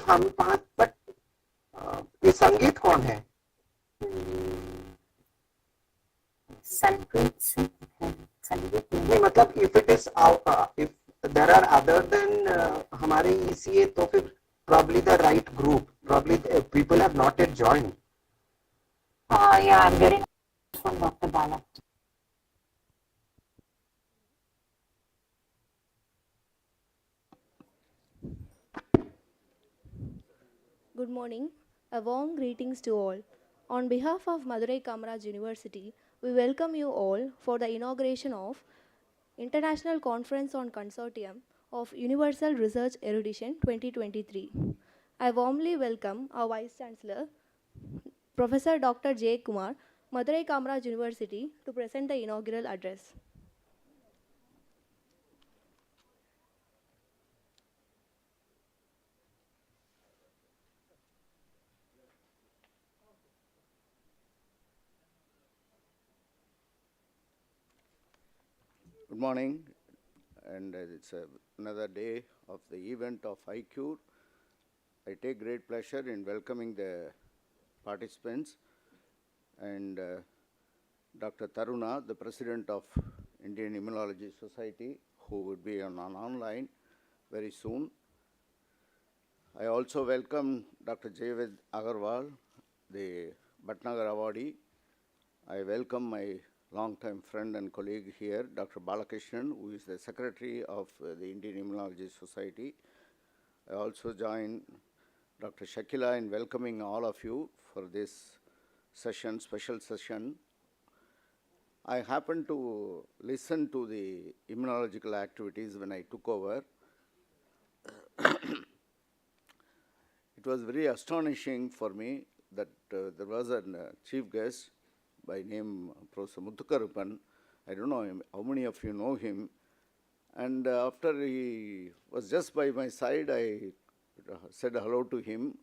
हम पांच, बट ये संगीत कौन है? संगीत संगीत नहीं मतलब if it is if there are other than हमारे ECA, तो फिर probably the right group, probably people have not yet joined. Yeah, I'm getting from Dr. Bala. Good morning. A warm greetings to all. On behalf of Madurai Kamaraj University, we welcome you all for the inauguration of International Conference on Consortium of Universal Research Erudition 2023. I warmly welcome our Vice Chancellor, Professor Dr. J. Kumar, Madurai Kamaraj University, to present the inaugural address. Good morning, and it's another day of the event of iCURE. I take great pleasure in welcoming the participants and Dr. Taruna, the President of Indian Immunology Society, who would be on online very soon. I also welcome Dr. Javed Agarwal, the Bhatnagar Awardee. I welcome my long-time friend and colleague here, Dr. Balakrishnan, who is the Secretary of the Indian Immunology Society. I also join Dr. Shakila in welcoming all of you for this session, special session. I happened to listen to the immunological activities when I took over. It was very astonishing for me that there was a chief guest by name Professor Muthukarupan. I don't know him, how many of you know him. And after he was just by my side, I said hello to him.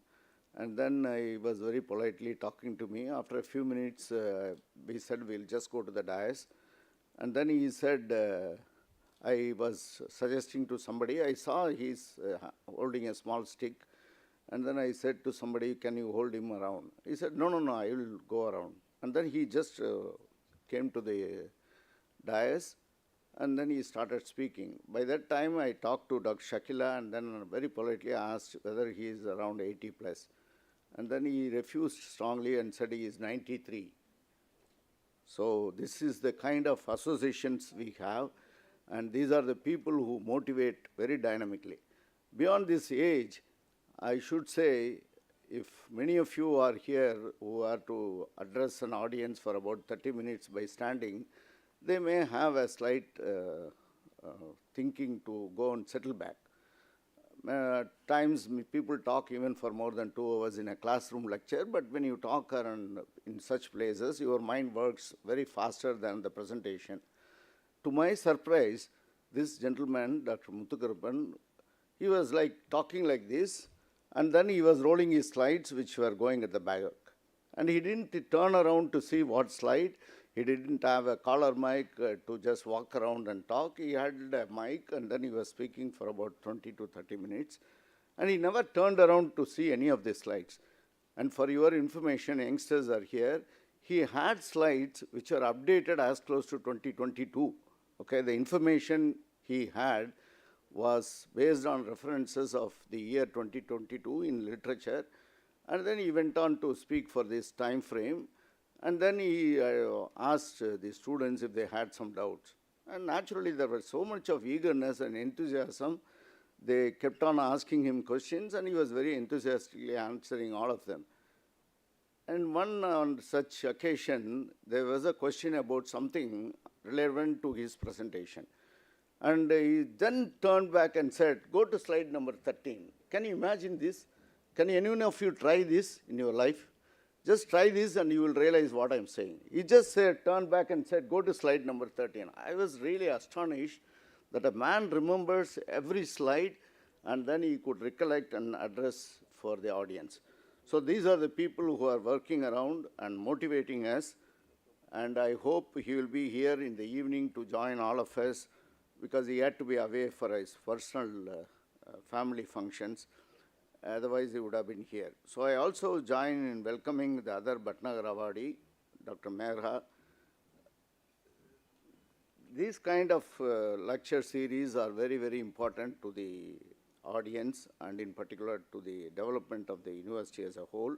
And then he was very politely talking to me. After a few minutes, we said, we'll just go to the dais. And then he said, I was suggesting to somebody, I saw he's holding a small stick. And then I said to somebody, can you hold him around? He said, no, I will go around. And then he just came to the dais, and then he started speaking. By that time, I talked to Dr. Shakila, and then very politely asked whether he is around 80 plus. And then he refused strongly and said he is 93. So this is the kind of associations we have, and these are the people who motivate very dynamically. Beyond this age, I should say, if many of you are here who are to address an audience for about 30 minutes by standing, they may have a slight thinking to go and settle back. Times people talk even for more than 2 hours in a classroom lecture, but when you talk around in such places, your mind works very faster than the presentation. To my surprise, this gentleman, Dr. Muthukarupan, he was like talking like this, and then he was rolling his slides, which were going at the back. And he didn't turn around to see what slide. He didn't have a collar mic to just walk around and talk. He had a mic, and then he was speaking for about 20 to 30 minutes. And he never turned around to see any of the slides. And for your information, youngsters are here. He had slides which are updated as close to 2022. Okay, the information he had was based on references of the year 2022 in literature, and then he went on to speak for this time frame, and then he asked the students if they had some doubts. And naturally, there was so much of eagerness and enthusiasm, they kept on asking him questions, and he was very enthusiastically answering all of them. And one on such occasion, there was a question about something relevant to his presentation. And he then turned back and said, go to slide number 13. Can you imagine this? Can anyone of you try this in your life? Just try this and you will realize what I'm saying. He just said, turned back and said, go to slide number 13. I was really astonished that a man remembers every slide and then he could recollect and address for the audience. So these are the people who are working around and motivating us. And I hope he will be here in the evening to join all of us, because he had to be away for his personal family functions. Otherwise, he would have been here. So I also join in welcoming the other Bhatnagar awardee, Dr. Mehrha. These kind of lecture series are very, very important to the audience and in particular to the development of the university as a whole.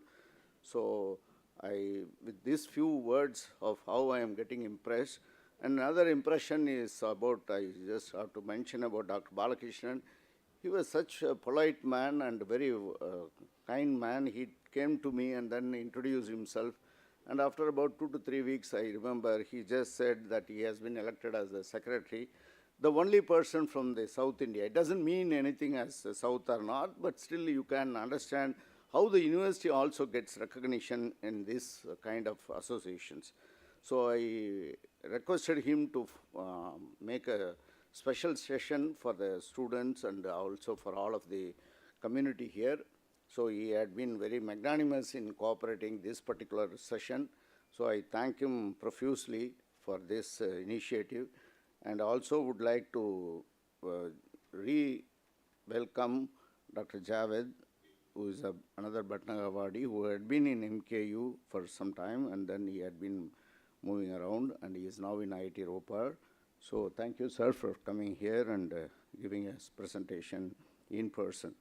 So with these few words of how I am getting impressed, another impression is about, I just have to mention about Dr. Balakrishnan. He was such a polite man and very kind man. He came to me and then introduced himself. And after about 2 to 3 weeks, I remember he just said that he has been elected as the secretary, the only person from the South India. It doesn't mean anything as South or North, but still you can understand how the university also gets recognition in this kind of associations. So I requested him to make a special session for the students and also for all of the community here. So he had been very magnanimous in cooperating this particular session. So I thank him profusely for this initiative, and also would like to re-welcome Dr. Javed, who is another Bhatnagar awardee, who had been in MKU for some time, and then he had been moving around, and he is now in IIT Ropar. So thank you, sir, for coming here and giving us presentation in person.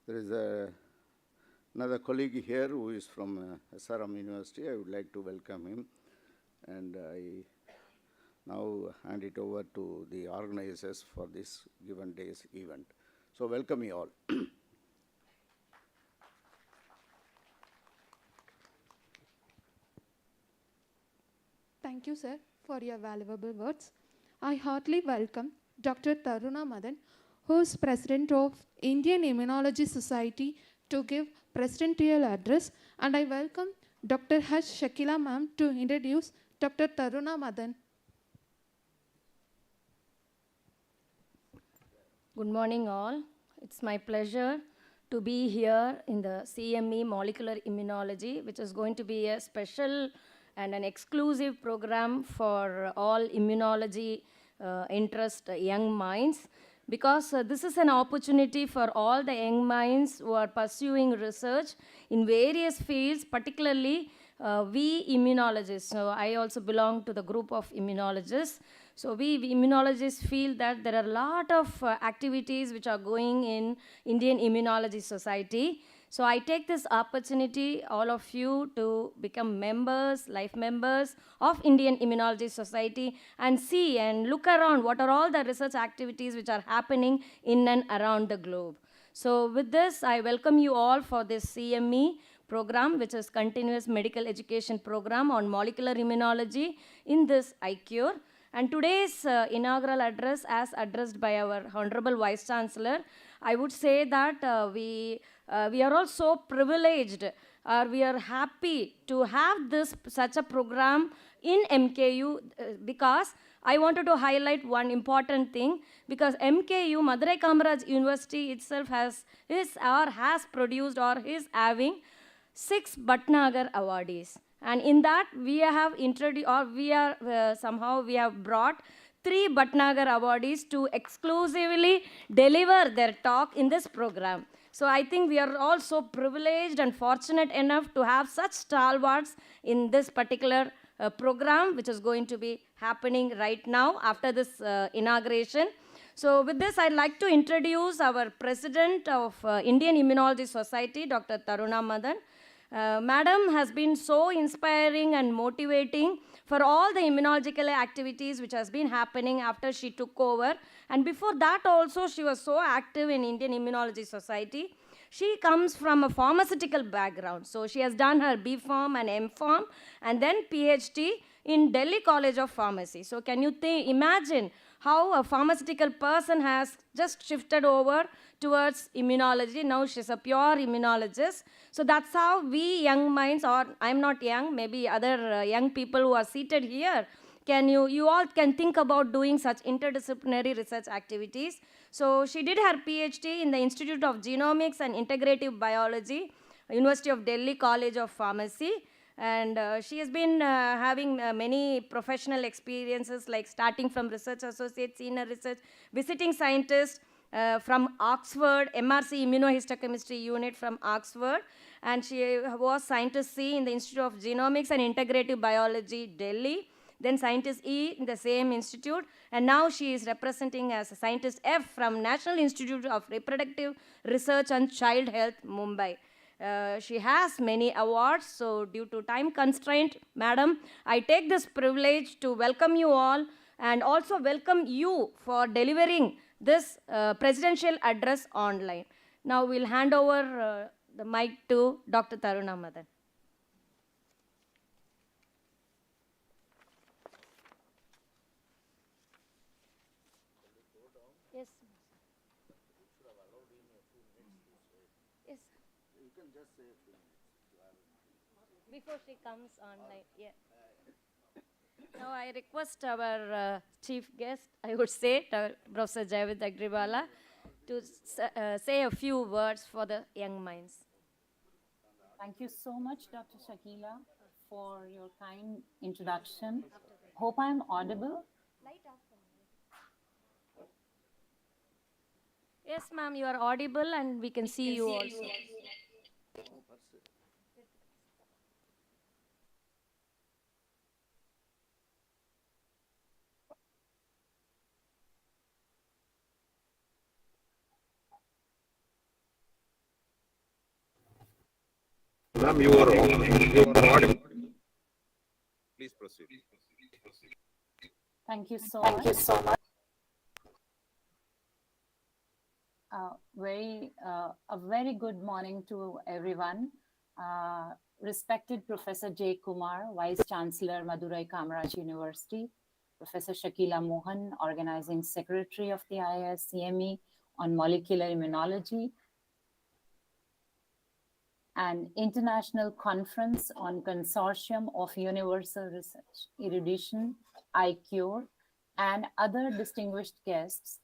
There is another colleague here who is from SRM University. I would like to welcome him, and I now hand it over to the organizers for this given day's event. So welcome you all. Thank you, sir, for your valuable words. I heartily welcome Dr. Taruna Madan, who is President of Indian Immunology Society, to give presidential address, and I welcome Dr. H. Shakila ma'am to introduce Dr. Taruna Madan. Good morning, all. It's my pleasure to be here in the CME Molecular Immunology, which is going to be a special and an exclusive program for all immunology interest young minds, because this is an opportunity for all the young minds who are pursuing research in various fields, particularly we immunologists. So I also belong to the group of immunologists. So we immunologists feel that there are a lot of activities which are going in Indian Immunology Society. So I take this opportunity, all of you, to become members, life members of Indian Immunology Society, and see and look around what are all the research activities which are happening in and around the globe. So with this, I welcome you all for this CME program, which is Continuous Medical Education Program on Molecular Immunology in this iCURE. And today's inaugural address, as addressed by our Honorable Vice Chancellor, I would say that we are all so privileged, we are happy to have such a program in MKU, because I wanted to highlight one important thing, because MKU, Madurai Kamaraj University itself has produced or is having 6 Bhatnagar awardees. And in that, we have introduced, or we have brought 3 Bhatnagar awardees to exclusively deliver their talk in this program. So I think we are all so privileged and fortunate enough to have such stalwarts in this particular program, which is going to be happening right now after this inauguration. So with this, I'd like to introduce our President of Indian Immunology Society, Dr. Taruna Madan. Madam has been so inspiring and motivating for all the immunological activities which has been happening after she took over. And before that also, she was so active in Indian Immunology Society. She comes from a pharmaceutical background. So she has done her B.Pharm and M.Pharm and then PhD in Delhi College of Pharmacy. So can you imagine how a pharmaceutical person has just shifted over towards immunology. Now she's a pure immunologist. So that's how we young minds, or I'm not young, maybe other young people who are seated here, you all can think about doing such interdisciplinary research activities. So she did her PhD in the Institute of Genomics and Integrative Biology, University of Delhi College of Pharmacy. And she has been having many professional experiences, like starting from research associate, senior research, visiting scientist, from Oxford, MRC Immunohistochemistry Unit from Oxford, and she was Scientist C in the Institute of Genomics and Integrative Biology, Delhi, then Scientist E in the same institute, and now she is representing as a Scientist F from National Institute of Reproductive Research and Child Health, Mumbai. She has many awards, so due to time constraint, madam, I take this privilege to welcome you all and also welcome you for delivering this presidential address online. Now we'll hand over the mic to Dr. Taruna Madan. Yes. Yes. You can just say a few minutes. Before she comes online, yeah. Now I request our chief guest, I would say, Professor Javed Agriwala, to say a few words for the young minds. Thank you so much, Dr. Shakila, for your kind introduction. Hope I'm audible. Yes, ma'am, you are audible and we can see you also. Ma'am, you are audible. Please proceed. Thank you so much. A very good morning to everyone. Respected Professor J. Kumar, Vice Chancellor, Madurai Kamaraj University, Professor Shakila Mohan, Organizing Secretary of the IIScme on Molecular Immunology, an international conference on Consortium of Universal Research, Erudition, iCURE, and other distinguished guests.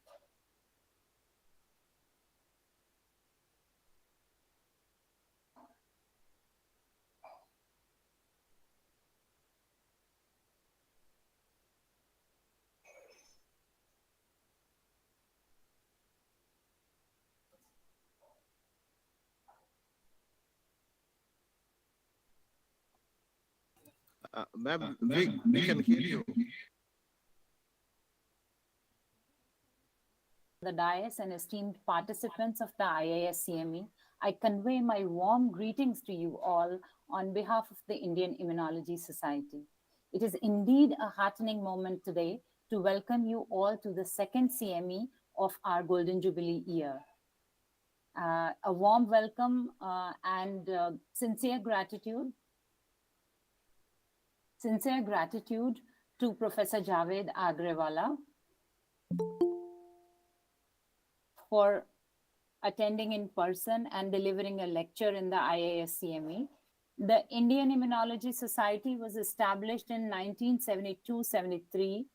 Ma'am, we can hear you. The dais and esteemed participants of the IIScme, I convey my warm greetings to you all on behalf of the Indian Immunology Society. It is indeed a heartening moment today to welcome you all to the second CME of our Golden Jubilee year. A warm welcome and sincere gratitude to Professor Javed Agriwala for attending in person and delivering a lecture in the IIScme. The Indian Immunology Society was established in 1972-73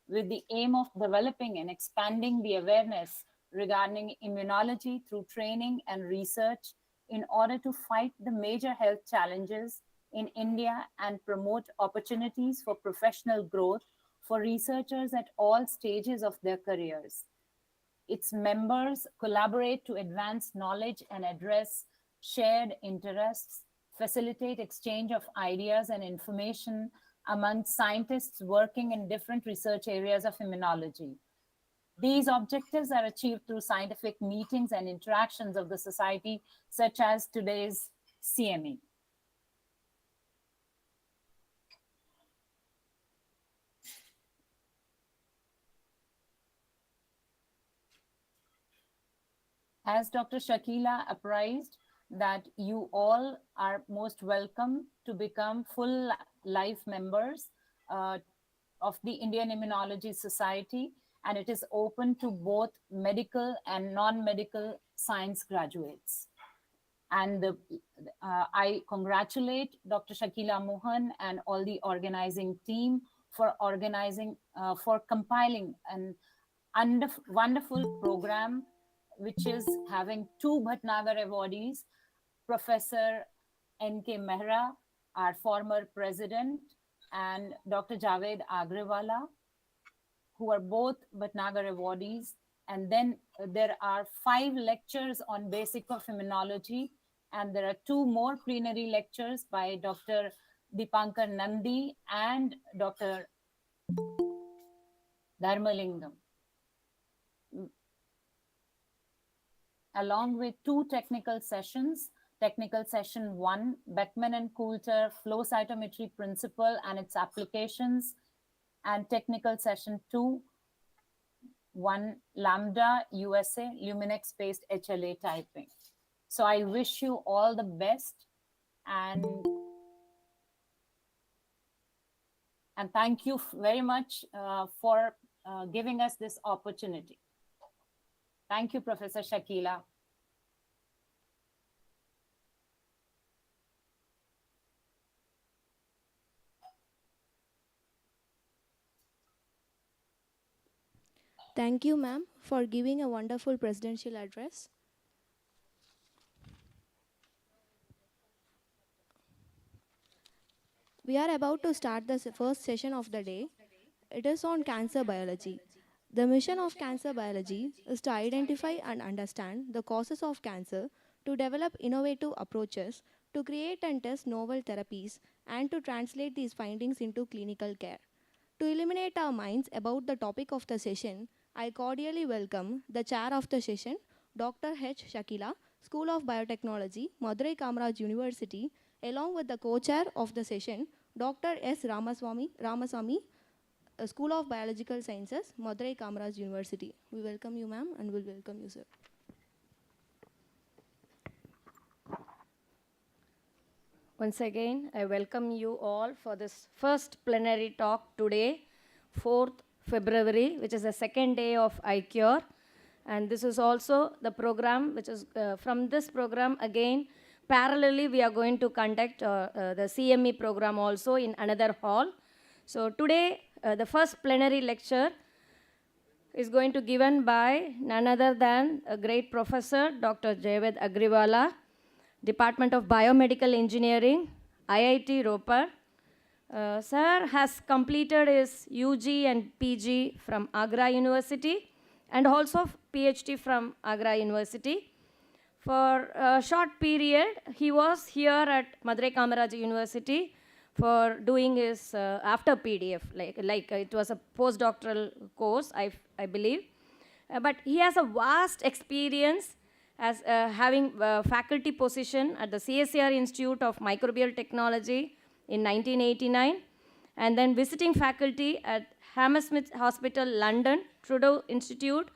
with the aim of developing and expanding the awareness regarding immunology through training and research in order to fight the major health challenges in India and promote opportunities for professional growth for researchers at all stages of their careers. Its members collaborate to advance knowledge and address shared interests, facilitate exchange of ideas and information among scientists working in different research areas of immunology. These objectives are achieved through scientific meetings and interactions of the society, such as today's CME. As Dr. Shakila apprised, that you all are most welcome to become full life members of the Indian Immunology Society, and it is open to both medical and non-medical science graduates. And I congratulate Dr. Shakila Mohan and all the organizing team for compiling an wonderful program, which is having two Bhatnagar awardees, Professor N.K. Mehra, our former president, and Dr. Javed Agriwala, who are both Bhatnagar awardees, And then there are 5 lectures on basic of immunology, and there are 2 more plenary lectures by Dr. Dipankar Nandi and Dr. Dharmalingam, along with 2 technical sessions. Technical session 1, Beckman and Coulter flow cytometry principle and its applications, and technical session 2, 1, Lambda USA Luminex based HLA typing. So I wish you all the best, and thank you very much for giving us this opportunity. Thank you, Professor Shakila. Thank you, ma'am, for giving a wonderful presidential address. We are about to start the first session of the day. It is on cancer biology. The mission of cancer biology is to identify and understand the causes of cancer, to develop innovative approaches, to create and test novel therapies, and to translate these findings into clinical care. To illuminate our minds about the topic of the session, I cordially welcome the chair of the session, Dr. H. Shakila, School of Biotechnology, Madurai Kamaraj University, along with the co-chair of the session, Dr. S. Ramaswamy, School of Biological Sciences, Madurai Kamaraj University. We welcome you, ma'am, and we'll welcome you, sir. Once again, I welcome you all for this first plenary talk today, 4th February, which is the second day of iCURE. And this is also the program, which is from this program again, parallelly we are going to conduct the CME program also in another hall. So today, the first plenary lecture is going to be given by none other than a great professor, Dr. Jayaved Agriwala, Department of Biomedical Engineering, IIT Ropar. Sir has completed his UG and PG from Agra University and also PhD from Agra University. For a short period, he was here at Madurai Kamaraj University for doing his after PDF, like it was a postdoctoral course, I believe. But he has a vast experience as having faculty position at the CSIR Institute of Microbial Technology in 1989, and then visiting faculty at Hammersmith Hospital, London, Trudeau Institute,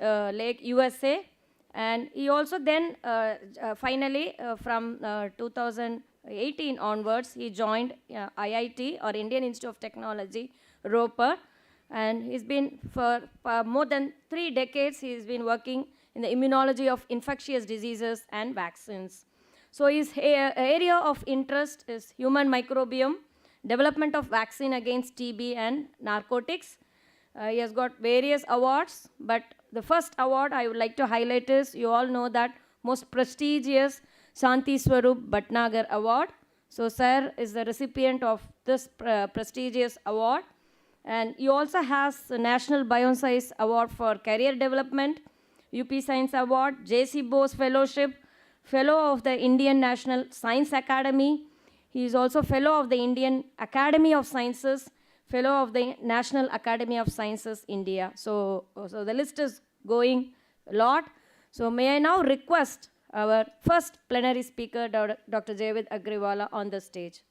Lake, USA. And he also then, finally, from 2018 onwards, he joined IIT, or Indian Institute of Technology, Ropar. And he's been, for more than 3 decades, he's been working in the immunology of infectious diseases and vaccines. So his area of interest is human microbiome, development of vaccine against TB and narcotics. He has got various awards, but the first award I would like to highlight is, you all know that most prestigious Shanti Swarup Bhatnagar Award. So sir is the recipient of this prestigious award. And he also has the National Bioscience Award for Career Development, UP Science Award, J.C. Bose Fellowship, Fellow of the Indian National Science Academy. He is also Fellow of the Indian Academy of Sciences, Fellow of the National Academy of Sciences, India. So the list is going a lot. So may I now request our first plenary speaker, Dr. Jayaved Agriwala, on the stage.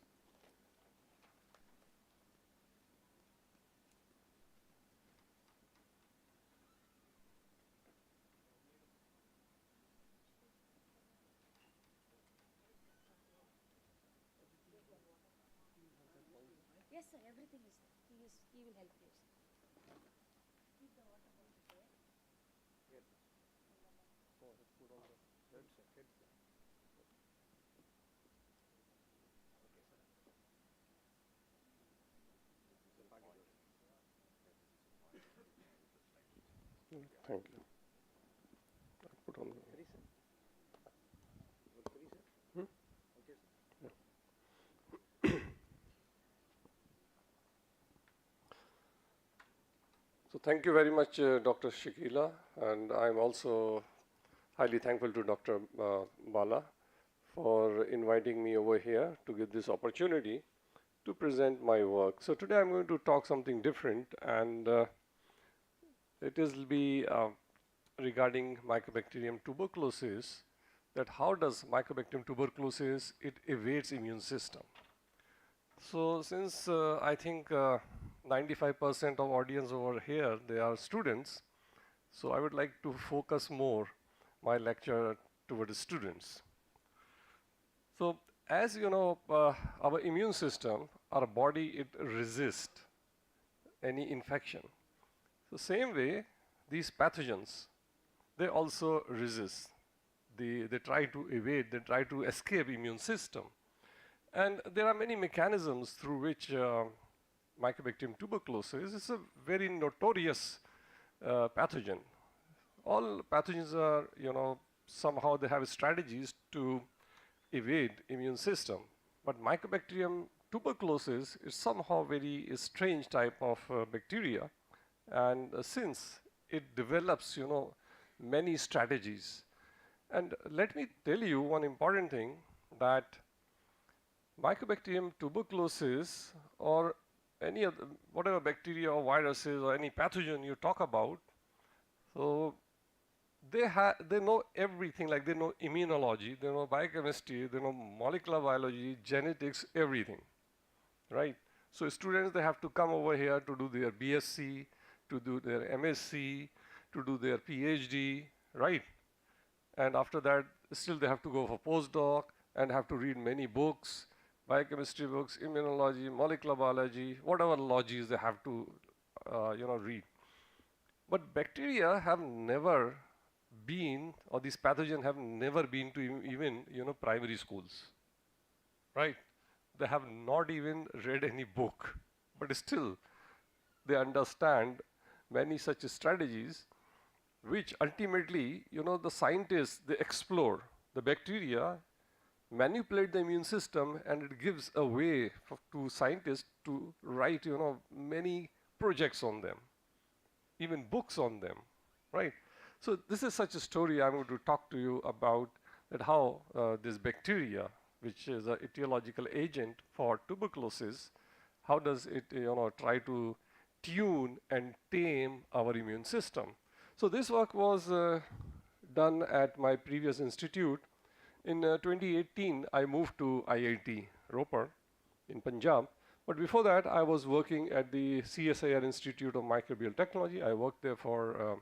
Yes, sir, everything is there. He will help you. Thank you. Put on So So thank you very much, Dr. Shakila, and I'm also highly thankful to Dr. Bala for inviting me over here to give this opportunity to present my work. So today I'm going to talk something different, and it will be regarding Mycobacterium tuberculosis, that how does Mycobacterium tuberculosis, it evades immune system. So since I think 95% of audience over here, they are students, so I would like to focus more my lecture toward the students. So as you know, our immune system, our body, it resists any infection. So same way, these pathogens, they also resist. They try to evade, they try to escape immune system. And there are many mechanisms through which Mycobacterium tuberculosis is a very notorious pathogen. All pathogens are, somehow they have strategies to evade immune system. But Mycobacterium tuberculosis is somehow very strange type of bacteria. And since it develops, many strategies. And let me tell you one important thing, that Mycobacterium tuberculosis, or any other, whatever bacteria or viruses or any pathogen you talk about, so they know everything, like they know immunology, they know biochemistry, they know molecular biology, genetics, everything, right? So students, they have to come over here to do their BSc, to do their MSc, to do their PhD, right? And after that, still they have to go for postdoc and have to read many books, biochemistry books, immunology, molecular biology, whatever logies they have to, read. But bacteria have never been, or these pathogens have never been to even, primary schools, right? They have not even read any book, but still they understand many such strategies, which ultimately, the scientists, they explore the bacteria, manipulate the immune system, and it gives a way to scientists to write, many projects on them, even books on them, right? So this is such a story I'm going to talk to you about, that how this bacteria, which is an etiological agent for tuberculosis, how does it, try to tune and tame our immune system. So this work was done at my previous institute. In 2018, I moved to IIT Ropar in Punjab. But before that, I was working at the CSIR Institute of Microbial Technology. I worked there for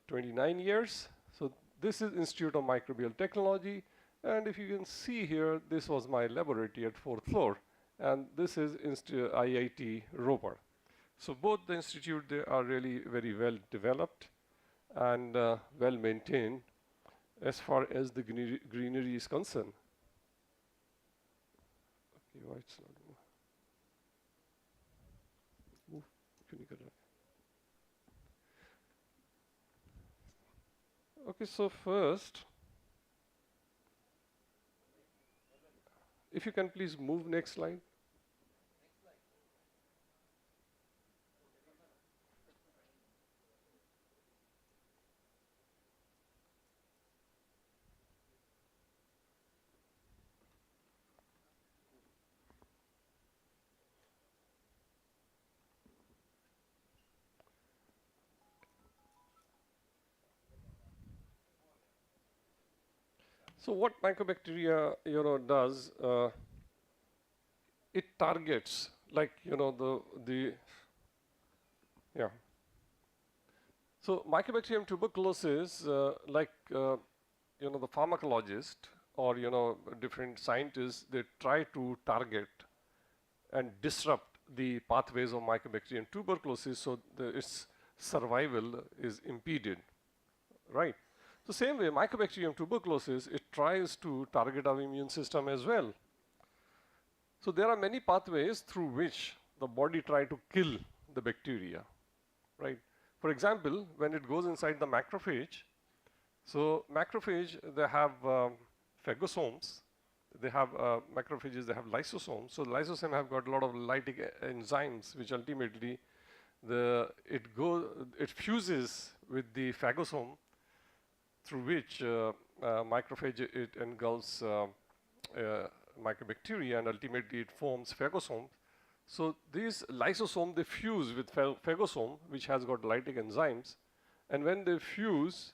29 years. So this is Institute of Microbial Technology. And if you can see here, this was my laboratory at 4th floor. And this is IIT Ropar. So both the institute, they are really very well developed and well maintained as far as the greenery is concerned. Okay, why it's not move? Okay, so first, if you can please move next slide. So what Mycobacteria, does, it targets, like, yeah. So Mycobacterium tuberculosis, like, the pharmacologist or, different scientists, they try to target and disrupt the pathways of Mycobacterium tuberculosis, so its survival is impeded, right? The same way, Mycobacterium tuberculosis, it tries to target our immune system as well. So there are many pathways through which the body tries to kill the bacteria, right? For example, when it goes inside the macrophage, so macrophage, they have phagosomes, they have macrophages, they have lysosomes. So the lysosome have got a lot of lytic enzymes, which ultimately it fuses with the phagosome, through which macrophage it engulfs mycobacteria, and ultimately it forms phagosome. So these lysosomes, they fuse with phagosome, which has got lytic enzymes, and when they fuse,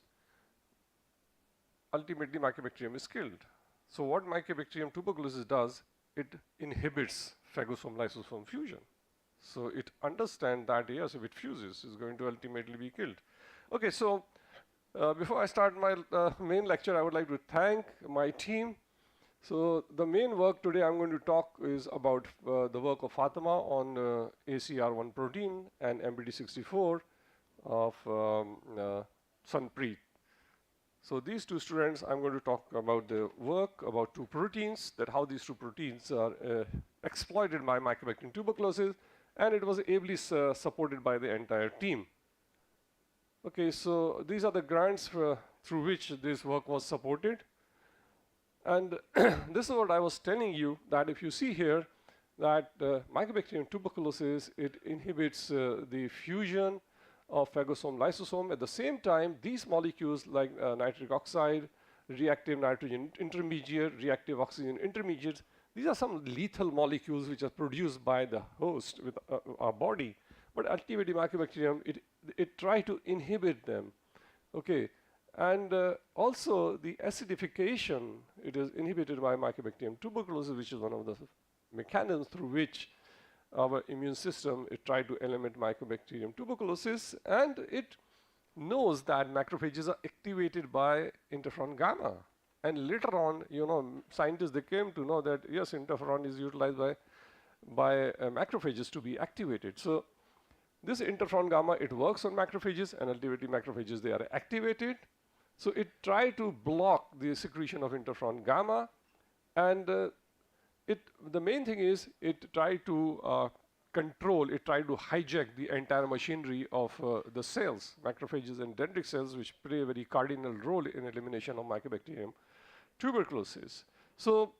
ultimately mycobacterium is killed. So what Mycobacterium tuberculosis does, it inhibits phagosome lysosome fusion. So it understands that yes, if it fuses, it's going to ultimately be killed. Okay, so before I start my main lecture, I would like to thank my team. So the main work today I'm going to talk is about the work of Fatima on ACR1 protein and MBD64 of Sunpreet. So these two students, I'm going to talk about the work about two proteins, that how these two proteins are exploited by Mycobacterium tuberculosis, and it was ably supported by the entire team. Okay, so these are the grants through which this work was supported. And this is what I was telling you, that if you see here, that Mycobacterium tuberculosis, it inhibits the fusion of phagosome lysosome. At the same time, these molecules like nitric oxide, reactive nitrogen intermediate, reactive oxygen intermediates, these are some lethal molecules which are produced by the host with our body. But ultimately, Mycobacterium, it tries to inhibit them. Okay, and also the acidification, it is inhibited by Mycobacterium tuberculosis, which is one of the mechanisms through which our immune system, it tried to eliminate Mycobacterium tuberculosis, and it knows that macrophages are activated by interferon gamma. And later on, scientists, they came to know that yes, interferon is utilized by macrophages to be activated. So this interferon gamma, it works on macrophages, and ultimately macrophages, they are activated. So it tried to block the secretion of interferon gamma, and the main thing is it tried to control, it tried to hijack the entire machinery of the cells, macrophages and dendritic cells, which play a very cardinal role in elimination of Mycobacterium tuberculosis. So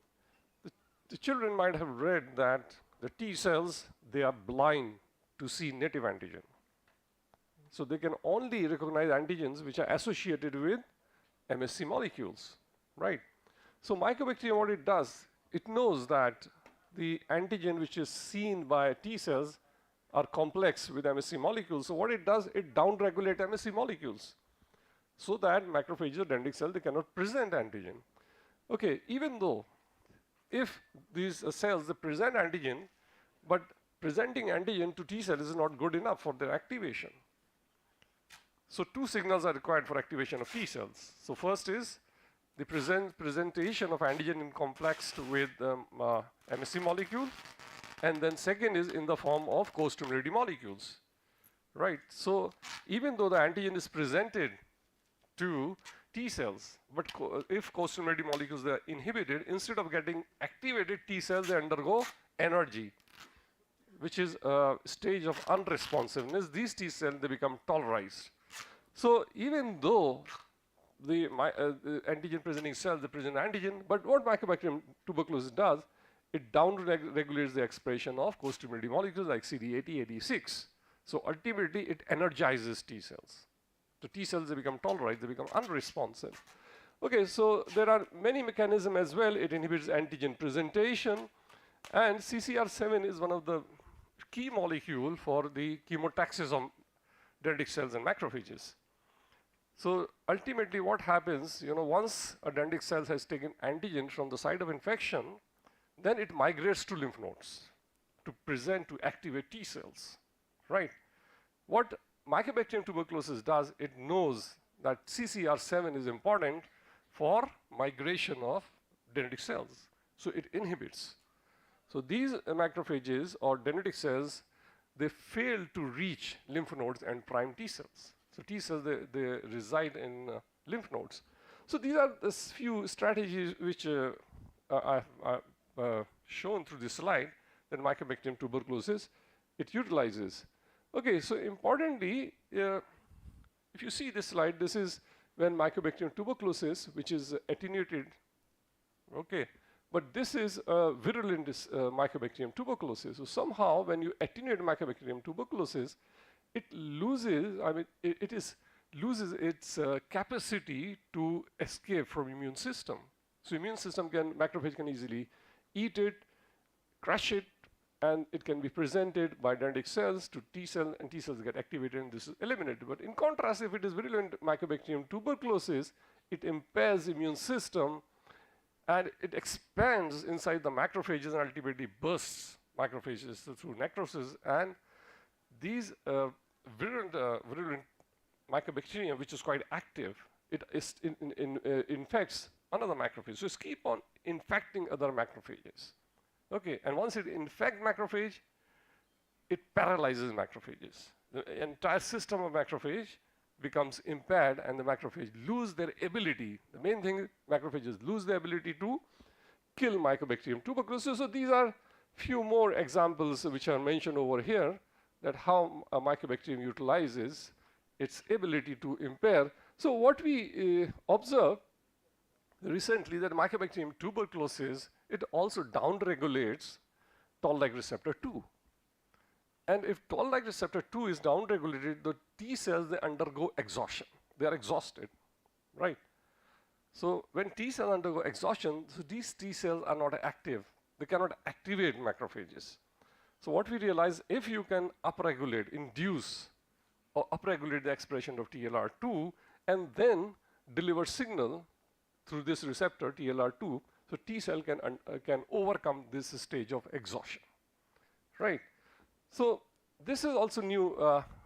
the children might have read that the T cells, they are blind to see native antigen. So they can only recognize antigens which are associated with MSC molecules, right? So Mycobacterium, what it does, it knows that the antigen which is seen by T cells are complex with MSC molecules. So what it does, it downregulates MSC molecules so that macrophages or dendritic cells, they cannot present antigen. Okay, even though if these cells, they present antigen, but presenting antigen to T cells is not good enough for their activation. So two signals are required for activation of T cells. So first is the presentation of antigen in complex with MSC molecule, and then second is in the form of co-stimulating molecules, right? So even though the antigen is presented to T cells, but if co-stimulating molecules are inhibited, instead of getting activated T cells, they undergo energy, which is a stage of unresponsiveness. These T cells, they become tolerized. So even though the antigen presenting cells, they present antigen, but what Mycobacterium tuberculosis does, it down-regulates the expression of co-stimulating molecules like CD80, 86. So ultimately, it energizes T cells. The T cells, they become tolerized, they become unresponsive. Okay, so there are many mechanisms as well. It inhibits antigen presentation, and CCR7 is one of the key molecule for the chemotaxis of dendritic cells and macrophages. So ultimately what happens, once a dendritic cell has taken antigen from the site of infection, then it migrates to lymph nodes to present, to activate T cells, right? What Mycobacterium tuberculosis does, it knows that CCR7 is important for migration of dendritic cells. So it inhibits. So these macrophages or dendritic cells, they fail to reach lymph nodes and prime T cells. So T cells, they reside in lymph nodes. So these are the few strategies which I've shown through this slide that Mycobacterium tuberculosis, it utilizes. Okay, so importantly, if you see this slide, this is when Mycobacterium tuberculosis, which is attenuated, okay, but this is a virulent Mycobacterium tuberculosis. So somehow when you attenuate Mycobacterium tuberculosis, it loses, loses its capacity to escape from immune system. So immune system macrophage can easily eat it, crush it, and it can be presented by dendritic cells to T cell, and T cells get activated and this is eliminated. But in contrast, if it is virulent Mycobacterium tuberculosis, it impairs immune system and it expands inside the macrophages and ultimately bursts macrophages through necrosis, and these virulent Mycobacterium, which is quite active, it infects another macrophage. So it's keep on infecting other macrophages. Okay, and once it infects macrophage, it paralyzes macrophages. The entire system of macrophage becomes impaired and the macrophage lose their ability. The main thing, macrophages lose their ability to kill Mycobacterium tuberculosis. So these are few more examples which are mentioned over here, that how a Mycobacterium utilizes its ability to impair. So what we observed recently, that Mycobacterium tuberculosis, it also downregulates toll-like receptor 2. And if toll-like receptor 2 is downregulated, the T cells, they undergo exhaustion. They are exhausted, right? So when T cells undergo exhaustion, so these T cells are not active. They cannot activate macrophages. So what we realize, if you can upregulate, induce, or upregulate the expression of TLR2 and then deliver signal through this receptor TLR2, so T cell can overcome this stage of exhaustion, right? So this is also new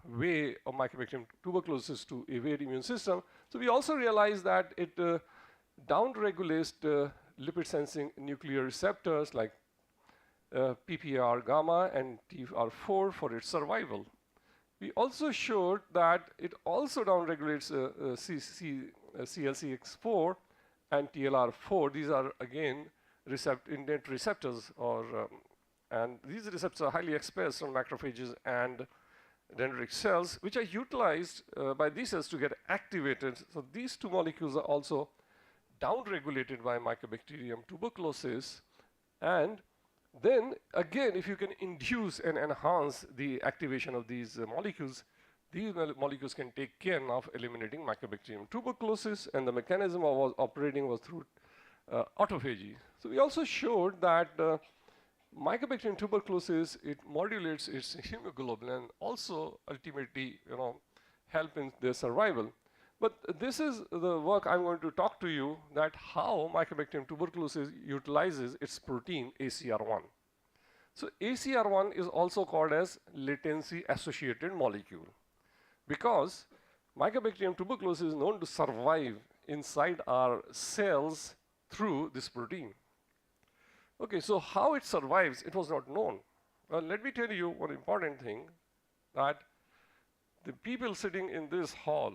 way of Mycobacterium tuberculosis to evade immune system. So we also realize that it downregulates lipid sensing nuclear receptors like PPAR gamma and TFR4 for its survival. We also showed that it also downregulates CLCX4 and TLR4. These are again indent receptors, and these receptors are highly expressed on macrophages and dendritic cells, which are utilized by these cells to get activated. So these two molecules are also downregulated by Mycobacterium tuberculosis. And then again, if you can induce and enhance the activation of these molecules can take care of eliminating Mycobacterium tuberculosis, and the mechanism of operating was through autophagy. So we also showed that Mycobacterium tuberculosis, it modulates its hemoglobin and also ultimately, help in their survival. But this is the work I'm going to talk to you, that how Mycobacterium tuberculosis utilizes its protein ACR1. So ACR1 is also called as latency associated molecule, because Mycobacterium tuberculosis is known to survive inside our cells through this protein. Okay, so how it survives, it was not known. Well, let me tell you one important thing, that the people sitting in this hall,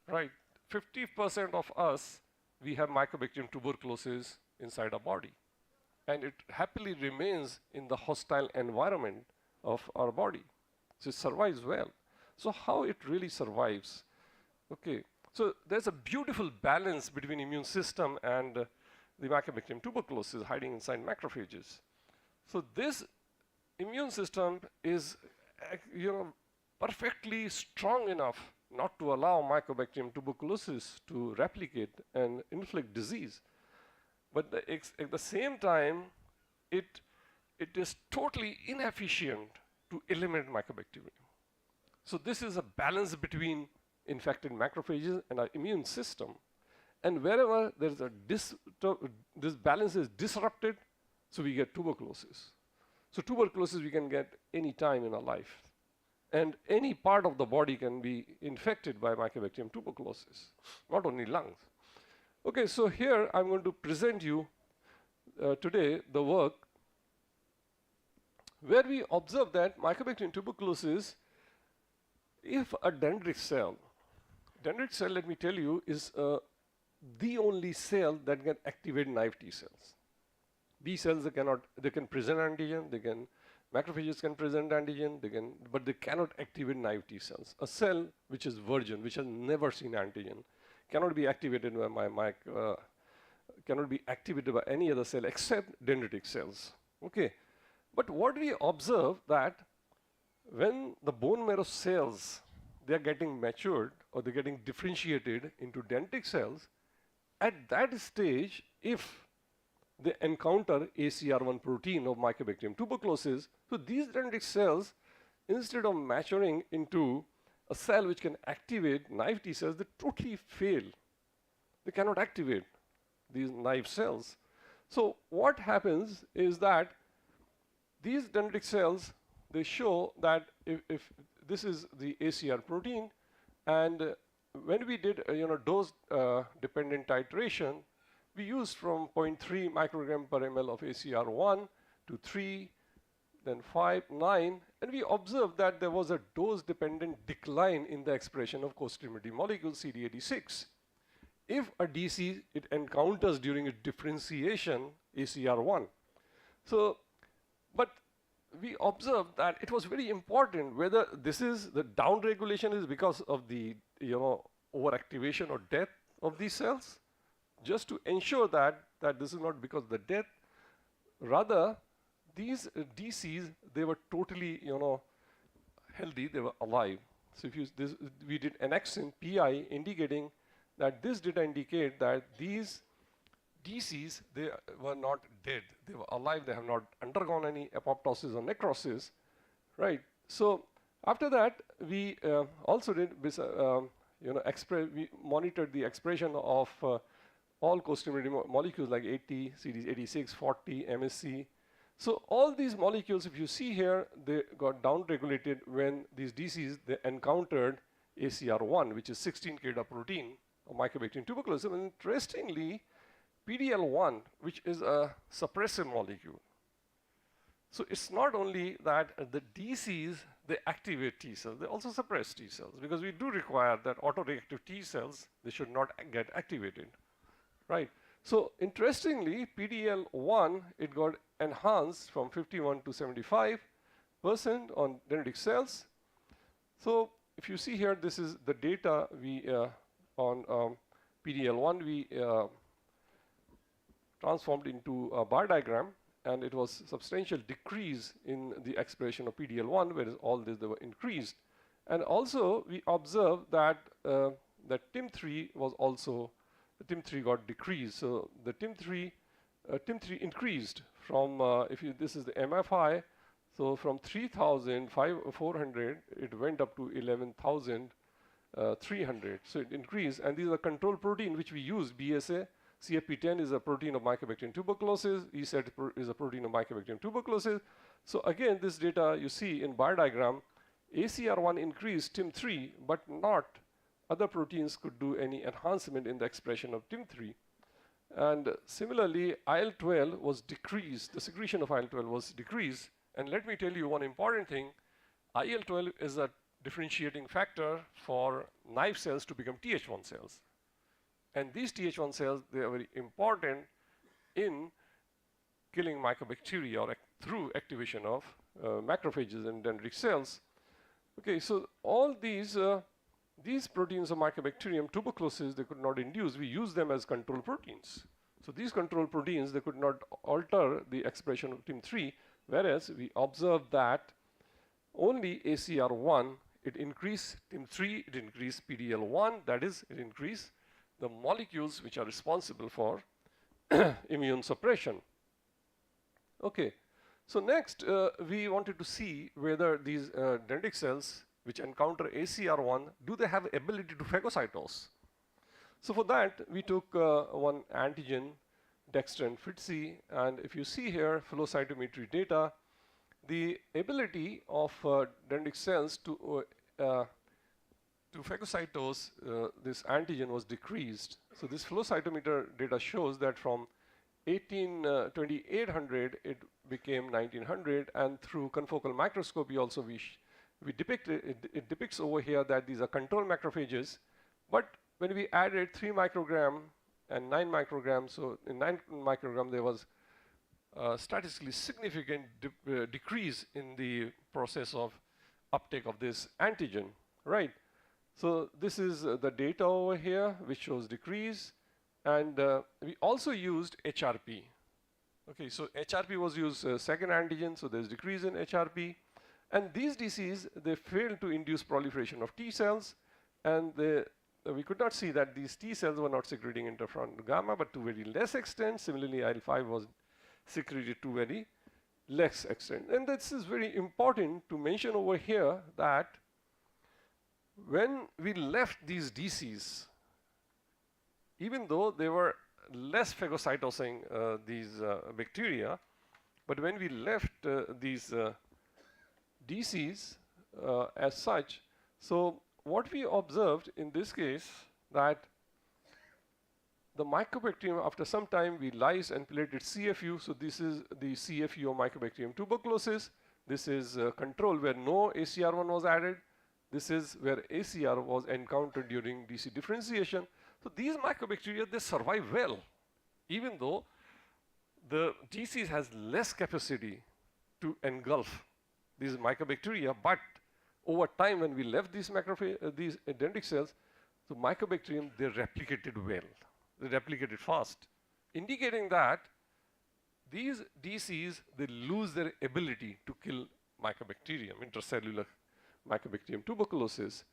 right, 50% of us, we have Mycobacterium tuberculosis inside our body. And it happily remains in the hostile environment of our body. So it survives well. So how it really survives? Okay, so there's a beautiful balance between immune system and the Mycobacterium tuberculosis hiding inside macrophages. So this immune system is, perfectly strong enough not to allow Mycobacterium tuberculosis to replicate and inflict disease. But at the same time, it is totally inefficient to eliminate Mycobacterium. So this is a balance between infected macrophages and our immune system. And wherever there's this balance is disrupted, so we get tuberculosis. So tuberculosis we can get any time in our life. And any part of the body can be infected by Mycobacterium tuberculosis, not only lungs. Okay, so here I'm going to present you today the work where we observe that Mycobacterium tuberculosis, if a dendritic cell, let me tell you, is the only cell that can activate naive T cells. B cells, they can present antigen, macrophages can present antigen, but they cannot activate naive T cells. A cell which is virgin, which has never seen antigen, cannot be activated by any other cell except dendritic cells. Okay, but what we observe that when the bone marrow cells, they are getting matured or they're getting differentiated into dendritic cells, at that stage, if they encounter ACR1 protein of Mycobacterium tuberculosis, so these dendritic cells, instead of maturing into a cell which can activate naive T cells, they totally fail. They cannot activate these naive cells. So what happens is that these dendritic cells, they show that if this is the ACR protein, and when we did dose dependent titration, we used from 0.3 microgram per ml of ACR1 to 3, then 5, 9, and we observed that there was a dose-dependent decline in the expression of costimulatory molecule CD86. If a DC it encounters during a differentiation ACR1. So, but we observed that it was very important whether this is the downregulation is because of the overactivation or death of these cells, just to ensure that this is not because of the death. Rather, these DCs, they were totally healthy, they were alive. So if we did annexin PI indicating that this data indicate that these DCs, they were not dead, they were alive, they have not undergone any apoptosis or necrosis, right? So after that, we also did we monitored the expression of all costimulatory molecules like 80, CD86, 40, MSC. So all these molecules, if you see here, they got downregulated when these DCs, they encountered ACR1, which is 16 KDA protein of Mycobacterium tuberculosis. And interestingly, PDL1, which is a suppressive molecule. So it's not only that the DCs, they activate T cells, they also suppress T cells, because we do require that autoreactive T cells, they should not get activated, right? So interestingly, PDL1, it got enhanced from 51 to 75% on dendritic cells. So if you see here, this is the data we on PDL1, we transformed into a bar diagram, and it was substantial decrease in the expression of PDL1, whereas all this they were increased. And also we observed that that TIM3 was also, the TIM3 got decreased. So the TIM3 increased from this is the MFI, so from 3,400 it went up to 11,300. So it increased, and these are control protein which we use. BSA, CFP10 is a protein of Mycobacterium tuberculosis. ESET is a protein of Mycobacterium tuberculosis. So again, this data you see in bar diagram, ACR1 increased TIM3, but not other proteins could do any enhancement in the expression of TIM3. And similarly, IL-12 was decreased. The secretion of IL-12 was decreased. And let me tell you one important thing. IL-12 is a differentiating factor for naive cells to become Th1 cells. And these Th1 cells, they are very important in killing mycobacteria or through activation of macrophages and dendritic cells. Okay, so all these proteins of Mycobacterium tuberculosis, they could not induce. We use them as control proteins. So these control proteins, they could not alter the expression of TIM3, whereas we observed that only ACR1, it increased TIM3, it increased PDL1, that is, it increased the molecules which are responsible for immune suppression. Okay, so next we wanted to see whether these dendritic cells which encounter ACR1, do they have ability to phagocytose? So for that, we took one antigen, Dexter and Fitzy, and if you see here, flow cytometry data, the ability of dendritic cells to phagocytose this antigen was decreased. So this flow cytometer data shows that from 2800 it became 1900, and through confocal microscopy also we depict it depicts over here that these are control macrophages, but when we added 3 microgram and 9 microgram, so in 9 microgram there was statistically significant decrease in the process of uptake of this antigen, right? So this is the data over here which shows decrease, and we also used HRP. Okay, so HRP was used second antigen, so there's decrease in HRP. And these DCs, they failed to induce proliferation of T cells, and we could not see that these T cells were not secreting interferon gamma, but to very less extent. Similarly, IL-5 was secreted to very less extent. And this is very important to mention over here that when we left these DCs, even though they were less phagocytosing these bacteria, but when we left these DCs as such, so what we observed in this case that the mycobacterium, after some time, we lysed and plated CFU. So this is the CFU of Mycobacterium tuberculosis. This is control where no ACR1 was added. This is where ACR was encountered during DC differentiation. So these mycobacteria, they survive well, even though the DCs has less capacity to engulf these mycobacteria. But over time, when we left these these dendritic cells, the mycobacterium, they replicated well. They replicated fast, indicating that these DCs, they lose their ability to kill mycobacterium, intracellular Mycobacterium tuberculosis,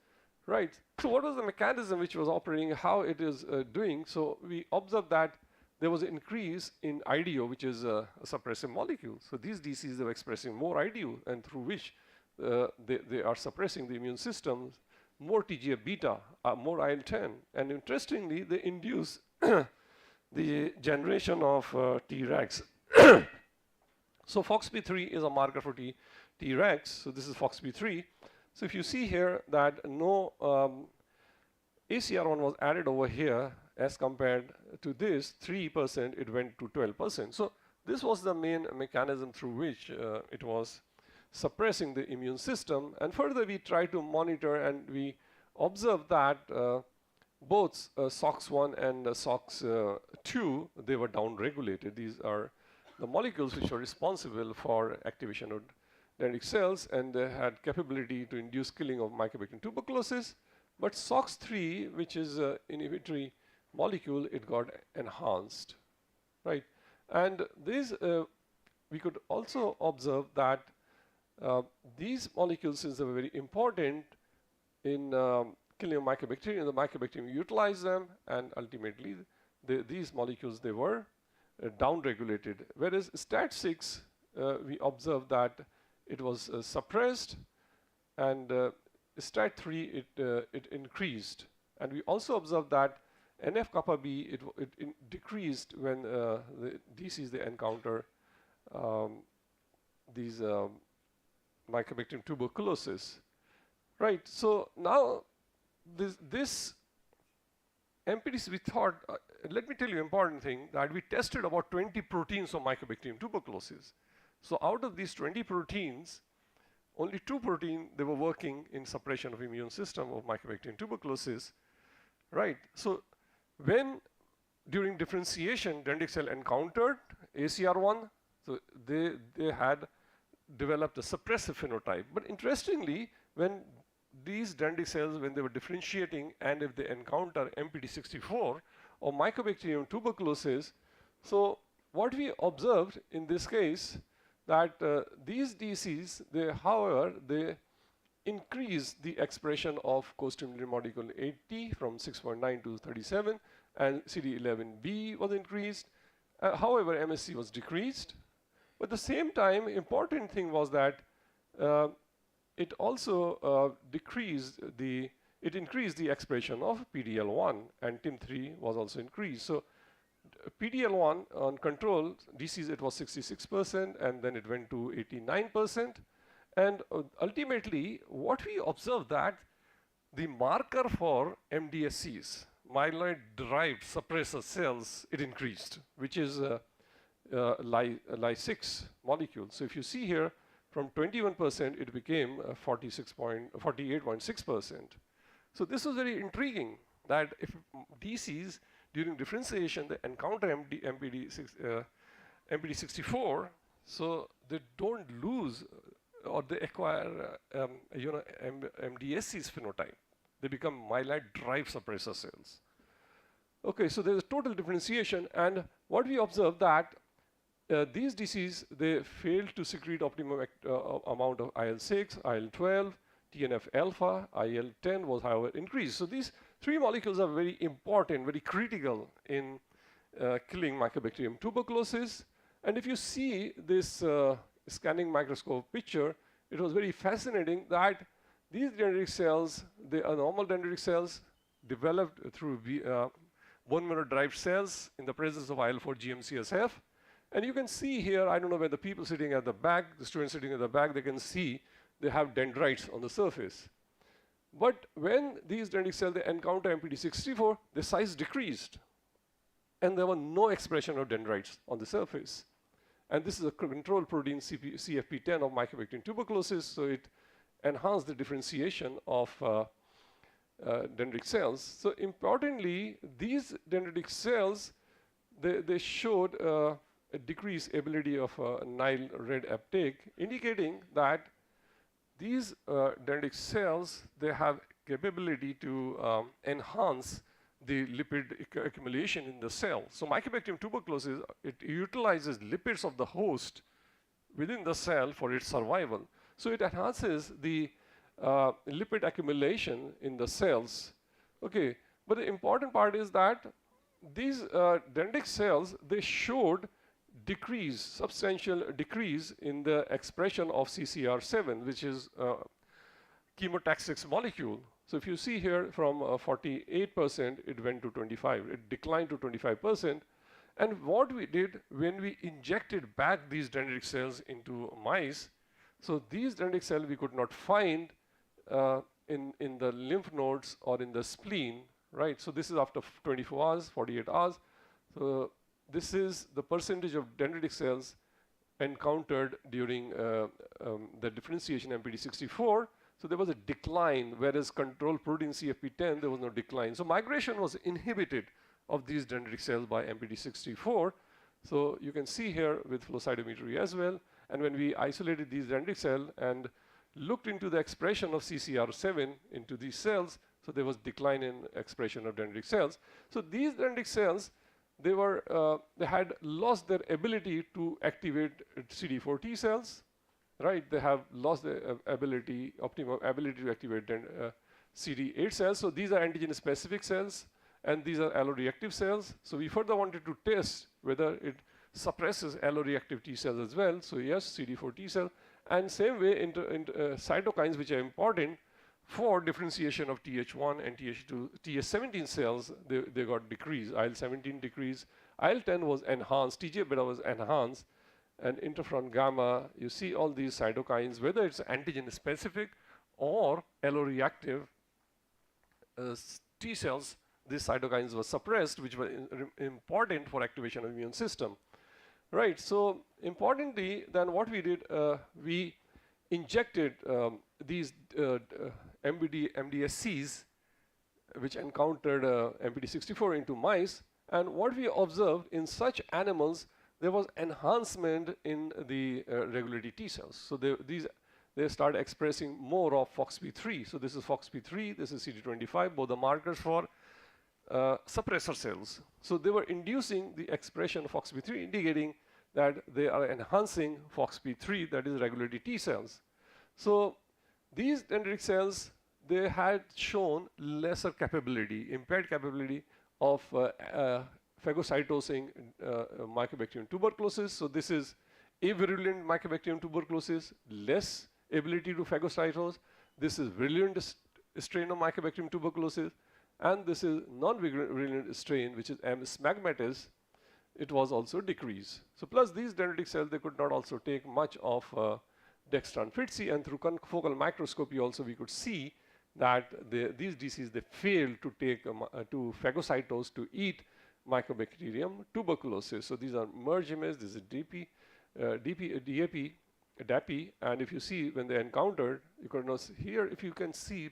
right? So what was the mechanism which was operating, how it is doing? So we observed that there was an increase in IDO, which is a suppressive molecule. So these DCs are expressing more IDO, and through which they are suppressing the immune system, more TGF beta, more IL-10. And interestingly, they induce the generation of Tregs. So FOXP3 is a marker for Tregs. So this is FOXP3. So if you see here that no ACR1 was added over here as compared to this 3%, it went to 12%. So this was the main mechanism through which it was suppressing the immune system. And further, we try to monitor and we observe that both SOX1 and SOX2, they were downregulated. These are the molecules which are responsible for activation of dendritic cells, and they had capability to induce killing of Mycobacterium tuberculosis. But SOX3, which is an inhibitory molecule, it got enhanced, right? And these, we could also observe that these molecules, since they were very important in killing of mycobacterium, the mycobacterium utilized them, and ultimately these molecules, they were downregulated. Whereas STAT6, we observed that it was suppressed, and STAT3, it increased. And we also observed that NF-kappa B, it decreased when the DCs, they encounter these Mycobacterium tuberculosis, right? So now this MPDC, we thought, let me tell you an important thing, that we tested about 20 proteins of Mycobacterium tuberculosis. So out of these 20 proteins, only 2 proteins, they were working in suppression of immune system of Mycobacterium tuberculosis, right? So when during differentiation, dendritic cell encountered ACR1, so they had developed a suppressive phenotype. But interestingly, when these dendritic cells, when they were differentiating, and if they encounter MPD64 or Mycobacterium tuberculosis, so what we observed in this case, that these DCs, however, they increase the expression of co-stimulating molecule 8T from 6.9 to 37, and CD11B was increased. However, MSC was decreased. But at the same time, important thing was that it also increased the expression of PDL1, and TIM3 was also increased. So PDL1 on control DCs, it was 66%, and then it went to 89%. And ultimately, what we observed that the marker for MDSCs, myeloid-derived suppressor cells, it increased, which is Ly6 molecule. So if you see here, from 21%, it became 48.6%. So this was very intriguing, that if DCs during differentiation, they encounter MPD64, so they don't lose or they acquire MDSC's phenotype. They become myeloid-derived suppressor cells. Okay, so there's a total differentiation, and what we observed that these DCs, they failed to secrete optimum amount of IL-6, IL-12, TNF-alpha, IL-10 was however increased. So these three molecules are very important, very critical in killing Mycobacterium tuberculosis. And if you see this scanning microscope picture, it was very fascinating that these dendritic cells, they are normal dendritic cells developed through bone marrow-derived cells in the presence of IL-4 GM-CSF. And you can see here, I don't know where the people sitting at the back, the students sitting at the back, they can see they have dendrites on the surface. But when these dendritic cells, they encounter MPD64, the size decreased. And there was no expression of dendrites on the surface. And this is a control protein CFP10 of Mycobacterium tuberculosis, so it enhanced the differentiation of dendritic cells. So importantly, these dendritic cells, they showed a decreased ability of Nile red uptake, indicating that these dendritic cells, they have capability to enhance the lipid accumulation in the cell. So Mycobacterium tuberculosis, it utilizes lipids of the host within the cell for its survival. So it enhances the lipid accumulation in the cells. Okay, but the important part is that these dendritic cells, they showed substantial decrease in the expression of CCR7, which is chemotaxis molecule. So if you see here from 48%, it went to 25. It declined to 25%. And what we did when we injected back these dendritic cells into mice, so these dendritic cells we could not find in the lymph nodes or in the spleen, right? So this is after 24 hours, 48 hours. So this is the percentage of dendritic cells encountered during the differentiation MPD64. So there was a decline, whereas control protein CFP10, there was no decline. So migration was inhibited of these dendritic cells by MPD64. So you can see here with flow cytometry as well. And when we isolated these dendritic cells and looked into the expression of CCR7 into these cells, so there was decline in expression of dendritic cells. So these dendritic cells, they had lost their ability to activate CD4 T cells, right? They have lost the optimum ability to activate CD8 cells. So these are antigen specific cells, and these are alloreactive cells. So we further wanted to test whether it suppresses alloreactive T cells as well. So yes, CD4 T cell, and same way cytokines which are important for differentiation of Th1 and Th2, Th17 cells, they got decreased. IL-17 decreased, IL-10 was enhanced, TGF-beta was enhanced, and interferon gamma, you see all these cytokines, whether it's antigen specific or alloreactive T cells, these cytokines were suppressed, which were important for activation of immune system. Right, so importantly, then what we did, we injected these MDSCs, which encountered MPD64 into mice, and what we observed in such animals, there was enhancement in the regulatory T cells. So they start expressing more of FOXP3. So this is FOXP3, this is CD25, both the markers for suppressor cells. So they were inducing the expression of FOXP3, indicating that they are enhancing FOXP3, that is regulatory T cells. So these dendritic cells, they had shown lesser capability, impaired capability of phagocytosing Mycobacterium tuberculosis. So this is avirulent Mycobacterium tuberculosis, less ability to phagocytose. This is virulent strain of Mycobacterium tuberculosis, and this is non-virulent strain, which is M. smegmatis. It was also decreased. So plus these dendritic cells, they could not also take much of dextran FITC, and through confocal microscopy also we could see that these DCs, they failed to take to phagocytose to eat Mycobacterium tuberculosis. So these are merge image, this is DAPI, and if you see when they encountered, you could not see here, if you can see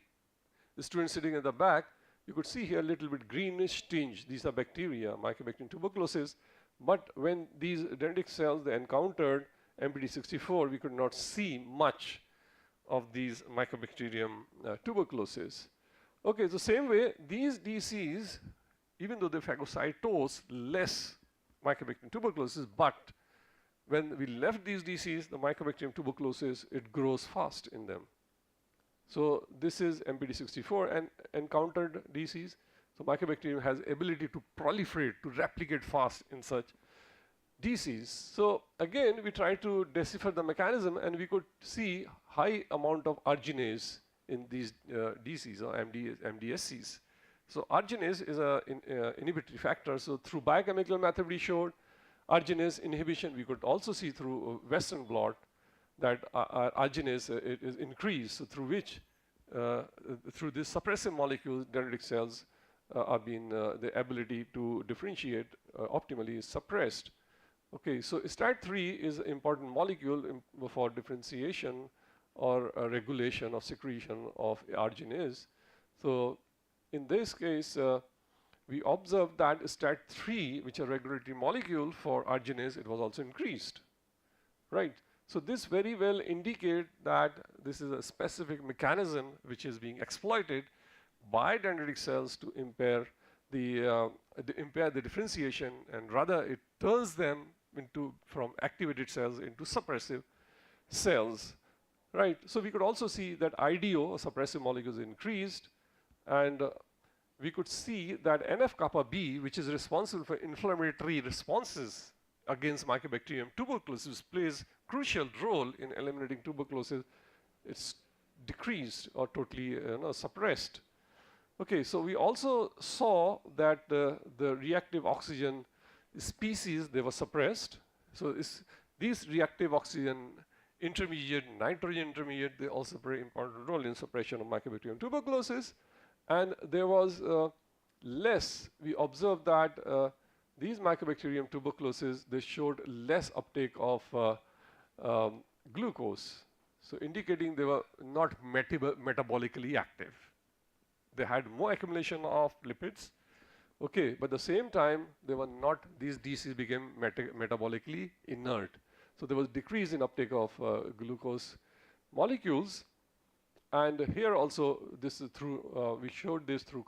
the student sitting at the back, you could see here a little bit greenish tinge. These are bacteria, Mycobacterium tuberculosis. But when these dendritic cells, they encountered MPD64, we could not see much of these Mycobacterium tuberculosis. Okay, so same way, these DCs, even though they phagocytose less Mycobacterium tuberculosis, but when we left these DCs, the Mycobacterium tuberculosis, it grows fast in them. So this is MPD64 and encountered DCs. So Mycobacterium has ability to proliferate, to replicate fast in such DCs. So again, we tried to decipher the mechanism, and we could see high amount of arginase in these DCs or MDSCs. So arginase is an inhibitory factor. So through biochemical method we showed arginase inhibition. We could also see through Western blot that arginase is increased, so through which, through this suppressive molecule, dendritic cells are being, the ability to differentiate optimally is suppressed. Okay, so STAT3 is an important molecule for differentiation or regulation of secretion of arginase. So in this case, we observed that STAT3, which is a regulatory molecule for arginase, it was also increased, right? So this very well indicates that this is a specific mechanism which is being exploited by dendritic cells to impair the differentiation, and rather it turns them into, from activated cells into suppressive cells, right? So we could also see that IDO, a suppressive molecule, is increased, and we could see that NF-kappa B, which is responsible for inflammatory responses against Mycobacterium tuberculosis, plays crucial role in eliminating tuberculosis. It's decreased or totally suppressed. Okay, so we also saw that the reactive oxygen species, they were suppressed. So these reactive oxygen intermediate, nitrogen intermediate, they also play an important role in suppression of Mycobacterium tuberculosis. And there was less, we observed that these Mycobacterium tuberculosis, they showed less uptake of glucose. So indicating they were not metabolically active. They had more accumulation of lipids, okay, but at the same time, they were not, these DCs became metabolically inert. So there was decrease in uptake of glucose molecules. And here also, this is through, we showed this through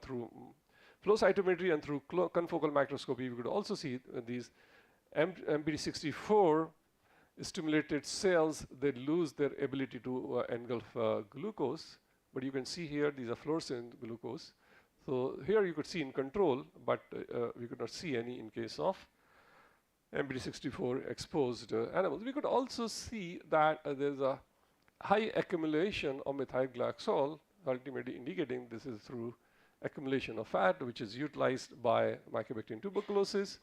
through flow cytometry and through confocal microscopy. We could also see these MPD64 stimulated cells, they lose their ability to engulf glucose. But you can see here, these are fluorescent glucose. So here you could see in control, but we could not see any in case of MPD64 exposed animals. We could also see that there's a high accumulation of methyl glycol, ultimately indicating this is through accumulation of fat, which is utilized by Mycobacterium tuberculosis.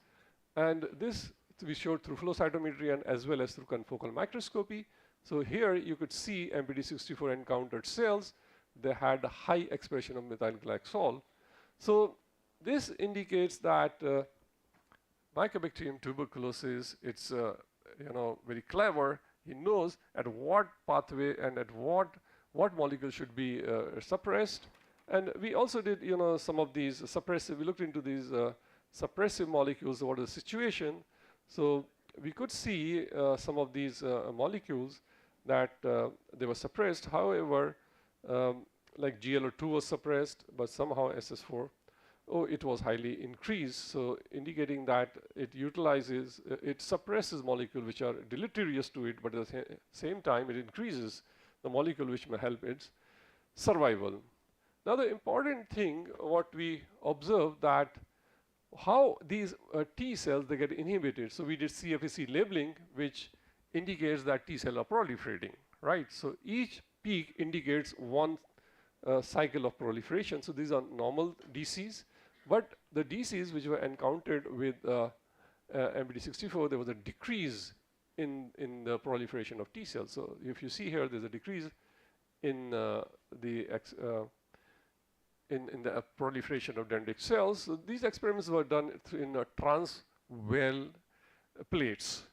And this we showed through flow cytometry and as well as through confocal microscopy. So here you could see MPD64 encountered cells. They had a high expression of methyl glycol. So this indicates that Mycobacterium tuberculosis, it's very clever. He knows at what pathway and at what molecule should be suppressed. And we also did some of these suppressive, we looked into these suppressive molecules, what is the situation. So we could see some of these molecules that they were suppressed. However, like GLO2 was suppressed, but somehow SS4, it was highly increased. So indicating that it utilizes, it suppresses molecules which are deleterious to it, but at the same time, it increases the molecule which may help its survival. Now, the important thing, what we observed that how these T cells, they get inhibited. So we did CFEC labeling, which indicates that T cells are proliferating, right? So each peak indicates one cycle of proliferation. So these are normal DCs, but the DCs which were encountered with MPD64, there was a decrease in the proliferation of T cells. So if you see here, there's a decrease in the proliferation of dendritic cells. So these experiments were done in trans well plates,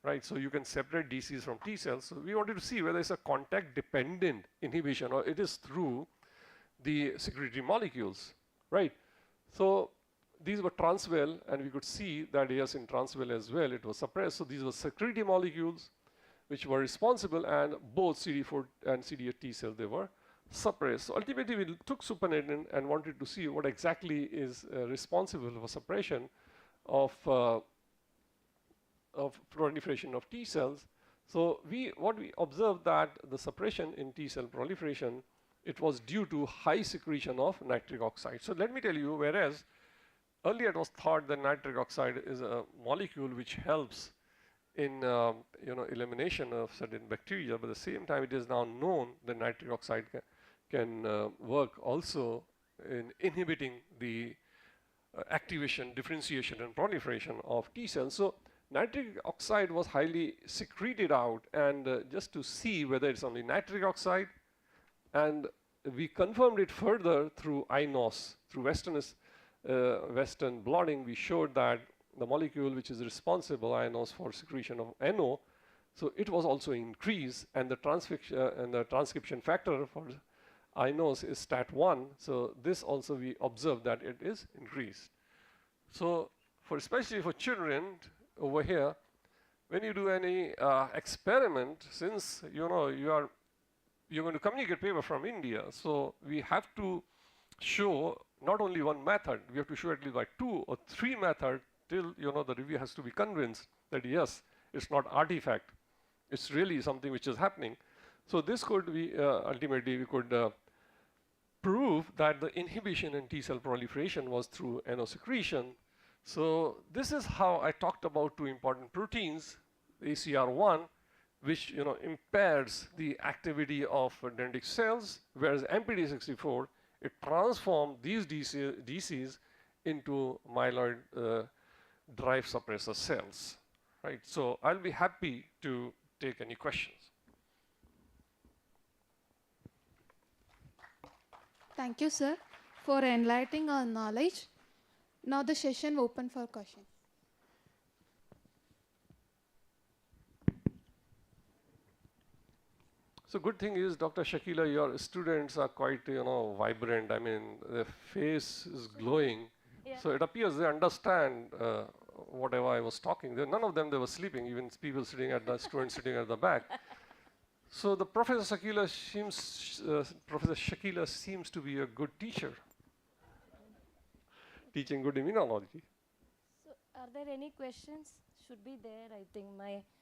right? So you can separate DCs from T cells. So we wanted to see whether it's a contact dependent inhibition or it is through the secretory molecules, right? So these were transwell, and we could see that yes, in transwell as well, it was suppressed. So these were secretory molecules which were responsible, and both CD4 and CD8 T cells, they were suppressed. So ultimately, we took supernatant and wanted to see what exactly is responsible for suppression of of proliferation of T cells. So what we observed that the suppression in T cell proliferation, it was due to high secretion of nitric oxide. So let me tell you, whereas earlier it was thought that nitric oxide is a molecule which helps in elimination of certain bacteria, but at the same time it is now known that nitric oxide can work also in inhibiting the activation, differentiation and proliferation of T cells. So nitric oxide was highly secreted out, and just to see whether it's only nitric oxide, and we confirmed it further through iNOS, through Western blotting. We showed that the molecule which is responsible, iNOS, for secretion of NO, so it was also increased, and the transcription factor for iNOS is STAT1, so this also we observed that it is increased. So especially for children over here, when you do any experiment, since you're going to communicate paper from India, so we have to show not only one method, we have to show at least like 2 or 3 methods till the review has to be convinced that yes, it's not artifact, it's really something which is happening. So this could be ultimately we could prove that the inhibition in T cell proliferation was through NO secretion. So this is how I talked about 2 important proteins, ACR1, which impairs the activity of dendritic cells, whereas MPD64, it transforms these DCs into myeloid drive suppressor cells, right? So I'll be happy to take any questions. Thank you, sir, for enlightening our knowledge. Now the session open for questions. So good thing is, Dr. Shakila, your students are quite, vibrant. I mean, their face is glowing. Yeah. So it appears they understand whatever I was talking. None of them, they were sleeping, even people sitting at the students sitting at the back. So the Professor Shakila seems to be a good teacher, teaching good immunology. So are there any questions? Should be there, I think.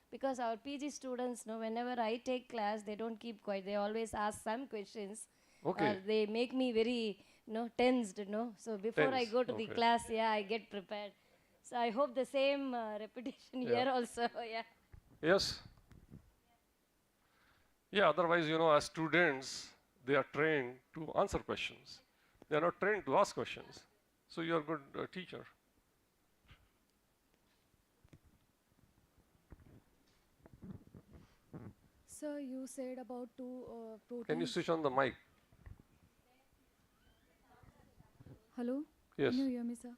Because our PG students, whenever I take class, they don't keep quiet. They always ask some questions. Okay. They make me very, tensed, So before I go to the class, I get prepared. So I hope the same repetition here also, Yes. Yeah, otherwise, as students, they are trained to answer questions. They are not trained to ask questions. So you are a good teacher. Sir, you said about 2 proteins. Can you switch on the mic? Hello? Yes. Can you hear me, sir?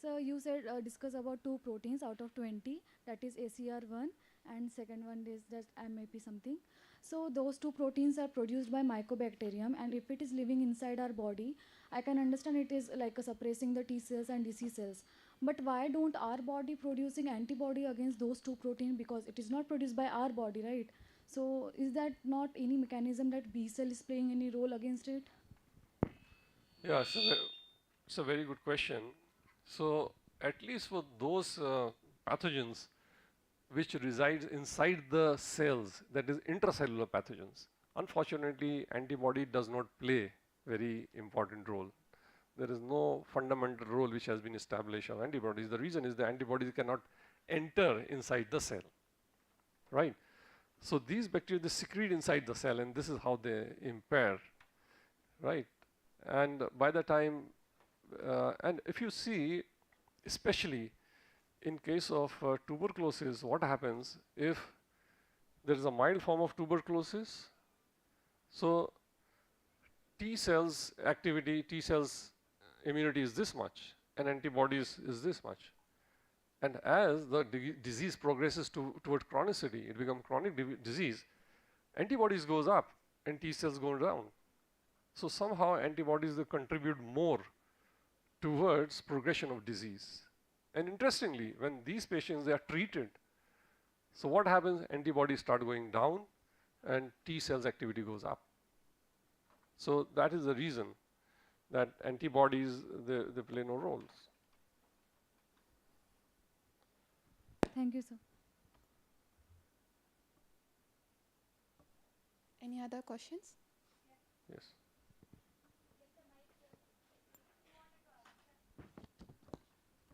Sir, you said discuss about 2 proteins out of 20, that is ACR1, and second one is just MAP something. So those 2 proteins are produced by mycobacterium, and if it is living inside our body, I can understand it is like suppressing the T cells and DC cells. But why don't our body producing antibody against those 2 proteins? Because it is not produced by our body, right? So is that not any mechanism that B cell is playing any role against it? Yeah, it's a very good question. So at least for those pathogens which resides inside the cells, that is intracellular pathogens, unfortunately antibody does not play very important role. There is no fundamental role which has been established of antibodies. The reason is the antibodies cannot enter inside the cell, right? So these bacteria, they secrete inside the cell, and this is how they impair, right? And by the time, and if you see, especially in case of tuberculosis, what happens if there is a mild form of tuberculosis? So T cells activity, T cells immunity is this much, and antibodies is this much. And as the disease progresses toward chronicity, it becomes chronic disease, antibodies goes up and T cells go down. So somehow antibodies, they contribute more towards progression of disease. And interestingly, when these patients, they are treated, so what happens? Antibodies start going down and T cells activity goes up. So that is the reason that antibodies, they play no roles. Thank you, sir. Any other questions? Yes.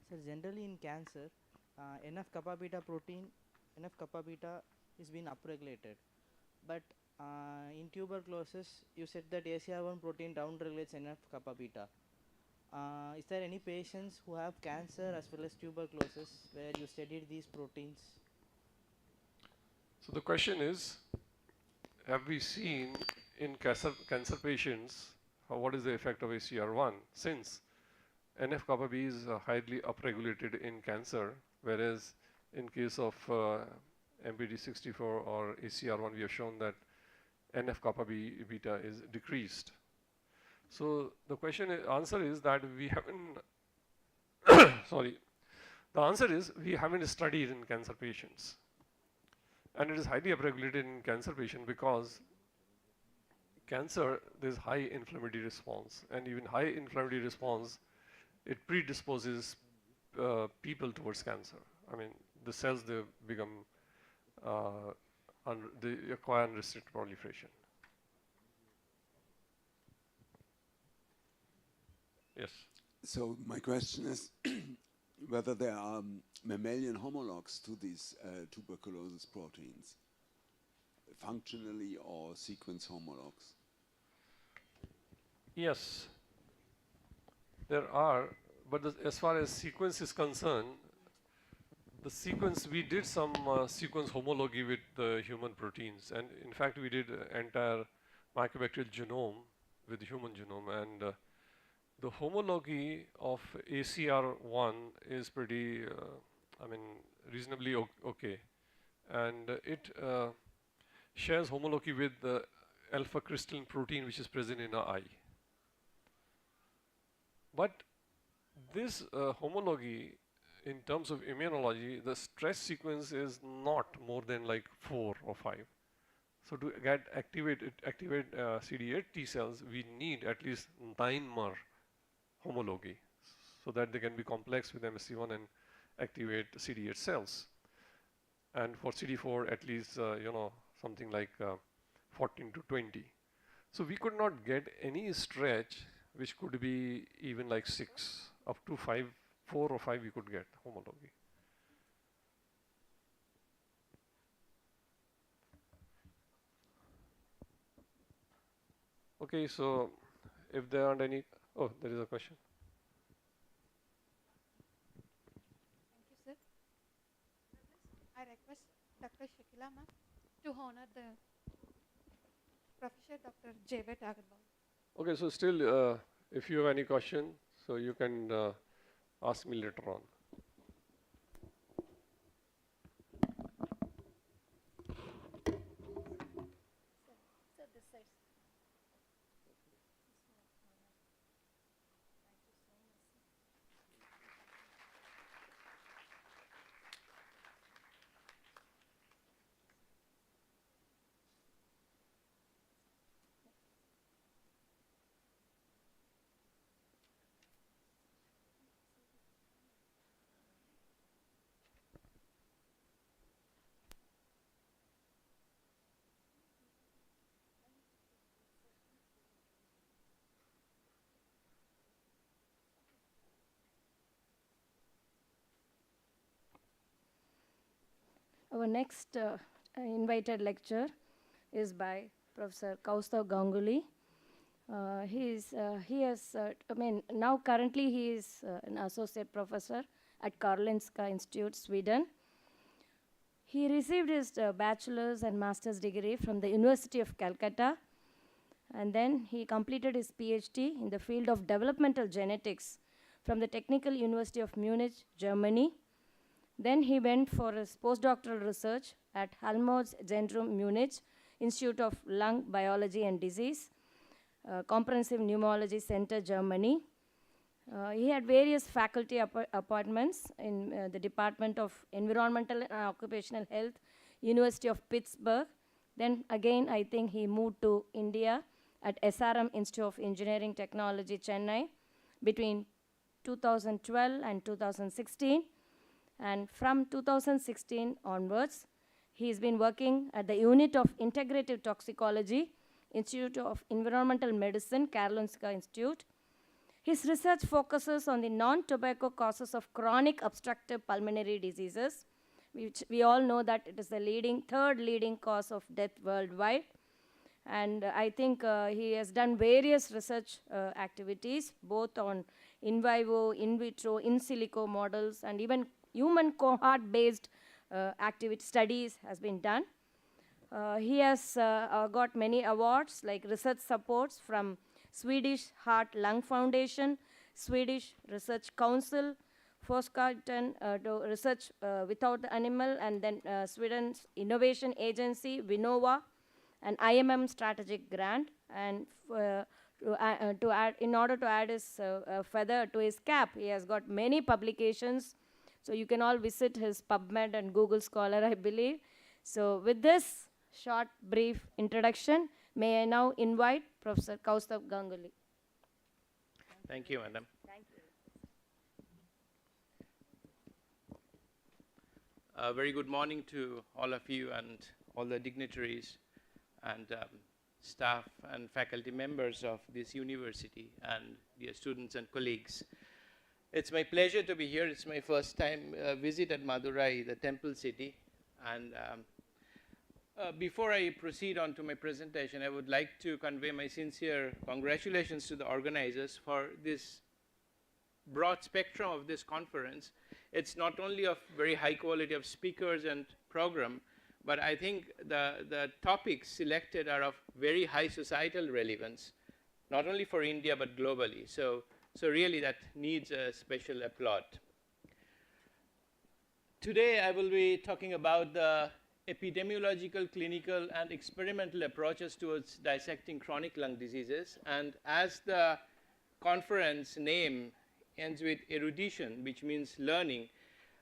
So generally in cancer, NF-kappa beta protein, NF-kappa beta is being upregulated. But in tuberculosis, you said that ACR1 protein downregulates NF-kappa beta. Is there any patients who have cancer as well as tuberculosis where you studied these proteins? So the question is, have we seen in cancer patients what is the effect of ACR1, since NF-kappa B is highly upregulated in cancer, whereas in case of MPD64 or ACR1, we have shown that NF-kappa beta is decreased. So the answer is that we haven't, sorry, the answer is we haven't studied in cancer patients. And it is highly upregulated in cancer patient because cancer, there's high inflammatory response, and even high inflammatory response, it predisposes people towards cancer. I mean, the cells, they become, they acquire unrestricted proliferation. Yes. So my question is whether there are mammalian homologs to these tuberculosis proteins, functionally or sequence homologs. Yes, there are, but as far as sequence is concerned, the sequence, we did some sequence homology with the human proteins, and in fact we did entire mycobacterial genome with the human genome, and the homology of ACR1 is pretty, I mean, reasonably okay, and it shares homology with the alpha crystalline protein which is present in our eye. But this homology, in terms of immunology, the stress sequence is not more than like 4 or 5. So to get activate CD8 T cells, we need at least 9-mer homology, so that they can be complex with MSC1 and activate CD8 cells. And for CD4, at least something like 14 to 20. So we could not get any stretch which could be even like 6, up to 5, 4 or 5 we could get homology. Okay, so if there aren't any, oh, there is a question. Thank you, sir. I request Dr. Shakila ma'am to honor the Professor Dr. Javed Agarwal. Okay, so still, if you have any question, so you can ask me later on. Sir, this side. Our next invited lecture is by Professor Kaustav Ganguly. Now currently he is an associate professor at Karolinska Institute, Sweden. He received his bachelor's and master's degree from the University of Calcutta, and then he completed his PhD in the field of developmental genetics from the Technical University of Munich, Germany. Then he went for his postdoctoral research at Helmholtz-Zentrum Munich, Institute of Lung Biology and Disease, Comprehensive Pneumology Center, Germany. He had various faculty appointments in the Department of Environmental and Occupational Health, University of Pittsburgh. Then again, I think he moved to India at SRM Institute of Engineering Technology, Chennai, between 2012 and 2016. And from 2016 onwards, He's been working at the Unit of Integrative Toxicology, Institute of Environmental Medicine, Karolinska Institute. His research focuses on the non-tobacco causes of chronic obstructive pulmonary diseases, which we all know that it is the third leading cause of death worldwide. And I think he has done various research activities, both on in vivo, in vitro, in silico models, and even human cohort-based studies has been done. He has got many awards like research supports from Swedish Heart Lung Foundation, Swedish Research Council, Forskaren to Research Without the Animal, and then Sweden's Innovation Agency, Vinnova, an IMM strategic grant, and in order to add his feather to his cap, he has got many publications. So you can all visit his PubMed and Google Scholar, I believe. So with this short, brief introduction, may I now invite Professor Kaustav Ganguly. Thank you, madam. Thank you. Very good morning to all of you and all the dignitaries and staff and faculty members of this university and dear students and colleagues. It's my pleasure to be here. It's my first time visit at Madurai, the temple city. And before I proceed on to my presentation, I would like to convey my sincere congratulations to the organizers for this broad spectrum of this conference. It's not only of very high quality of speakers and program, but I think the topics selected are of very high societal relevance, not only for India, but globally. So really that needs a special applaud. Today I will be talking about the epidemiological, clinical, and experimental approaches towards dissecting chronic lung diseases. And as the conference name ends with erudition, which means learning,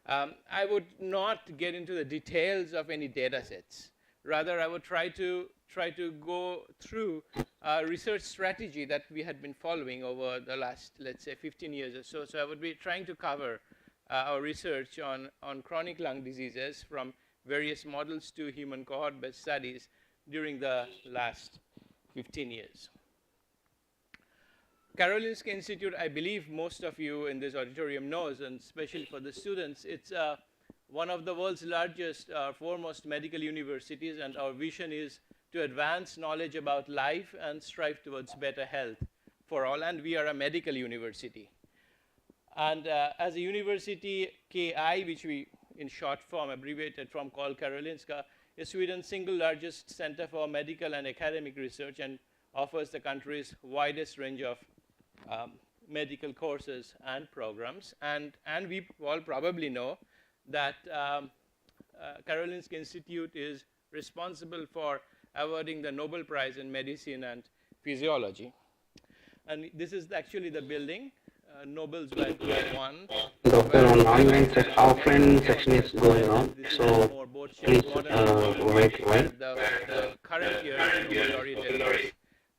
I would not get into the details of any data sets. Rather, I would try to go through a research strategy that we had been following over the last, let's say, 15 years or so. So I would be trying to cover our research on chronic lung diseases from various models to human cohort-based studies during the last 15 years. Karolinska Institute, I believe most of you in this auditorium knows, and especially for the students, it's one of the world's largest, foremost medical universities, and our vision is to advance knowledge about life and strive towards better health for all, and we are a medical university. And as a university, KI, which we in short form abbreviated from called Karolinska, is Sweden's single largest center for medical and academic research and offers the country's widest range of medical courses and programs. And we all probably know that Karolinska Institute is responsible for awarding the Nobel Prize in Medicine and Physiology. And this is actually the building. Nobels were won. Doctor, on offline section is going on, so please wait. The current year Nobel laureate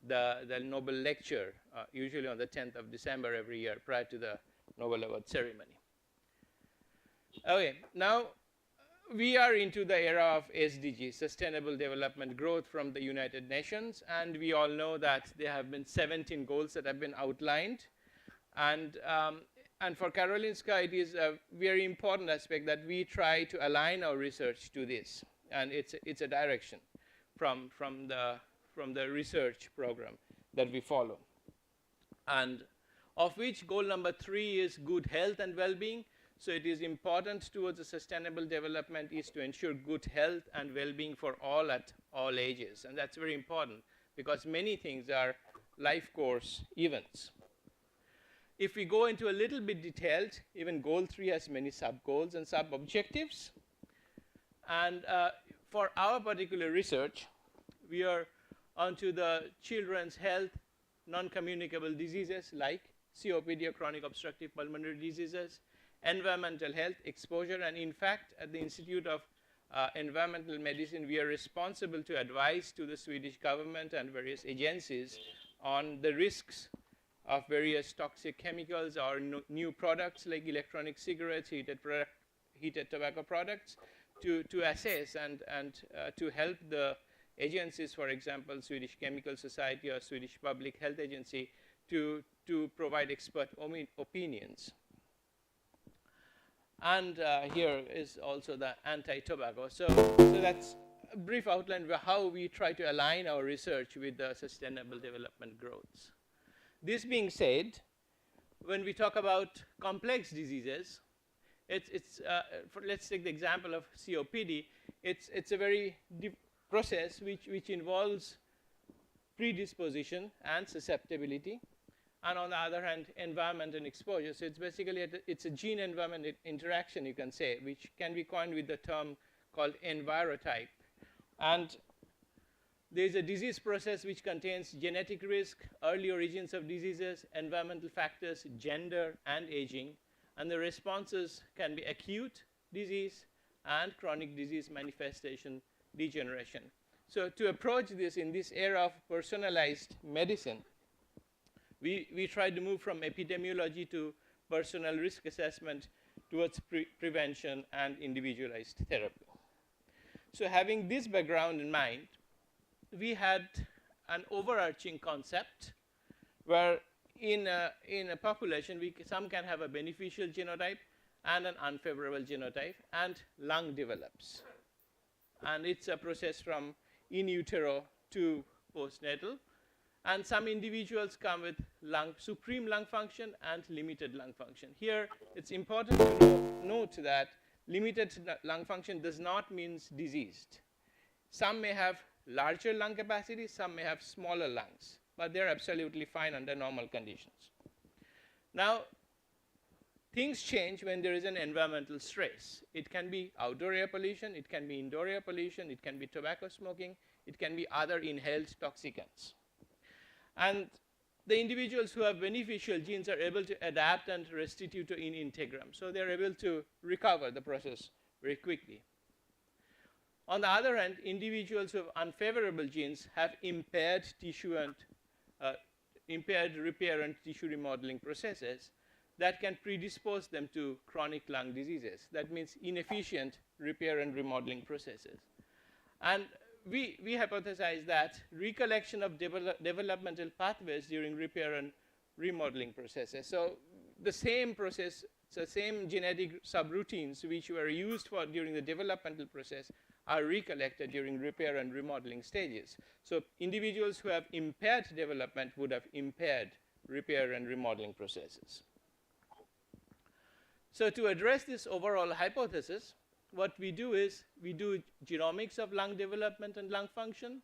the Nobel lecture, usually on the 10th of December every year, prior to the Nobel Award ceremony. Okay, now we are into the era of SDG, Sustainable Development Growth from the United Nations, and we all know that there have been 17 goals that have been outlined. And for Karolinska, it is a very important aspect that we try to align our research to this, and it's a direction from the research program that we follow. And of which goal number 3 is good health and well-being. So it is important towards the sustainable development is to ensure good health and well-being for all at all ages, and that's very important because many things are life course events. If we go into a little bit detailed, even goal 3 has many sub-goals and sub-objectives. And for our particular research, we are onto the children's health, non-communicable diseases like COPD or chronic obstructive pulmonary diseases, environmental health, exposure, and in fact, at the Institute of Environmental Medicine, we are responsible to advise to the Swedish government and various agencies on the risks of various toxic chemicals or new products like electronic cigarettes, heated tobacco products to assess and to help the agencies, for example, Swedish Chemical Society or Swedish Public Health Agency, to provide expert opinions. And here is also the anti-tobacco. So that's a brief outline of how we try to align our research with the sustainable development goals. This being said, when we talk about complex diseases, let's take the example of COPD. It's a very deep process which involves predisposition and susceptibility, and on the other hand, environment and exposure. So it's basically it's a gene-environment interaction, you can say, which can be coined with the term called envirotype. And there's a disease process which contains genetic risk, early origins of diseases, environmental factors, gender, and aging. And the responses can be acute disease and chronic disease manifestation, degeneration. So to approach this in this era of personalized medicine, we try to move from epidemiology to personal risk assessment towards prevention and individualized therapy. So having this background in mind, we had an overarching concept where in a population, some can have a beneficial genotype and an unfavorable genotype, and lung develops. And it's a process from in utero to postnatal. And some individuals come with supreme lung function and limited lung function. Here, it's important to note that limited lung function does not mean diseased. Some may have larger lung capacity, some may have smaller lungs, but they're absolutely fine under normal conditions. Now, things change when there is an environmental stress. It can be outdoor air pollution, it can be indoor air pollution, it can be tobacco smoking, it can be other inhaled toxicants. And the individuals who have beneficial genes are able to adapt and restitute to in integram. So they're able to recover the process very quickly. On the other hand, individuals who have unfavorable genes have impaired tissue and impaired repair and tissue remodeling processes that can predispose them to chronic lung diseases. That means inefficient repair and remodeling processes. And we hypothesize that recollection of developmental pathways during repair and remodeling processes. So the same process, the same genetic subroutines which were used for during the developmental process are recollected during repair and remodeling stages. So individuals who have impaired development would have impaired repair and remodeling processes. So to address this overall hypothesis, what we do is we do genomics of lung development and lung function,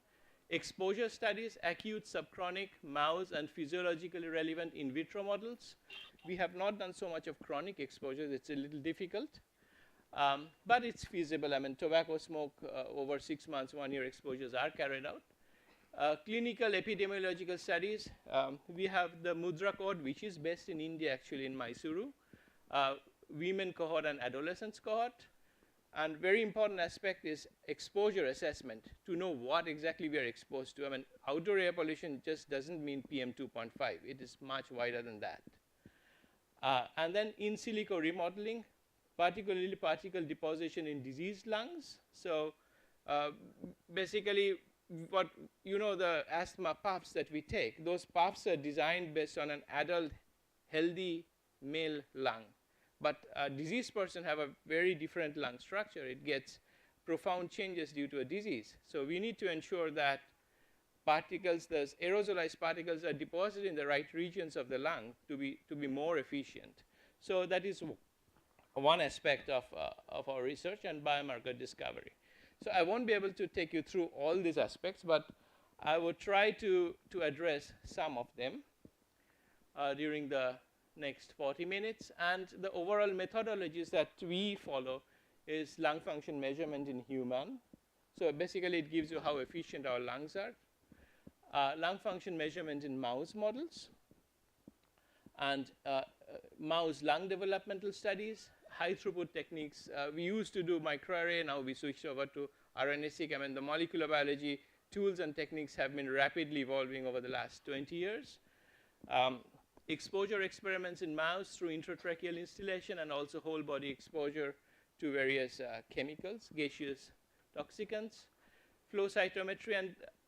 exposure studies, acute, subchronic, mouse, and physiologically relevant in vitro models. We have not done so much of chronic exposures. It's a little difficult, but it's feasible. I mean, tobacco smoke over 6 months, 1 year exposures are carried out. Clinical epidemiological studies, we have the Mudra cohort, which is based in India, actually in Mysuru, women cohort and adolescents cohort. And very important aspect is exposure assessment to know what exactly we are exposed to. I mean, outdoor air pollution just doesn't mean PM 2.5. It is much wider than that. And then in silico remodeling, particularly particle deposition in diseased lungs. So basically, what you know, the asthma puffs that we take, those puffs are designed based on an adult, healthy male lung. But a diseased person have a very different lung structure. It gets profound changes due to a disease. So we need to ensure that particles, those aerosolized particles, are deposited in the right regions of the lung to be more efficient. So that is one aspect of our research and biomarker discovery. So I won't be able to take you through all these aspects, but I will try to address some of them during the next 40 minutes. And the overall methodologies that we follow is lung function measurement in human. So basically, it gives you how efficient our lungs are. Lung function measurement in mouse models, and mouse lung developmental studies, high throughput techniques. We used to do microarray, now we switched over to RNA-seq. I mean, the molecular biology tools and techniques have been rapidly evolving over the last 20 years. Exposure experiments in mouse through intratracheal instillation and also whole body exposure to various chemicals, gaseous toxicants, flow cytometry,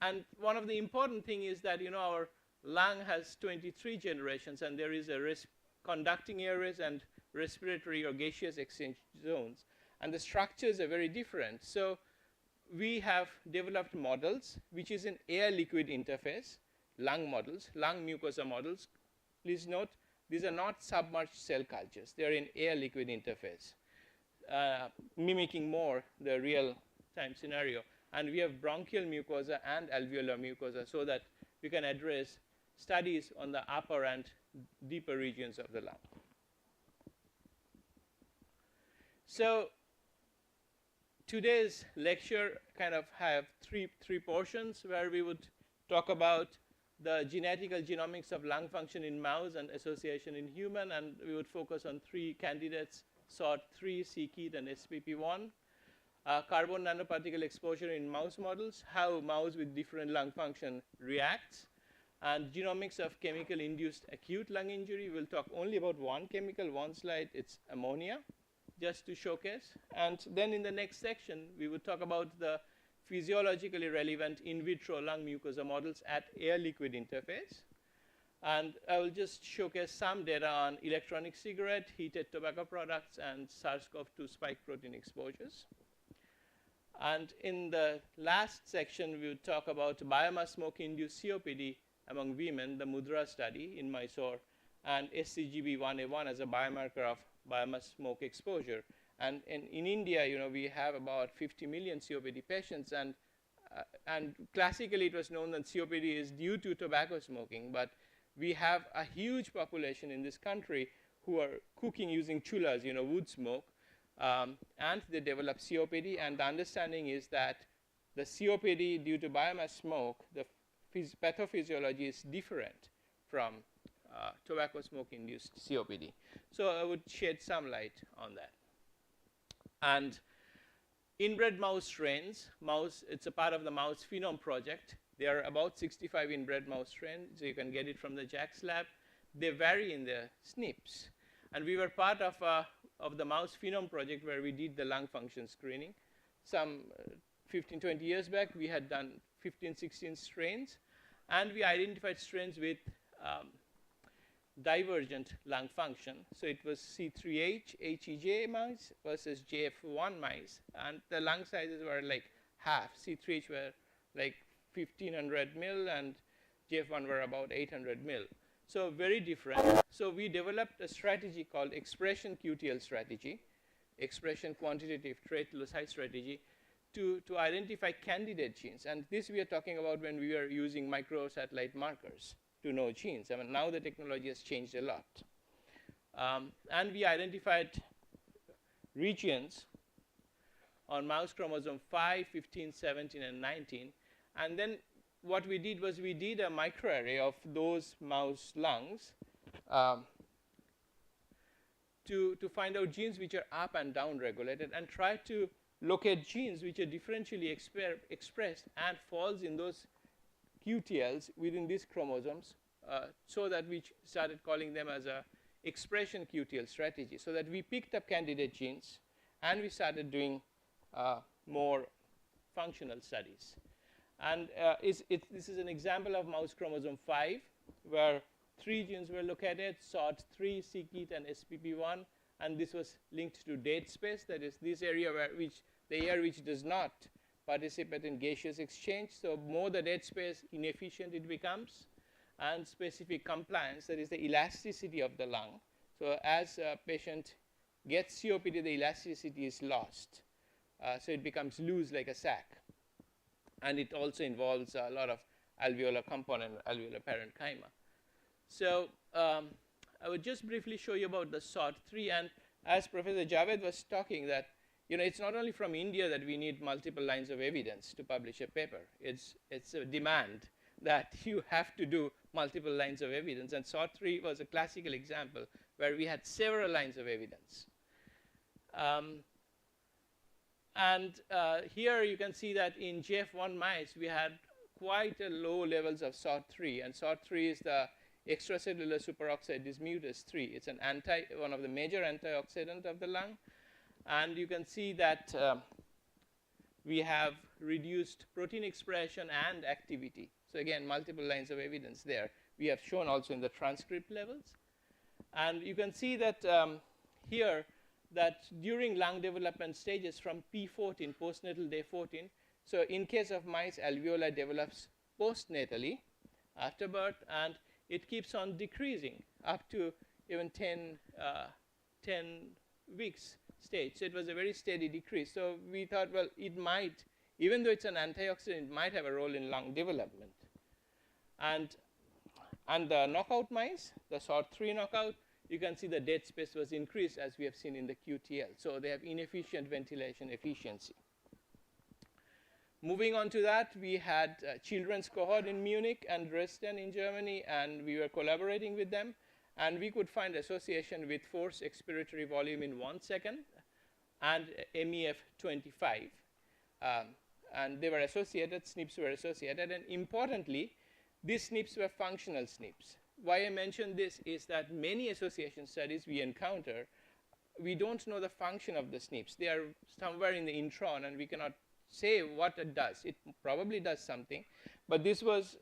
and one of the important thing is that our lung has 23 generations, and there is a conducting areas and respiratory or gaseous exchange zones, and the structures are very different. So we have developed models which is an air-liquid interface, lung models, lung mucosa models. Please note, these are not submerged cell cultures. They are in air-liquid interface, mimicking more the real-time scenario. And we have bronchial mucosa and alveolar mucosa so that we can address studies on the upper and deeper regions of the lung. So today's lecture kind of have three portions where we would talk about the genetical genomics of lung function in mouse and association in human, and we would focus on 3 candidates, SORT3, c-KIT, and SPP1. Carbon nanoparticle exposure in mouse models, how mouse with different lung function reacts, and genomics of chemical-induced acute lung injury. We'll talk only about one chemical, one slide, it's ammonia, just to showcase. And then in the next section, we will talk about the physiologically relevant in vitro lung mucosa models at air-liquid interface. And I will just showcase some data on electronic cigarette, heated tobacco products, and SARS-CoV-2 spike protein exposures. And in the last section, we will talk about biomass smoke-induced COPD among women, the Mudra study in Mysore, and SCGB1A1 as a biomarker of biomass smoke exposure. And in India, we have about 50 million COPD patients, and classically it was known that COPD is due to tobacco smoking, but we have a huge population in this country who are cooking using chullas, wood smoke, and they develop COPD, and the understanding is that the COPD due to biomass smoke, the pathophysiology is different from tobacco smoke-induced COPD. So I would shed some light on that. And inbred mouse strains, it's a part of the Mouse Phenome Project. There are about 65 inbred mouse strains, so you can get it from the Jack's lab. They vary in their SNPs. And we were part of the Mouse Phenome Project where we did the lung function screening. Some 15, 20 years back, we had done 15, 16 strains, and we identified strains with divergent lung function. So it was C3H, HEJ mice versus JF1 mice, and the lung sizes were like half. C3H were like 1500 mil, and JF1 were about 800 mil. So very different. So we developed a strategy called expression QTL strategy, expression quantitative trait loci strategy, to identify candidate genes. And this we are talking about when we are using microsatellite markers to know genes. I mean, now the technology has changed a lot. And we identified regions on mouse chromosome 5, 15, 17, and 19. And then what we did was we did a microarray of those mouse lungs to find out genes which are up and down regulated, and try to locate genes which are differentially expressed and falls in those QTLs within these chromosomes, so that we started calling them as a expression QTL strategy, so that we picked up candidate genes and we started doing more functional studies. And this is an example of mouse chromosome 5, where 3 genes were located, SORT3, c-KIT, and SPP1, and this was linked to dead space, that is this area the air which does not participate in gaseous exchange. So more the dead space, inefficient it becomes, and specific compliance, that is the elasticity of the lung. So as a patient gets COPD, the elasticity is lost. So it becomes loose like a sac. And it also involves a lot of alveolar component, alveolar parenchyma. So I would just briefly show you about the SORT3. And as Professor Javed was talking, that it's not only from India that we need multiple lines of evidence to publish a paper. It's a demand that you have to do multiple lines of evidence. And SORT3 was a classical example where we had several lines of evidence. Here you can see that in JF1 mice, we had quite a low levels of SORT3. And SORT3 is the extracellular superoxide dismutase 3. It's one of the major antioxidant of the lung. And you can see that we have reduced protein expression and activity. So again, multiple lines of evidence there. We have shown also in the transcript levels. And you can see that here that during lung development stages from P14, postnatal day 14, so in case of mice, alveoli develops postnatally after birth, and it keeps on decreasing up to even 10 weeks stage. So it was a very steady decrease. So we thought, well, it might, even though it's an antioxidant, it might have a role in lung development. And the knockout mice, the SORT3 knockout, you can see the dead space was increased as we have seen in the QTL. So they have inefficient ventilation efficiency. Moving on to that, we had a children's cohort in Munich and Dresden in Germany, and we were collaborating with them. And we could find association with forced expiratory volume in 1 second and MEF25. And they were associated, SNPs were associated. And importantly, these SNPs were functional SNPs. Why I mention this is that many association studies we encounter, we don't know the function of the SNPs. They are somewhere in the intron, and we cannot say what it does. It probably does something. But this was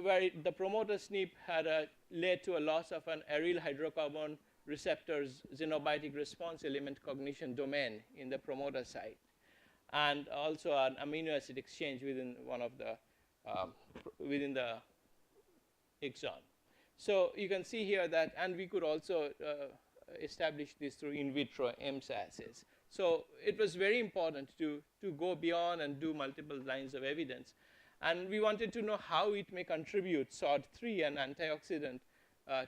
where the promoter SNP had led to a loss of an aryl hydrocarbon receptor's xenobiotic response element cognition domain in the promoter site, and also an amino acid exchange within one of the within the exon. So you can see here that, and we could also establish this through in vitro EMSA assays. So it was very important to go beyond and do multiple lines of evidence. And we wanted to know how it may contribute, SORT3, an antioxidant,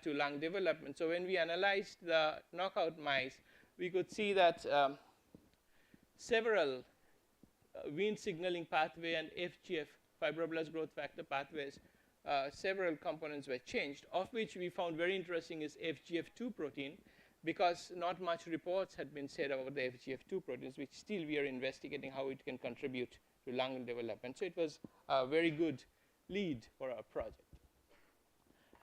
to lung development. So when we analyzed the knockout mice, we could see that several Wnt signaling pathway and FGF, fibroblast growth factor pathways, several components were changed, of which we found very interesting is FGF2 protein, because not much reports had been said about the FGF2 proteins, which still we are investigating how it can contribute to lung development. So it was a very good lead for our project.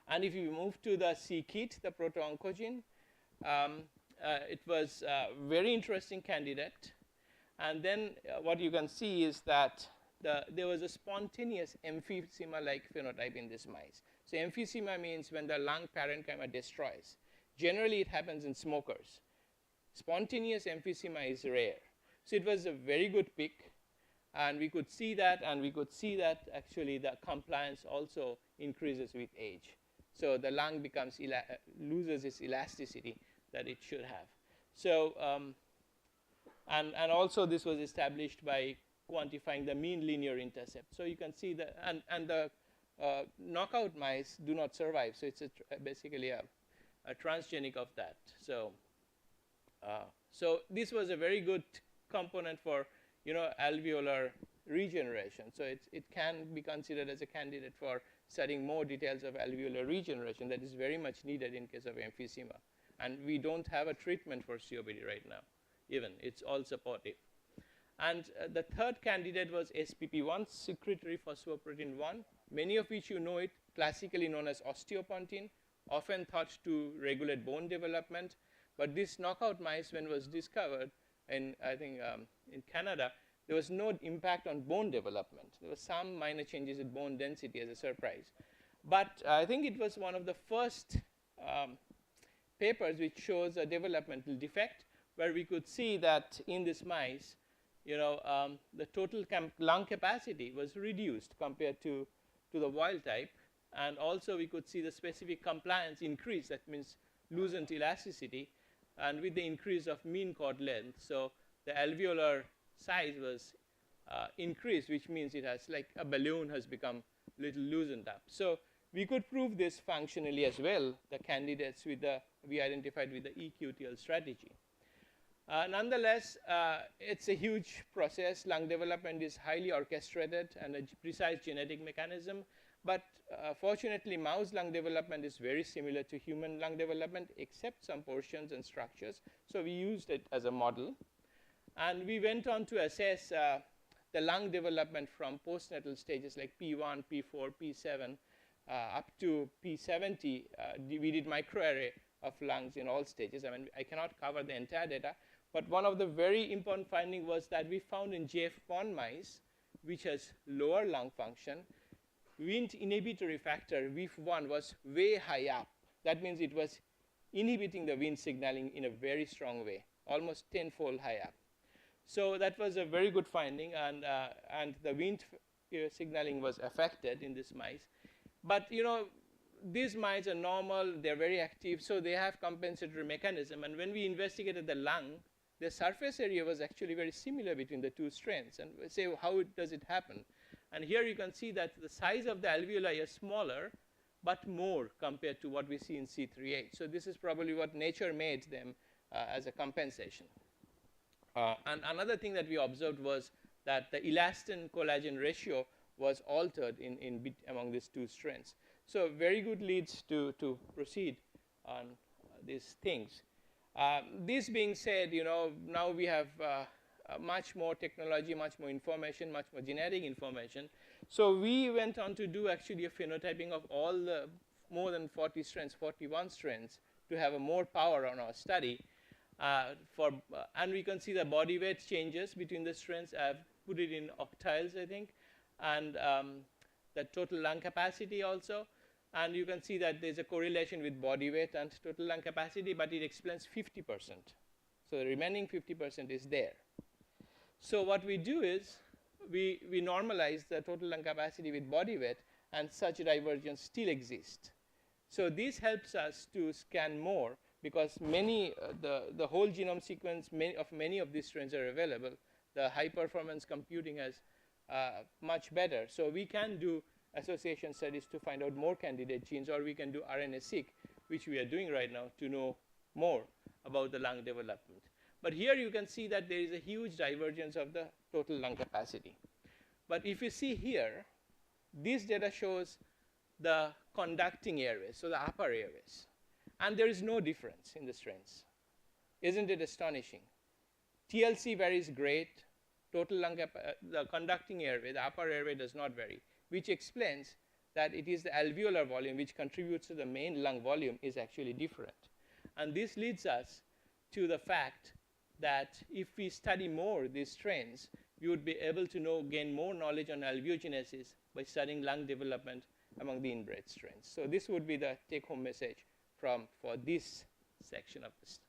And if you move to the c-KIT, the proto-oncogene, it was a very interesting candidate. And then what you can see is that there was a spontaneous emphysema-like phenotype in this mice. So emphysema means when the lung parenchyma destroys. Generally, it happens in smokers. Spontaneous emphysema is rare. So it was a very good pick. And we could see that, and we could see that actually the compliance also increases with age. So the lung becomes loses its elasticity that it should have. So and also this was established by quantifying the mean linear intercept. So you can see that, and the knockout mice do not survive. So it's basically a transgenic of that. So so this was a very good component for alveolar regeneration. So it can be considered as a candidate for studying more details of alveolar regeneration that is very much needed in case of emphysema. And we don't have a treatment for COPD right now, even. It's all supportive. And the third candidate was SPP1, secretory phosphoprotein 1, many of which you know it, classically known as osteopontin, often thought to regulate bone development. But this knockout mice, when it was discovered in, I think, in Canada, there was no impact on bone development. There was some minor changes in bone density as a surprise. But I think it was one of the first papers which shows a developmental defect, where we could see that in this mice, the total lung capacity was reduced compared to the wild type. And also we could see the specific compliance increase, that means loosened elasticity, and with the increase of mean cord length. So the alveolar size was increased, which means it has, like a balloon has become a little loosened up. So we could prove this functionally as well, the candidates we identified with the EQTL strategy. Nonetheless, it's a huge process. Lung development is highly orchestrated and a precise genetic mechanism. But fortunately, mouse lung development is very similar to human lung development, except some portions and structures. So we used it as a model. And we went on to assess the lung development from postnatal stages like P1, P4, P7, up to P70. We did microarray of lungs in all stages. I mean, I cannot cover the entire data, but one of the very important findings was that we found in JF1 mice, which has lower lung function, Wnt inhibitory factor, WIF1, was way high up. That means it was inhibiting the Wnt signaling in a very strong way, almost 10-fold high up. So that was a very good finding, and the Wnt signaling was affected in these mice. But these mice are normal, they're very active, so they have compensatory mechanism. And when we investigated the lung, the surface area was actually very similar between the two strains. And we say, how does it happen? And here you can see that the size of the alveoli is smaller, but more compared to what we see in C3H. So this is probably what nature made them as a compensation. And another thing that we observed was that the elastin-collagen ratio was altered among these two strains. So very good leads to proceed on these things. This being said, now we have much more technology, much more information, much more genetic information. So we went on to do actually a phenotyping of all the more than 40 strains, 41 strains, to have a more power on our study. And we can see the body weight changes between the strains. I've put it in octiles, I think, and the total lung capacity also. And you can see that there's a correlation with body weight and total lung capacity, but it explains 50%. So the remaining 50% is there. So what we do is we normalize the total lung capacity with body weight, and such divergence still exists. So this helps us to scan more, because the whole genome sequence many of these strains are available. The high performance computing is much better. So we can do association studies to find out more candidate genes, or we can do RNA-seq, which we are doing right now to know more about the lung development. But here you can see that there is a huge divergence of the total lung capacity. But if you see here, this data shows the conducting airways, so the upper airways. And there is no difference in the strains. Isn't it astonishing? TLC varies great. Total lung the conducting airway, the upper airway, does not vary, which explains that it is the alveolar volume which contributes to the main lung volume is actually different. And this leads us to the fact that if we study more these strains, we would be able to gain more knowledge on alveogenesis by studying lung development among the inbred strains. So this would be the take-home message for this section of this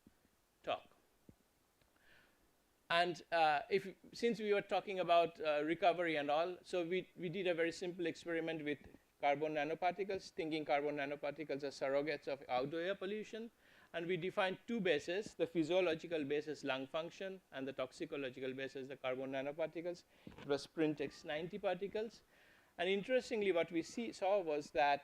talk. And since we were talking about recovery and all, so we did a very simple experiment with carbon nanoparticles, thinking carbon nanoparticles are surrogates of outdoor air pollution. And we defined two bases, the physiological basis, lung function, and the toxicological basis, the carbon nanoparticles. It was Sprint-X90 particles. And interestingly, what we saw was that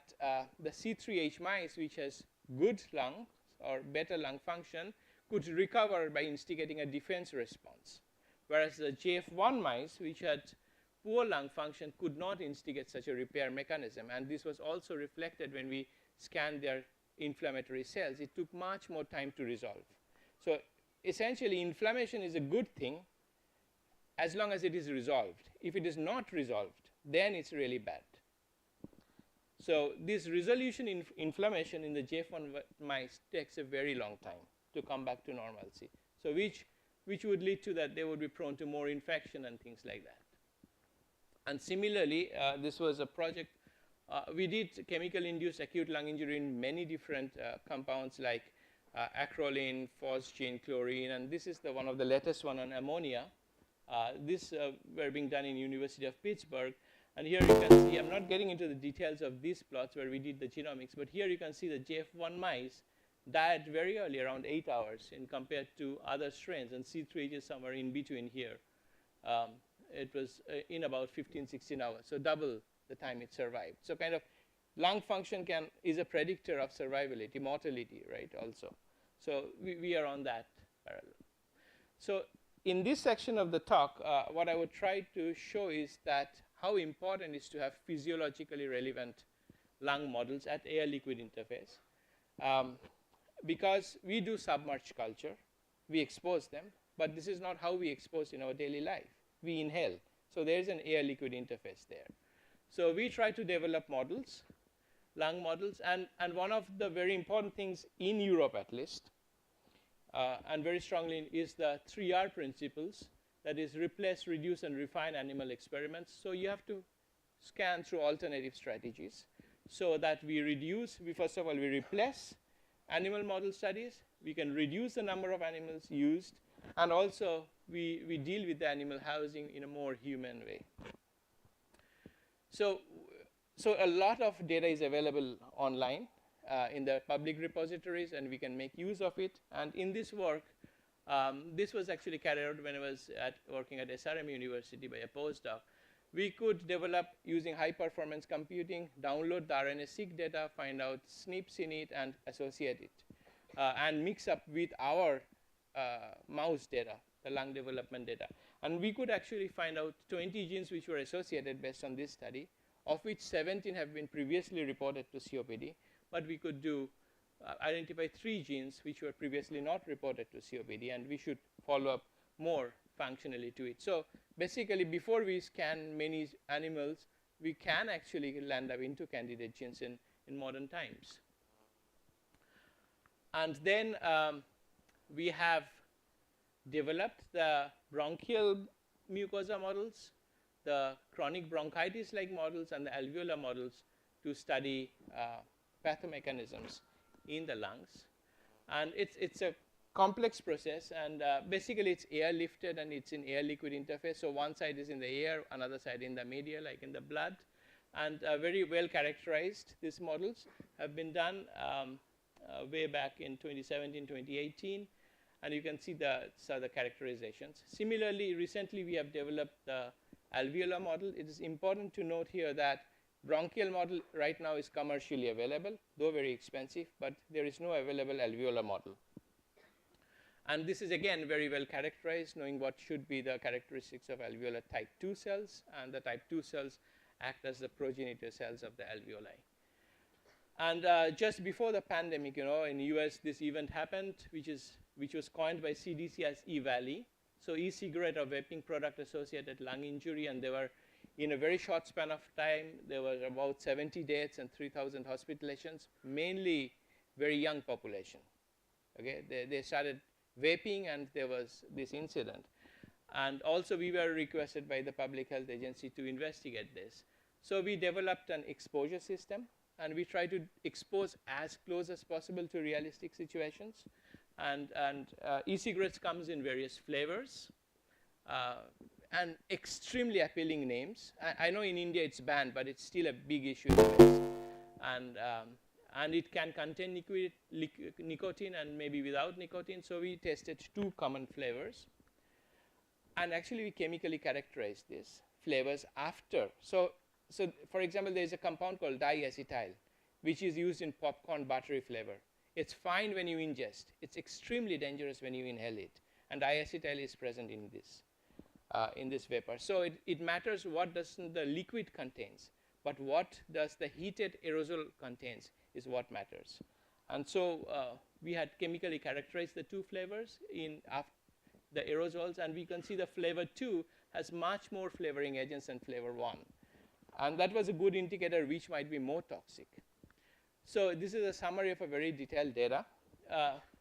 the C3H mice, which has good lung or better lung function, could recover by instigating a defense response. Whereas the JF1 mice, which had poor lung function, could not instigate such a repair mechanism. And this was also reflected when we scanned their inflammatory cells. It took much more time to resolve. So essentially, inflammation is a good thing as long as it is resolved. If it is not resolved, then it's really bad. So this resolution in inflammation in the JF1 mice takes a very long time to come back to normalcy. So which would lead to that they would be prone to more infection and things like that. And similarly, this was a project. We did chemical-induced acute lung injury in many different compounds like acrolein, phosgene, chlorine, and this is one of the latest one on ammonia. This were being done in University of Pittsburgh. And here you can see, I'm not getting into the details of these plots where we did the genomics, but here you can see the JF1 mice died very early, around 8 hours, in compared to other strains, and C3H is somewhere in between here. It was in about 15, 16 hours, so double the time it survived. So kind of lung function is a predictor of survivability, mortality, right, also. So we are on that parallel. So in this section of the talk, what I would try to show is that how important it is to have physiologically relevant lung models at air-liquid interface. Because we do submerged culture, we expose them, but this is not how we expose in our daily life. We inhale. So there is an air-liquid interface there. So we try to develop models lung models. And one of the very important things in Europe, at least, and very strongly, is the 3R principles. That is, replace, reduce, and refine animal experiments. So you have to scan through alternative strategies so that we reduce, first of all, we replace animal model studies, we can reduce the number of animals used, and also we deal with the animal housing in a more human way. So a lot of data is available online in the public repositories, and we can make use of it. And in this work, this was actually carried out when I was working at SRM University by a postdoc. We could develop, using high-performance computing, download the RNA-seq data, find out SNPs in it, and associate it, and mix up with our mouse data, the lung development data. And we could actually find out 20 genes which were associated based on this study, of which 17 have been previously reported to COPD. But we could identify 3 genes which were previously not reported to COPD, and we should follow up more functionally to it. So basically, before we scan many animals, we can actually land up into candidate genes in modern times. And then we have developed the bronchial mucosa models, the chronic bronchitis-like models, and the alveolar models to study pathomechanisms in the lungs. And it's a complex process, and basically it's air-lifted and it's in air-liquid interface. So one side is in the air, another side in the media, like in the blood. And very well characterized, these models have been done way back in 2017, 2018. And you can see the characterizations. Similarly, recently we have developed the alveolar model. It is important to note here that bronchial model right now is commercially available, though very expensive, but there is no available alveolar model. And this is, again, very well characterized, knowing what should be the characteristics of alveolar type 2 cells, and the type 2 cells act as the progenitor cells of the alveoli. And just before the pandemic, in the US, this event happened, which was coined by CDC as E-Valley. So e-cigarette or vaping product associated lung injury, and they were, in a very short span of time, there were about 70 deaths and 3,000 hospitalizations, mainly very young population. Okay, they started vaping, and there was this incident. And also, we were requested by the Public Health Agency to investigate this. So we developed an exposure system, and we try to expose as close as possible to realistic situations. And e-cigarettes comes in various flavors and extremely appealing names. I know in India it's banned, but it's still a big issue in the West. And it can contain nicotine and maybe without nicotine. So we tested 2 common flavors. And actually, we chemically characterized these flavors after. So for example, there is a compound called diacetyl, which is used in popcorn buttery flavor. It's fine when you ingest. It's extremely dangerous when you inhale it. And diacetyl is present in this vapor. So it matters what does the liquid contains, but what does the heated aerosol contains is what matters. And so we had chemically characterized the 2 flavors in the aerosols, and we can see the flavor 2 has much more flavoring agents than flavor 1. And that was a good indicator which might be more toxic. So this is a summary of a very detailed data.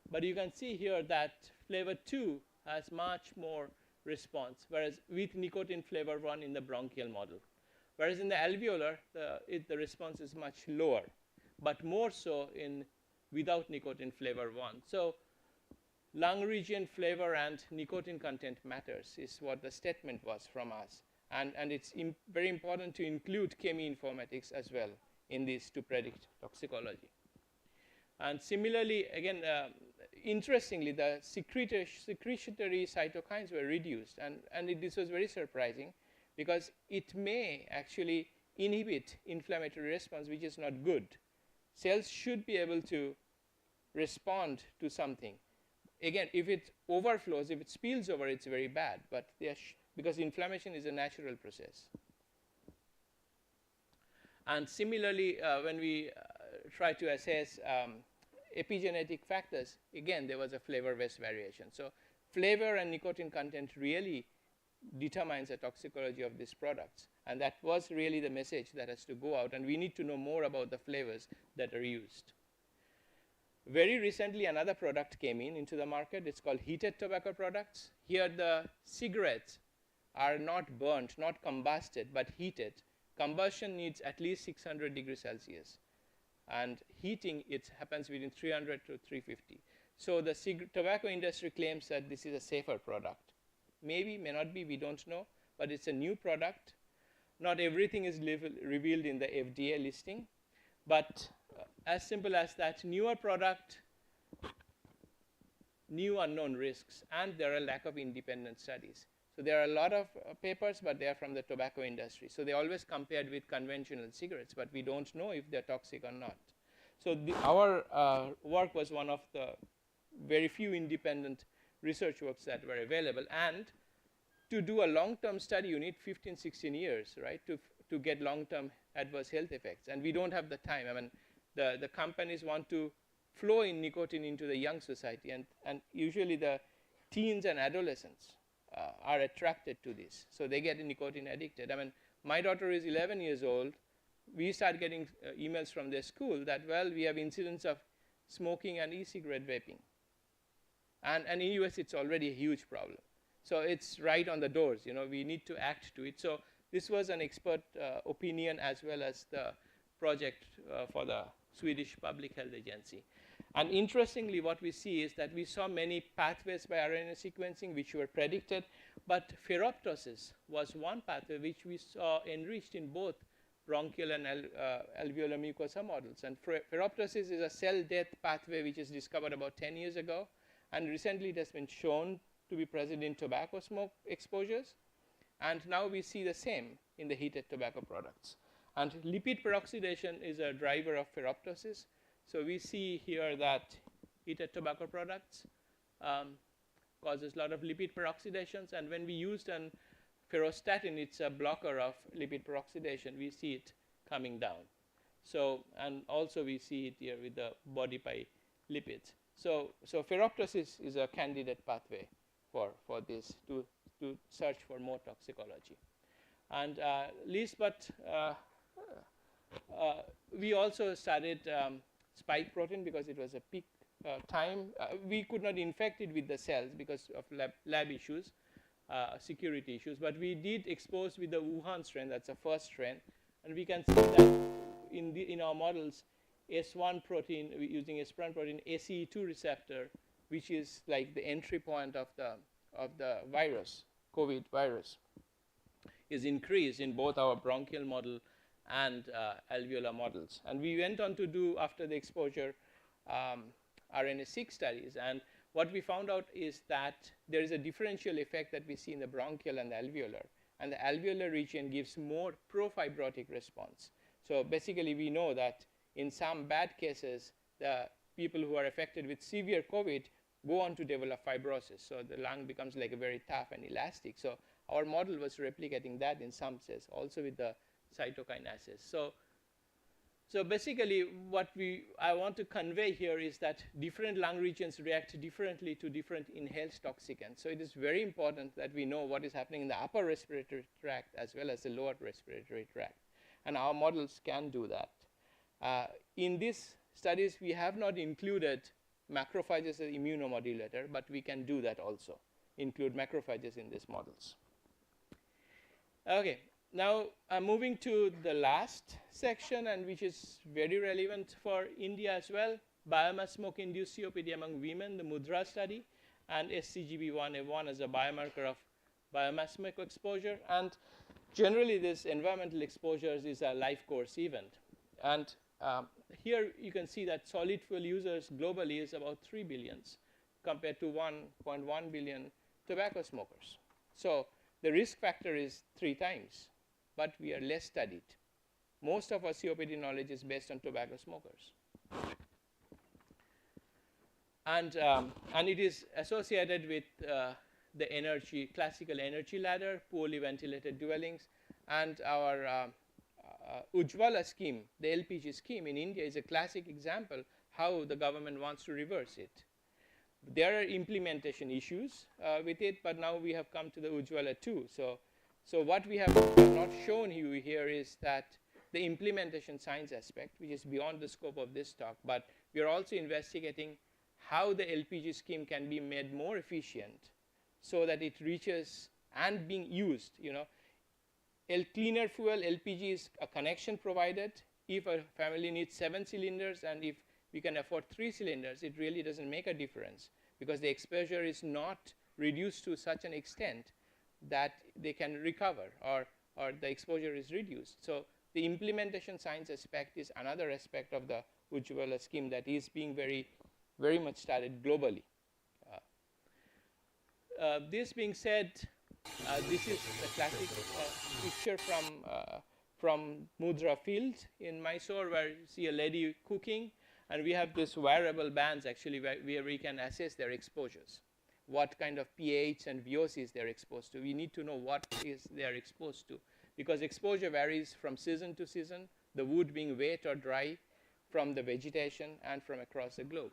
But you can see here that flavor 2 has much more response, whereas with nicotine flavor 1 in the bronchial model. Whereas in the alveolar, the response is much lower, but more so in without nicotine flavor 1. So lung region flavor and nicotine content matters is what the statement was from us. And it's very important to include cheminformatics as well in this to predict toxicology. And similarly, again, interestingly, the secretory cytokines were reduced. And this was very surprising because it may actually inhibit inflammatory response, which is not good. Cells should be able to respond to something. Again, if it overflows, if it spills over, it's very bad. But because inflammation is a natural process. And similarly, when we try to assess epigenetic factors, again, there was a flavor-based variation. So flavor and nicotine content really determines the toxicology of these products. And that was really the message that has to go out, and we need to know more about the flavors that are used. Very recently, another product came into the market. It's called heated tobacco products. Here, the cigarettes are not burnt, not combusted, but heated. Combustion needs at least 600 degrees Celsius. And heating, it happens between 300 to 350. So the tobacco industry claims that this is a safer product. Maybe, may not be, we don't know, but it's a new product. Not everything is revealed in the FDA listing, but as simple as that, newer product, new unknown risks, and there are a lack of independent studies. So there are a lot of papers, but they are from the tobacco industry. So they always compared with conventional cigarettes, but we don't know if they're toxic or not. So our work was one of the very few independent research works that were available. And to do a long-term study, you need 15, 16 years, right, to get long-term adverse health effects. And we don't have the time. I mean, the companies want to flow in nicotine into the young society, and usually the teens and adolescents are attracted to this. So they get nicotine addicted. I mean, my daughter is 11 years old. We start getting emails from their school that, well, we have incidents of smoking and e-cigarette vaping. And in the US, it's already a huge problem. So it's right on the doors. You know, we need to act to it. So this was an expert opinion as well as the project for the Swedish Public Health Agency. And interestingly, what we see is that we saw many pathways by RNA sequencing which were predicted, but ferroptosis was one pathway which we saw enriched in both bronchial and alveolar mucosa models. And ferroptosis is a cell death pathway which is discovered about 10 years ago, and recently it has been shown to be present in tobacco smoke exposures. And now we see the same in the heated tobacco products. And lipid peroxidation is a driver of ferroptosis. So we see here that heated tobacco products causes a lot of lipid peroxidations. And when we used an ferrostatin, it's a blocker of lipid peroxidation, we see it coming down. So, and also we see it here with the body pie lipids. So ferroptosis is a candidate pathway for this to search for more toxicology. And we also studied spike protein because it was a peak time. We could not infect it with the cells because of lab issues, security issues, but we did expose with the Wuhan strain, that's the first strain, and we can see that in our models, S1 protein, using S1 protein, ACE2 receptor, which is like the entry point of the virus, COVID virus, is increased in both our bronchial model and alveolar models. And we went on to do, after the exposure, RNA-seq studies. And what we found out is that there is a differential effect that we see in the bronchial and the alveolar. And the alveolar region gives more pro-fibrotic response. So basically, we know that in some bad cases, the people who are affected with severe COVID go on to develop fibrosis. So the lung becomes like a very tough and elastic. So our model was replicating that in some cases, also with the cytokinases. So basically, what I want to convey here is that different lung regions react differently to different inhaled toxicants. So it is very important that we know what is happening in the upper respiratory tract as well as the lower respiratory tract. And our models can do that. In these studies, we have not included macrophages as immunomodulator, but we can do that also, include macrophages in these models. Okay, now I'm moving to the last section, and which is very relevant for India as well. Biomass smoke-induced COPD among women, the Mudra study, and SCGB1A1 as a biomarker of biomass smoke exposure. And generally, this environmental exposures is a life course event. And here you can see that solid fuel users globally is about 3 billion compared to 1.1 billion tobacco smokers. So the risk factor is 3 times, but we are less studied. Most of our COPD knowledge is based on tobacco smokers. And it is associated with the classical energy ladder, poorly ventilated dwellings, and our Ujjwala scheme, the LPG scheme in India is a classic example how the government wants to reverse it. There are implementation issues with it, but now we have come to the Ujjwala 2. So what we have not shown you here is that the implementation science aspect, which is beyond the scope of this talk, but we are also investigating how the LPG scheme can be made more efficient so that it reaches and being used. Cleaner fuel, LPG is a connection provided. If a family needs 7 cylinders and if we can afford 3 cylinders, it really doesn't make a difference because the exposure is not reduced to such an extent that they can recover or the exposure is reduced. So the implementation science aspect is another aspect of the Ujjwala scheme that is being very, very much studied globally. This being said, this is the classic picture from Mudra field in Mysore, where you see a lady cooking, and we have this wearable bands actually where we can assess their exposures, what kind of pH and VOCs they're exposed to. We need to know what is they're exposed to, because exposure varies from season to season, the wood being wet or dry, from the vegetation and from across the globe.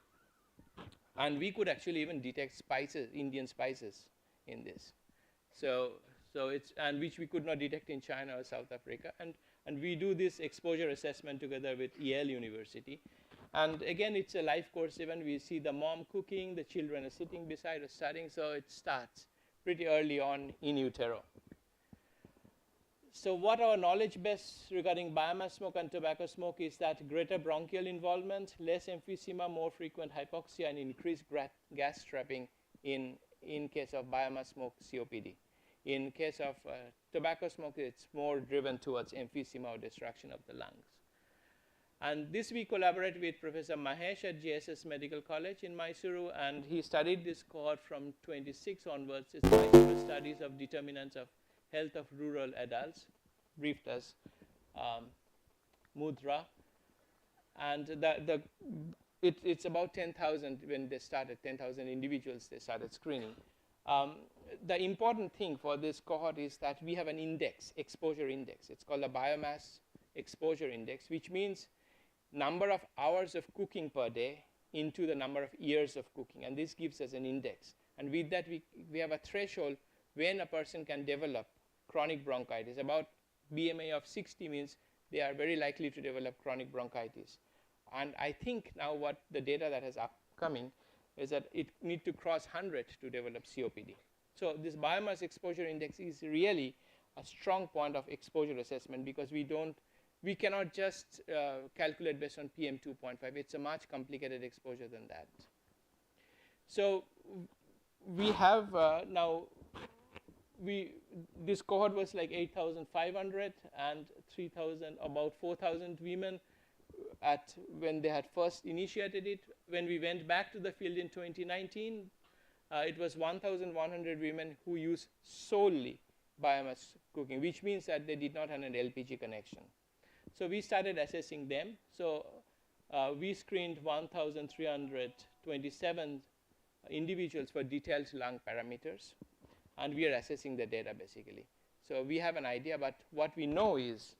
And we could actually even detect spices, Indian spices in this. So it's, and which we could not detect in China or South Africa. And we do this exposure assessment together with Yale University. And again, it's a live course event. We see the mom cooking, the children are sitting beside or studying, so it starts pretty early on in utero. So what our knowledge base regarding biomass smoke and tobacco smoke is that greater bronchial involvement, less emphysema, more frequent hypoxia, and increased gas trapping in case of biomass smoke COPD. In case of tobacco smoke, it's more driven towards emphysema or destruction of the lungs. And this we collaborate with Professor Mahesh at JSS Medical College in Mysuru, and he studied this cohort from 26 onwards. It's Mysuru studies of determinants of health of rural adults, briefed as Mudra. And it's about 10,000 when they started, 10,000 individuals they started screening. The important thing for this cohort is that we have an index, exposure index. It's called a biomass exposure index, which means number of hours of cooking per day into the number of years of cooking. And this gives us an index. And with that, we have a threshold when a person can develop chronic bronchitis. About BMI of 60 means they are very likely to develop chronic bronchitis. And I think now what the data that is upcoming is that it needs to cross 100 to develop COPD. So this biomass exposure index is really a strong point of exposure assessment, because we cannot just calculate based on PM 2.5. It's a much complicated exposure than that. So we have now, this cohort was like 8,500 and 3,000, about 4,000 women when they had first initiated it. When we went back to the field in 2019, it was 1,100 women who used solely biomass cooking, which means that they did not have an LPG connection. So we started assessing them. So we screened 1,327 individuals for detailed lung parameters, and we are assessing the data basically. So we have an idea, but what we know is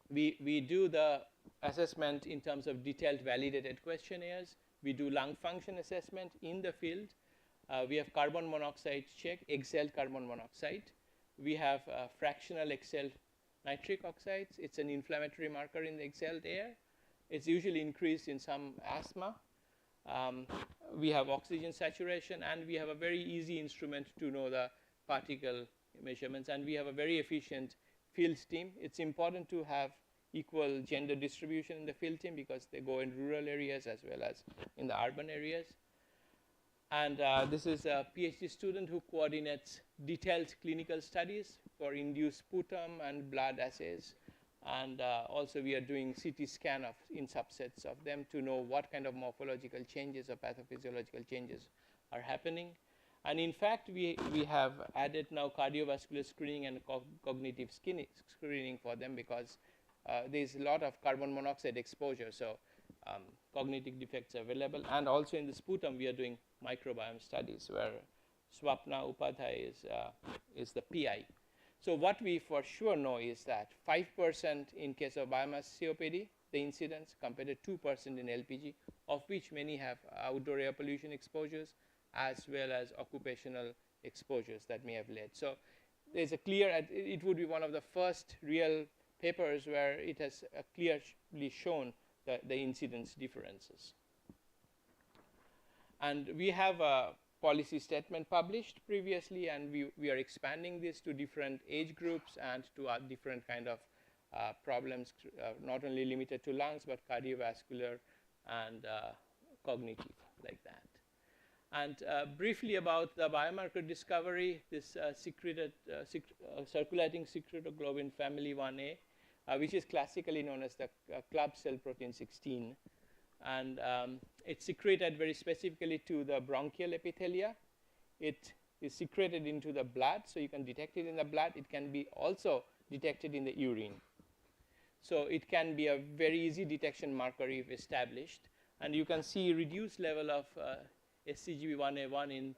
we do the assessment in terms of detailed validated questionnaires. We do lung function assessment in the field. We have carbon monoxide check, exhaled carbon monoxide. We have fractional exhaled nitric oxides. It's an inflammatory marker in the exhaled air. It's usually increased in some asthma. We have oxygen saturation, and we have a very easy instrument to know the particle measurements, and we have a very efficient field team. It's important to have equal gender distribution in the field team because they go in rural areas as well as in the urban areas. And this is a PhD student who coordinates detailed clinical studies for induced sputum and blood assays. And also we are doing CT scan in subsets of them to know what kind of morphological changes or pathophysiological changes are happening. And in fact, we have added now cardiovascular screening and cognitive screening for them, because there's a lot of carbon monoxide exposure, so cognitive defects are available. And also in the sputum, we are doing microbiome studies where Swapna Upadhyay is the PI. So what we for sure know is that 5% in case of biomass COPD, the incidence, compared to 2% in LPG, of which many have outdoor air pollution exposures as well as occupational exposures that may have led. So there's a clear, it would be one of the first real papers where it has clearly shown the incidence differences. And we have a policy statement published previously, and we are expanding this to different age groups and to different kind of problems, not only limited to lungs, but cardiovascular and cognitive, like that. And briefly about the biomarker discovery, this circulating secretoglobin family 1A, which is classically known as the club cell protein 16. And it's secreted very specifically to the bronchial epithelia. It is secreted into the blood, so you can detect it in the blood. It can be also detected in the urine. So it can be a very easy detection marker if established. And you can see reduced level of SCGB1A1 in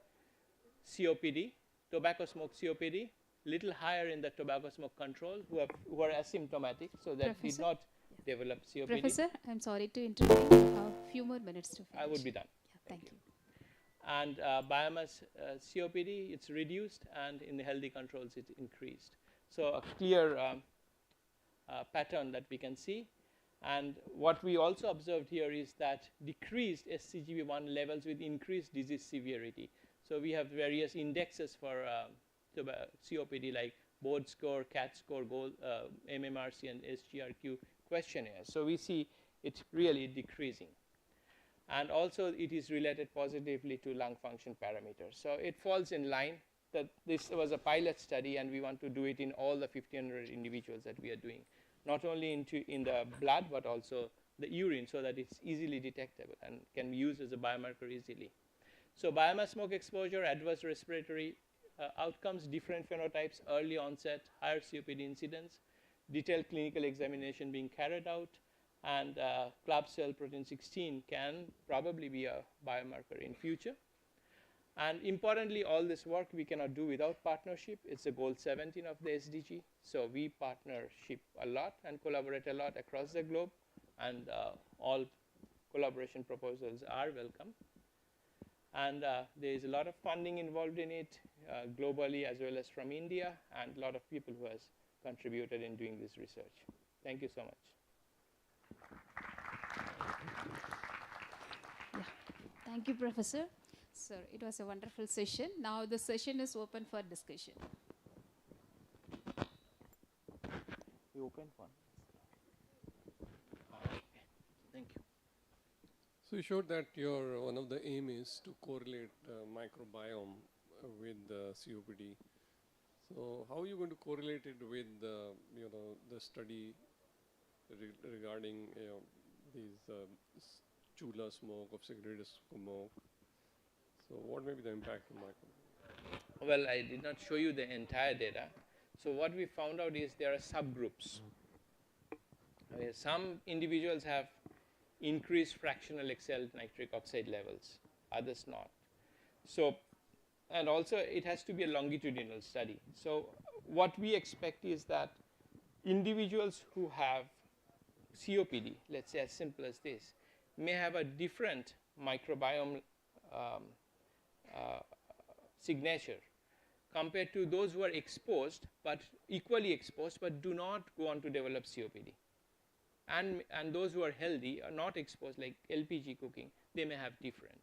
COPD, tobacco smoke COPD, little higher in the tobacco smoke control who are asymptomatic, so that did not develop COPD. Professor, I'm sorry to intervene. A few more minutes to finish. I would be done. Yeah, thank you. And biomass COPD, it's reduced, and in the healthy controls, it's increased. So a clear pattern that we can see. And what we also observed here is that decreased SCGB1 levels with increased disease severity. So we have various indexes for COPD like BOD score, CAT score, MMRC, and SGRQ questionnaires. So we see it really decreasing. And also it is related positively to lung function parameters. So it falls in line that this was a pilot study, and we want to do it in all the 1,500 individuals that we are doing, not only in the blood, but also the urine, so that it's easily detectable and can be used as a biomarker easily. So biomass smoke exposure, adverse respiratory outcomes, different phenotypes, early onset, higher COPD incidence, detailed clinical examination being carried out, and club cell protein 16 can probably be a biomarker in future. And importantly, all this work we cannot do without partnership. It's the goal 17 of the SDG. So we partnership a lot and collaborate a lot across the globe, and all collaboration proposals are welcome. And there is a lot of funding involved in it globally as well as from India, and a lot of people who has contributed in doing this research. Thank you so much. Yeah. Thank you, Professor. Sir, it was a wonderful session. Now the session is open for discussion. We opened one. Thank you. So you showed that one of the aim is to correlate microbiome with COPD. So how are you going to correlate it with the study regarding these chula smoke, obscured smoke? So what may be the impact on microbiome? Well, I did not show you the entire data. So what we found out is there are subgroups. Some individuals have increased fractional exhaled nitric oxide levels, others not. So, and also it has to be a longitudinal study. So what we expect is that individuals who have COPD, let's say as simple as this, may have a different microbiome signature compared to those who are exposed, but equally exposed, but do not go on to develop COPD. And those who are healthy, are not exposed, like LPG cooking, they may have different.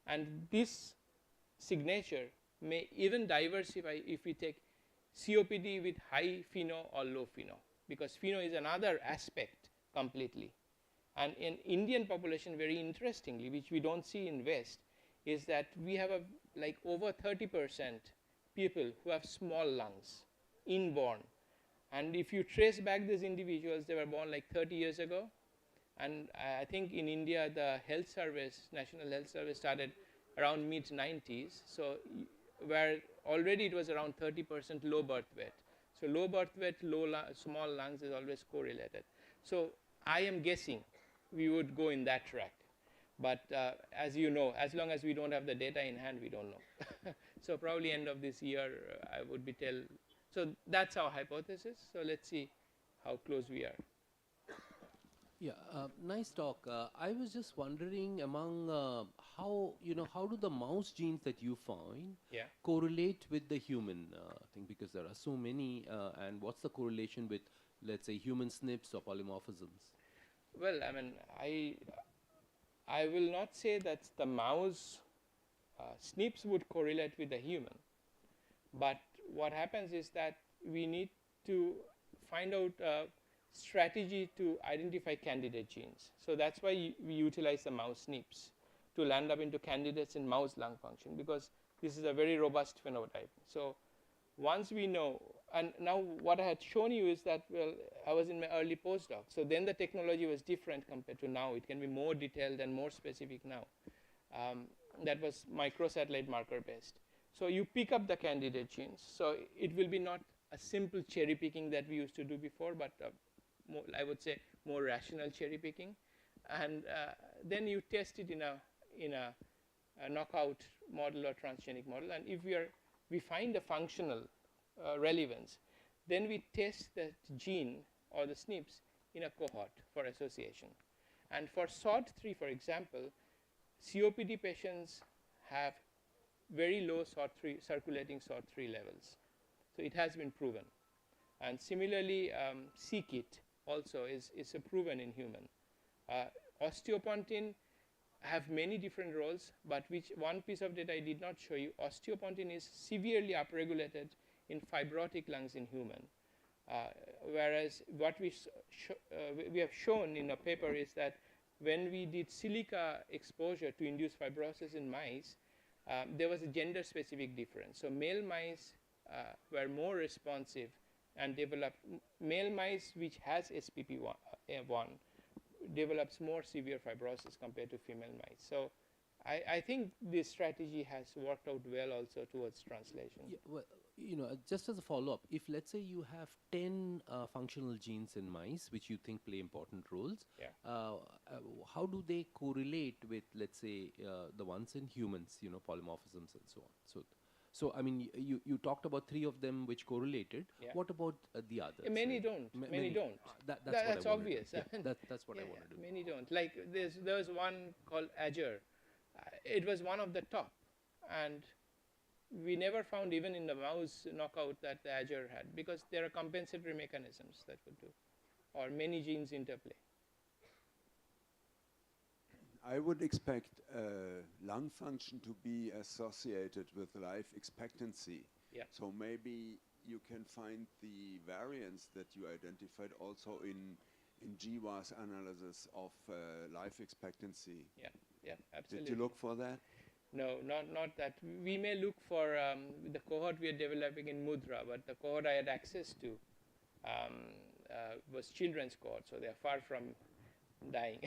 And this signature may even diversify if we take COPD with high FeNO or low FeNO, because FeNO is another aspect completely. And in Indian population, very interestingly, which we don't see in West, is that we have like over 30% people who have small lungs, inborn. And if you trace back these individuals, they were born like 30 years ago. And I think in India, the health service, National Health Service started around mid-90s. So where already it was around 30% low birth weight. So low birth weight, small lungs is always correlated. So I am guessing we would go in that track. But as you know, as long as we don't have the data in hand, we don't know. So probably end of this year, I would be So that's our hypothesis. So let's see how close we are. Yeah, nice talk. I was just wondering among how do the mouse genes that you find Yeah. correlate with the human thing, because there are so many, and what's the correlation with, let's say, human SNPs or polymorphisms? Well, I mean, I will not say that the mouse SNPs would correlate with the human, but what happens is that we need to find out a strategy to identify candidate genes. So that's why we utilize the mouse SNPs to land up into candidates in mouse lung function, because this is a very robust phenotype. So once we know, and now what I had shown you is that, well, I was in my early postdoc, so then the technology was different compared to now. It can be more detailed and more specific now. That was microsatellite marker based. So you pick up the candidate genes. So it will be not a simple cherry picking that we used to do before, but more, I would say more rational cherry picking. And then you test it in a knockout model or transgenic model. And if we find a functional relevance, then we test the gene or the SNPs in a cohort for association. And for SOD3, for example, COPD patients have very low circulating SOD3 levels. So it has been proven. And similarly, c-KIT also is proven in human. Osteopontin have many different roles, but which one piece of data I did not show you, osteopontin is severely upregulated in fibrotic lungs in human. Whereas what we have shown in a paper is that when we did silica exposure to induce fibrosis in mice, there was a gender specific difference. So male mice were more responsive and developed, male mice which has SPP1 develops more severe fibrosis compared to female mice. So I think this strategy has worked out well also towards translation. Yeah, well, just as a follow-up, if let's say you have 10 functional genes in mice which you think play important roles, yeah. How do they correlate with, let's say, the ones in humans, polymorphisms and so on? So I mean, you talked about 3 of them which correlated. Yeah. What about the others? Many don't. Many don't. That's obvious. That's what I want to do. Many don't. Like there was one called iCURE. It was one of the top, and we never found even in the mouse knockout that the iCURE had, because there are compensatory mechanisms that would do, or many genes interplay. I would expect lung function to be associated with life expectancy. Yeah. So maybe you can find the variants that you identified also in GWAS analysis of life expectancy. Yeah, yeah, absolutely. Did you look for that? No, not that. We may look for the cohort we are developing in Mudra, but the cohort I had access to was children's cohort, so they are far from dying.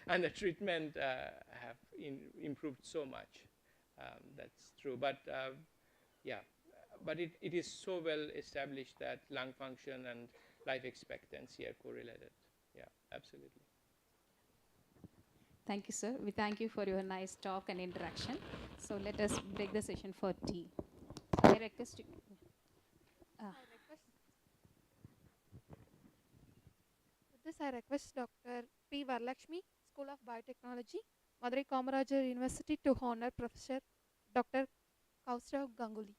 And the treatment have improved so much. That's true. But yeah, but it is so well established that lung function and life expectancy are correlated. Yeah, absolutely. Thank you, sir. We thank you for your nice talk and interaction. So let us break the session for tea. I request you. With this, I request Dr. P. Varalakshmi, School of Biotechnology, Madurai Kamaraj University, to honor Professor Dr. Kaustubh Ganguly.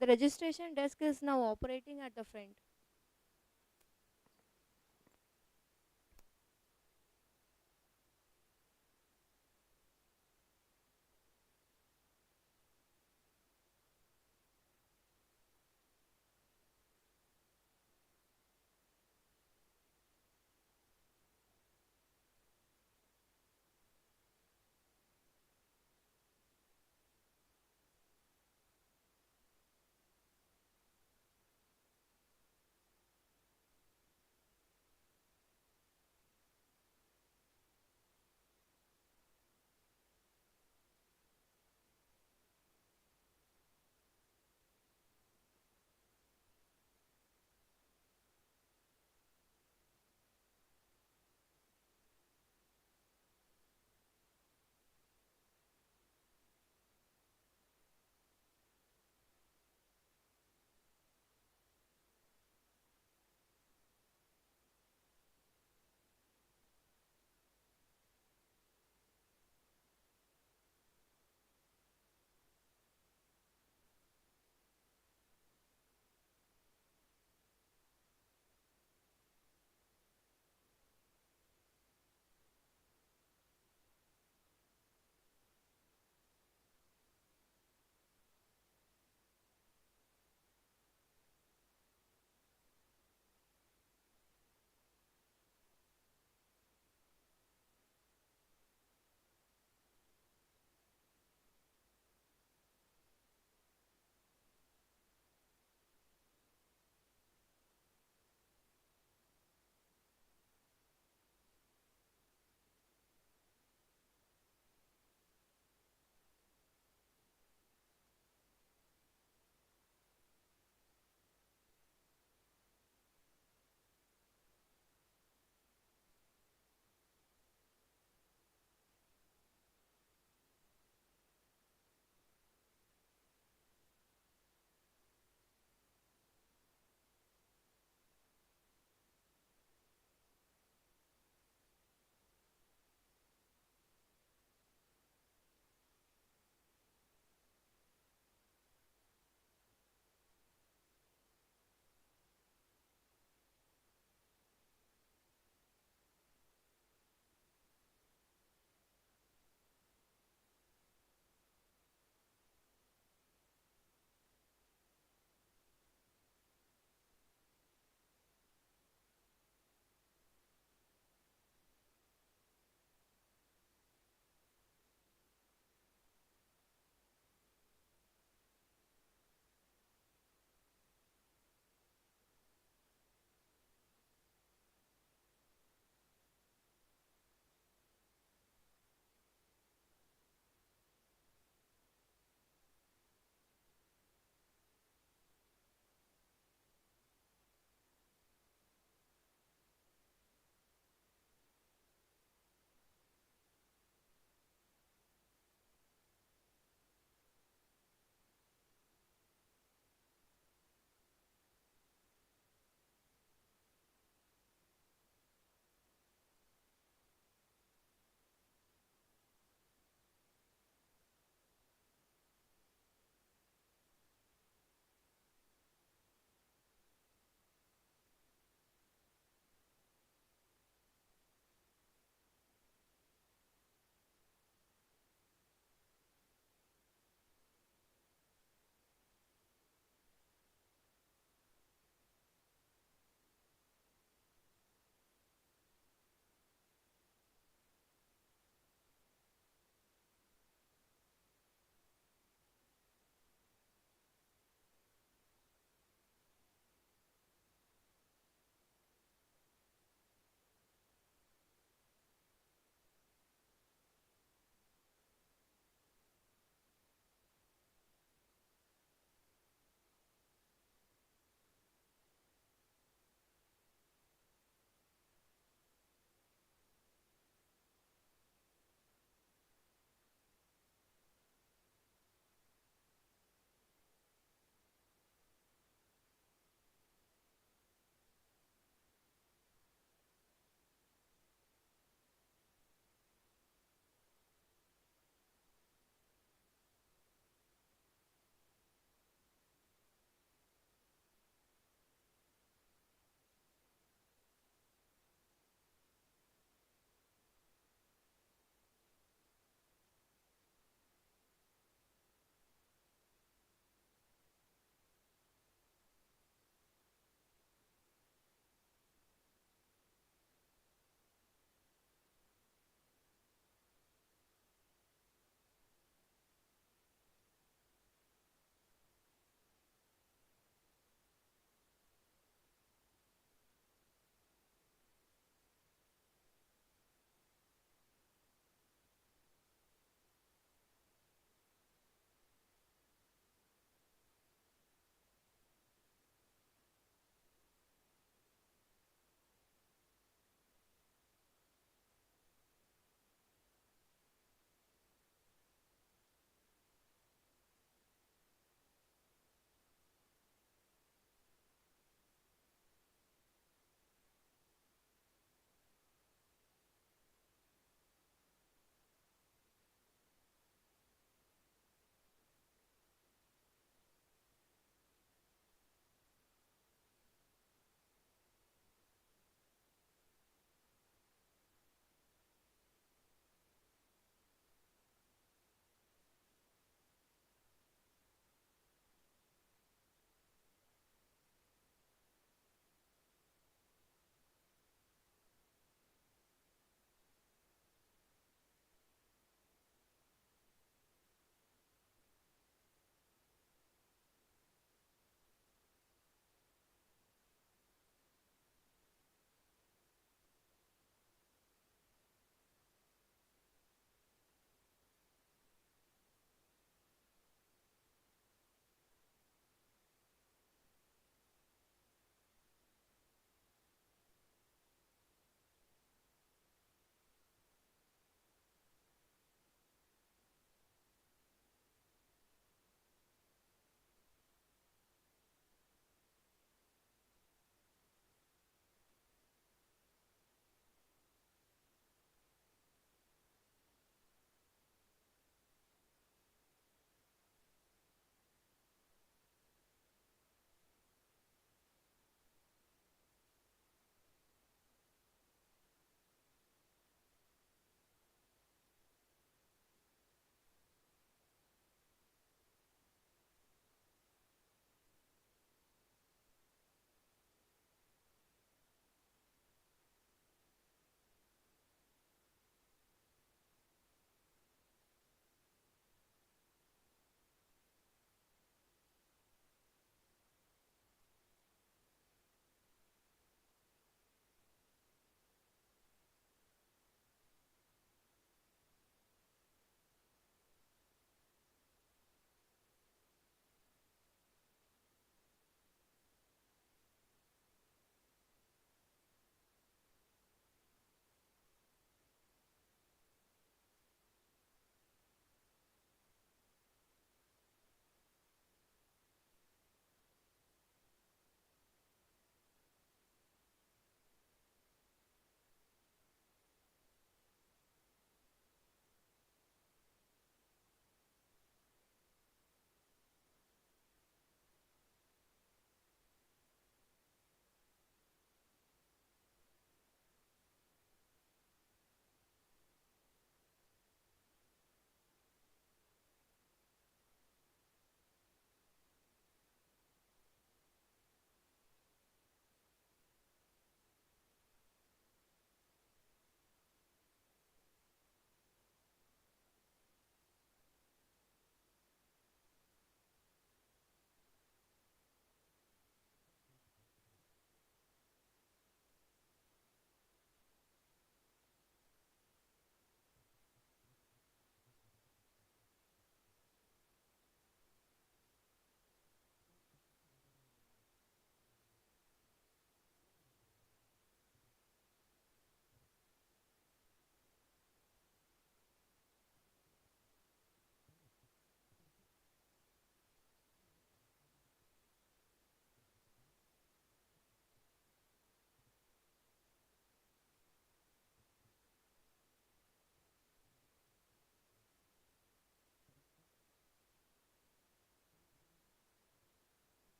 The registration desk is now operating at the front.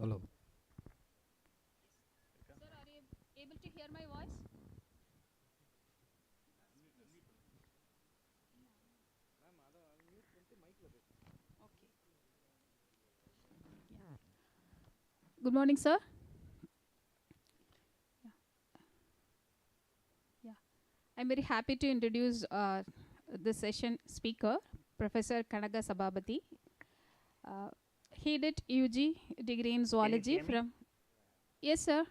Hello. Sir, are you able to hear my voice? Okay. Yeah. Good morning, sir. Yeah. I'm very happy to introduce the session speaker, Professor Kanaga Sababati. He did UG degree in zoology from. Yes, sir.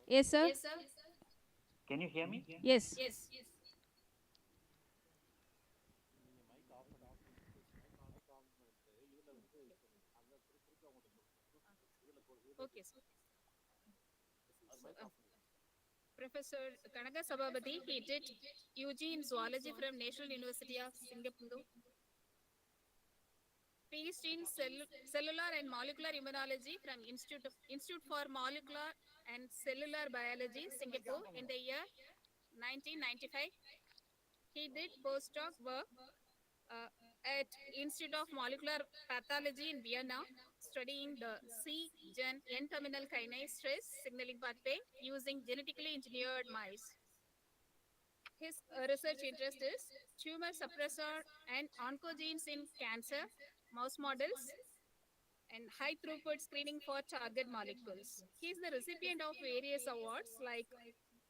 Yes, sir. Can you hear me? Yes. Okay, sir. Professor Kanaga Sababati, he did UG in zoology from National University of Singapore. PhD in cellular and molecular immunology from Institute for Molecular and Cellular Biology, Singapore, in the year 1995. He did postdoc work at Institute of Molecular Pathology in Vienna, studying the C-gen N-terminal kinase stress signaling pathway using genetically engineered mice. His research interest is tumor suppressor and oncogenes in cancer, mouse models, and high throughput screening for target molecules. He is the recipient of various awards like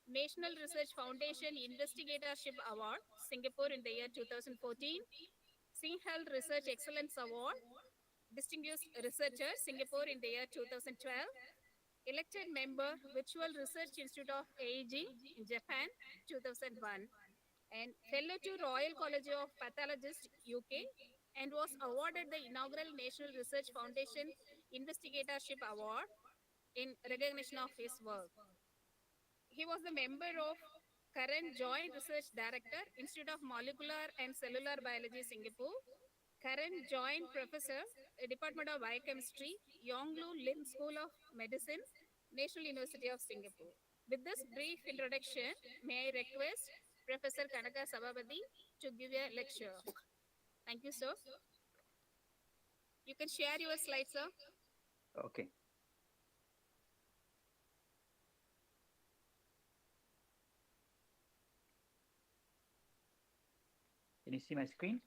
National Research Foundation Investigatorship Award, Singapore in the year 2014, Singhal Research Excellence Award, Distinguished Researcher, Singapore in the year 2012, elected member, Virtual Research Institute of AEG in Japan, 2001, and fellow to Royal College of Pathologists, UK, and was awarded the inaugural National Research Foundation Investigatorship Award in recognition of his work. He was the member of current Joint Research Director, Institute of Molecular and Cellular Biology, Singapore, current Joint Professor, Department of Biochemistry, Yonglou Lim School of Medicine, National University of Singapore. With this brief introduction, may I request Professor Kanaga Sababati to give a lecture. Thank you, sir. You can share your slides, sir. Okay. Can you see my screen?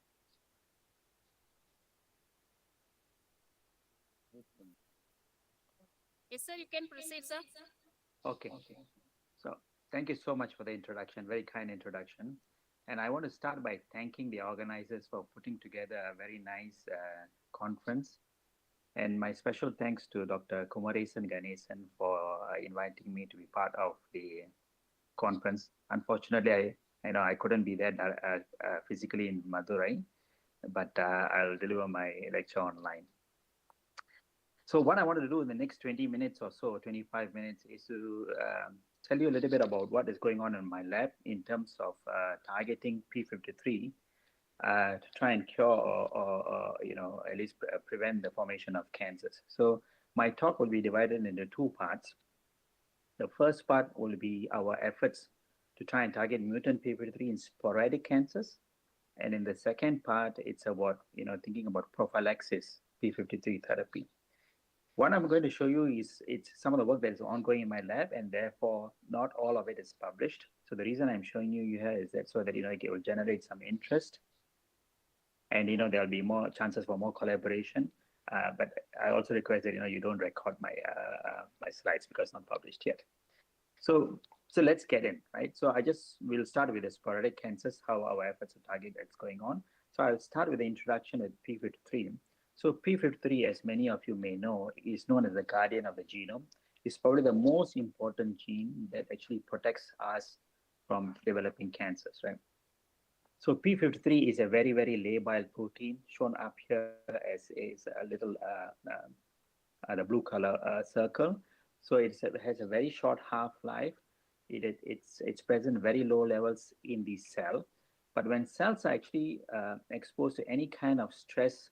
Yes, sir, you can proceed, sir. Okay. So thank you so much for the introduction, very kind introduction. And I want to start by thanking the organizers for putting together a very nice conference. And my special thanks to Dr. Kumaresan Ganesan for inviting me to be part of the conference. Unfortunately, I couldn't be there physically in Madurai, but I'll deliver my lecture online. So what I wanted to do in the next 20 minutes or so, 25 minutes, is to tell you a little bit about what is going on in my lab in terms of targeting P53 to try and cure or at least prevent the formation of cancers. So my talk will be divided into two parts. The first part will be our efforts to try and target mutant P53 in sporadic cancers. And in the second part, it's about, thinking about prophylaxis P53 therapy. What I'm going to show you is it's some of the work that is ongoing in my lab, and therefore not all of it is published. So the reason I'm showing you here is that so that it will generate some interest, and there'll be more chances for more collaboration. But I also request that you don't record my my slides because it's not published yet. So let's get in, right? So we'll start with the sporadic cancers, how our efforts to target that's going on. So I'll start with the introduction with P53. So P53, as many of you may know, is known as the guardian of the genome. It's probably the most important gene that actually protects us from developing cancers, right? So P53 is a very, very labile protein shown up here as a little the blue color circle. So it has a very short half-life. It's present very low levels in the cell. But when cells are actually exposed to any kind of stress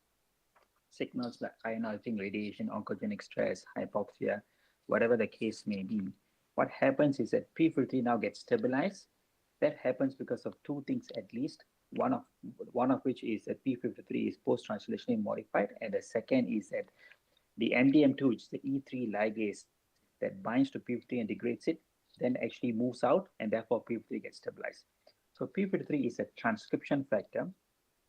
signals like ionizing radiation, oncogenic stress, hypoxia, whatever the case may be, what happens is that P53 now gets stabilized. That happens because of two things at least. One of which is that P53 is post-translationally modified, and the second is that the MDM2, which is the E3 ligase that binds to p53 and degrades it, then actually moves out, and therefore p53 gets stabilized. So p53 is a transcription factor.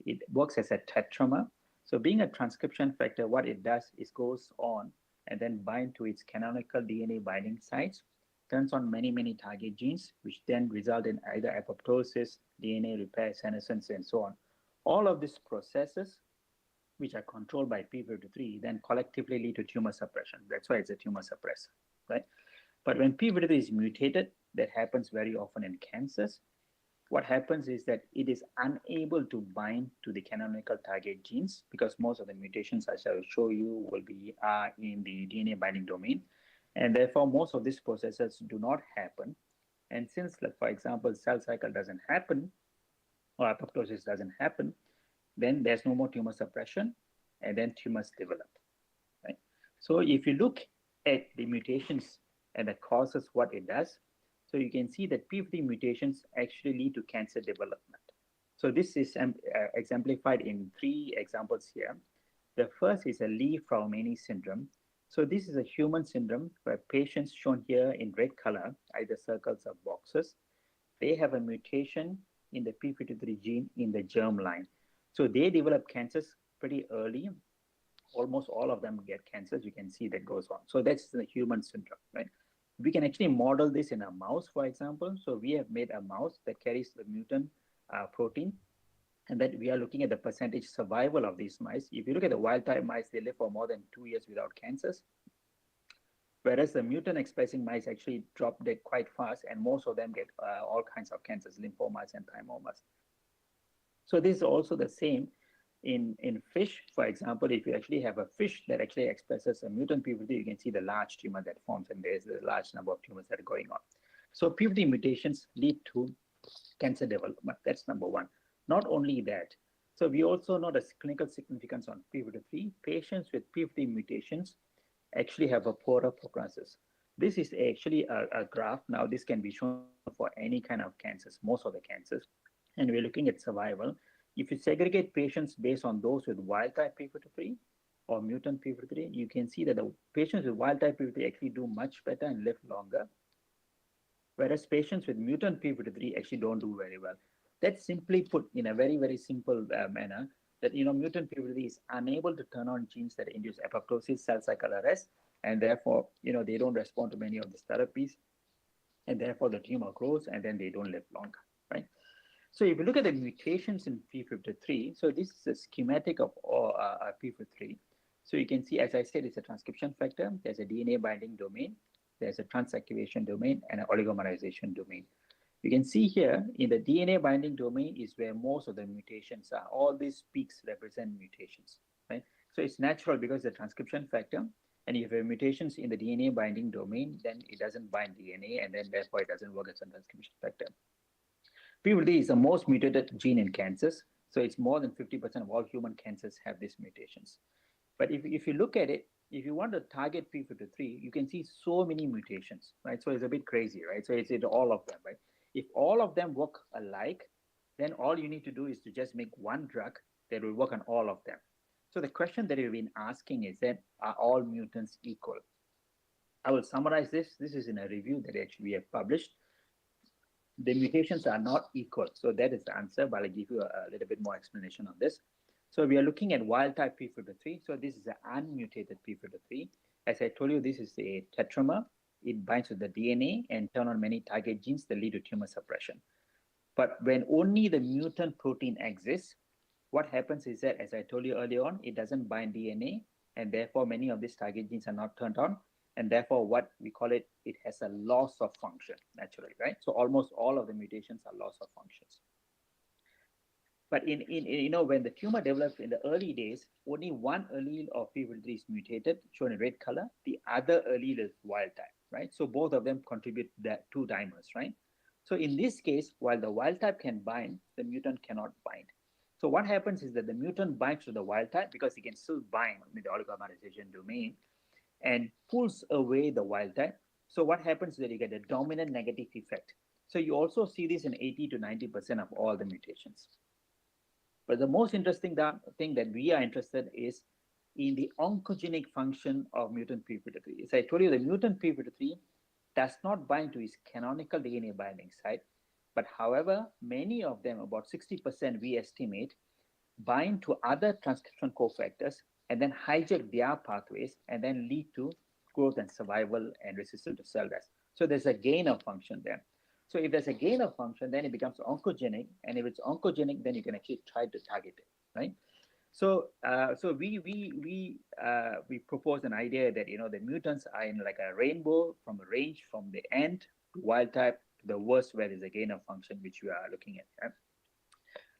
It works as a tetramer. So being a transcription factor, what it does is goes on and then bind to its canonical DNA binding sites, turns on many, many target genes, which then result in either apoptosis, DNA repair, senescence, and so on. All of these processes, which are controlled by p53, then collectively lead to tumor suppression. That's why it's a tumor suppressor, right? But when p53 is mutated, that happens very often in cancers. What happens is that it is unable to bind to the canonical target genes because most of the mutations, as I will show you, will be in the DNA binding domain. And therefore, most of these processes do not happen. And since, like, for example, cell cycle doesn't happen or apoptosis doesn't happen, then there's no more tumor suppression, and then tumors develop, right? So if you look at the mutations and the causes, what it does, so you can see that p53 mutations actually lead to cancer development. So this is exemplified in 3 examples here. The first is a Lee-Fraumeni syndrome. So this is a human syndrome where patients shown here in red color, either circles or boxes, they have a mutation in the p53 gene in the germline. So they develop cancers pretty early. Almost all of them get cancers. You can see that goes on. So that's the human syndrome, right? We can actually model this in a mouse, for example. So we have made a mouse that carries the mutant protein, and that we are looking at the percentage survival of these mice. If you look at the wild type mice, they live for more than 2 years without cancers. Whereas the mutant expressing mice actually drop dead quite fast, and most of them get all kinds of cancers, lymphomas and thymomas. So this is also the same in fish. For example, if you actually have a fish that actually expresses a mutant p53, you can see the large tumor that forms, and there's a large number of tumors that are going on. So p53 mutations lead to cancer development. That's number one. Not only that, so we also know the clinical significance on p53. Patients with p53 mutations actually have a poorer prognosis. This is actually a graph. Now, this can be shown for any kind of cancers, most of the cancers. And we're looking at survival. If you segregate patients based on those with wild type p53 or mutant p53, you can see that the patients with wild type p53 actually do much better and live longer, whereas patients with mutant p53 actually don't do very well. That's simply put in a very, very simple manner that, mutant p53 is unable to turn on genes that induce apoptosis, cell cycle arrest, and therefore, they don't respond to many of these therapies, and therefore the tumor grows, and then they don't live longer, right? So if you look at the mutations in p53, so this is a schematic of p53. So you can see, as I said, it's a transcription factor. There's a DNA binding domain. There's a transactivation domain and an oligomerization domain. You can see here in the DNA binding domain is where most of the mutations are. All these peaks represent mutations, right? So it's natural because it's a transcription factor. And if you have mutations in the DNA binding domain, then it doesn't bind DNA, and then therefore it doesn't work as a transcription factor. p53 is the most mutated gene in cancers. So it's more than 50% of all human cancers have these mutations. But if you look at it, if you want to target p53, you can see so many mutations, right? So it's a bit crazy, right? So it's all of them, right? If all of them work alike, then all you need to do is to just make one drug that will work on all of them. So the question that we've been asking is that, are all mutants equal? I will summarize this. This is in a review that actually we have published. The mutations are not equal. So that is the answer, but I'll give you a little bit more explanation on this. So we are looking at wild type p53. So this is an unmutated p53. As I told you, this is a tetramer. It binds with the DNA and turn on many target genes that lead to tumor suppression. But when only the mutant protein exists, what happens is that, as I told you earlier on, it doesn't bind DNA, and therefore many of these target genes are not turned on, and therefore what we call it, it has a loss of function naturally, right? So almost all of the mutations are loss of functions. But when the tumor develops in the early days, only one allele of p53 is mutated, shown in red color. The other allele is wild type, right? So both of them contribute that 2 dimers, right? So in this case, while the wild type can bind, the mutant cannot bind. So what happens is that the mutant binds to the wild type because it can still bind in the oligomerization domain and pulls away the wild type. So what happens is that you get a dominant negative effect. So you also see this in 80 to 90% of all the mutations. But the most interesting thing that we are interested in is in the oncogenic function of mutant p53. As I told you, the mutant p53 does not bind to its canonical DNA binding site, but however, many of them, about 60% we estimate, bind to other transcription cofactors and then hijack their pathways and then lead to growth and survival and resistance to cell death. So there's a gain of function there. So if there's a gain of function, then it becomes oncogenic, and if it's oncogenic, then you can actually try to target it, right? So, we propose an idea that the mutants are in like a rainbow from a range from the end to wild type to the worst, where there's a gain of function, which we are looking at. Right?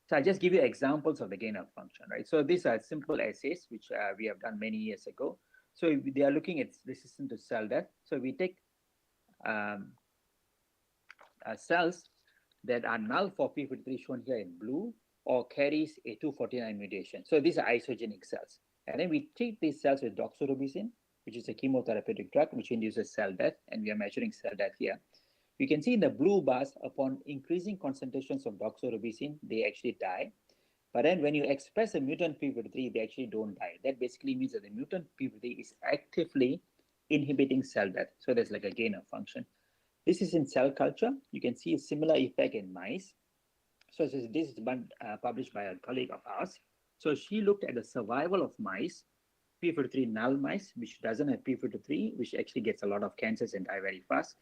So I just give you examples of the gain of function, right? So these are simple assays which we have done many years ago. So they are looking at resistance to cell death. So we take cells that are null for p53, shown here in blue, or carries a 249 mutation. So these are isogenic cells. And then we treat these cells with doxorubicin, which is a chemotherapeutic drug which induces cell death, and we are measuring cell death here. You can see in the blue bars, upon increasing concentrations of doxorubicin, they actually die. But then when you express a mutant p53, they actually don't die. That basically means that the mutant p53 is actively inhibiting cell death. So there's like a gain of function. This is in cell culture. You can see a similar effect in mice. So this is published by a colleague of ours. So she looked at the survival of mice, p53 null mice, which doesn't have p53, which actually gets a lot of cancers and die very fast.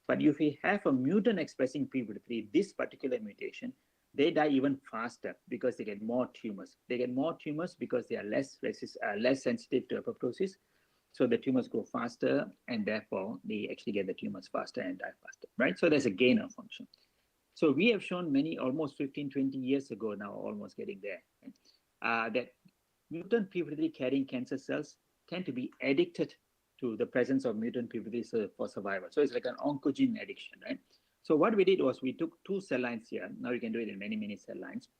But if we have a mutant expressing p53, this particular mutation, they die even faster because they get more tumors. They get more tumors because they are less sensitive to apoptosis. So the tumors grow faster, and therefore they actually get the tumors faster and die faster, right? So there's a gain of function. So we have shown almost 15, 20 years ago now, almost getting there, right? That mutant p53 carrying cancer cells tend to be addicted to the presence of mutant p53 for survival. So it's like an oncogene addiction, right? So what we did was we took two cell lines here. Now you can do it in many, many cell lines,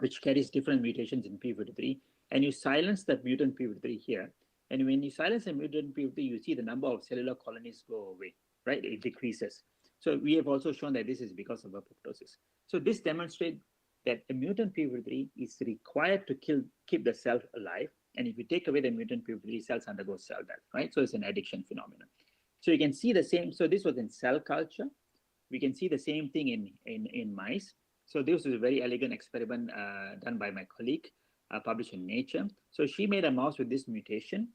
which carries different mutations in p53, and you silence that mutant p53 here. And when you silence a mutant p53, you see the number of cellular colonies go away, right? It decreases. So we have also shown that this is because of apoptosis. So this demonstrates that a mutant p53 is required to keep the cell alive. And if you take away the mutant p53, cells undergo cell death, right? So it's an addiction phenomenon. So you can see the same. So this was in cell culture. We can see the same thing in mice. So this is a very elegant experiment done by my colleague, published in Nature. So she made a mouse with this mutation,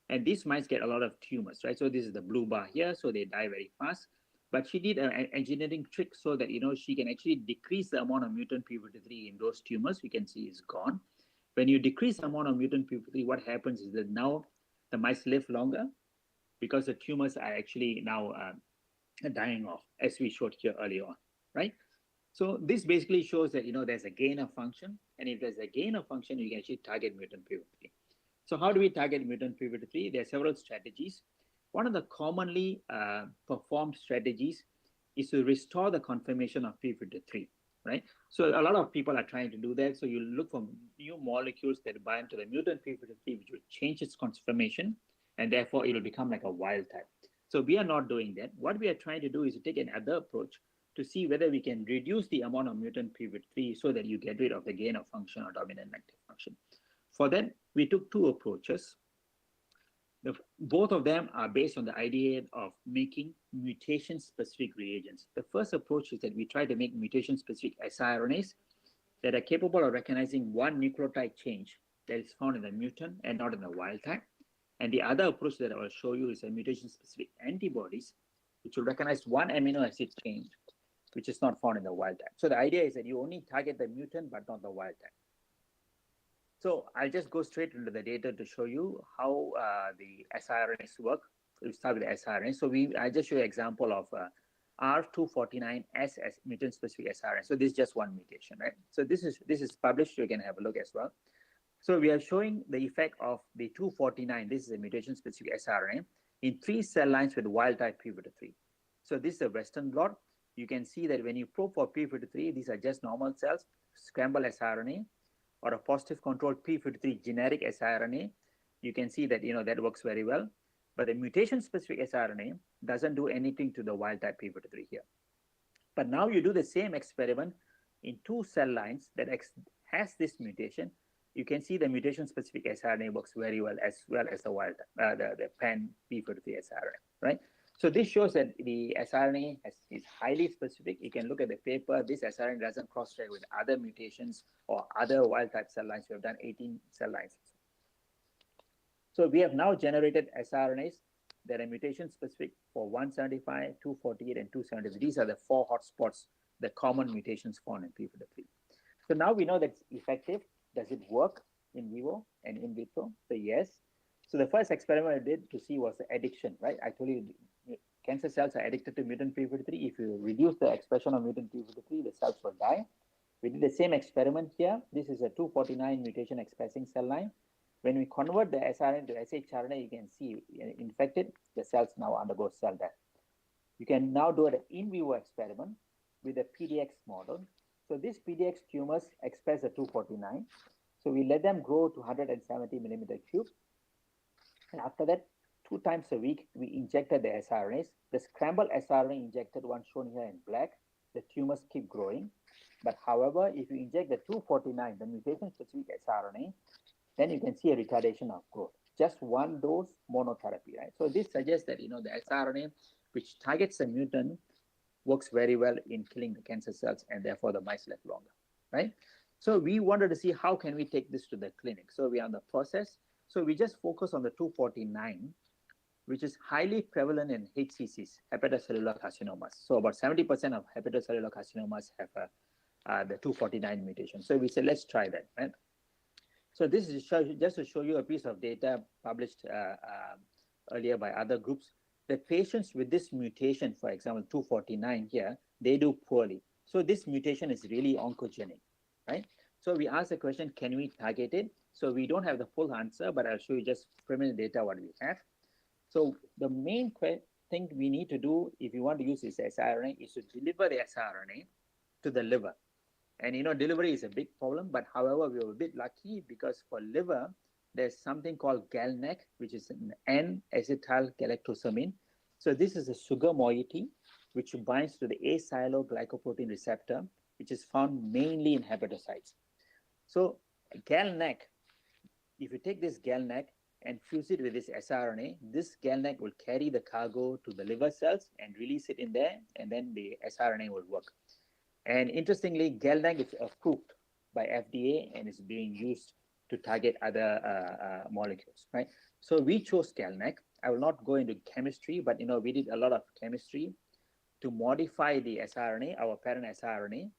and these mice get a lot of tumors, right? So this is the blue bar here, so they die very fast. But she did an engineering trick so that she can actually decrease the amount of mutant p53 in those tumors. You can see it's gone. When you decrease the amount of mutant p53, what happens is that now the mice live longer because the tumors are actually now dying off, as we showed here earlier on, right? So this basically shows that there's a gain of function, and if there's a gain of function, you can actually target mutant p53. So how do we target mutant p53? There are several strategies. One of the commonly performed strategies is to restore the conformation of p53, right? So a lot of people are trying to do that. So you look for new molecules that bind to the mutant p53, which will change its conformation, and therefore it will become like a wild type. So we are not doing that. What we are trying to do is to take another approach to see whether we can reduce the amount of mutant p53 so that you get rid of the gain of function or dominant active function. For that, we took two approaches. Both of them are based on the idea of making mutation-specific reagents. The first approach is that we try to make mutation-specific siRNAs that are capable of recognizing one nucleotide change that is found in the mutant and not in the wild type. And the other approach that I will show you is a mutation-specific antibodies, which will recognize one amino acid change, which is not found in the wild type. So the idea is that you only target the mutant, but not the wild type. So I'll just go straight into the data to show you how the siRNAs work. We'll start with the siRNA. So I just show you an example of R249S as mutant-specific siRNA. So this is just one mutation, right? So this is published. You can have a look as well. So we are showing the effect of the 249. This is a mutation-specific siRNA in 3 cell lines with wild-type p53. So this is a Western blot. You can see that when you probe for p53, these are just normal cells, scramble siRNA, or a positive controlled p53 generic siRNA. You can see that that works very well. But the mutation-specific siRNA doesn't do anything to the wild-type p53 here. But now you do the same experiment in 2 cell lines that has this mutation, you can see the mutation-specific siRNA works very well as the wild, the pan p53 siRNA, right? So this shows that the siRNA is highly specific. You can look at the paper. This siRNA doesn't cross-react with other mutations or other wild-type cell lines. We have done 18 cell lines. So we have now generated siRNAs that are mutation-specific for 175, 248, and 270. These are the 4 hotspots, the common mutations found in p53. So now we know that it's effective. Does it work in vivo and in vitro? So yes. So the first experiment I did to see was the addiction, right? I told you cancer cells are addicted to mutant p53. If you reduce the expression of mutant p53, the cells will die. We did the same experiment here. This is a 249 mutation expressing cell line. When we convert the siRNA to shRNA, you can see infected, the cells now undergo cell death. You can now do an in vivo experiment with a PDX model. So these PDX tumors express the 249. So we let them grow to 170 millimeter cube. And after that, 2 times a week, we injected the siRNAs. The scrambled siRNA injected, one shown here in black, the tumors keep growing. But however, if you inject the 249, the mutation-specific siRNA, then you can see a retardation of growth. Just one dose monotherapy, right? So this suggests that, the siRNA, which targets the mutant, works very well in killing the cancer cells, and therefore the mice live longer, right? So we wanted to see how can we take this to the clinic. So we are in the process. So we just focus on the 249, which is highly prevalent in HCCs, hepatocellular carcinomas. So about 70% of hepatocellular carcinomas have the 249 mutation. So we said, let's try that, right? So this is just to show you a piece of data published earlier by other groups. The patients with this mutation, for example, 249 here, they do poorly. So this mutation is really oncogenic, right? So we asked the question, can we target it? So we don't have the full answer, but I'll show you just preliminary data what we have. So the main thing we need to do if you want to use this siRNA is to deliver the siRNA to the liver. And delivery is a big problem, but however, we were a bit lucky because for liver, there's something called GalNAc, which is an N-acetyl-galactosamine. So this is a sugar moiety which binds to the asialoglycoprotein receptor, which is found mainly in hepatocytes. So GalNAc, if you take this GalNAc and fuse it with this siRNA, this GalNAc will carry the cargo to the liver cells and release it in there, and then the siRNA will work. And interestingly, GalNAc is approved by FDA and is being used to target other molecules, right? So we chose GalNAc. I will not go into chemistry, but we did a lot of chemistry to modify the siRNA, our parent siRNA,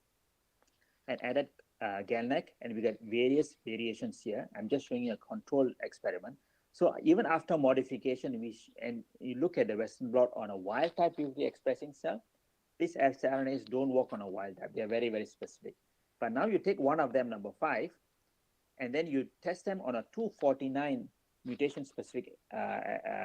and added GalNAc, and we got various variations here. I'm just showing you a control experiment. So even after modification, and you look at the Western blot on a wild type PVD expressing cell, these siRNAs don't work on a wild type. They're very, very specific. But now you take one of them, number 5, and then you test them on a 249 mutation-specific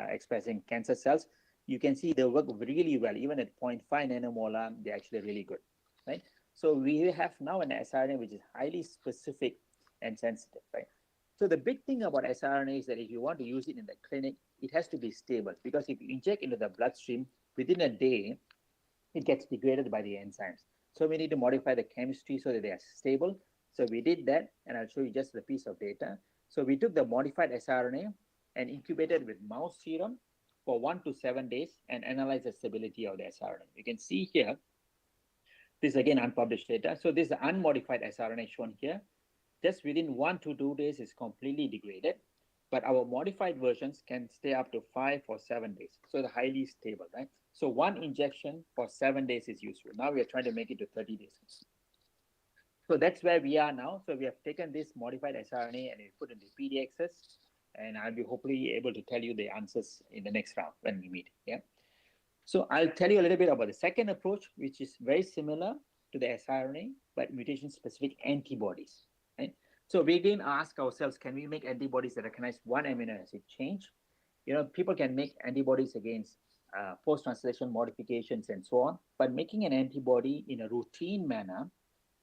expressing cancer cells. You can see they work really well. Even at 0.5 nanomolar, they're actually really good, right? So we have now an siRNA which is highly specific and sensitive, right? So the big thing about siRNA is that if you want to use it in the clinic, it has to be stable, because if you inject into the bloodstream, within a day, it gets degraded by the enzymes. So we need to modify the chemistry so that they are stable. So we did that, and I'll show you just a piece of data. So we took the modified siRNA and incubated with mouse serum for 1 to 7 days and analyzed the stability of the siRNA. You can see here, this is again unpublished data. So this is the unmodified siRNA shown here. Just within 1 to 2 days is completely degraded, but our modified versions can stay up to 5 or 7 days. So they're highly stable, right? So 1 injection for 7 days is useful. Now we are trying to make it to 30 days. So that's where we are now. So we have taken this modified siRNA and we put in the PDXs, and I'll be hopefully able to tell you the answers in the next round when we meet. Yeah. So I'll tell you a little bit about the second approach, which is very similar to the siRNA, but mutation-specific antibodies. Right? So we again ask ourselves, can we make antibodies that recognize one amino acid change? People can make antibodies against post-translation modifications and so on, but making an antibody in a routine manner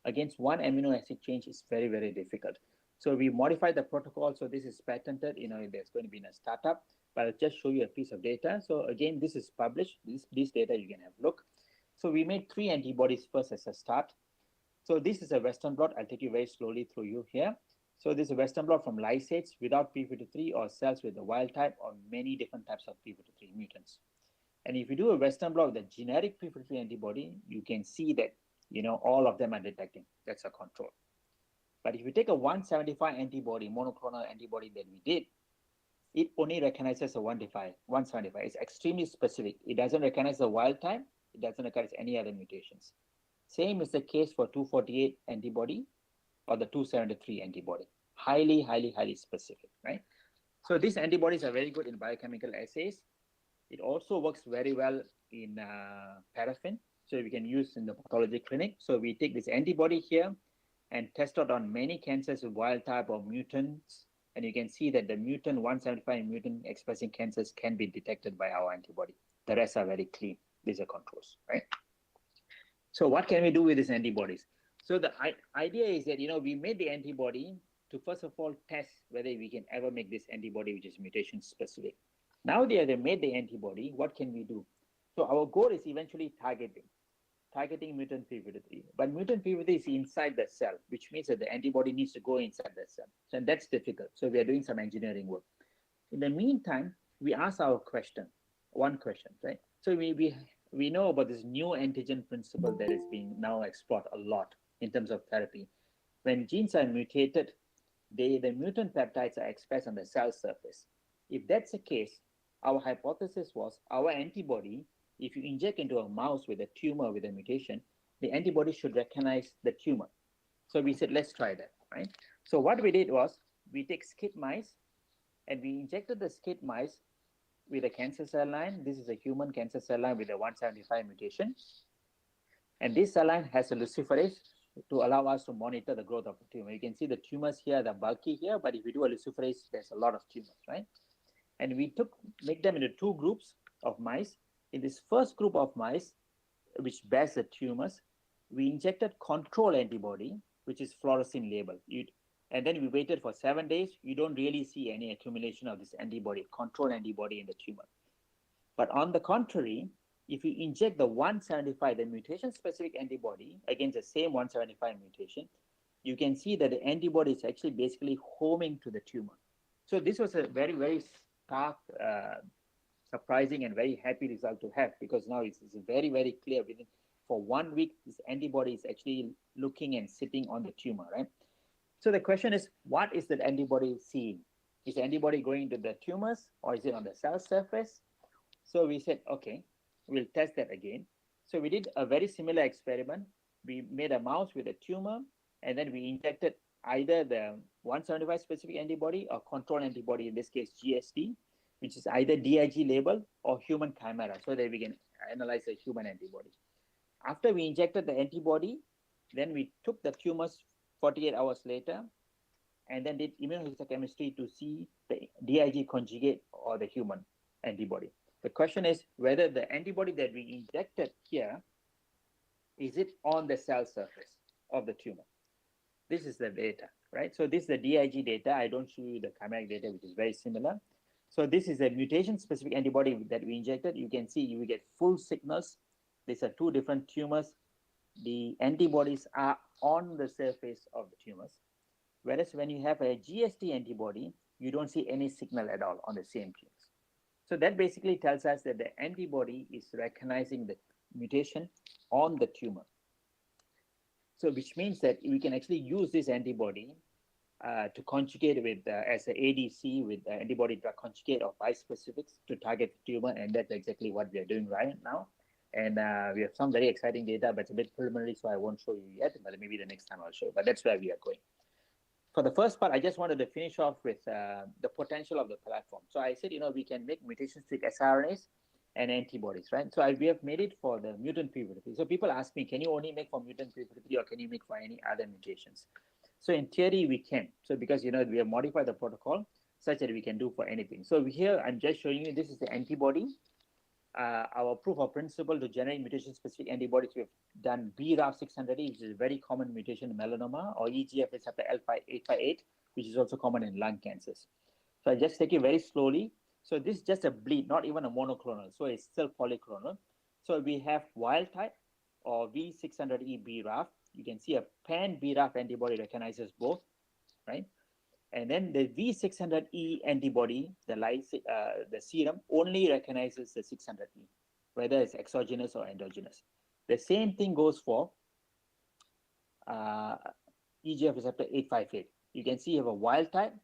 against one amino acid change is very, very difficult. So we modified the protocol. So this is patented. There's going to be in a startup, but I'll just show you a piece of data. So again, this is published. This data you can have a look. So we made 3 antibodies first as a start. So this is a Western blot. I'll take you very slowly through you here. So this is a Western blot from lysates without p53 or cells with the wild type or many different types of p53 mutants. And if you do a Western blot with a generic p53 antibody, you can see that, all of them are detecting. That's a control. But if you take a 175 antibody, monoclonal antibody that we did, it only recognizes a 175. It's extremely specific. It doesn't recognize the wild type. It doesn't recognize any other mutations. Same is the case for 248 antibody or the 273 antibody. Highly, highly, highly specific, right? So these antibodies are very good in biochemical assays. It also works very well in paraffin. So we can use in the pathology clinic. So we take this antibody here and test it on many cancers with wild type or mutants. And you can see that the mutant 175 mutant expressing cancers can be detected by our antibody. The rest are very clean. These are controls, right? So what can we do with these antibodies? So the idea is that, we made the antibody to first of all test whether we can ever make this antibody which is mutation specific. Now they have made the antibody, what can we do? So our goal is eventually targeting mutant p53. But mutant p53 is inside the cell, which means that the antibody needs to go inside the cell. So that's difficult. So we are doing some engineering work. In the meantime, we ask our one question, right? So we know about this new antigen principle that is being now explored a lot in terms of therapy. When genes are mutated, the mutant peptides are expressed on the cell surface. If that's the case, our hypothesis was our antibody, if you inject into a mouse with a tumor with a mutation, the antibody should recognize the tumor. So we said, let's try that, right? So what we did was we take skid mice and we injected the skid mice with a cancer cell line. This is a human cancer cell line with a 175 mutation. And this cell line has a luciferase to allow us to monitor the growth of the tumor. You can see the tumors here, they're bulky here, but if you do a luciferase, there's a lot of tumors, right? And we make them into two groups of mice. In this first group of mice, which bears the tumors, we injected control antibody, which is fluorescein label. And then we waited for 7 days. You don't really see any accumulation of this antibody, control antibody in the tumor. But on the contrary, if you inject the 175, the mutation-specific antibody against the same 175 mutation, you can see that the antibody is actually basically homing to the tumor. So this was a very, very stark, surprising and very happy result to have, because now it's very, very clear. For 1 week, this antibody is actually looking and sitting on the tumor, right? So the question is, what is that antibody seeing? Is the antibody going to the tumors or is it on the cell surface? So we said, okay, we'll test that again. So we did a very similar experiment. We made a mouse with a tumor, and then we injected either the 175 specific antibody or control antibody, in this case GSD, which is either DIG label or human chimera, so that we can analyze the human antibody. After we injected the antibody, then we took the tumors 48 hours later, and then did immunohistochemistry to see the DIG conjugate or the human antibody. The question is whether the antibody that we injected here, is it on the cell surface of the tumor? This is the data, right? So this is the DIG data. I don't show you the chimeric data, which is very similar. So this is a mutation-specific antibody that we injected. You can see you get full signals. These are two different tumors. The antibodies are on the surface of the tumors. Whereas when you have a GSD antibody, you don't see any signal at all on the same tumors. So that basically tells us that the antibody is recognizing the mutation on the tumor. So which means that we can actually use this antibody to conjugate with, as an ADC with antibody drug conjugate or bispecifics to target the tumor, and that's exactly what we are doing right now. And we have some very exciting data, but it's a bit preliminary, so I won't show you yet, but maybe the next time I'll show you. But that's where we are going. For the first part, I just wanted to finish off with the potential of the platform. So I said, we can make mutation-specific siRNAs and antibodies, right? So we have made it for the mutant p53. So people ask me, can you only make for mutant p53 or can you make for any other mutations? So in theory, we can. So because, we have modified the protocol such that we can do for anything. So here, I'm just showing you, this is the antibody. Our proof of principle to generate mutation-specific antibodies, we have done BRAF 600E, which is a very common mutation in melanoma, or EGF receptor L858, which is also common in lung cancers. So I just take it very slowly. So this is just a bleed, not even a monoclonal. So it's still polyclonal. So we have wild type or V600E BRAF. You can see a pan BRAF antibody recognizes both, right? And then the V600E antibody, the serum, only recognizes the 600E, whether it's exogenous or endogenous. The same thing goes for EGF receptor 858. You can see you have a wild type,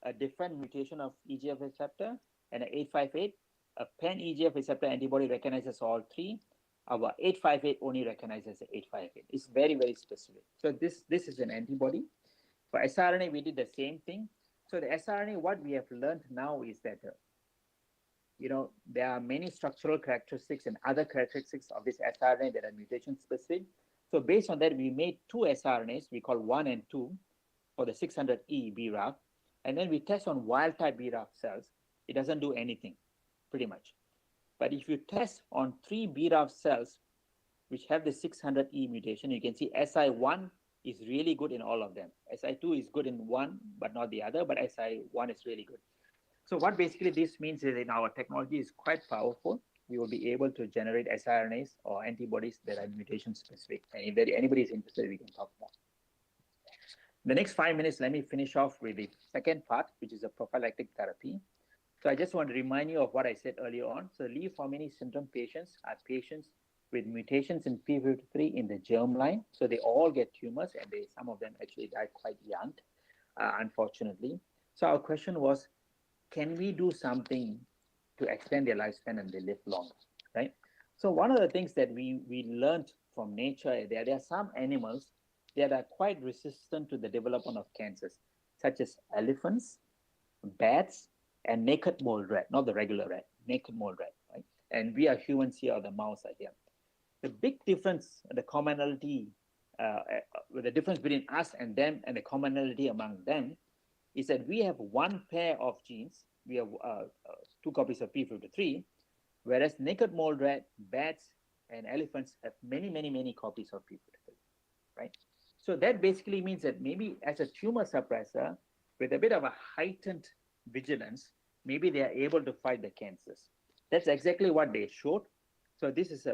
a different mutation of EGF receptor, and an 858. A pan EGF receptor antibody recognizes all three. Our 858 only recognizes the 858. It's very, very specific. So this is an antibody. For siRNA, we did the same thing. So the siRNA, what we have learned now is that, there are many structural characteristics and other characteristics of this siRNA that are mutation specific. So based on that, we made two siRNAs, we call 1 and 2, for the 600E BRAF. And then we test on wild type BRAF cells. It doesn't do anything, pretty much. But if you test on 3 BRAF cells, which have the 600E mutation, you can see SI1 is really good in all of them. SI2 is good in one, but not the other, but SI1 is really good. So what basically this means is in our technology is quite powerful. We will be able to generate siRNAs or antibodies that are mutation specific. And if anybody is interested, we can talk about. The next 5 minutes, let me finish off with the second part, which is a prophylactic therapy. So I just want to remind you of what I said earlier on. So Lee-Famini syndrome patients are patients with mutations in p53 in the germline. So they all get tumors, and some of them actually die quite young, unfortunately. So our question was, can we do something to extend their lifespan and they live longer, right? So one of the things that we learned from nature, there are some animals that are quite resistant to the development of cancers, such as elephants, bats, and naked mole rat, not the regular rat, naked mole rat, right? And we are humans here, or the mouse are here. The big difference, the commonality, the difference between us and them and the commonality among them is that we have one pair of genes. We have 2 copies of p53, whereas naked mole rat, bats, and elephants have many, many, many copies of p53, right? So that basically means that maybe as a tumor suppressor, with a bit of a heightened vigilance, maybe they are able to fight the cancers. That's exactly what they showed. So this is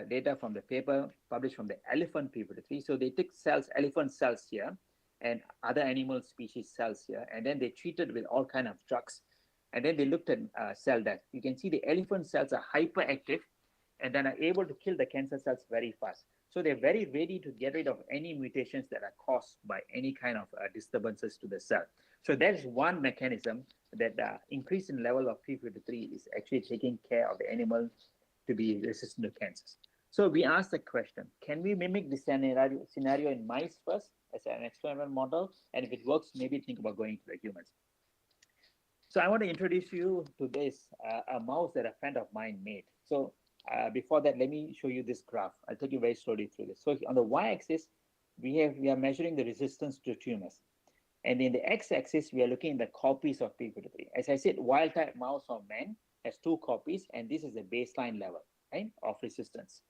data from the paper published from the elephant p53. So they took cells, elephant cells here, and other animal species cells here, and then they treated with all kind of drugs. And then they looked at cell death. You can see the elephant cells are hyperactive and then are able to kill the cancer cells very fast. So they're very ready to get rid of any mutations that are caused by any kind of disturbances to the cell. So that is one mechanism that increase in level of p53 is actually taking care of the animal to be resistant to cancers. So we asked the question, can we mimic this scenario in mice first as an experimental model? And if it works, maybe think about going to the humans. So I want to introduce you to this, a mouse that a friend of mine made. So before that, let me show you this graph. I'll take you very slowly through this. So on the y-axis, we are measuring the resistance to tumors. And in the x-axis, we are looking at the copies of p53. As I said, wild-type mouse or man has 2 copies, and this is the baseline level, right, of resistance.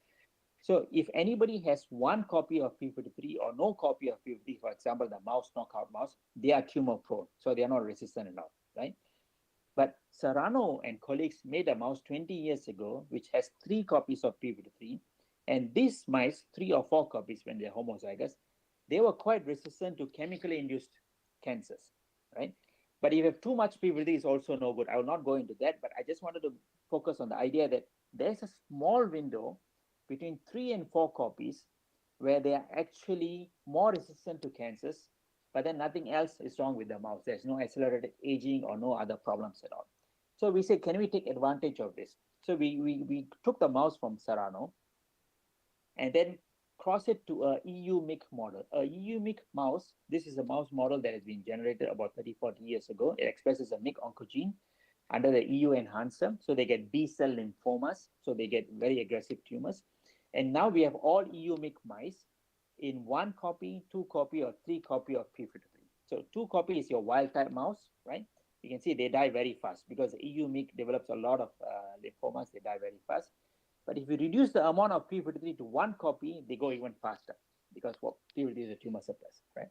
So if anybody has 1 copy of p53 or no copy of p53, for example, the mouse knockout mouse, they are tumor prone, so they are not resistant enough, right? But Serrano and colleagues made a mouse 20 years ago, which has 3 copies of p53, and these mice, 3 or 4 copies when they're homozygous, they were quite resistant to chemically induced cancers, right? But if you have too much p53, it's also no good. I will not go into that, but I just wanted to focus on the idea that there's a small window between 3 and 4 copies where they are actually more resistant to cancers, but then nothing else is wrong with the mouse. There's no accelerated aging or no other problems at all. So we say, can we take advantage of this? So we took the mouse from Serrano and then cross it to a EU-MIC model. A EU-MIC mouse, this is a mouse model that has been generated about 30, 40 years ago. It expresses a MIC oncogene under the EU enhancer. So they get B-cell lymphomas. So they get very aggressive tumors. And now we have all EU-MIC mice in 1 copy, 2 copy, or 3 copy of p53. So 2 copy is your wild-type mouse, right? You can see they die very fast because the EU-MIC develops a lot of lymphomas. They die very fast. But if you reduce the amount of p53 to 1 copy, they go even faster because p53 is a tumor suppressor, right?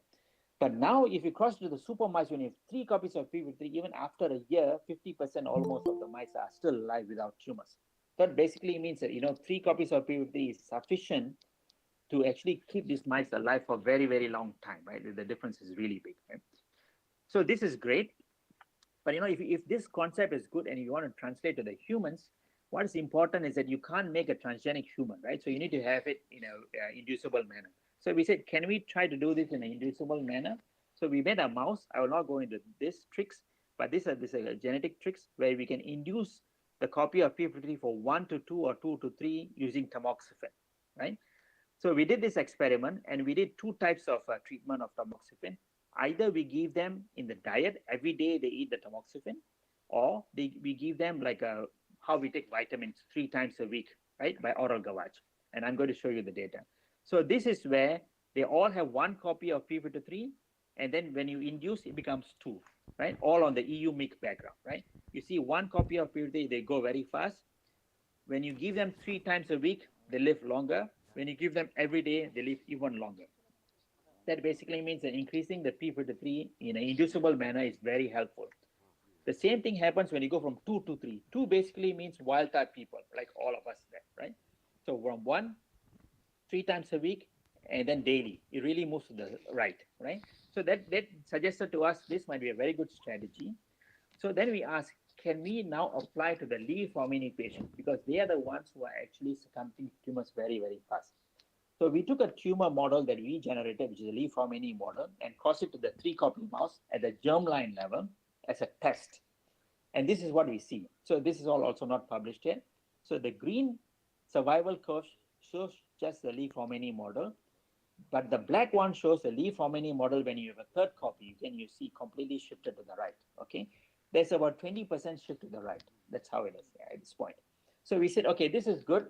But now if you cross to the super mice, when you have 3 copies of p53, even after a year, 50% almost of the mice are still alive without tumors. That basically means that, 3 copies of p53 is sufficient to actually keep these mice alive for a very, very long time, right? The difference is really big, right? So this is great. But if this concept is good and you want to translate to the humans, what is important is that you can't make a transgenic human, right? So you need to have it in a inducible manner. So we said, can we try to do this in an inducible manner? So we made a mouse. I will not go into these tricks, but these are genetic tricks where we can induce the copy of P53 for 1 to 2 or 2 to 3 using tamoxifen, right? So we did this experiment and we did two types of treatment of tamoxifen. Either we give them in the diet, every day they eat the tamoxifen, or we give them like how we take vitamins 3 times a week, right, by oral gavage. And I'm going to show you the data. So this is where they all have one copy of P53, and then when you induce, it becomes 2, right, all on the EU-MIC background, right? You see one copy of P53, they go very fast. When you give them 3 times a week, they live longer. When you give them every day, they live even longer. That basically means that increasing the P53 in an inducible manner is very helpful. The same thing happens when you go from 2 to 3. 2 basically means wild type people, like all of us there, right? So from 1, 3 times a week, and then daily. It really moves to the right, right? So that suggested to us this might be a very good strategy. So then we ask, can we now apply to the Lee-Fomini patients? Because they are the ones who are actually succumbing to tumors very, very fast. So we took a tumor model that we generated, which is a Lee-Fomini model, and crossed it to the 3-copy mouse at the germline level as a test. And this is what we see. So this is all also not published yet. So the green survival curve shows just the Lee-Fomini model, but the black one shows the Lee-Fomini model when you have a 3rd copy, then you see completely shifted to the right, okay? There's about 20% shift to the right. That's how it is at this point. So we said, okay, this is good.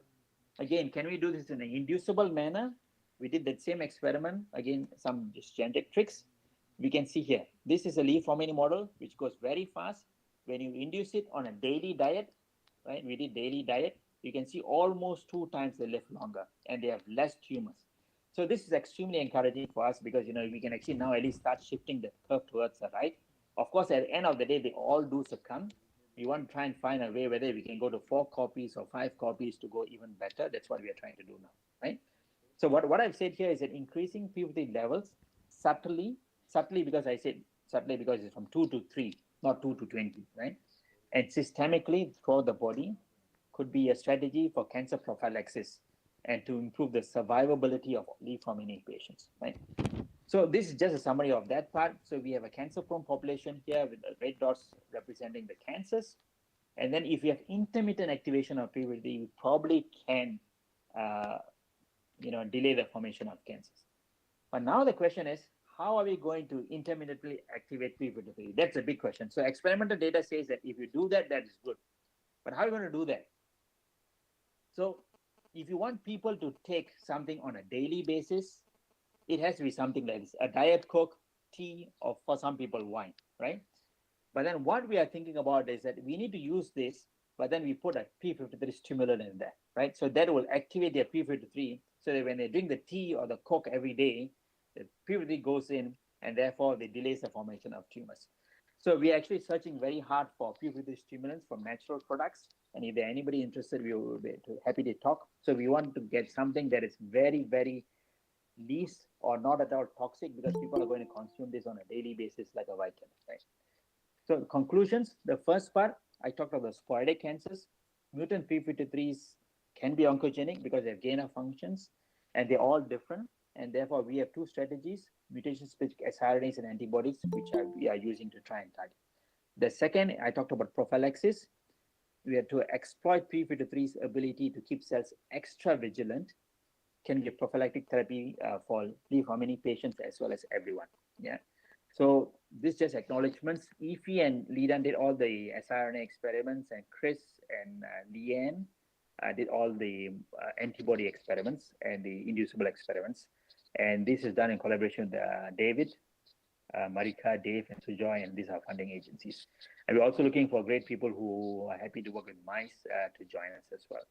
Again, can we do this in an inducible manner? We did that same experiment. Again, some just genetic tricks. We can see here. This is a Lee-Fomini model, which goes very fast. When you induce it on a daily diet, right? We did daily diet. You can see almost 2 times they live longer and they have less tumors. So this is extremely encouraging for us because, we can actually now at least start shifting the curve towards the right. Of course, at the end of the day, they all do succumb. We want to try and find a way whether we can go to 4 copies or 5 copies to go even better. That's what we are trying to do now, right? So what I've said here is that increasing P53 levels subtly because I said subtly because it's from 2 to 3, not 2 to 20, right? And systemically throughout the body could be a strategy for cancer prophylaxis and to improve the survivability of Lee-Fomini patients, right? So this is just a summary of that part. So we have a cancer-prone population here with the red dots representing the cancers. And then if you have intermittent activation of P53, we probably can, delay the formation of cancers. But now the question is, how are we going to intermittently activate P53? That's a big question. So experimental data says that if you do that, that is good. But how are you going to do that? So if you want people to take something on a daily basis, it has to be something like this, a diet Coke, tea, or for some people, wine, right? But then what we are thinking about is that we need to use this, but then we put a P53 stimulant in there, right? So that will activate their P53 so that when they drink the tea or the Coke every day, the P53 goes in and therefore they delays the formation of tumors. So we are actually searching very hard for P53 stimulants from natural products. And if there's anybody interested, we will be happy to talk. So we want to get something that is very, very least or not at all toxic because people are going to consume this on a daily basis like a vitamin, right? So conclusions, the first part, I talked about the sporadic cancers. Mutant P53s can be oncogenic because they have gain of functions and they're all different. And therefore, we have 2 strategies, mutation-specific siRNAs and antibodies, which we are using to try and target. The second, I talked about prophylaxis. We have to exploit P53's ability to keep cells extra vigilant. Can be a prophylactic therapy for Lee-Fomini patients as well as everyone. Yeah. So this just acknowledgements. Ify and Lidan did all the siRNA experiments, and Chris and Leanne did all the antibody experiments and the inducible experiments. And this is done in collaboration with David, Marika, Dave, and Sujoy, and these are funding agencies. And we're also looking for great people who are happy to work with mice to join us as well.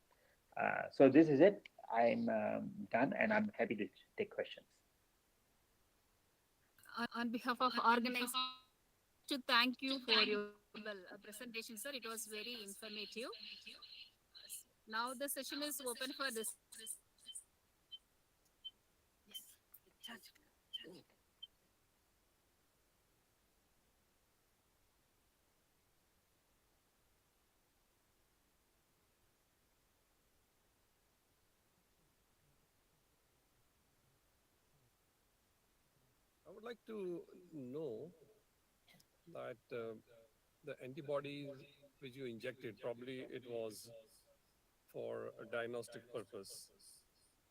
So this is it. I'm done, and I'm happy to take questions. On behalf of organizers, to thank you for your presentation, sir. It was very informative. Now the session is open for this. like to know that the antibodies which you injected, probably it was for a diagnostic purpose.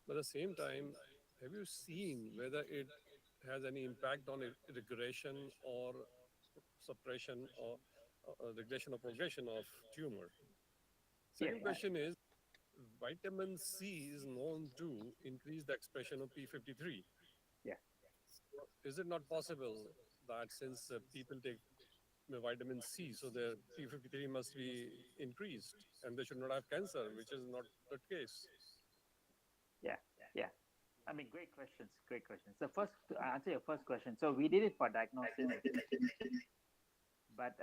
But at the same time, have you seen whether it has any impact on regression or suppression or regression or progression of tumor? Second question is, vitamin C is known to increase the expression of P53. Yeah. So is it not possible that since people take vitamin C, so their P53 must be increased and they should not have cancer, which is not the case? Yeah, yeah. I mean, great questions, great questions. So first, to answer your first question, so we did it for diagnosis, but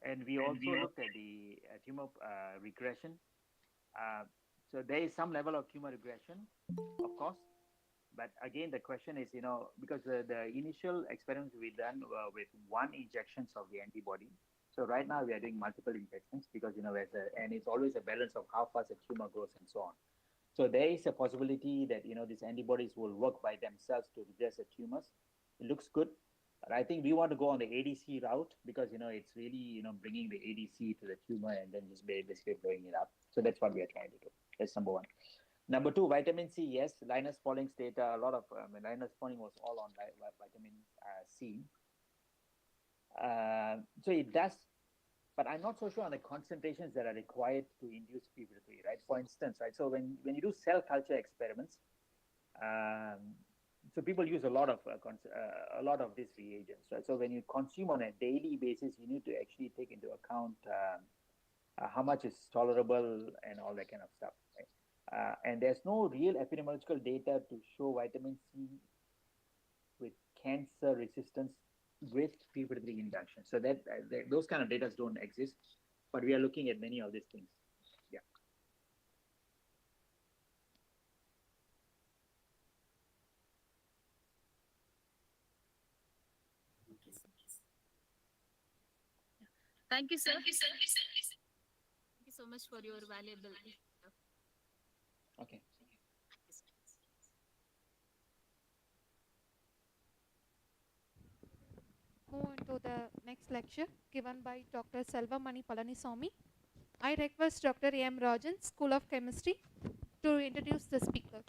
and we also looked at the tumor regression. So there is some level of tumor regression, of course. But again, the question is, because the initial experiments we done were with one injections of the antibody. So right now we are doing multiple injections because, and it's always a balance of how fast the tumor grows and so on. So there is a possibility that, these antibodies will work by themselves to regress the tumors. It looks good. But I think we want to go on the ADC route because, it's really, bringing the ADC to the tumor and then just basically blowing it up. So that's what we are trying to do. That's number one. Number two, vitamin C, yes. Linus Pauling's data, a lot of Linus Pauling was all on vitamin C. So it does, but I'm not so sure on the concentrations that are required to induce P53, right? For instance, right? So when you do cell culture experiments, so people use a lot of these reagents, right? So when you consume on a daily basis, you need to actually take into account how much is tolerable and all that kind of stuff, right? And there's no real epidemiological data to show vitamin C with cancer resistance with P53 induction. So that those kind of data don't exist, but we are looking at many of these things. Yeah. Thank you, sir. Thank you so much for your valuable. Okay. Move on to the next lecture given by Dr. Selvamani Palaniswamy. I request Dr. M. Rajan, School of Chemistry, to introduce the speaker.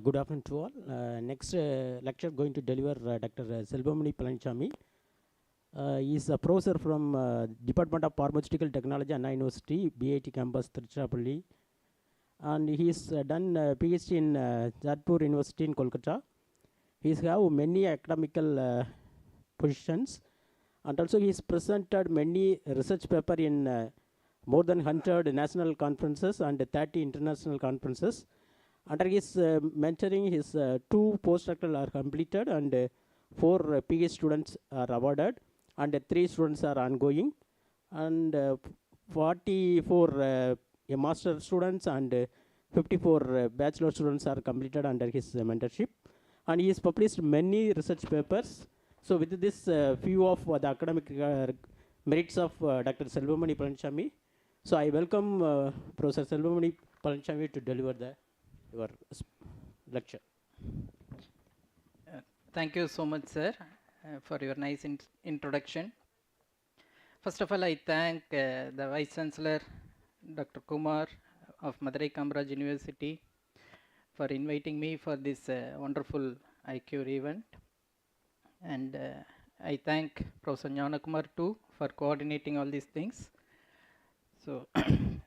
Good afternoon to all. Next lecture going to deliver Dr. Selvamani Palaniswamy. He is a professor from Department of Pharmaceutical Technology, Anna University, BIT campus, Tiruchirappalli. And he has done PhD in Jadpur University in Kolkata. He has many academical positions, and also he has presented many research paper in more than 100 national conferences and 30 international conferences. Under his mentoring, his 2 postdoctoral are completed and 4 PhD students are awarded and 3 students are ongoing, and 44 master students and 54 bachelor students are completed under his mentorship, and he has published many research papers. So with this few of the academic merits of Dr. Selvamani Palaniswamy, so I welcome Professor Selvamani Palaniswamy to deliver your lecture. Thank you so much, sir, for your nice introduction. First of all, I thank the Vice Chancellor, Dr. Kumar of Madurai Kamaraj University, for inviting me for this wonderful iCURE event. And I thank Professor Gnanakumar too for coordinating all these things. So,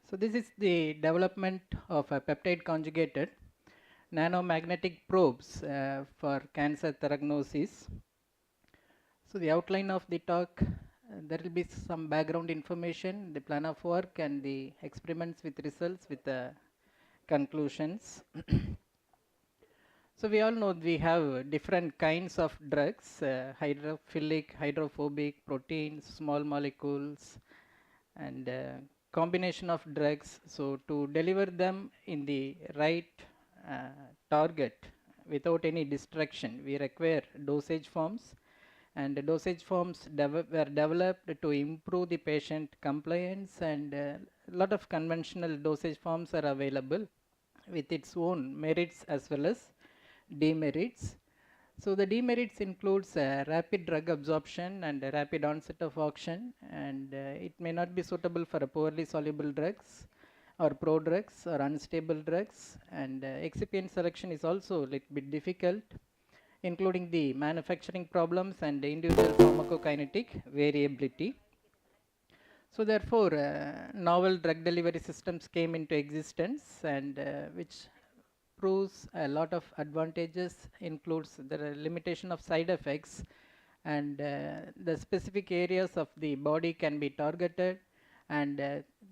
so this is the development of a peptide conjugated nanomagnetic probes for cancer diagnosis. So the outline of the talk, there will be some background information, the plan of work and the experiments with results with the conclusions. So we all know we have different kinds of drugs, hydrophilic, hydrophobic, proteins, small molecules, and combination of drugs. So to deliver them in the right target without any distraction, we require dosage forms, and the dosage forms were developed to improve the patient compliance, and a lot of conventional dosage forms are available with its own merits as well as demerits. So the demerits includes rapid drug absorption and rapid onset of action, and it may not be suitable for poorly soluble drugs or prodrugs or unstable drugs, and excipient selection is also a little bit difficult, including the manufacturing problems and the individual pharmacokinetic variability. So therefore, novel drug delivery systems came into existence, and which proves a lot of advantages, includes the limitation of side effects, and the specific areas of the body can be targeted, and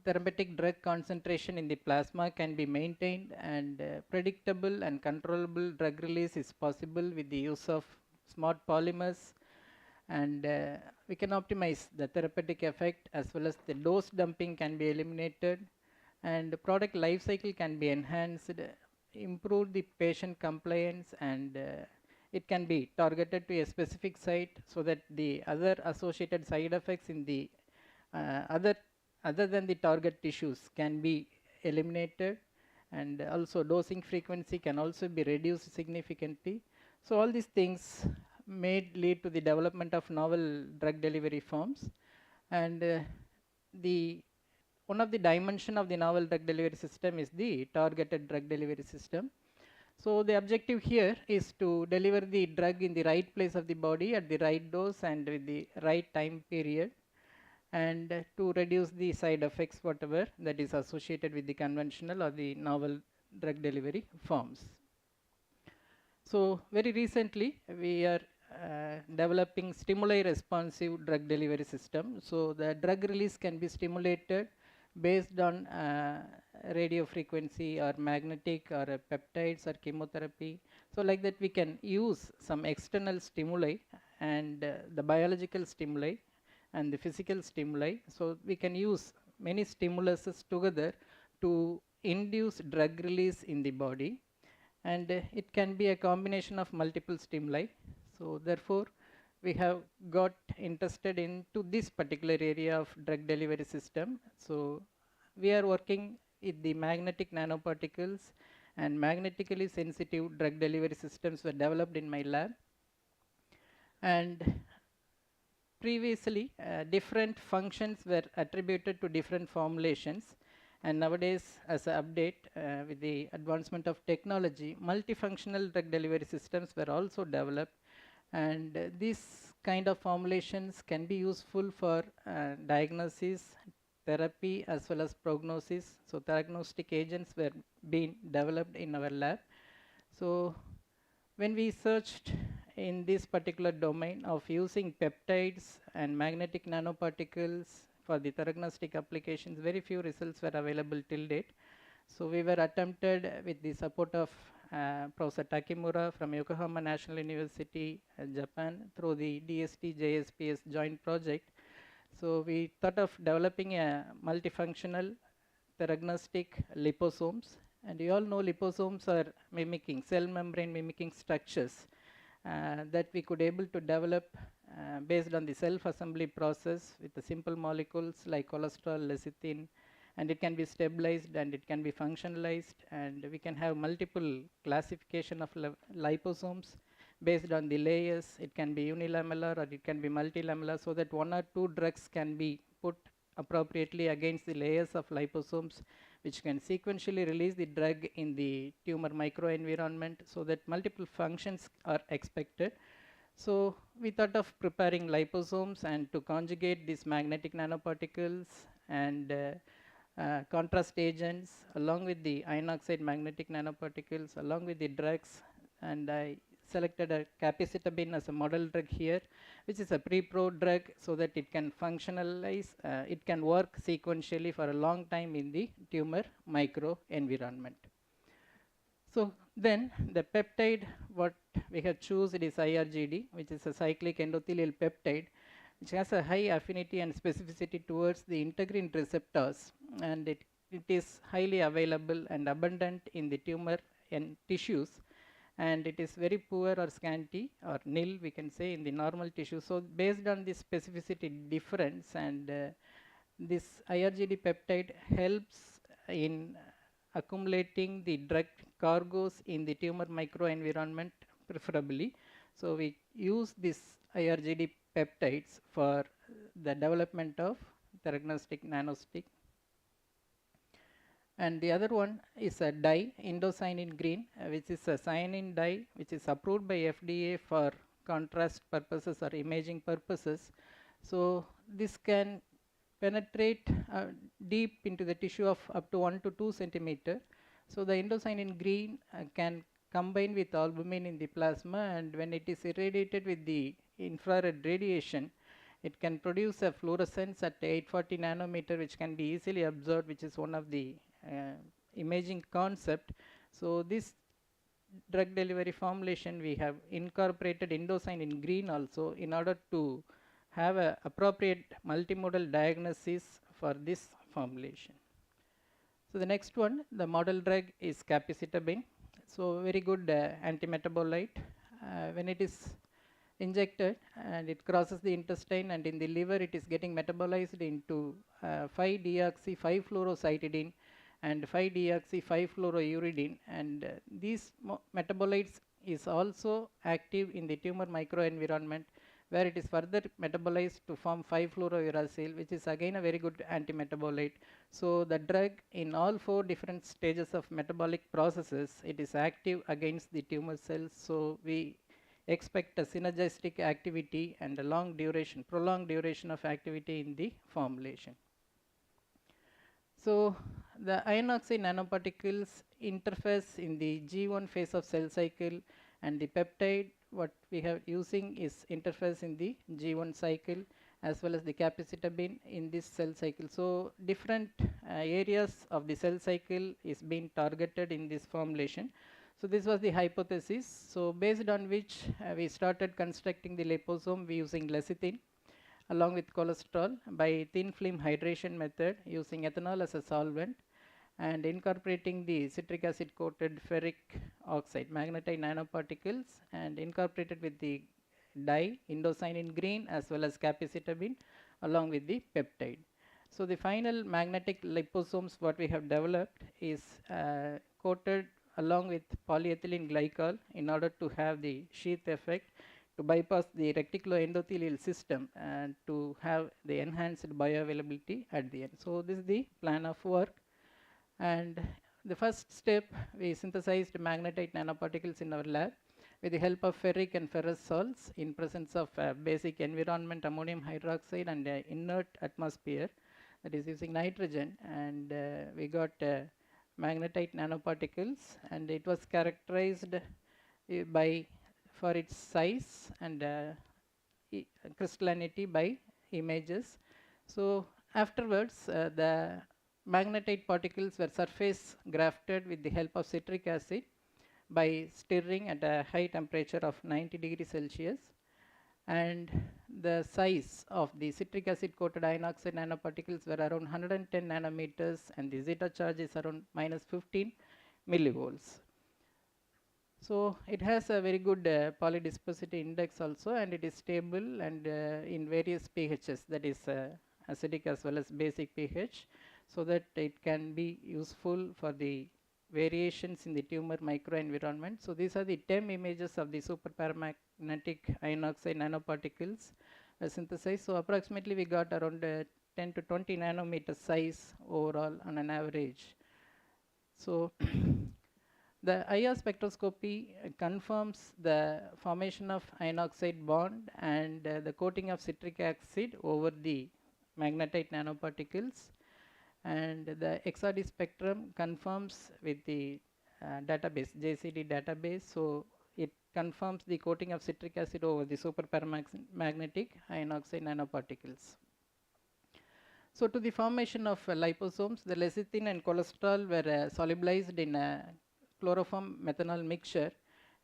therapeutic drug concentration in the plasma can be maintained, and predictable and controllable drug release is possible with the use of smart polymers, and we can optimize the therapeutic effect as well as the dose dumping can be eliminated, and the product life cycle can be enhanced, improve the patient compliance, and it can be targeted to a specific site so that the other associated side effects in the other than the target tissues can be eliminated, and also dosing frequency can also be reduced significantly. So all these things may lead to the development of novel drug delivery forms, and one of the dimension of the novel drug delivery system is the targeted drug delivery system. So the objective here is to deliver the drug in the right place of the body at the right dose and with the right time period, and to reduce the side effects whatever that is associated with the conventional or the novel drug delivery forms. So very recently we are developing stimuli responsive drug delivery system. So the drug release can be stimulated based on radio frequency or magnetic or peptides or chemotherapy. So like that we can use some external stimuli and the biological stimuli and the physical stimuli. So we can use many stimuluses together to induce drug release in the body, and it can be a combination of multiple stimuli. So therefore we have got interested into this particular area of drug delivery system. So we are working with the magnetic nanoparticles, and magnetically sensitive drug delivery systems were developed in my lab, and previously different functions were attributed to different formulations, and nowadays as an update with the advancement of technology, multifunctional drug delivery systems were also developed, and these kind of formulations can be useful for diagnosis, therapy as well as prognosis. So diagnostic agents were being developed in our lab. So when we searched in this particular domain of using peptides and magnetic nanoparticles for the diagnostic applications, very few results were available till date. So we were attempted with the support of Professor Takimura from Yokohama National University, Japan, through the DST-JSPS joint project. So we thought of developing a multifunctional diagnostic liposomes, and you all know liposomes are mimicking, cell membrane mimicking structures that we could able to develop based on the self-assembly process with the simple molecules like cholesterol, lecithin, and it can be stabilized and it can be functionalized, and we can have multiple classification of liposomes based on the layers. It can be unilamellar or it can be multilamellar, so that one or two drugs can be put appropriately against the layers of liposomes, which can sequentially release the drug in the tumor microenvironment, so that multiple functions are expected. So we thought of preparing liposomes and to conjugate these magnetic nanoparticles and contrast agents along with the iron oxide magnetic nanoparticles along with the drugs, and I selected a capecitabine as a model drug here, which is a pre-pro drug, so that it can functionalize, it can work sequentially for a long time in the tumor microenvironment. So then the peptide what we have chosen is IRGD, which is a cyclic endothelial peptide, which has a high affinity and specificity towards the integrin receptors, and it is highly available and abundant in the tumor and tissues, and it is very poor or scanty or nil, we can say, in the normal tissue. So based on this specificity difference, and this IRGD peptide helps in accumulating the drug cargoes in the tumor microenvironment preferably. So we use this IRGD peptides for the development of theranostic nanostick. And the other one is a dye, indocyanine green, which is a cyanine dye, which is approved by FDA for contrast purposes or imaging purposes. So this can penetrate deep into the tissue of up to 1 to 2 centimeter. So the indocyanine green can combine with albumin in the plasma, and when it is irradiated with the infrared radiation, it can produce a fluorescence at 840 nanometer, which can be easily observed, which is one of the imaging concept. So this drug delivery formulation, we have incorporated indocyanine green also in order to have a appropriate multimodal diagnosis for this formulation. So the next one, the model drug is capecitabine. So very good antimetabolite. When it is injected and it crosses the intestine, and in the liver it is getting metabolized into 5-deoxy-5-fluorocytidine and 5-deoxy-5-fluorouridine, and these metabolites is also active in the tumor microenvironment, where it is further metabolized to form 5-fluorouracil, which is again a very good antimetabolite. So the drug in all 4 different stages of metabolic processes, it is active against the tumor cells. So we expect a synergistic activity and a long duration, prolonged duration of activity in the formulation. So the iron oxide nanoparticles interface in the G1 phase of cell cycle, and the peptide what we have using is interface in the G1 cycle, as well as the capecitabine in this cell cycle. So different areas of the cell cycle is being targeted in this formulation. So this was the hypothesis. So based on which we started constructing the liposome using lecithin along with cholesterol by thin film hydration method using ethanol as a solvent, and incorporating the citric acid coated ferric oxide magnetite nanoparticles, and incorporated with the dye indocyanine green as well as capecitabine along with the peptide. So the final magnetic liposomes what we have developed is coated along with polyethylene glycol in order to have the sheath effect, to bypass the reticuloendothelial system and to have the enhanced bioavailability at the end. So this is the plan of work. And the first step, we synthesized magnetite nanoparticles in our lab with the help of ferric and ferrous salts in presence of basic environment ammonium hydroxide and inert atmosphere, that is using nitrogen, and we got magnetite nanoparticles, and it was characterized by for its size and crystallinity by images. So afterwards the magnetite particles were surface grafted with the help of citric acid by stirring at a high temperature of 90 degrees Celsius, and the size of the citric acid coated iron oxide nanoparticles were around 110 nanometers, and the zeta charge is around -15 millivolts. So it has a very good polydispersity index also, and it is stable and in various pHs, that is acidic as well as basic pH, so that it can be useful for the variations in the tumor microenvironment. So these are the TEM images of the superparamagnetic iron oxide nanoparticles synthesized. So approximately we got around 10 to 20 nanometer size overall on an average. So the IR spectroscopy confirms the formation of iron oxide bond and the coating of citric acid over the magnetite nanoparticles, and the XRD spectrum confirms with the database, JCD database. So it confirms the coating of citric acid over the superparamagnetic iron oxide nanoparticles. So to the formation of liposomes, the lecithin and cholesterol were solubilized in a chloroform methanol mixture,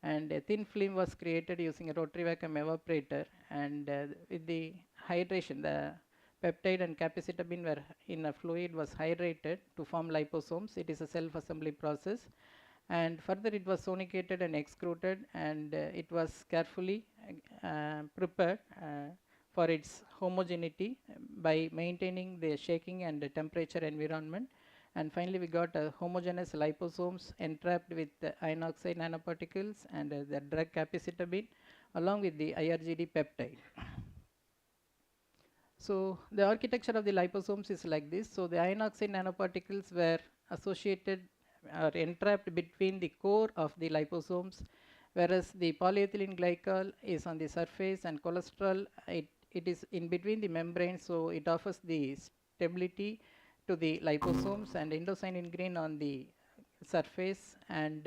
and a thin film was created using a rotary vacuum evaporator, and with the hydration, the peptide and capecitabine were in a fluid was hydrated to form liposomes. It is a self-assembly process, and further it was sonicated and extruded, and it was carefully prepared for its homogeneity by maintaining the shaking and the temperature environment. And finally we got homogeneous liposomes entrapped with the iron oxide nanoparticles, and the drug capecitabine along with the IRGD peptide. So the architecture of the liposomes is like this. So the iron oxide nanoparticles were associated or entrapped between the core of the liposomes, whereas the polyethylene glycol is on the surface and cholesterol, it is in between the membranes, so it offers the stability to the liposomes, and indocyanine green on the surface, and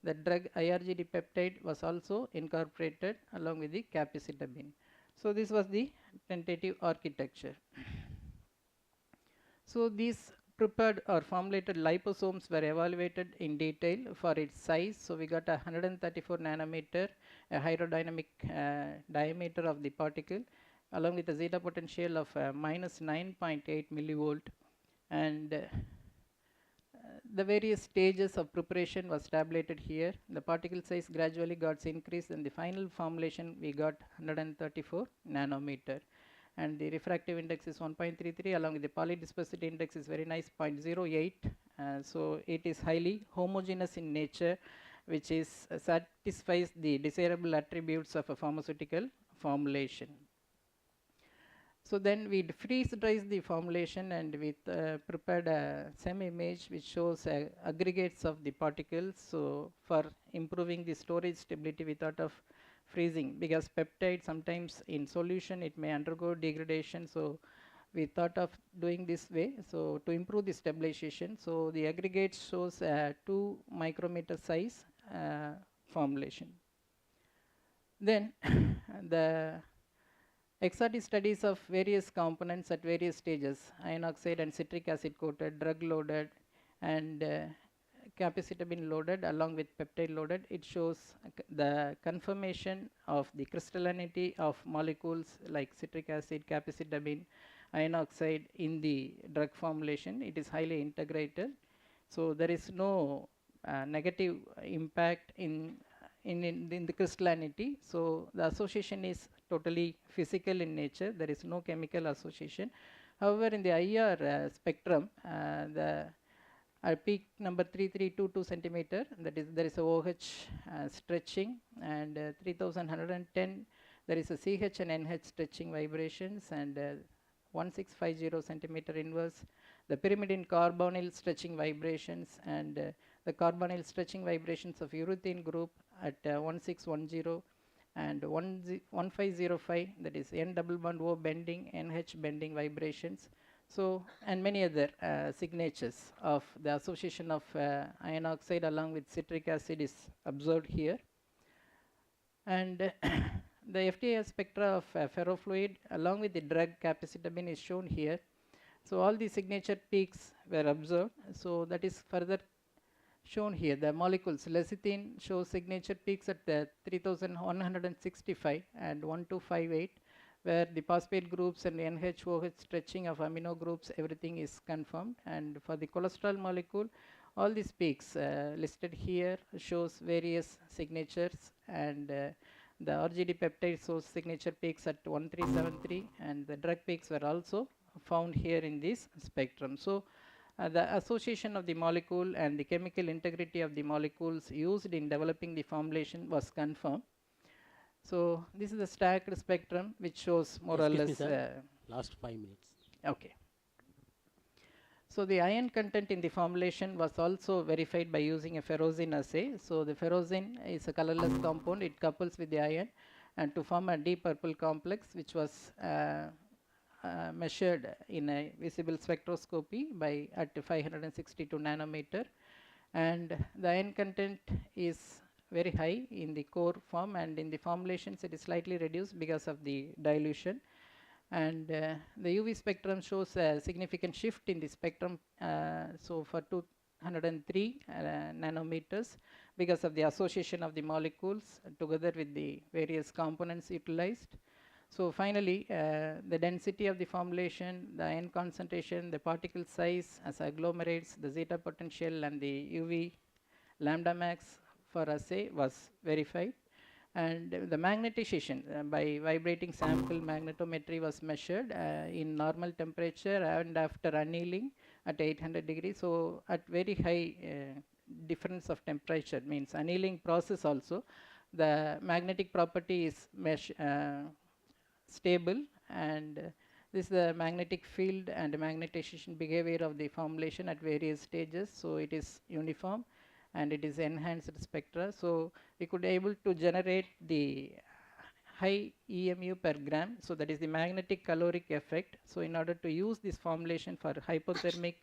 the drug IRGD peptide was also incorporated along with the capecitabine. So this was the tentative architecture. So these prepared or formulated liposomes were evaluated in detail for its size. So we got a 134 nanometer hydrodynamic diameter of the particle, along with a zeta potential of minus 9.8 millivolt, and the various stages of preparation was tabulated here. The particle size gradually got increased, and the final formulation we got 134 nanometer, and the refractive index is 1.33, along with the polydispersity index is very nice, 0.08. So it is highly homogeneous in nature, which is satisfies the desirable attributes of a pharmaceutical formulation. So then we freeze dries the formulation, and we prepared a SEM image which shows aggregates of the particles. So for improving the storage stability, we thought of freezing, because peptide sometimes in solution it may undergo degradation. So we thought of doing this way, so to improve the stabilization. So the aggregate shows 2 micrometer size formulation. Then the XRD studies of various components at various stages, iron oxide and citric acid coated, drug loaded, and capecitabine loaded along with peptide loaded. It shows the confirmation of the crystallinity of molecules like citric acid, capecitabine, iron oxide in the drug formulation. It is highly integrated. So there is no negative impact in the crystallinity. So the association is totally physical in nature. There is no chemical association. However, in the IR spectrum, the peak number 3322 centimeter, that is, there is a OH stretching, and 3110 there is a CH and NH stretching vibrations, and 1650 centimeter inverse, the pyrimidine carbonyl stretching vibrations, and the carbonyl stretching vibrations of urethane group at 1610 and 1505, that is N double bond O bending, NH bending vibrations. So, and many other signatures of the association of iron oxide along with citric acid is observed here. And the FTIR spectra of ferrofluid along with the drug capecitabine is shown here. So all the signature peaks were observed. So that is further shown here. The molecules lecithin shows signature peaks at 3165 and 1258, where the phosphate groups and NH-OH stretching of amino groups, everything is confirmed. And for the cholesterol molecule, all these peaks listed here shows various signatures, and the RGD peptide shows signature peaks at 1373, and the drug peaks were also found here in this spectrum. So the association of the molecule and the chemical integrity of the molecules used in developing the formulation was confirmed. So this is the stacked spectrum which shows more or less. Last 5 minutes. Okay. So the iron content in the formulation was also verified by using a ferrozine assay. So the ferrozine is a colorless compound. It couples with the iron and to form a deep purple complex, which was measured in a visible spectroscopy by at 562 nanometer, and the iron content is very high in the core form, and in the formulations it is slightly reduced because of the dilution. And the UV spectrum shows a significant shift in the spectrum, so for 203 nanometers, because of the association of the molecules together with the various components utilized. So finally, the density of the formulation, the ion concentration, the particle size as agglomerates, the zeta potential, and the UV lambda max for assay was verified. And the magnetization by vibrating sample magnetometry was measured in normal temperature and after annealing at 800 degrees. So at very high difference of temperature, means annealing process also, the magnetic property is stable, and this is the magnetic field and magnetization behavior of the formulation at various stages. So it is uniform and it is enhanced spectra. So we could able to generate the high EMU per gram. So that is the magnetic caloric effect. So in order to use this formulation for hypothermic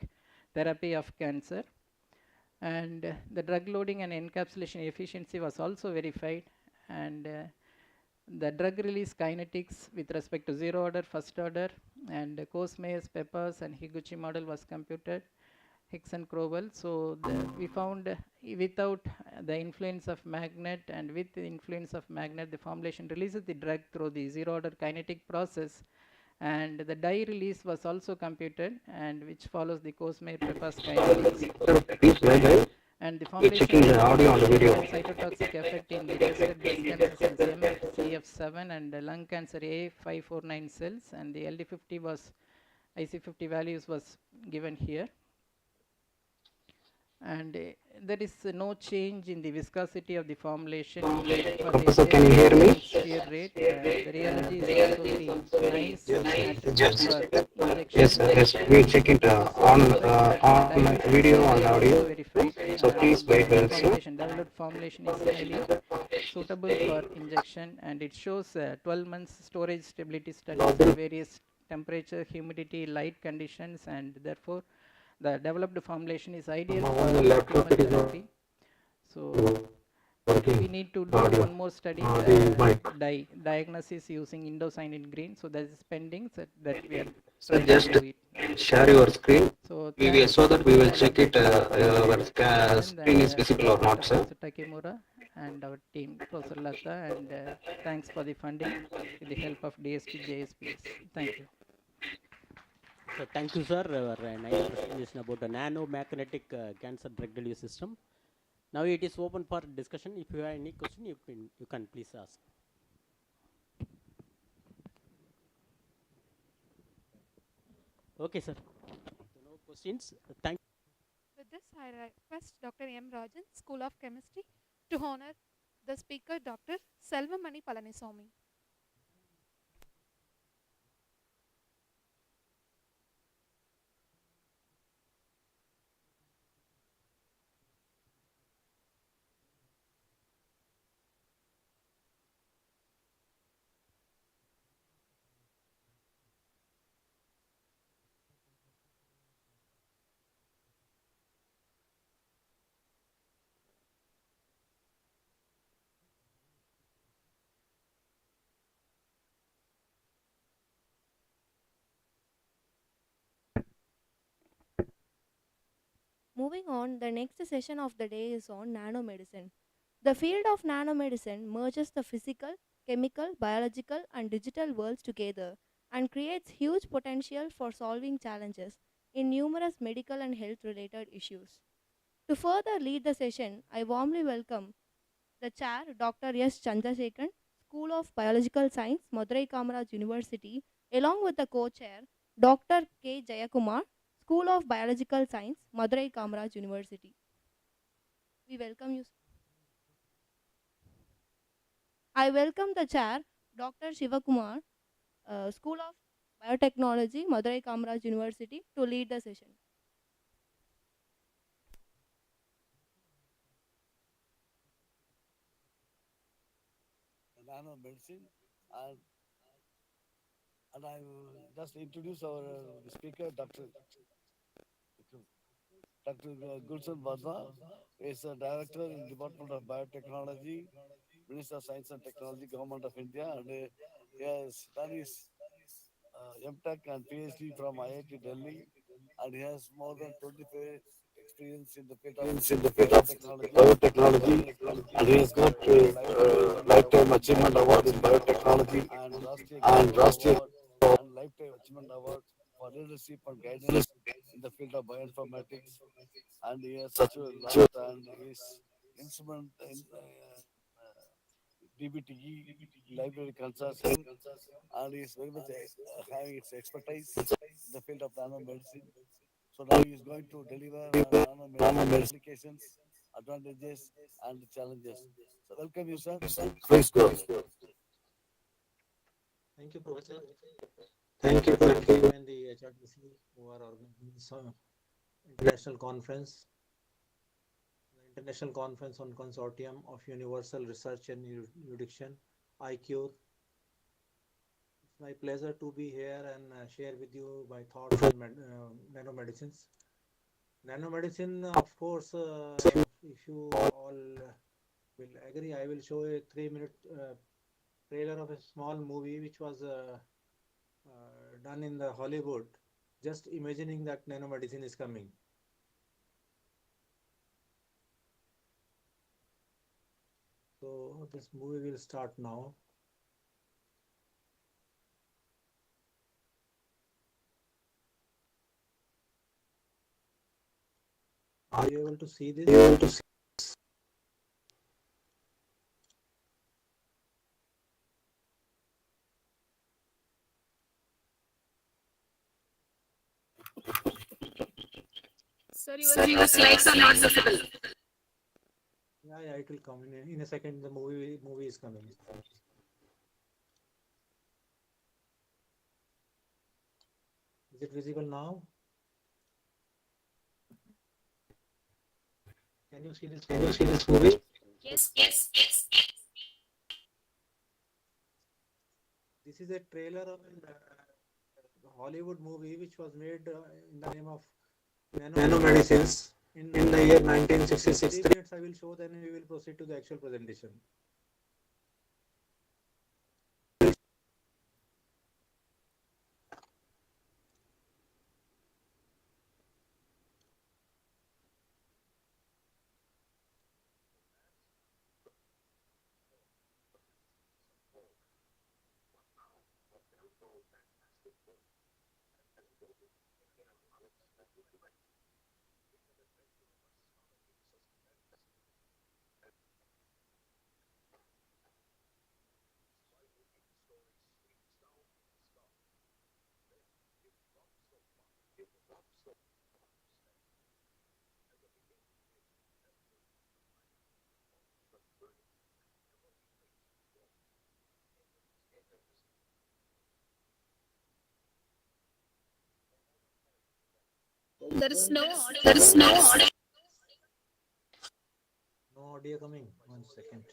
therapy of cancer, and the drug loading and encapsulation efficiency was also verified, and the drug release kinetics with respect to zero order, first order, and Coase-Meyers, Peppers, and Higuchi model was computed, Hicks and Crowell. So we found without the influence of magnet and with the influence of magnet, the formulation releases the drug through the zero order kinetic process, and the dye release was also computed, and which follows the Coase-Meyer-Peppers kinetics. And the formulation cytotoxic effect in the tested breast cancer cells MCF7 and lung cancer A549 cells, and the LD50 was IC50 values was given here. And there is no change in the viscosity of the formulation. Professor, can you hear me? Shear rate. The rheology is also very nice attribute for injection. Yes, yes, we check it on video, on audio. So please wait well, sir. Developed formulation is highly suitable for injection, and it shows 12 months storage stability studies in various temperature, humidity, light conditions, and therefore the developed formulation is ideal for chemotherapy. So we need to do one more study, diagnosis using indocyanine green. So that is pending. So that we are So just share your screen. So that we will check it. Our screen is visible or not, sir. Takemura and our team, Professor Lata, and thanks for the funding with the help of DST JSPS. Thank you. So thank you, sir. Our nice presentation about the nanomagnetic cancer drug delivery system. Now it is open for discussion. If you have any question, you can please ask. Okay, sir. No questions. Thank you. With this, I request Dr. M. Rajan, School of Chemistry, to honor the speaker, Dr. Selvamani Palaniswamy. Moving on, the next session of the day is on nanomedicine. The field of nanomedicine merges the physical, chemical, biological, and digital worlds together and creates huge potential for solving challenges in numerous medical and health related issues. To further lead the session, I warmly welcome the chair, Dr. S. Chandrasekharan, School of Biological Science, Madurai Kamaraj University, along with the co-chair, Dr. K. Jayakumar, School of Biological Science, Madurai Kamaraj University. We welcome you. I welcome the chair, Dr. Shivakumar, School of Biotechnology, Madurai Kamaraj University, to lead the session. Nanomedicine, and I will just introduce our speaker, Dr. Gulshan Badwa is a director in Department of Biotechnology, Minister of Science and Technology, Government of India, and he has done his MTech and PhD from IIT Delhi, and he has more than 25 experience in the field of biotechnology, and he has got lifetime achievement award in biotechnology and Rashtriya and lifetime achievement award for leadership and guidance in the field of bioinformatics, and he has such a lot and is instrument in DBTE library consortium, and he is very much having its expertise in the field of nanomedicine. So now he is going to deliver nanomedicine applications advantages and challenges. So welcome you, sir. Please go. Thank you, Professor. Thank you. Thank you and the HRTC who are organizing this international conference, the International Conference on Consortium of Universal Research and Erudition, iCURE. It's my pleasure to be here and share with you my thoughts on nanomedicines. Nanomedicine, of course, if you all will agree, I will show a 3-minute trailer of a small movie which was done in the Hollywood, just imagining that nanomedicine is coming. So this movie will start now. Are you able to see this? Sir, your slides are not visible. Yeah, it will come in a second. The movie is coming. Is it visible now? Can you see this? Can you see this movie? Yes. This is a trailer of a Hollywood movie which was made in the name of Nanomedicines in the year 1966. 3 minutes I will show, then we will proceed to the actual presentation. There is no audio. No audio coming. 1 second.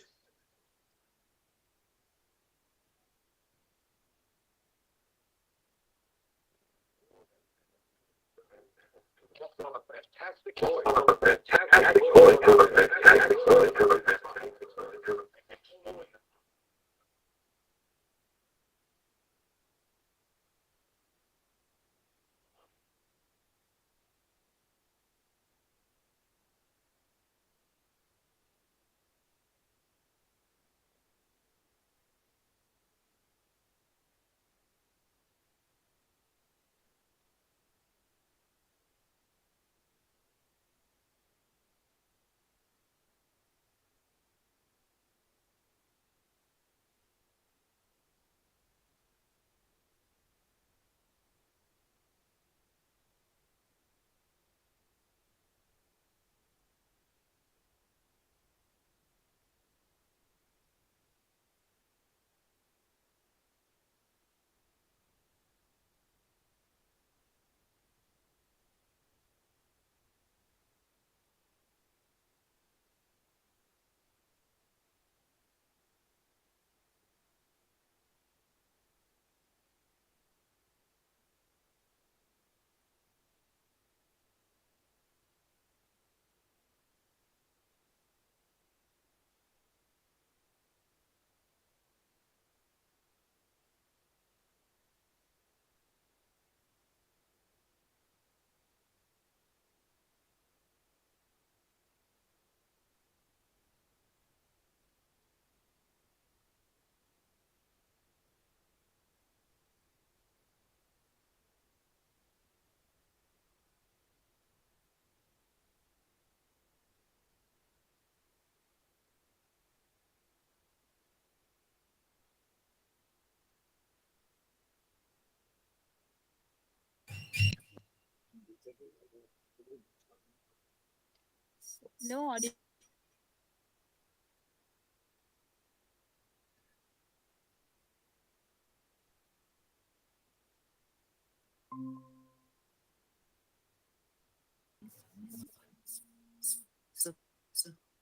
No audio.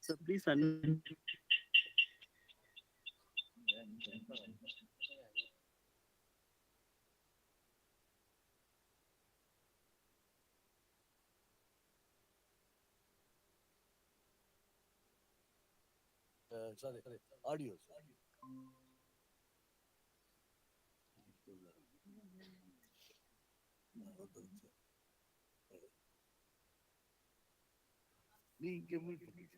Sir, please unmute. Sorry, audio. நீங்க mute பண்ணிக்க.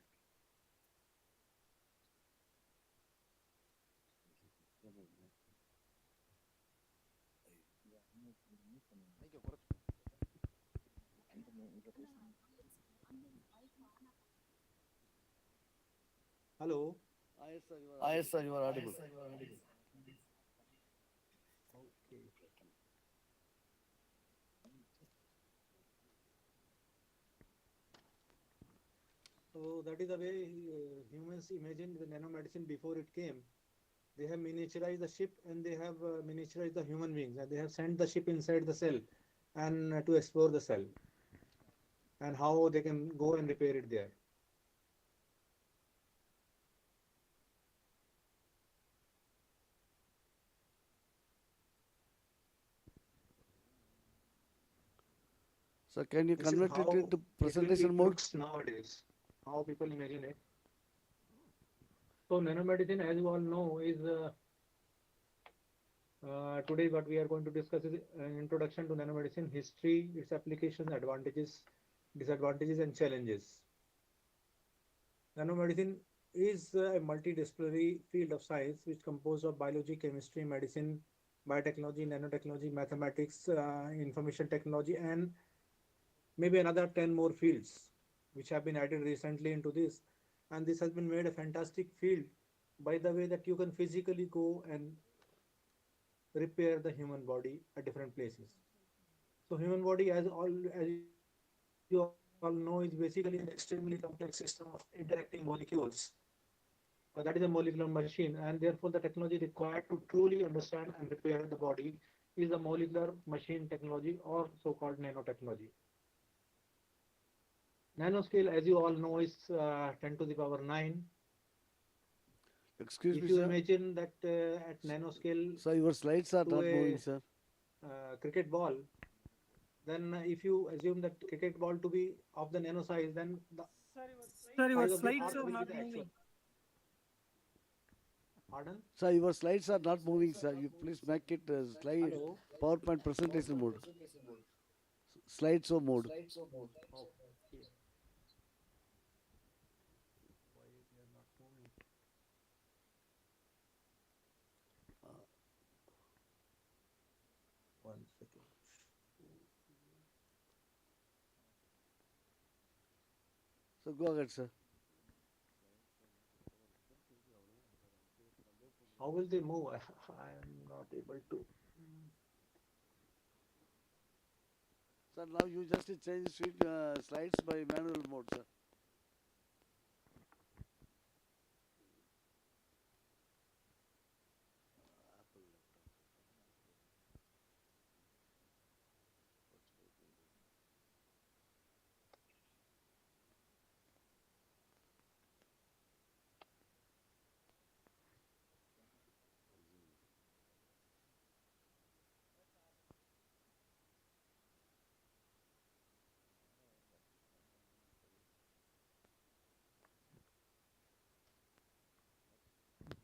Hello. Yes, sir, you are audible. Okay. So that is the way humans imagined the nanomedicine before it came. They have miniaturized the ship and they have miniaturized the human beings, and they have sent the ship inside the cell and to explore the cell and how they can go and repair it there. Sir, can you This is convert it how into it presentation mode? looks nowadays, how people imagine it. So nanomedicine, as you all know, is today what we are going to discuss is an introduction to nanomedicine, history, its applications, advantages, disadvantages, and challenges. Nanomedicine is a multidisciplinary field of science which is composed of biology, chemistry, medicine, biotechnology, nanotechnology, mathematics, information technology, and maybe another 10 more fields which have been added recently into this. And this has been made a fantastic field by the way that you can physically go and repair the human body at different places. So human body, as you all know, is basically an extremely complex system of interacting molecules. That is a molecular machine, and therefore the technology required to truly understand and repair the body is the molecular machine technology, or so-called nanotechnology. Nanoscale, as you all know, is 10 to the power 9. Excuse me, If you sir. imagine that at nanoscale, Sir, your slides are to not a moving, sir. cricket ball, then if you assume that cricket ball to be of the nano size, then the Sir, your size of the slides earth are will be not the actual. moving. Pardon? Sir, your slides are not moving, sir. You please make it slide Hello? PowerPoint presentation mode. Slideshow mode. Okay. Why they are not moving? One second. So go ahead, sir. How will they move? I am not able to. Sir, now you just change slides by manual mode, sir.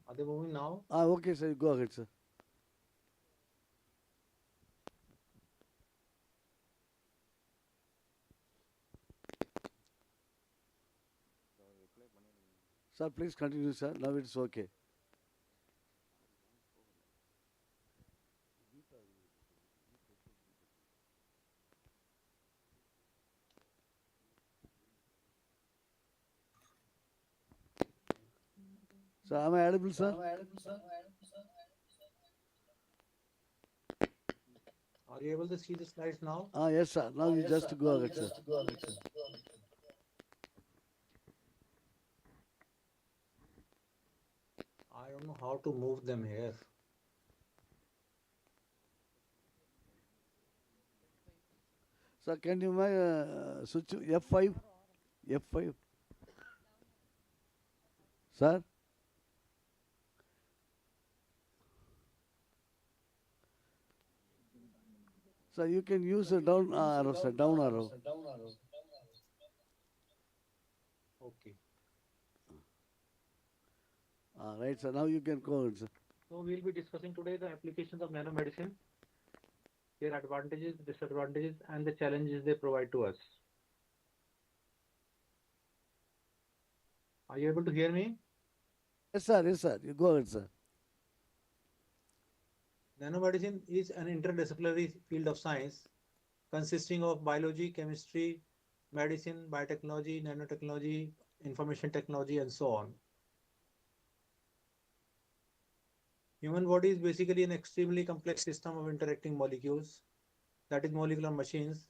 Are they moving now? Okay, sir. Go ahead, sir. Sir, please continue, sir. Now it's okay. Sir, am I audible, sir? Are you able to see the slides now? Yes, sir. Now you just go ahead, sir. I don't know how to move them here. Sir, can you switch to F5? F5. Sir? So you can use a down arrow, sir, down arrow. Okay. Right, sir. Now you can go on, sir. So we'll be discussing today the applications of nanomedicine, their advantages, disadvantages, and the challenges they provide to us. Are you able to hear me? Yes, sir. Yes, sir. You go ahead, sir. Nanomedicine is an interdisciplinary field of science consisting of biology, chemistry, medicine, biotechnology, nanotechnology, information technology, and so on. Human body is basically an extremely complex system of interacting molecules, that is molecular machines,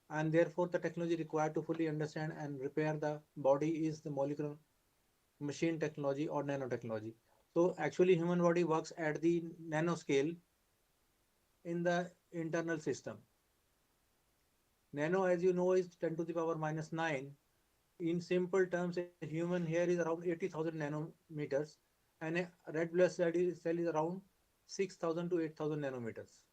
and therefore the technology required to fully understand and repair the body is the molecular machine technology or nanotechnology. So actually human body works at the nanoscale in the internal system. Nano, as you know, is 10 to the power minus 9. In simple terms, a human hair is around 80,000 nanometers and a red blood cell is around 6,000 to 8,000 nanometers.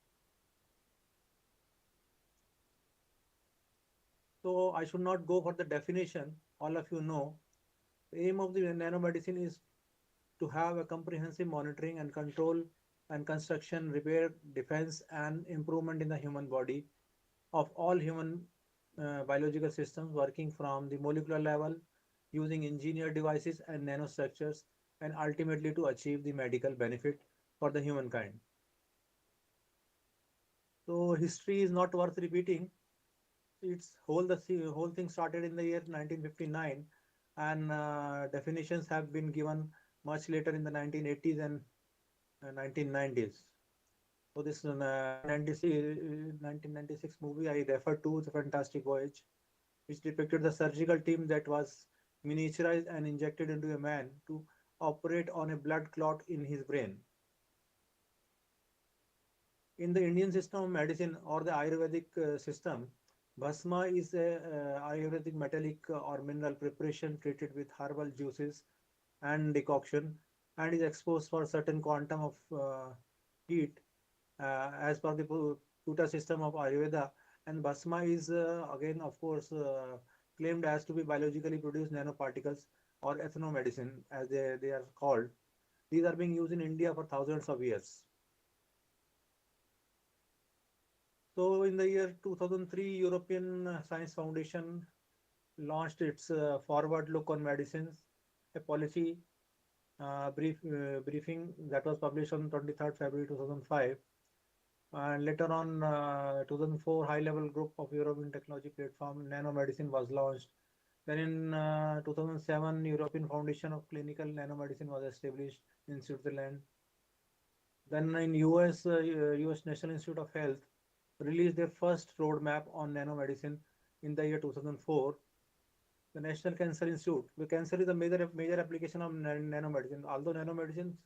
So I should not go for the definition. All of you know, the aim of the nanomedicine is to have a comprehensive monitoring and control and construction, repair, defense, and improvement in the human body of all human biological systems working from the molecular level using engineered devices and nanostructures and ultimately to achieve the medical benefit for the humankind. So history is not worth repeating. The whole thing started in the year 1959 and definitions have been given much later in the 1980s and 1990s. So this 1996 movie I referred to, The Fantastic Voyage, which depicted the surgical team that was miniaturized and injected into a man to operate on a blood clot in his brain. In the Indian system of medicine or the Ayurvedic system, Bhasma is a Ayurvedic metallic or mineral preparation treated with herbal juices and decoction and is exposed for certain quantum of heat as per the Puta system of Ayurveda. And Bhasma is again, of course, claimed as to be biologically produced nanoparticles or ethnomedicine as they are called. These are being used in India for thousands of years. So in the year 2003, European Science Foundation launched its Forward Look on Medicines, a policy briefing that was published on 23rd February 2005. And later on, 2004, high-level group of European technology platform Nanomedicine was launched. Then in 2007, European Foundation of Clinical Nanomedicine was established in Switzerland. Then in US, US National Institute of Health released their first roadmap on nanomedicine in the year 2004. The National Cancer Institute. The cancer is a major application of nanomedicine. Although nanomedicines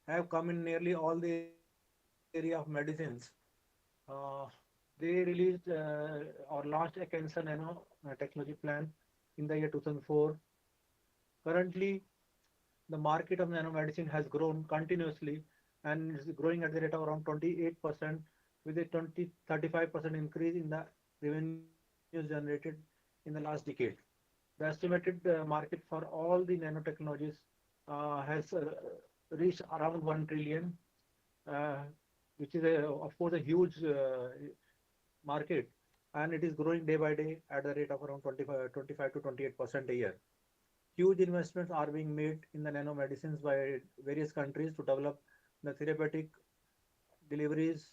have come in nearly all the area of medicines, they released or launched a cancer nano technology plan in the year 2004. Currently, the market of nanomedicine has grown continuously and is growing at the rate of around 28% with a 35% increase in the revenues generated in the last decade. The estimated market for all the nanotechnologies has reached around 1 trillion, which is of course a huge market, and it is growing day by day at the rate of around 25 to 28% a year. Huge investments are being made in the nanomedicines by various countries to develop the therapeutic deliveries.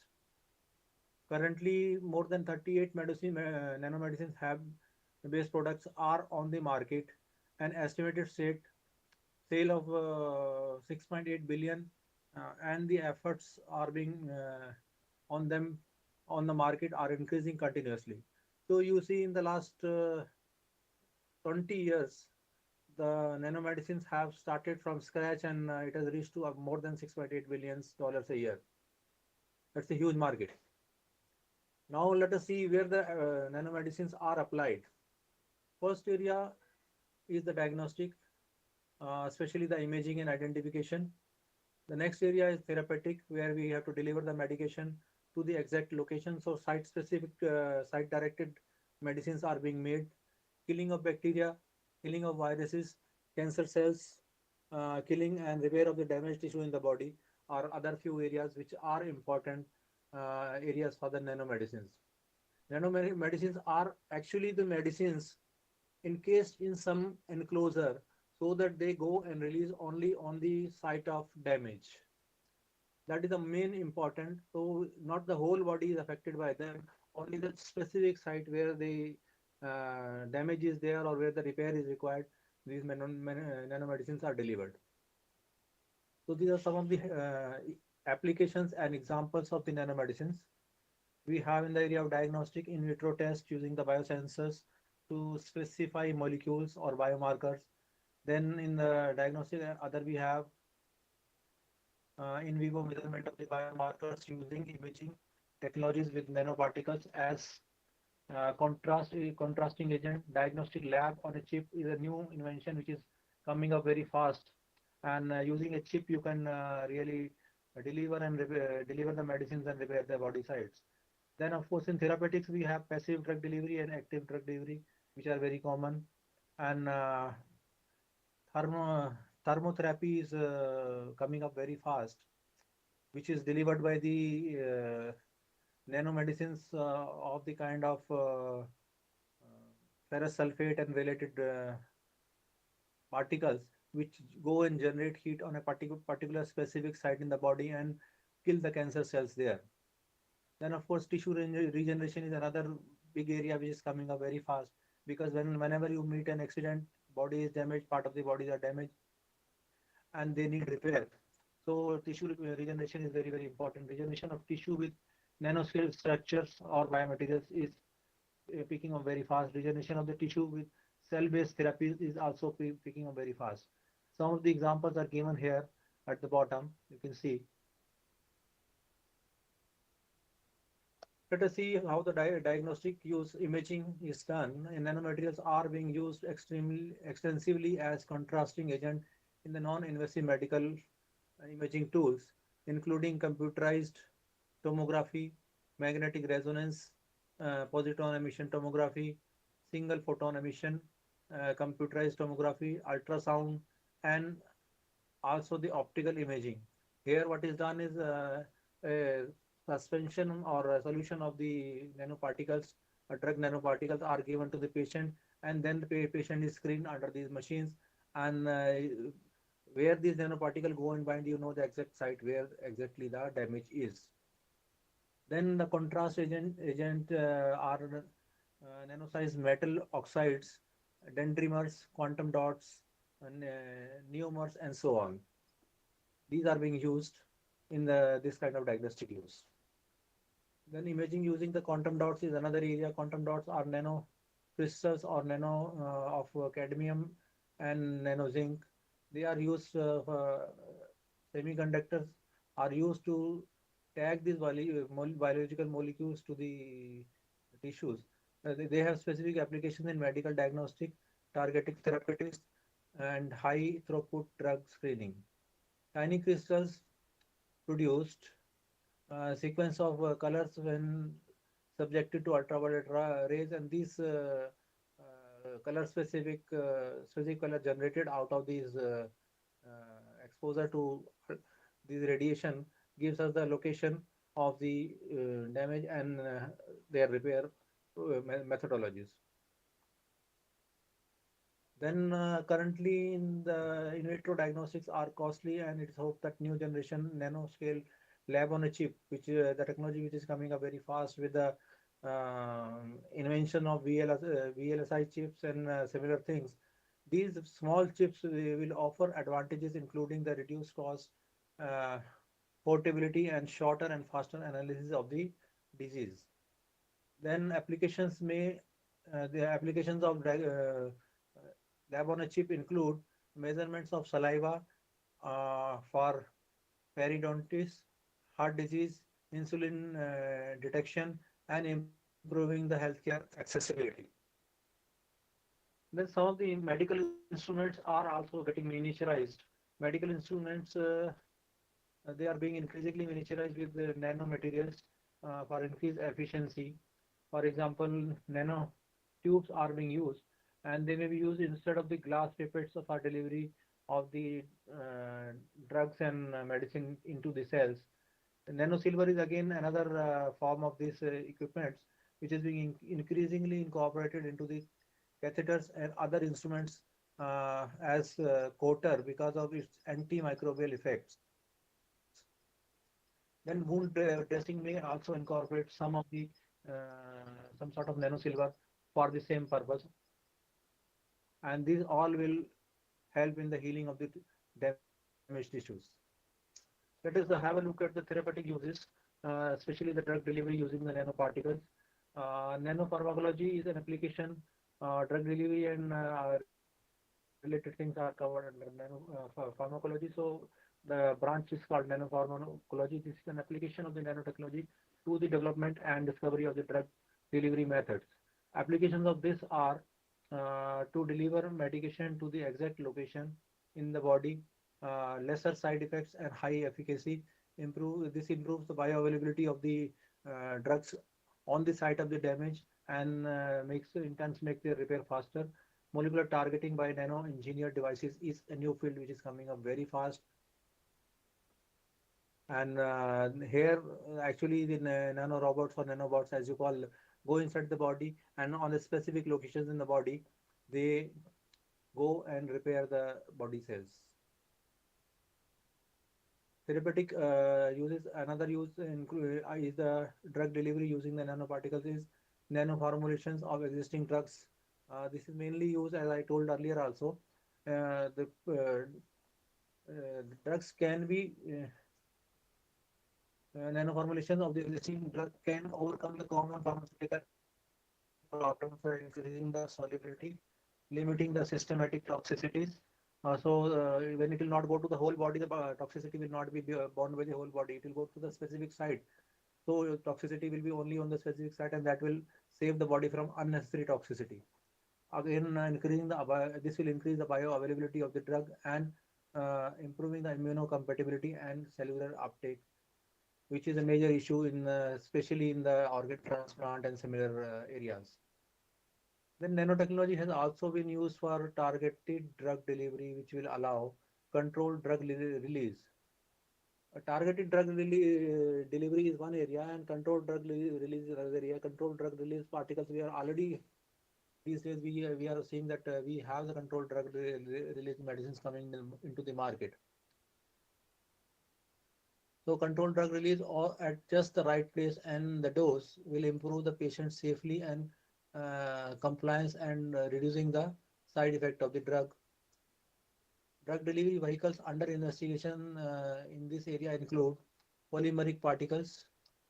Currently, more than 38 nanomedicines have based products are on the market. An estimated sale of 6.8 billion, and the efforts are being on them on the market are increasing continuously. So you see, in the last 20 years, the nanomedicines have started from scratch, and it has reached to more than $6.8 billion a year. That's a huge market. Now let us see where the nanomedicines are applied. First area is the diagnostic, especially the imaging and identification. The next area is therapeutic, where we have to deliver the medication to the exact location. So site-specific, site-directed medicines are being made. Killing of bacteria, killing of viruses, cancer cells, killing and repair of the damaged tissue in the body are other few areas which are important areas for the nanomedicines. Nanomedicines are actually the medicines encased in some enclosure so that they go and release only on the site of damage. That is the main important. So not the whole body is affected by them, only the specific site where the damage is there or where the repair is required. These nanomedicines are delivered. So these are some of the applications and examples of the nanomedicines. We have in the area of diagnostic in vitro test using the biosensors to specify molecules or biomarkers. Then in the diagnostic other we have in vivo measurement of the biomarkers using imaging technologies with nanoparticles as contrasting agent. Diagnostic lab on a chip is a new invention which is coming up very fast, and using a chip you can really deliver the medicines and repair the body sites. Then of course in therapeutics we have passive drug delivery and active drug delivery, which are very common, and thermotherapy is coming up very fast, which is delivered by the nanomedicines of the kind of ferrous sulfate and related particles which go and generate heat on a particular specific site in the body and kill the cancer cells there. Then of course tissue regeneration is another big area which is coming up very fast, because whenever you meet an accident, body is damaged, part of the bodies are damaged and they need repair. So tissue regeneration is very, very important. Regeneration of tissue with nanoscale structures or biomaterials is picking up very fast. Regeneration of the tissue with cell-based therapies is also picking up very fast. Some of the examples are given here at the bottom. You can see. Let us see how the diagnostic use imaging is done. And nanomaterials are being used extensively as contrasting agent in the non-invasive medical imaging tools, including computerized tomography, magnetic resonance, positron emission tomography, single photon emission, computerized tomography, ultrasound, and also the optical imaging. Here what is done is a suspension or a solution of the nanoparticles, drug nanoparticles are given to the patient, and then the patient is screened under these machines, and where these nanoparticles go and bind, you know the exact site where exactly the damage is. Then the contrast agent are nano-sized metal oxides, dendrimers, quantum dots, and neomers, and so on. These are being used in this kind of diagnostic use. Then imaging using the quantum dots is another area. Quantum dots are nano crystals or nano of cadmium and nano zinc. They are used for semiconductors are used to tag these biological molecules to the tissues. They have specific applications in medical diagnostic, targeted therapeutics, and high throughput drug screening. Tiny crystals produced sequence of colors when subjected to ultraviolet rays, and these color specific color generated out of these exposure to this radiation gives us the location of the damage and their repair methodologies. Then currently in the in vitro diagnostics are costly, and it's hoped that new generation nanoscale lab on a chip, which the technology which is coming up very fast with the invention of VLSI chips and similar things. These small chips will offer advantages including the reduced cost, portability, and shorter and faster analysis of the disease. Then applications the applications of lab on a chip include measurements of saliva for periodontitis, heart disease, insulin detection, and improving the healthcare accessibility. Then some of the medical instruments are also getting miniaturized. Medical instruments, they are being increasingly miniaturized with the nanomaterials for increased efficiency. For example, nano tubes are being used, and they may be used instead of the glass pipettes for delivery of the drugs and medicine into the cells. Nano silver is again another form of this equipment, which is being increasingly incorporated into the catheters and other instruments as coater because of its antimicrobial effects. Then wound dressing may also incorporate some of the some sort of nano silver for the same purpose, and these all will help in the healing of the damaged tissues. Let us have a look at the therapeutic uses, especially the drug delivery using the nanoparticles. Nanopharmacology is an application. Drug delivery and related things are covered under pharmacology. So the branch is called nanopharmacology. This is an application of the nanotechnology to the development and discovery of the drug delivery methods. Applications of this are to deliver medication to the exact location in the body, lesser side effects and high efficacy. This improves the bioavailability of the drugs on the site of the damage and makes the repair faster. Molecular targeting by nano engineered devices is a new field which is coming up very fast. And here actually the nano robots or nanobots, as you call, go inside the body, and on the specific locations in the body they go and repair the body cells. Therapeutic uses, another use is the drug delivery using the nanoparticles is nano formulations of existing drugs. This is mainly used, as I told earlier also. The drugs can be nano formulations of the existing drug can overcome the common pharmaceutical problems by increasing the solubility, limiting the systematic toxicities. When it will not go to the whole body, the toxicity will not be bound by the whole body. It will go to the specific site. So toxicity will be only on the specific site, and that will save the body from unnecessary toxicity. Again, this will increase the bioavailability of the drug and improving the immunocompatibility and cellular uptake, which is a major issue in especially in the organ transplant and similar areas. Then nanotechnology has also been used for targeted drug delivery, which will allow controlled drug release. A targeted drug delivery is one area, and controlled drug release is another area. Controlled drug release particles, we are already these days we are seeing that we have the controlled drug release medicines coming into the market. So controlled drug release or at just the right place and the dose will improve the patient safely and compliance and reducing the side effect of the drug. Drug delivery vehicles under investigation in this area include polymeric particles,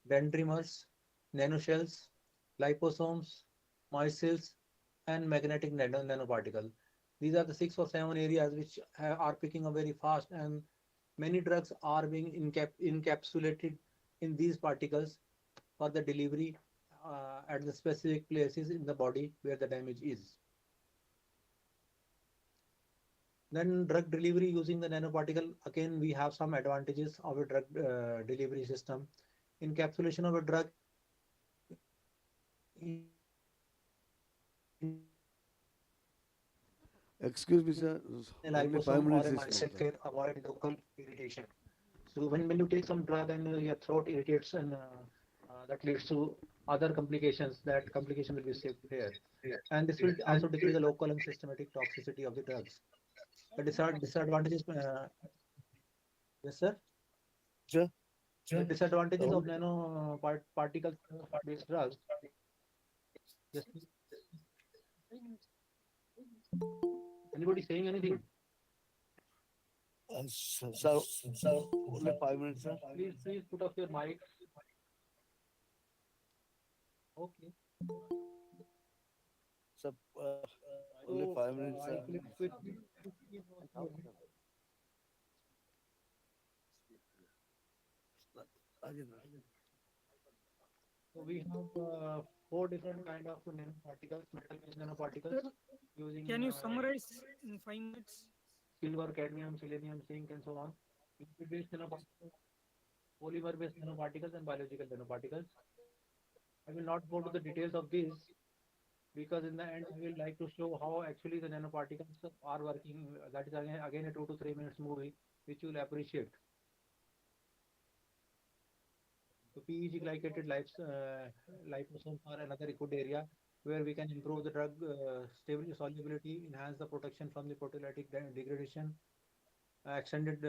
dendrimers, nanoshells, liposomes, micelles, and magnetic nanoparticle. These are the 6 or 7 areas which are picking up very fast, and many drugs are being encapsulated in these particles for the delivery at the specific places in the body where the damage is. Then drug delivery using the nanoparticle, again we have some advantages of a drug delivery system. Encapsulation of a drug Excuse me, sir. A Only 5 liposome or minutes a is micelle concerned. can avoid local irritation. So when you take some drug and your throat irritates, and that leads to other complications, that complication will be saved here. And this will also decrease the local and systematic toxicity of the drugs. The disadvantages, yes sir? Sure. The disadvantages of nano particle based drugs. Yes. Anybody saying anything? Sir, only 5 minutes, sir. Please put off your mic. Okay. Sir, only 5 minutes, sir. So we have four different kind of nanoparticles, metal-based nanoparticles Sir, using can you summarize in 5 minutes? silver, cadmium, selenium, zinc, and so on. Lipid-based nanoparticles, polymer-based nanoparticles, and biological nanoparticles. I will not go to the details of this because in the end I will like to show how actually the nanoparticles are working. That is again a 2 to 3 minutes movie which you will appreciate. So PEG glycated liposomes are another good area where we can improve the drug stability, solubility, enhance the protection from the proteolytic degradation, extended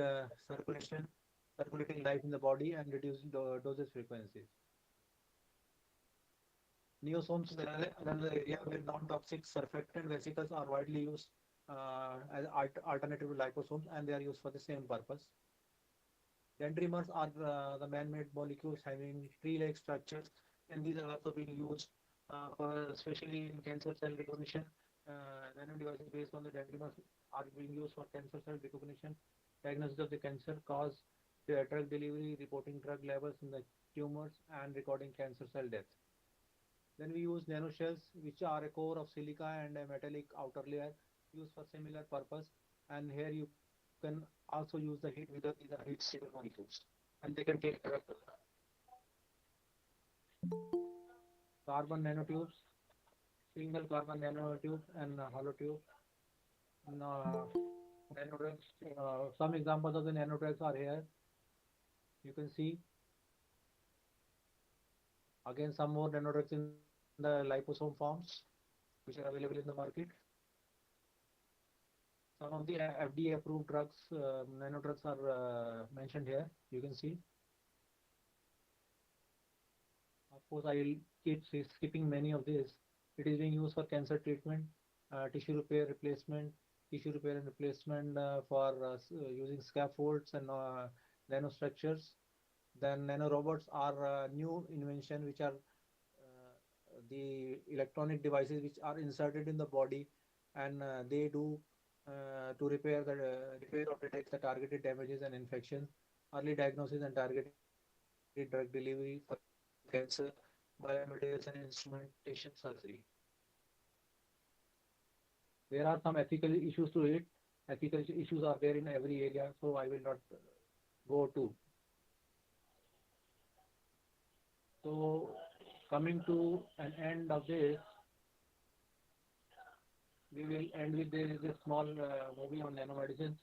circulating life in the body, and reduce dosage frequencies. Neosomes is another area where non-toxic surfactant vesicles are widely used as alternative to liposomes, and they are used for the same purpose. Dendrimers are the man-made molecules having tree-like structures, and these are also being used especially in cancer cell recognition. Nano devices based on the dendrimers are being used for cancer cell recognition, diagnosis of the cancer, cause, drug delivery, reporting drug levels in the tumors, and recording cancer cell death. Then we use nanoshells, which are a core of silica and a metallic outer layer used for similar purpose. And here you can also use the heat with these are heat stable molecules, and they can take carbon nanotubes, single carbon nanotube, and hollow tube. Nanodrugs. Some examples of the nanodrugs are here. You can see again some more nanodrugs in the liposome forms, which are available in the market. Some of the FDA approved drugs, nanodrugs are mentioned here. You can see. Of course, I will keep skipping many of these. It is being used for cancer treatment, tissue repair and replacement for using scaffolds and nanostructures. Then nanorobots are a new invention, which are the electronic devices which are inserted in the body, and they do to repair or detect the targeted damages and infections, early diagnosis and targeted drug delivery for cancer, biomaterials and instrumentation surgery. There are some ethical issues to it. Ethical issues are there in every area, so I will not go to. So coming to an end of this, we will end with this small movie on nanomedicine.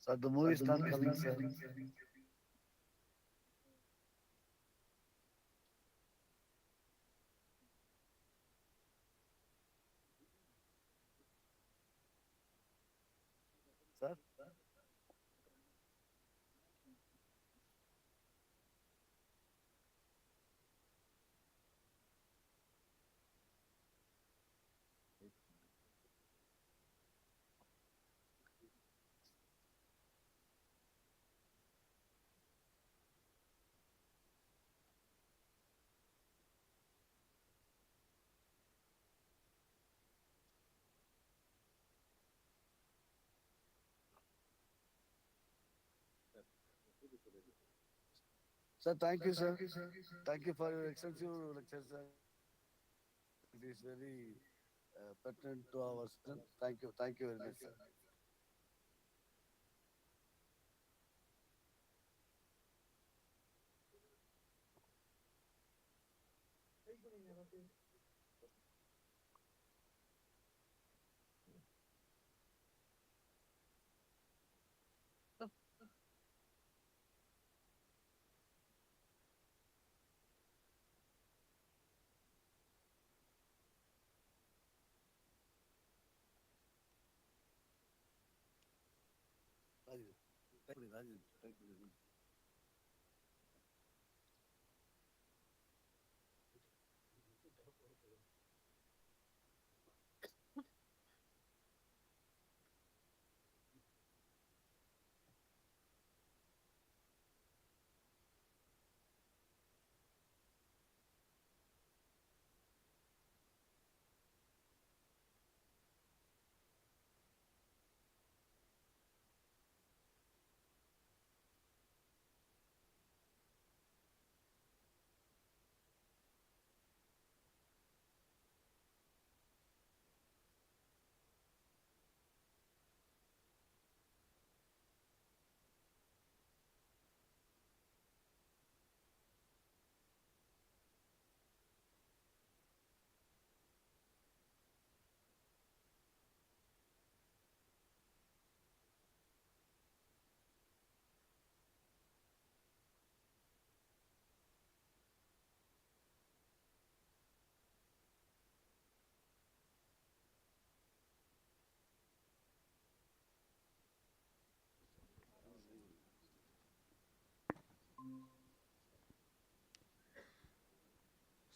So the movie is not coming, sir. Sir? Sir, thank you, sir. Thank you for your extensive lecture, sir. It is very pertinent to our students. Thank you. Thank you very much, sir.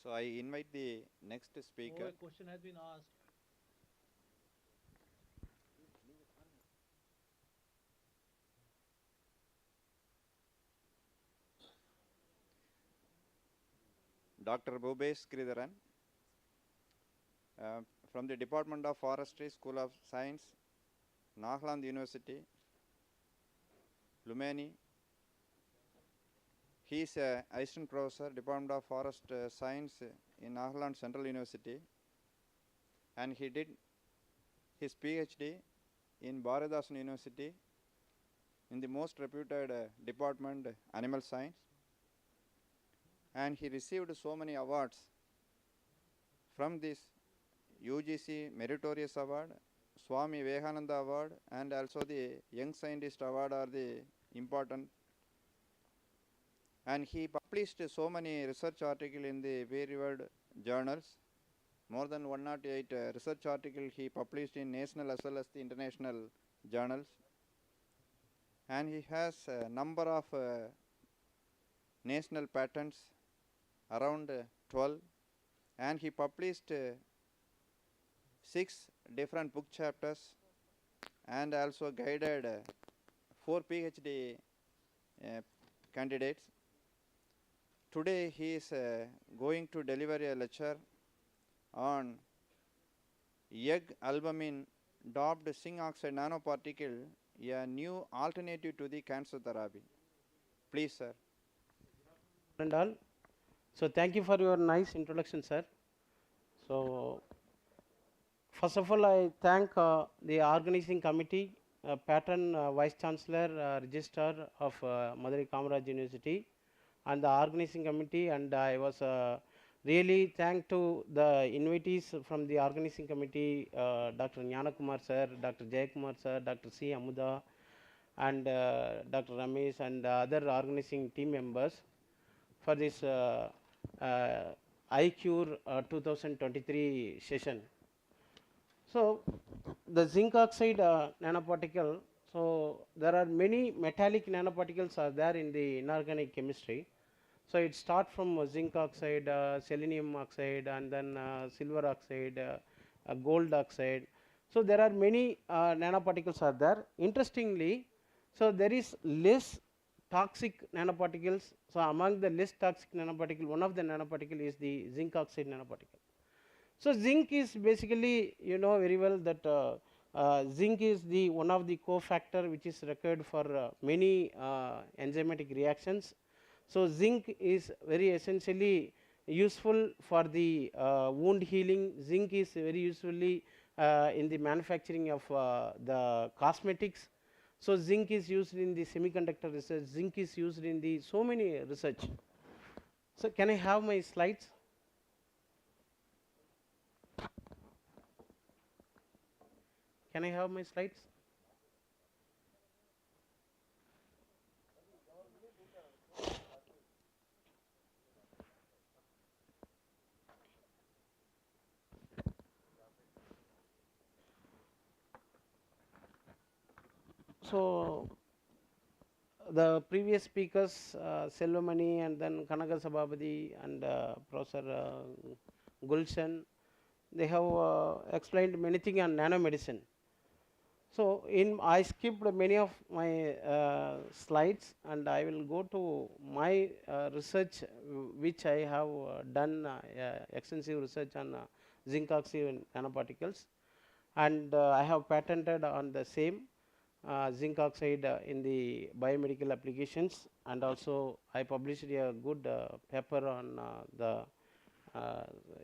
So I invite the next speaker. Oh, a question has been asked. Dr. Bhubesh Kridharan from the Department of Forestry, School of Science, Nagaland University, Lumani. He is an assistant professor, Department of Forest Science in Nagaland Central University, and he did his PhD in Bharadasan University in the most reputed department, Animal Science, and he received so many awards from this UGC Meritorious Award, Swami Vivekananda Award, and also the Young Scientist Award are the important. And he published so many research articles in the peer-reviewed journals. More than 108 research articles he published in national as well as the international journals. And he has a number of national patents, around 12. And he published 6 different book chapters and also guided 4 PhD candidates. Today he is going to deliver a lecture on egg albumin doped zinc oxide nanoparticle, a new alternative to the cancer therapy. Please, sir. And all. So thank you for your nice introduction, sir. So first of all, I thank the organizing committee, patron vice chancellor, registrar of Madurai Kamaraj University, and the organizing committee, and I was really thank to the invitees from the organizing committee, Dr. Jnanakumar sir, Dr. Jayakumar sir, Dr. C. Amuda, and Dr. Ramesh, and other organizing team members for this iCURE 2023 session. So the zinc oxide nanoparticle, so there are many metallic nanoparticles are there in the inorganic chemistry. So it starts from zinc oxide, selenium oxide, and then silver oxide, gold oxide. So there are many nanoparticles are there. Interestingly, so there is less toxic nanoparticles. So among the less toxic nanoparticle, one of the nanoparticle is the zinc oxide nanoparticle. So zinc is basically, you know very well that zinc is the one of the cofactor which is required for many enzymatic reactions. So zinc is very essentially useful for the wound healing. Zinc is very usefully in the manufacturing of the cosmetics. So zinc is used in the semiconductor research. Zinc is used in the so many research. So can I have my slides? Can I have my slides? So the previous speakers, Selvamani and then Kanaga Sabhabadi and Professor Gulshan, they have explained many things on nanomedicine. So I skipped many of my slides, and I will go to my research, which I have done extensive research on zinc oxide nanoparticles, and I have patented on the same zinc oxide in the biomedical applications, and also I published a good paper on the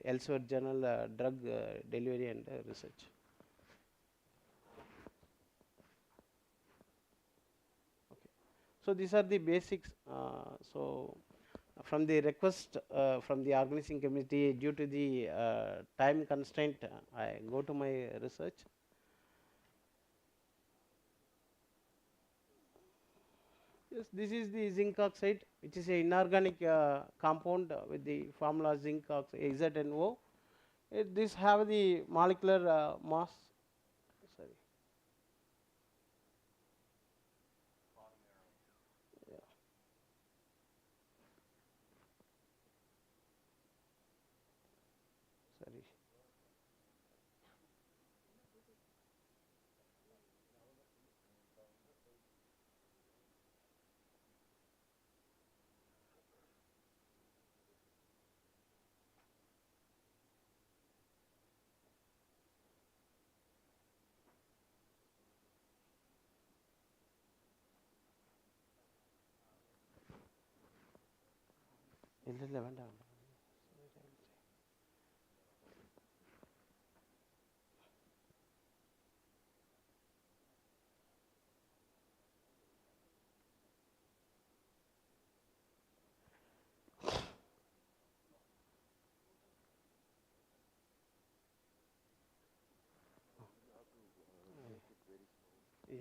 elsewhere journal drug delivery and research. So these are the basics. So from the request from the organizing committee, due to the time constraint, I go to my research. Yes, this is the zinc oxide, which is an inorganic compound with the formula zinc oxide ZNO. This have the molecular mass. Sorry. Sorry. Yeah.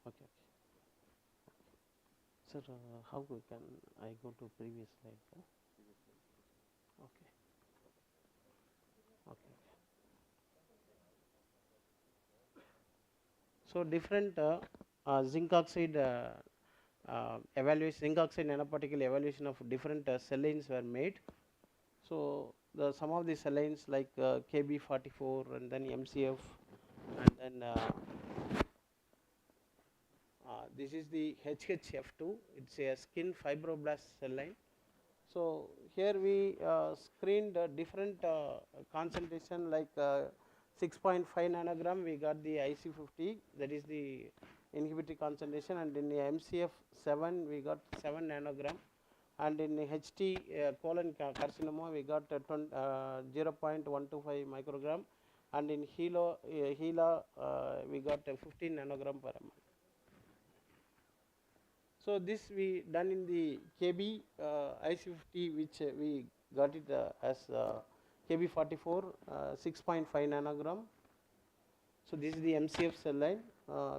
Okay. Sir, how can I go to previous slide? Huh? Okay. Okay. So different zinc oxide evaluation, zinc oxide nanoparticle evaluation of different cell lines were made. So some of the cell lines like KB44 and then MCF, and then this is the HHF2. It's a skin fibroblast cell line. So here we screened different concentration like 6.5 nanogram. We got the IC50, that is the inhibitory concentration, and in the MCF7 we got 7 nanogram, and in the HT colon carcinoma we got 0.125 microgram, and in HeLa we got 15 nanogram per ml. So this we done in the KB IC50, which we got it as KB44 6.5 nanogram. So this is the MCF cell line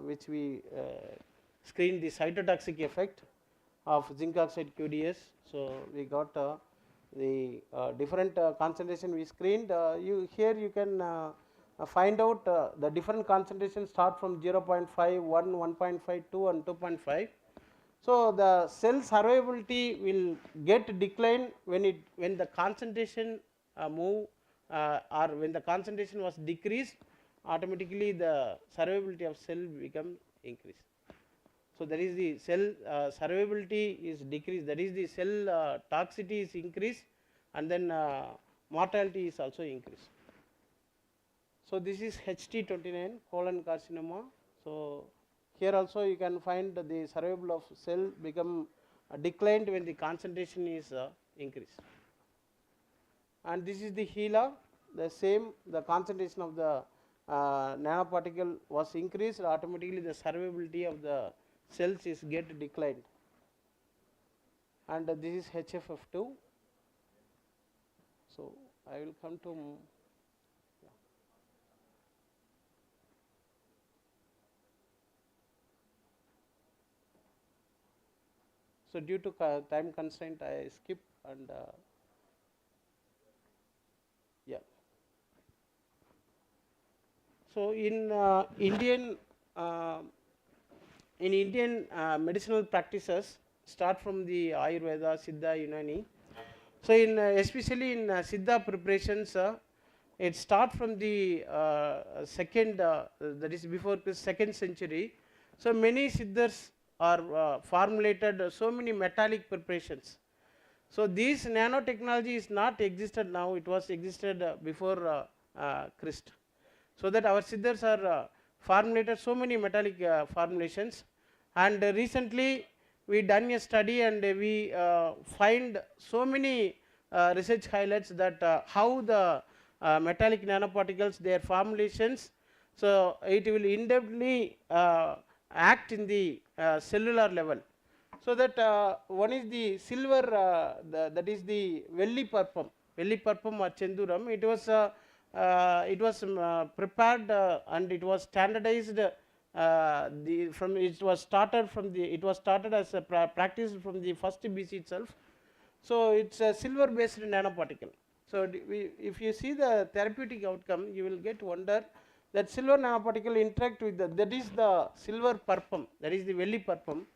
which we screened the cytotoxic effect of zinc oxide QDS. So we got the different concentration we screened. Here you can find out the different concentrations start from 0.5, 1, 1.5, 2 and 2.5. So the cell survivability will get decline when the concentration move or when the concentration was decreased, automatically the survivability of cell become increased. So that is the cell survivability is decreased, that is the cell toxicity is increased, and then mortality is also increased. So this is HT29 colon carcinoma. So here also you can find the survival of cell become declined when the concentration is increased. And this is the HeLa, the same, the concentration of the nanoparticle was increased, automatically the survivability of the cells is get declined. And this is HFF2. So I will come to so due to time constraint I skip, and yeah. So in Indian in Indian medicinal practices start from the Ayurveda, Siddha, Unani. So in especially in Siddha preparations, it starts from the second, that is before the 2nd century. So many Siddhas are formulated so many metallic preparations. So this nanotechnology is not existed now, it was existed before Christ. So that our Siddhas are formulated so many metallic formulations, and recently we done a study and we find so many research highlights that how the metallic nanoparticles, their formulations, so it will in-depthly act in the cellular level. So that one is the silver, that is the Velliperpum or Chenduram. It was prepared and it was standardized. It was started as a practice from the first BC itself. So it's a silver-based nanoparticle. So if you see the therapeutic outcome, you will get wonder that silver nanoparticle interact with that is the silver purpum, that is the Velliperpum.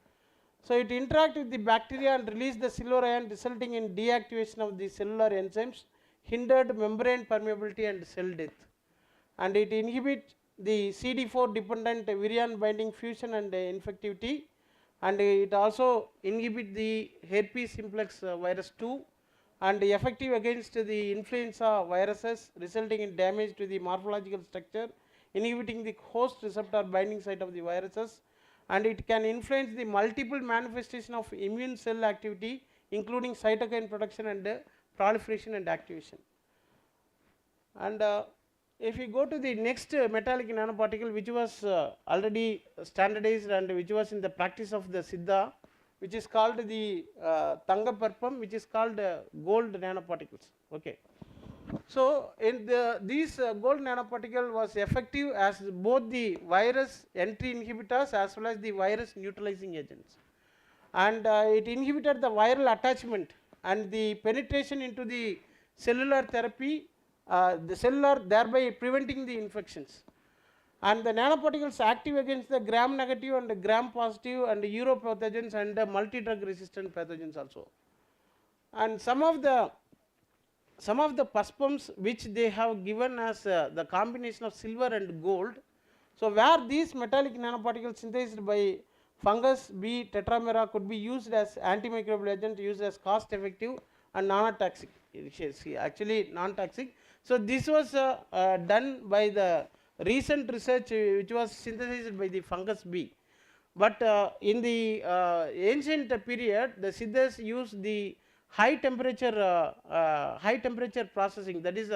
So it interacts with the bacteria and release the silver ion, resulting in deactivation of the cellular enzymes, hindered membrane permeability and cell death. And it inhibits the CD4 dependent virion binding fusion and infectivity, and it also inhibits the herpes simplex virus 2 and effective against the influenza viruses, resulting in damage to the morphological structure, inhibiting the host receptor binding site of the viruses, and it can influence the multiple manifestation of immune cell activity, including cytokine production and proliferation and activation. And if you go to the next metallic nanoparticle, which was already standardized and which was in the practice of the Siddha, which is called the Tangaparpam, which is called gold nanoparticles. Okay. So in these gold nanoparticle was effective as both the virus entry inhibitors as well as the virus neutralizing agents, and it inhibited the viral attachment and the penetration into the cellular therapy, the cellular, thereby preventing the infections. And the nanoparticles active against the gram negative and gram positive and uropathogens and multi-drug resistant pathogens also. And some of the perspums which they have given as the combination of silver and gold. So where these metallic nanoparticles synthesized by fungus B tetramera could be used as antimicrobial agent, used as cost effective and non-toxic, actually non-toxic. So this was done by the recent research which was synthesized by the fungus B. But in the ancient period, the Siddhas used the high temperature processing. That is,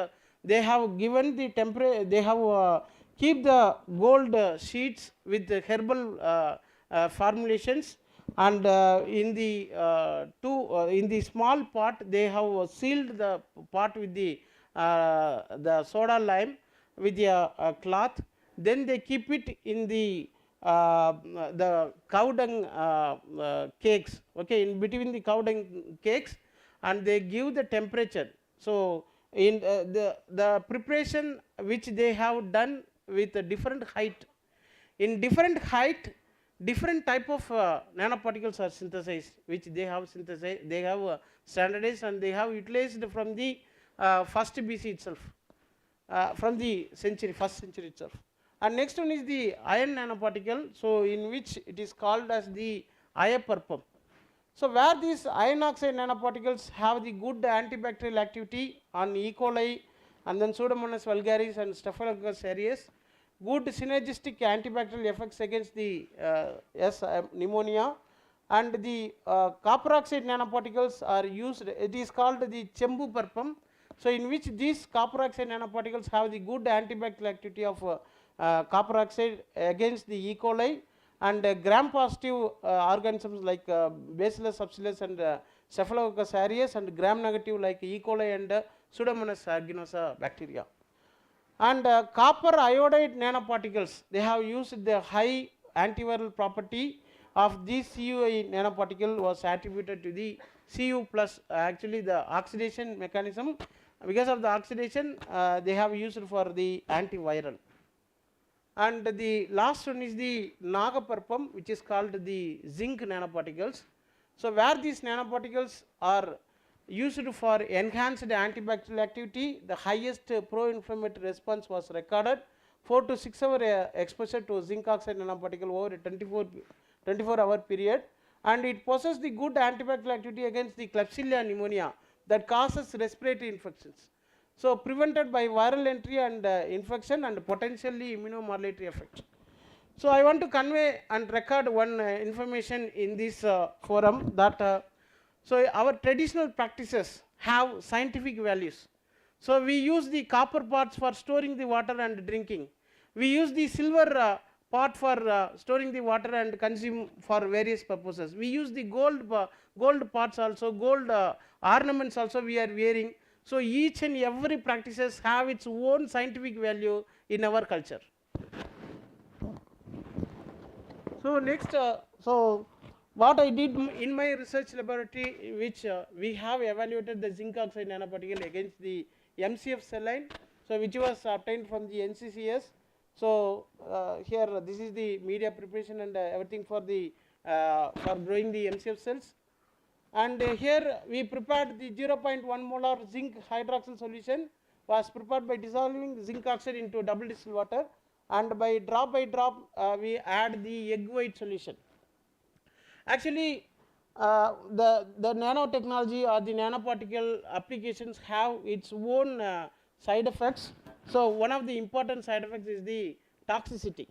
they have given the temperature. They have keep the gold sheets with the herbal formulations, and in the small pot they have sealed the pot with the soda lime with a cloth. Then they keep it in the cow dung cakes. Okay, in between the cow dung cakes, and they give the temperature. So in the preparation which they have done with a different height, in different height different type of nanoparticles are synthesized, which they have synthesized, they have standardized, and they have utilized from the first BC itself, from the first century itself. And next one is the iron nanoparticle, so in which it is called as the Ayaparpam. So where these iron oxide nanoparticles have the good antibacterial activity on E. coli and then Pseudomonas vulgaris and Staphylococcus aureus, good synergistic antibacterial effects against the pneumonia, and the copper oxide nanoparticles are used. It is called the Chembu Parpam. So in which these copper oxide nanoparticles have the good antibacterial activity of copper oxide against the E. coli and gram positive organisms like Bacillus subtilis and Staphylococcus aureus, and gram negative like E. coli and Pseudomonas aeruginosa bacteria. And copper iodide nanoparticles, they have used the high antiviral property of these CUI nanoparticle was attributed to the Cu plus, actually the oxidation mechanism. Because of the oxidation they have used for the antiviral. And the last one is the Nagaparpam, which is called the zinc nanoparticles. So where these nanoparticles are used for enhanced antibacterial activity, the highest pro-inflammatory response was recorded. 4 to 6 hour exposure to zinc oxide nanoparticle over a 24-hour period, and it possesses the good antibacterial activity against the Klebsiella pneumonia that causes respiratory infections. So prevented by viral entry and infection and potentially immunomodulatory effect. So I want to convey and record one information in this forum that so our traditional practices have scientific values. So we use the copper pots for storing the water and drinking. We use the silver pot for storing the water and consume for various purposes. We use the gold pots also, gold ornaments also we are wearing. So each and every practices have its own scientific value in our culture. So next, so what I did in my research laboratory, which we have evaluated the zinc oxide nanoparticle against the MCF cell line, so which was obtained from the NCCS. So here this is the media preparation and everything for the for growing the MCF cells. And here we prepared the 0.1 molar zinc hydroxyl solution was prepared by dissolving zinc oxide into double distilled water, and by drop we add the egg white solution. Actually the nanotechnology or the nanoparticle applications have its own side effects. So one of the important side effects is the toxicity.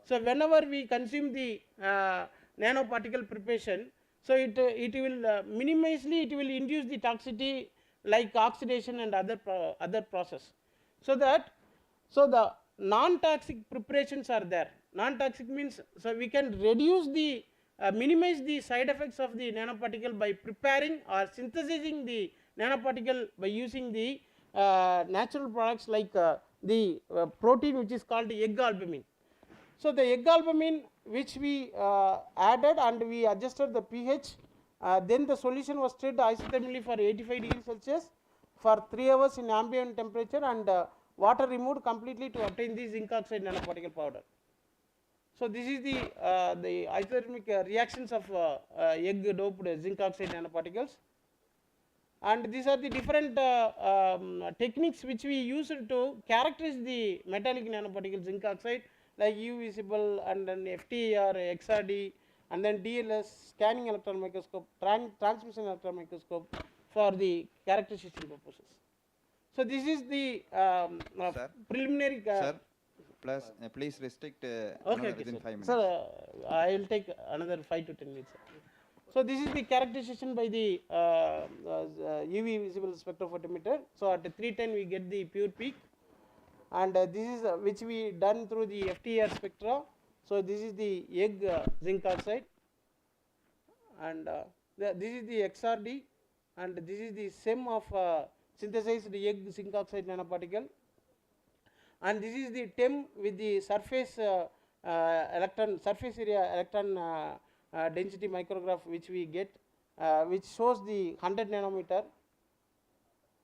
So whenever we consume the nanoparticle preparation, so it will minimally it will induce the toxicity like oxidation and other process. So that the non-toxic preparations are there. Non-toxic means so we can reduce the minimize the side effects of the nanoparticle by preparing or synthesizing the nanoparticle by using the natural products like the protein which is called egg albumin. So the egg albumin which we added and we adjusted the pH, then the solution was stirred isothermally for 85 degrees Celsius for 3 hours in ambient temperature, and water removed completely to obtain the zinc oxide nanoparticle powder. So this is the isothermic reactions of egg doped zinc oxide nanoparticles. And these are the different techniques which we used to characterize the metallic nanoparticle zinc oxide, like U visible and then FTER, XRD, and then DLS, scanning electron microscope, transmission electron microscope for the characterization purposes. So this is the preliminary. Sir, please restrict within 5 minutes. Sir, I will take another 5 to 10 minutes. So this is the characterization by the UV visible spectrophotometer. So at 310 we get the pure peak, and this is which we done through the FTER spectra. So this is the egg zinc oxide, and this is the XRD, and this is the sum of synthesized egg zinc oxide nanoparticle, and this is the TEM with the surface surface area electron density micrograph which we get, which shows the 100 nanometer,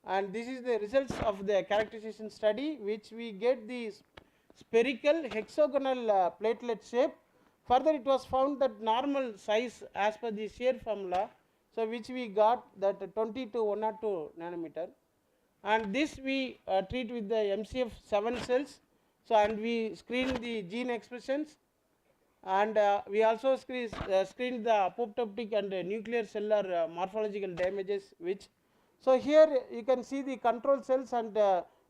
and this is the results of the characterization study, which we get the spherical hexagonal platelet shape. Further it was found that normal size as per the shear formula, so which we got that 20 to 102 nanometer, and this we treat with the MCF 7 cells. So and we screen the gene expressions, and we also screen the apoptotic and nuclear cellular morphological damages, which so here you can see the control cells and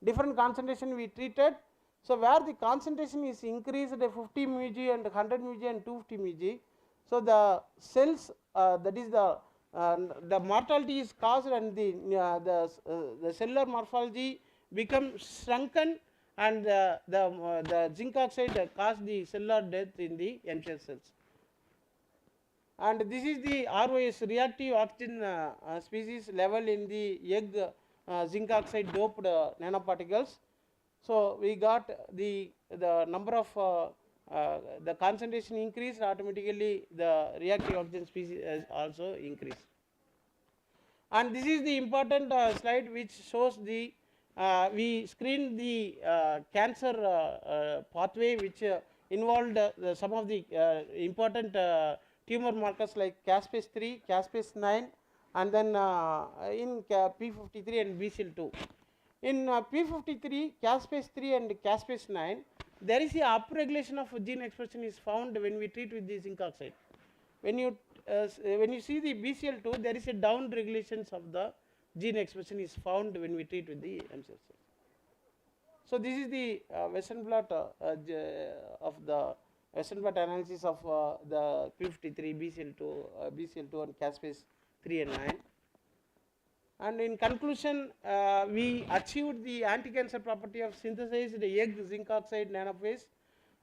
different concentration we treated. So where the concentration is increased at 50 mg and 100 mg and 250 mg, so the cells that is the mortality is caused, and the cellular morphology becomes shrunken, and the zinc oxide caused the cellular death in the MCF cells. And this is the ROS, reactive oxygen species level in the egg zinc oxide doped nanoparticles. So we got the number of the concentration increased, automatically the reactive oxygen species also increased. And this is the important slide which shows the we screened the cancer pathway, which involved some of the important tumor markers like caspase-3, caspase-9, and then in P53 and BCL2. In P53, caspase-3 and caspase-9, there is a upregulation of gene expression is found when we treat with the zinc oxide. When you see the BCL2, there is a down regulations of the gene expression is found when we treat with the MCL. So this is the Western blot of the Western blot analysis of the P53, BCL2 and caspase-3 and 9. And in conclusion, we achieved the anti-cancer property of synthesized egg zinc oxide nanophase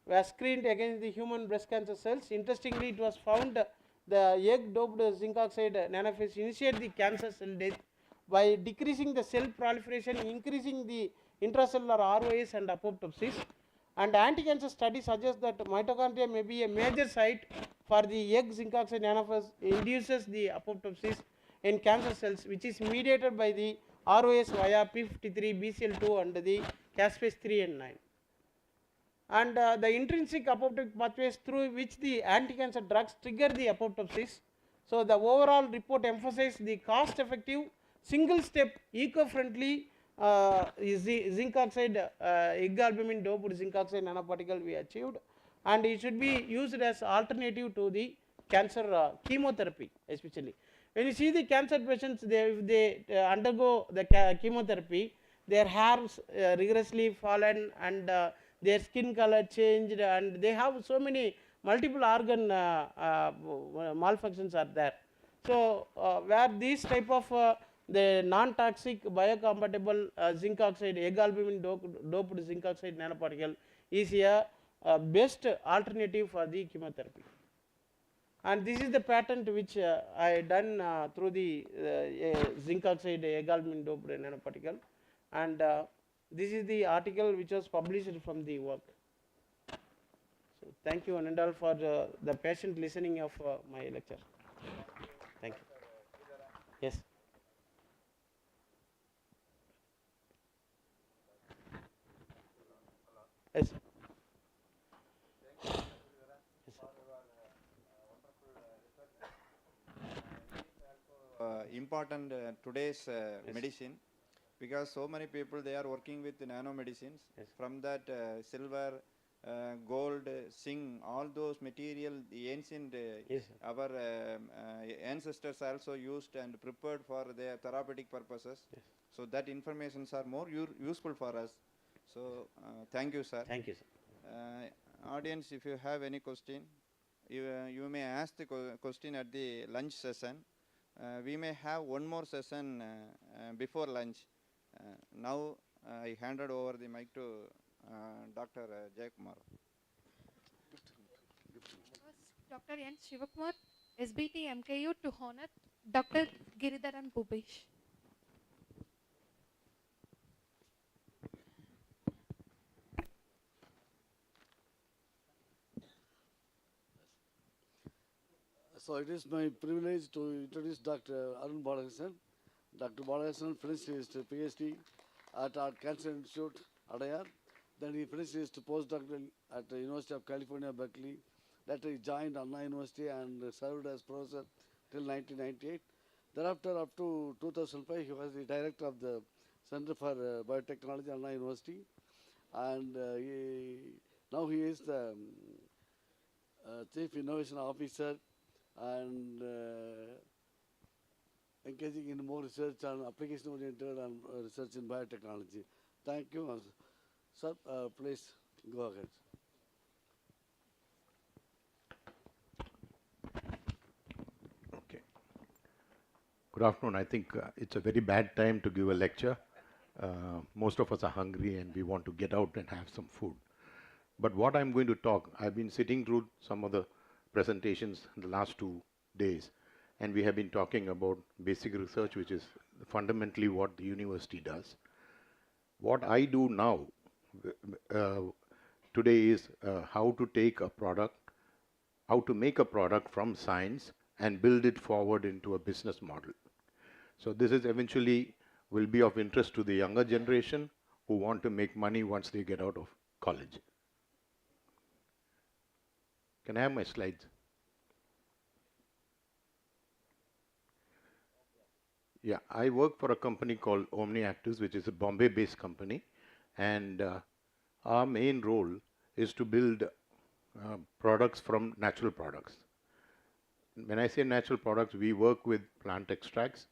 was screened against the human breast cancer cells. Interestingly, it was found the egg doped zinc oxide nanophase initiate the cancer cell death by decreasing the cell proliferation, increasing the intracellular ROS and apoptosis. And anti-cancer studies suggest that mitochondria may be a major site for the egg zinc oxide nanophase induces the apoptosis in cancer cells, which is mediated by the ROS via P53, BCL2 and the caspase-3 and 9. And the intrinsic apoptotic pathways through which the anti-cancer drugs trigger the apoptosis. So the overall report emphasized the cost-effective, single-step, eco-friendly zinc oxide egg albumin doped zinc oxide nanoparticle we achieved, and it should be used as alternative to the cancer chemotherapy. Especially when you see the cancer patients, if they undergo the chemotherapy, their hairs rigorously fallen and their skin color changed, and they have so many multiple organ malfunctions are there. So where these type of the non-toxic biocompatible zinc oxide egg albumin doped zinc oxide nanoparticle is a best alternative for the chemotherapy. And this is the patent which I done through the zinc oxide egg albumin doped nanoparticle, and this is the article which was published from the work. So thank you, Anandal, for the patient listening of my lecture. Thank you. Yes. Yes. Important today's medicine, because so many people they are working with nanomedicines. From that silver, gold, zinc, all those material, the ancient our ancestors also used and prepared for their therapeutic purposes. So that informations are more useful for us. So thank you, sir. Thank you, sir. Audience, if you have any question, you may ask the question at the lunch session. We may have one more session before lunch. Now I handed over the mic to Dr. Jayakumar. Dr. N. Shivakumar, SBT MKU, to honor Dr. Giridharan Bhupesh. So it is my privilege to introduce Dr. Arun Balakrishnan. Dr. Balakrishnan finished his PhD at our Cancer Institute, Adayar. Then he finished his postdoctoral at the University of California, Berkeley. Later he joined Anna University and served as professor till 1998. Thereafter, up to 2005, he was the director of the Center for Biotechnology, Anna University. And now he is the Chief Innovation Officer and engaging in more research on application-oriented and research in biotechnology. Thank you. Sir, please go ahead. Okay. Good afternoon. I think it's a very bad time to give a lecture. Most of us are hungry and we want to get out and have some food. But what I'm going to talk, I've been sitting through some of the presentations in the last 2 days, and we have been talking about basic research, which is fundamentally what the university does. What I do now today is how to take a product, how to make a product from science and build it forward into a business model. So this is eventually will be of interest to the younger generation who want to make money once they get out of college. Can I have my slides? Yeah, I work for a company called Omni Actives, which is a Bombay-based company, and our main role is to build products from natural products. When I say natural products, we work with plant extracts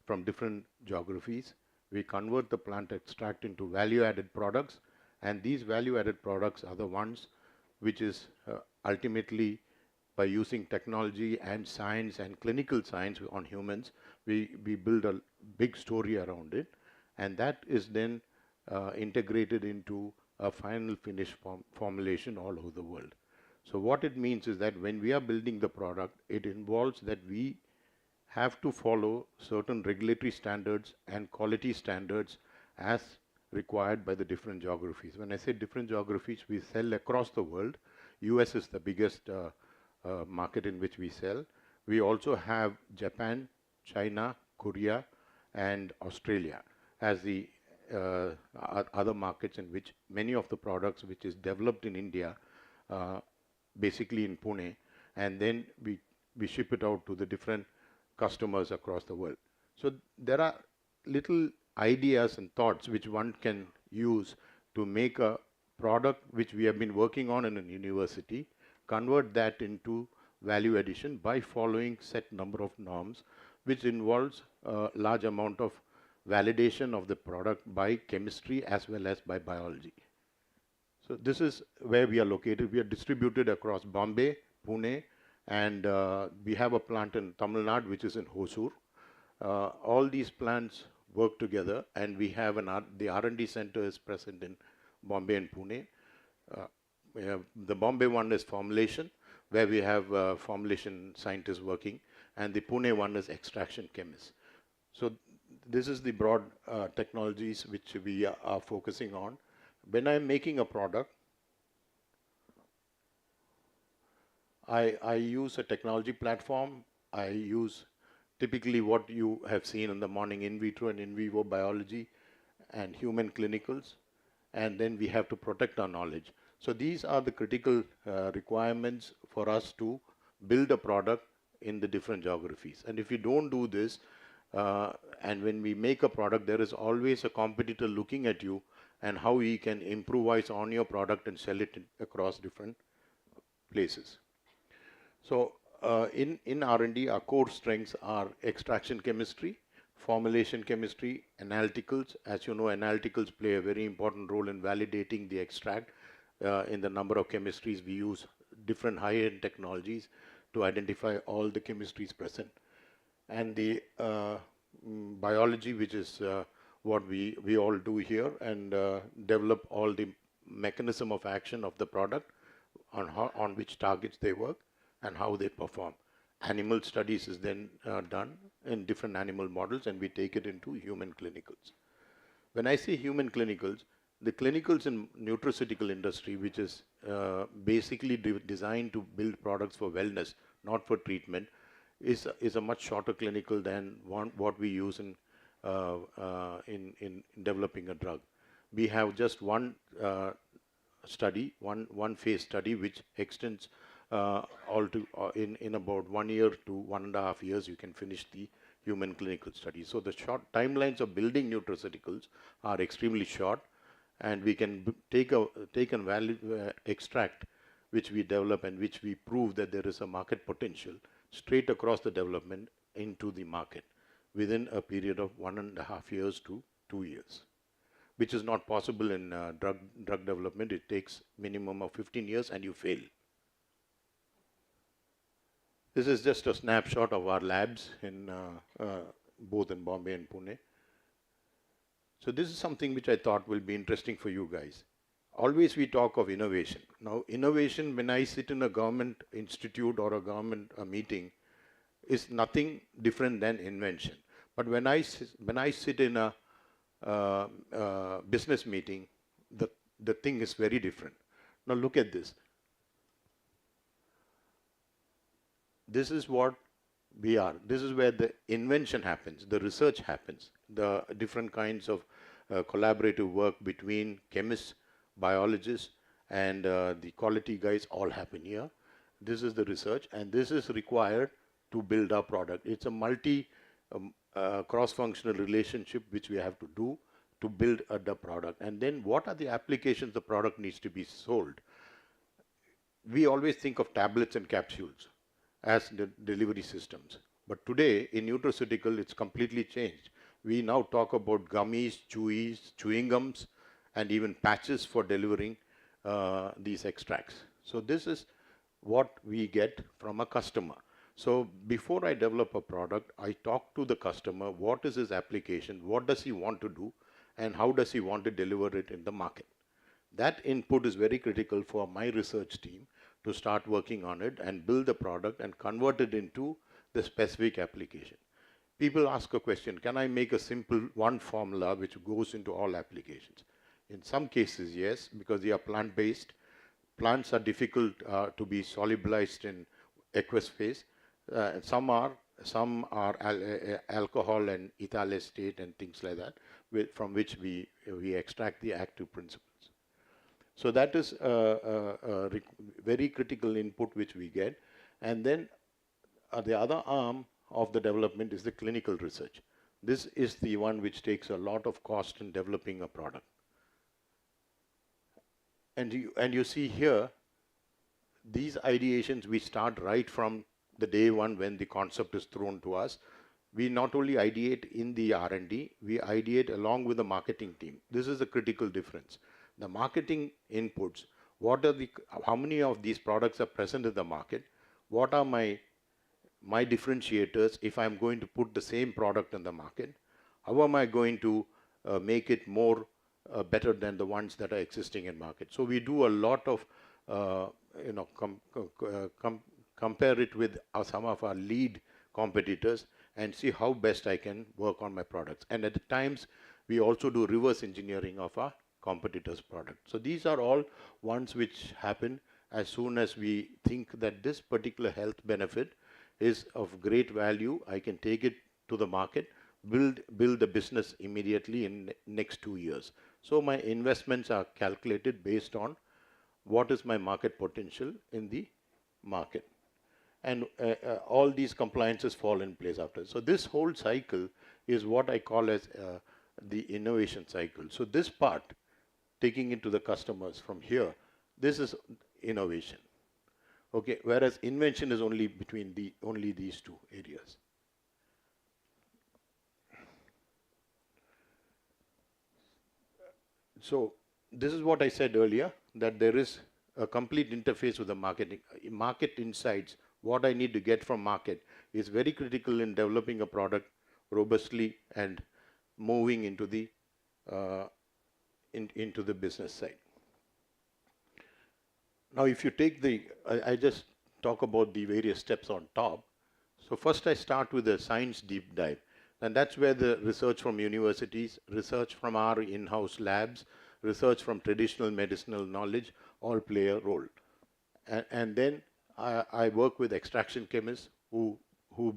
from different geographies. We convert the plant extract into value-added products, and these value-added products are the ones which is ultimately, by using technology and science and clinical science on humans, we build a big story around it, and that is then integrated into a final finished formulation all over the world. So what it means is that when we are building the product, it involves that we have to follow certain regulatory standards and quality standards as required by the different geographies. When I say different geographies, we sell across the world. US is the biggest market in which we sell. We also have Japan, China, Korea, and Australia as the other markets in which many of the products which is developed in India, basically in Pune, and then we ship it out to the different customers across the world. So there are little ideas and thoughts which one can use to make a product which we have been working on in a university, convert that into value addition by following set number of norms, which involves a large amount of validation of the product by chemistry as well as by biology. So this is where we are located. We are distributed across Bombay, Pune, and we have a plant in Tamil Nadu, which is in Hosur. All these plants work together, and we have the R&D center is present in Bombay and Pune. The Bombay one is formulation, where we have formulation scientists working, and the Pune one is extraction chemists. So this is the broad technologies which we are focusing on. When I'm making a product, I use a technology platform. I use typically what you have seen in the morning, in vitro and in vivo biology and human clinicals, and then we have to protect our knowledge. So these are the critical requirements for us to build a product in the different geographies. And if you don't do this, and when we make a product, there is always a competitor looking at you and how he can improvise on your product and sell it across different places. So in R&D, our core strengths are extraction chemistry, formulation chemistry, analyticals. As you know, analyticals play a very important role in validating the extract. In the number of chemistries, we use different high-end technologies to identify all the chemistries present. And the biology, which is what we all do here, and develop all the mechanism of action of the product, on which targets they work and how they perform. Animal studies is then done in different animal models, and we take it into human clinicals. When I say human clinicals, the clinicals in nutraceutical industry, which is basically designed to build products for wellness, not for treatment, is a much shorter clinical than what we use in developing a drug. We have just one study, one phase study, which extends in about 1 year to 1.5 years. You can finish the human clinical study. So the short timelines of building nutraceuticals are extremely short, and we can take a value extract which we develop and which we prove that there is a market potential straight across the development into the market within a period of 1.5 years to 2 years, which is not possible in drug development. It takes minimum of 15 years and you fail. This is just a snapshot of our labs in both in Bombay and Pune. So this is something which I thought will be interesting for you guys. Always we talk of innovation. Now innovation, when I sit in a government institute or a government meeting, is nothing different than invention. But when I sit in a business meeting, the thing is very different. Now look at this. This is what we are. This is where the invention happens, the research happens, the different kinds of collaborative work between chemists, biologists, and the quality guys all happen here. This is the research, and this is required to build our product. It's a multi cross-functional relationship which we have to do to build the product. And then what are the applications the product needs to be sold? We always think of tablets and capsules as the delivery systems. But today in nutraceutical, it's completely changed. We now talk about gummies, chewies, chewing gums, and even patches for delivering these extracts. So this is what we get from a customer. So before I develop a product, I talk to the customer, what is his application, what does he want to do, and how does he want to deliver it in the market. That input is very critical for my research team to start working on it and build the product and convert it into the specific application. People ask a question, can I make a simple one formula which goes into all applications? In some cases, yes, because they are plant-based. Plants are difficult to be solubilized in aqueous phase. Some are alcohol and ethyl acetate and things like that, from which we extract the active principles. So that is a very critical input which we get. And then the other arm of the development is the clinical research. This is the one which takes a lot of cost in developing a product. And you see here, these ideations we start right from the day one when the concept is thrown to us. We not only ideate in the R&D, we ideate along with the marketing team. This is a critical difference. The marketing inputs, how many of these products are present in the market? What are my differentiators if I'm going to put the same product in the market? How am I going to make it more better than the ones that are existing in market? So we do a lot of, compare it with some of our lead competitors and see how best I can work on my products. And at the times, we also do reverse engineering of our competitors' product. So these are all ones which happen as soon as we think that this particular health benefit is of great value. I can take it to the market, build the business immediately in next 2 years. So my investments are calculated based on what is my market potential in the market. And all these compliances fall in place after. So this whole cycle is what I call as the innovation cycle. So this part, taking it to the customers from here, this is innovation. Okay, whereas invention is only between only these two areas. So this is what I said earlier, that there is a complete interface with the marketing. Market insights, what I need to get from market is very critical in developing a product robustly and moving into the business side. Now, if you take I just talk about the various steps on top. So first I start with a science deep dive. And that's where the research from universities, research from our in-house labs, research from traditional medicinal knowledge all play a role. And then I work with extraction chemists who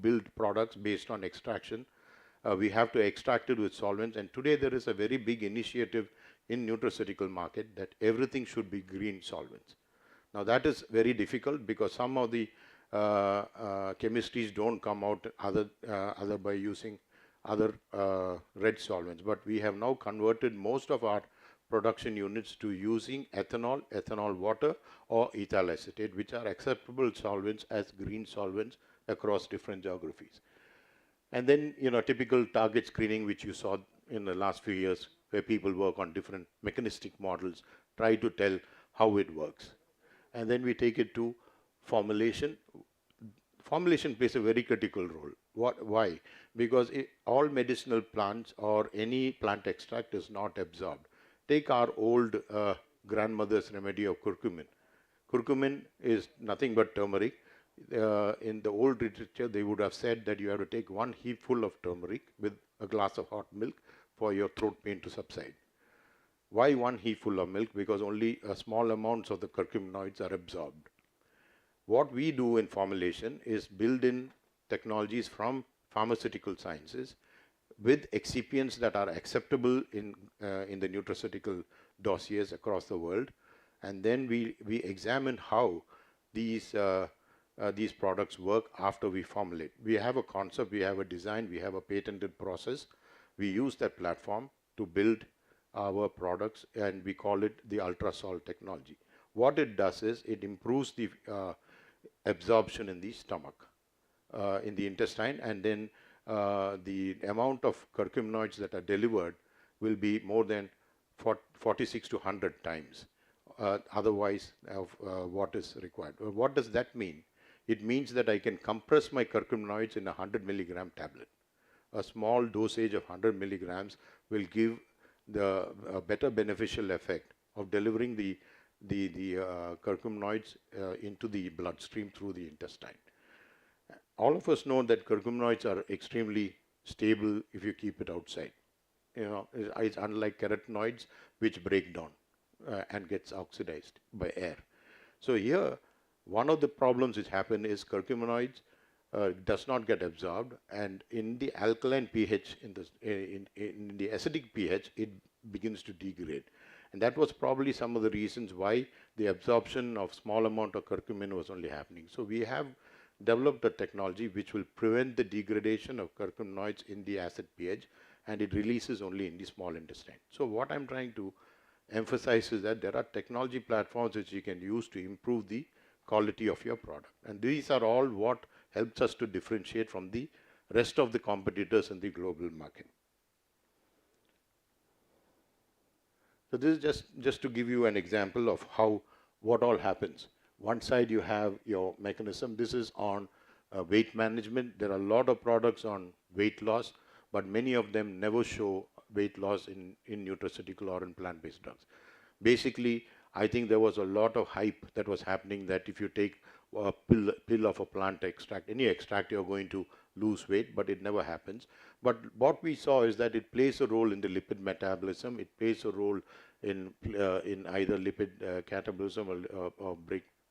build products based on extraction. We have to extract it with solvents. And today there is a very big initiative in nutraceutical market that everything should be green solvents. Now that is very difficult because some of the chemistries don't come out other by using other red solvents. But we have now converted most of our production units to using ethanol, ethanol water, or ethyl acetate, which are acceptable solvents as green solvents across different geographies. And then, typical target screening, which you saw in the last few years, where people work on different mechanistic models, try to tell how it works. And then we take it to formulation. Formulation plays a very critical role. Why? Because all medicinal plants or any plant extract is not absorbed. Take our old grandmother's remedy of curcumin. Curcumin is nothing but turmeric. In the old literature, they would have said that you have to take 1 heapful of turmeric with a glass of hot milk for your throat pain to subside. Why 1 heapful of milk? Because only small amounts of the curcuminoids are absorbed. What we do in formulation is build in technologies from pharmaceutical sciences with excipients that are acceptable in the nutraceutical dossiers across the world, and then we examine how these products work after we formulate. We have a concept, we have a design, we have a patented process. We use that platform to build our products, and we call it the ultrasol technology. What it does is it improves the absorption in the stomach, in the intestine, and then the amount of curcuminoids that are delivered will be more than 46 to 100 times otherwise of what is required. What does that mean? It means that I can compress my curcuminoids in a 100 milligram tablet. A small dosage of 100 milligrams will give the better beneficial effect of delivering the curcuminoids into the bloodstream through the intestine. All of us know that curcuminoids are extremely stable if you keep it outside. You know, it's unlike carotenoids, which break down and gets oxidized by air. So here, one of the problems which happen is curcuminoids does not get absorbed, and in the alkaline pH, in the acidic pH, it begins to degrade. And that was probably some of the reasons why the absorption of small amount of curcumin was only happening. So we have developed a technology which will prevent the degradation of curcuminoids in the acid pH, and it releases only in the small intestine. So what I'm trying to emphasize is that there are technology platforms which you can use to improve the quality of your product. And these are all what helps us to differentiate from the rest of the competitors in the global market. So this is just to give you an example of what all happens. One side you have your mechanism. This is on weight management. There are a lot of products on weight loss, but many of them never show weight loss in nutraceutical or in plant-based drugs. Basically, I think there was a lot of hype that was happening that if you take a pill of a plant extract, any extract, you're going to lose weight, but it never happens. But what we saw is that it plays a role in the lipid metabolism. It plays a role in either lipid catabolism or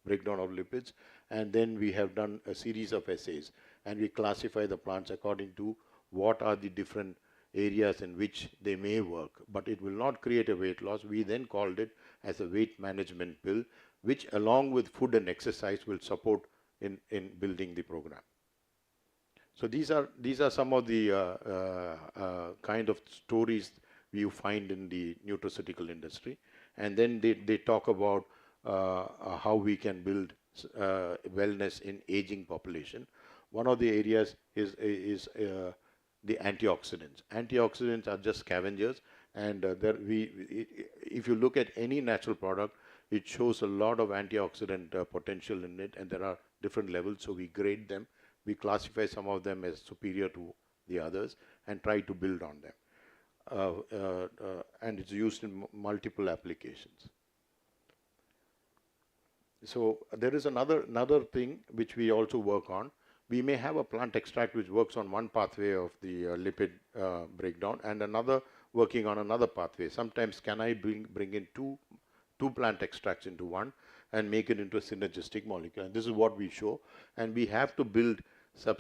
breakdown of lipids. And then we have done a series of assays, and we classify the plants according to what are the different areas in which they may work, but it will not create a weight loss. We then called it as a weight management pill, which along with food and exercise will support in building the program. So these are some of the kind of stories you find in the nutraceutical industry. And then they talk about how we can build wellness in aging population. One of the areas is the antioxidants. Antioxidants are just scavengers, and if you look at any natural product, it shows a lot of antioxidant potential in it, and there are different levels, so we grade them. We classify some of them as superior to the others and try to build on them. And it's used in multiple applications. So there is another thing which we also work on. We may have a plant extract which works on one pathway of the lipid breakdown and another working on another pathway. Sometimes can I bring in two plant extracts into one and make it into a synergistic molecule? And this is what we show. And we have to build a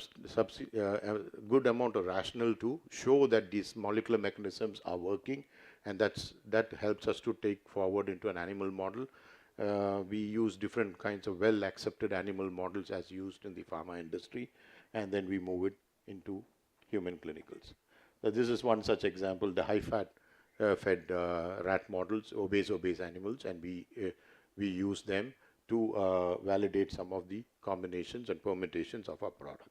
good amount of rationale to show that these molecular mechanisms are working, and that helps us to take forward into an animal model. We use different kinds of well-accepted animal models as used in the pharma industry, and then we move it into human clinicals. So this is one such example, the high-fat fed rat models, obese animals, and we use them to validate some of the combinations and permutations of our product.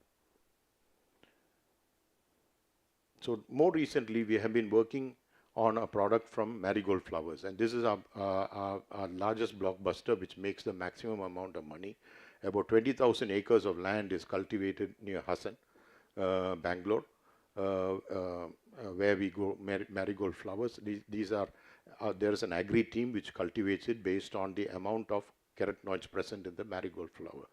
So more recently, we have been working on a product from marigold flowers, and this is our largest blockbuster, which makes the maximum amount of money. About 20,000 acres of land is cultivated near Hassan, Bangalore, where we grow marigold flowers. These are there is an agri team which cultivates it based on the amount of carotenoids present in the marigold flower.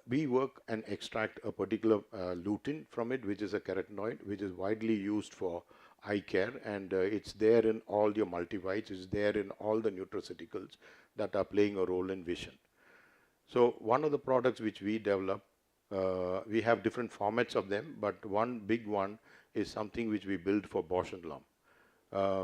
We work and extract a particular lutein from it, which is a carotenoid, which is widely used for eye care, and it's there in all your multivites, it's there in all the nutraceuticals that are playing a role in vision. So one of the products which we develop We have different formats of them, but one big one is something which we built for Bausch and Lomb.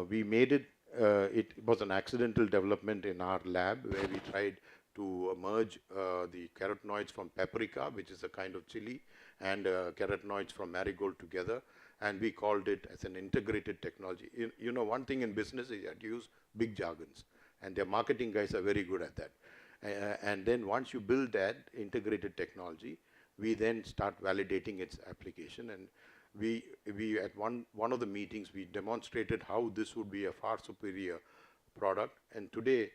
We made it, it was an accidental development in our lab where we tried to merge the carotenoids from paprika, which is a kind of chili, and carotenoids from marigold together, and we called it as an integrated technology. You know, one thing in business is that you use big jargons, and their marketing guys are very good at that. And then once you build that integrated technology, we then start validating its application. And we at one of the meetings, we demonstrated how this would be a far superior product. And today,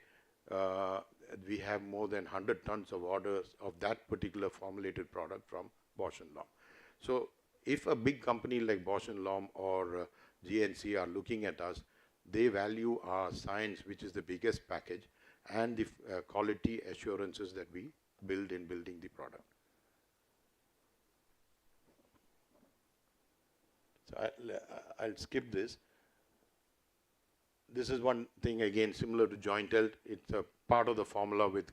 we have more than 100 tons of orders of that particular formulated product from Bausch and Lomb. So if a big company like Bausch and Lomb or GNC are looking at us, they value our science, which is the biggest package, and the quality assurances that we build in building the product. So I'll skip this. This is one thing again similar to joint health. It's a part of the formula with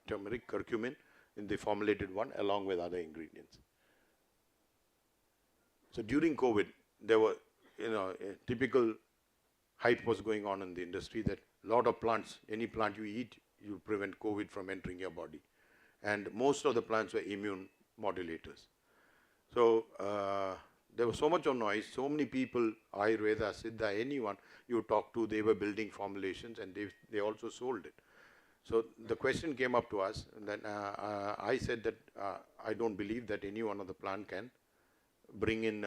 turmeric, curcumin in the formulated one along with other ingredients. So during COVID, there were, a typical hype was going on in the industry that a lot of plants, any plant you eat, you prevent COVID from entering your body. And most of the plants were immune modulators. So there was so much of noise, so many people, Ayurveda, Siddha, anyone you talk to, they were building formulations and they also sold it. So the question came up to us, and then I said that I don't believe that any one of the plant can bring in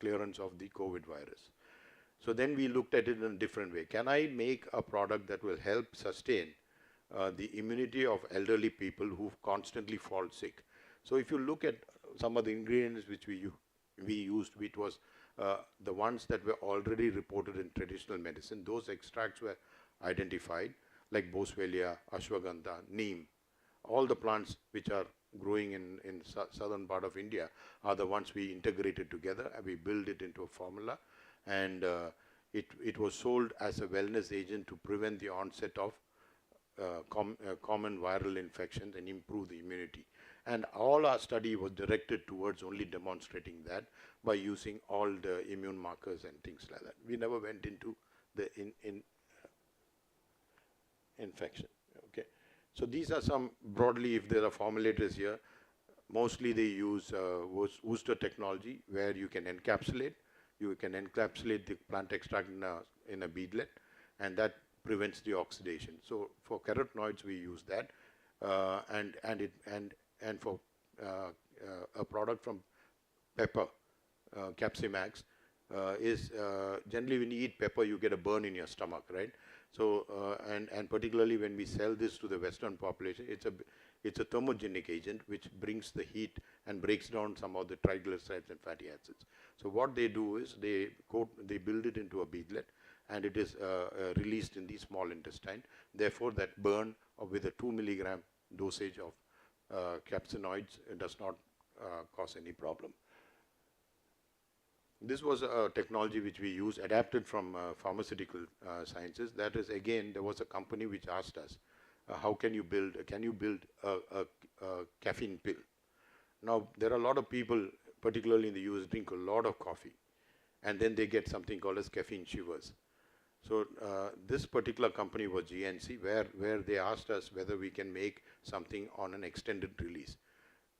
clearance of the COVID virus. So then we looked at it in a different way. Can I make a product that will help sustain the immunity of elderly people who constantly fall sick? So if you look at some of the ingredients which we used, which was the ones that were already reported in traditional medicine, those extracts were identified, like Boswellia, Ashwagandha, Neem. All the plants which are growing in southern part of India are the ones we integrated together, and we built it into a formula, and it was sold as a wellness agent to prevent the onset of common viral infections and improve the immunity. And all our study was directed towards only demonstrating that by using all the immune markers and things like that. We never went into the infection. Okay, so these are some broadly, if there are formulators here, mostly they use Worcester technology where you can encapsulate the plant extract in a beadlet, and that prevents the oxidation. So for carotenoids we use that, and for a product from pepper, Capsimax, is generally when you eat pepper you get a burn in your stomach, right? So and particularly when we sell this to the Western population, it's a thermogenic agent which brings the heat and breaks down some of the triglycerides and fatty acids. So what they do is they build it into a beadlet, and it is released in the small intestine. Therefore, that burn with a 2 milligram dosage of capsinoids does not cause any problem. This was a technology which we use, adapted from pharmaceutical sciences. That is, again, there was a company which asked us, how can you build a caffeine pill? Now, there are a lot of people, particularly in the US, drink a lot of coffee, and then they get something called as caffeine shivers. So this particular company was GNC, where they asked us whether we can make something on an extended release.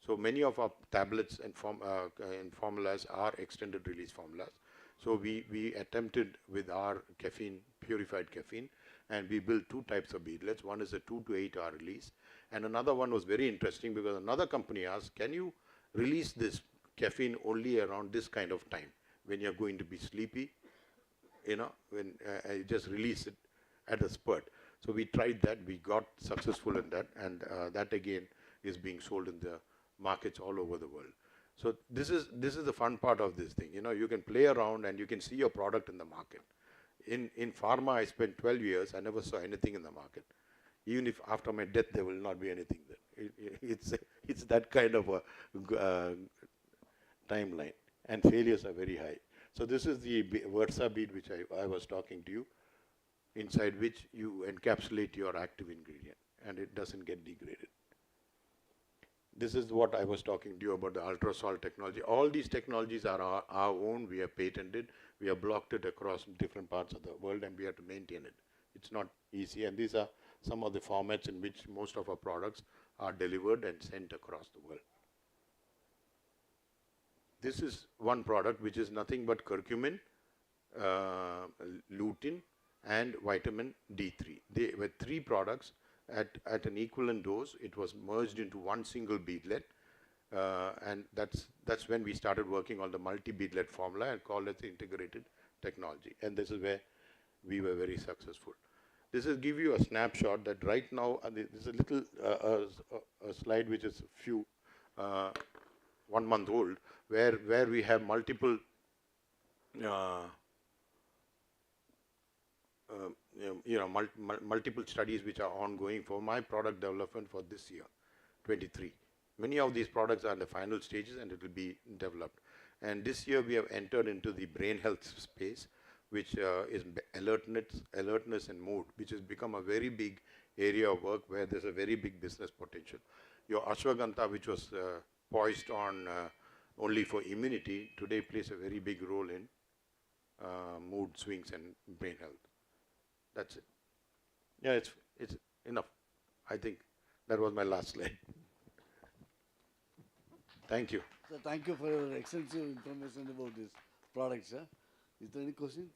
So many of our tablets and formulas are extended release formulas. So we attempted with our caffeine, purified caffeine, and we built two types of beadlets. One is a 2 to 8 hour release, and another one was very interesting because another company asked, can you release this caffeine only around this kind of time when you're going to be sleepy? When you just release it at a spurt. So we tried that, we got successful in that, and that again is being sold in the markets all over the world. So this is the fun part of this thing. You can play around and you can see your product in the market. In pharma, I spent 12 years, I never saw anything in the market. Even if after my death there will not be anything there. It's that kind of a timeline, and failures are very high. So this is the Versa bead which I was talking to you. inside which you encapsulate your active ingredient and it doesn't get degraded. This is what I was talking to you about, the ultrasalt technology. All these technologies are our own. We have patented. We have blocked it across different parts of the world, and we have to maintain it. It's not easy, and these are some of the formats in which most of our products are delivered and sent across the world. This is one product which is nothing but curcumin, lutein, and vitamin D3. They were 3 products at an equivalent dose. It was merged into one single beadlet, and that's when we started working on the multi-beadlet formula and called it the integrated technology. And this is where we were very successful. This will give you a snapshot that right now, this is a little a slide which is a few 1 month old, where we have multiple multiple studies which are ongoing for my product development for this year, 23. Many of these products are in the final stages and it will be developed. And this year we have entered into the brain health space, which is alertness and mood, which has become a very big area of work where there's a very big business potential. Your ashwagandha, which was poised on only for immunity, today plays a very big role in mood swings and brain health. That's it. Yeah, it's enough. I think that was my last slide. Thank you. So thank you for your extensive information about this product, sir. Is there any questions?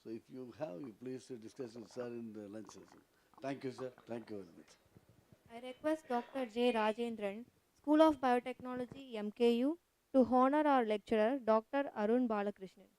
So if you have, you please discuss with sir in the lunch session. Thank you, sir. Thank you very much. I request Dr. J. Rajendran, School of Biotechnology, MKU, to honor our lecturer, Dr. Arun Balakrishnan.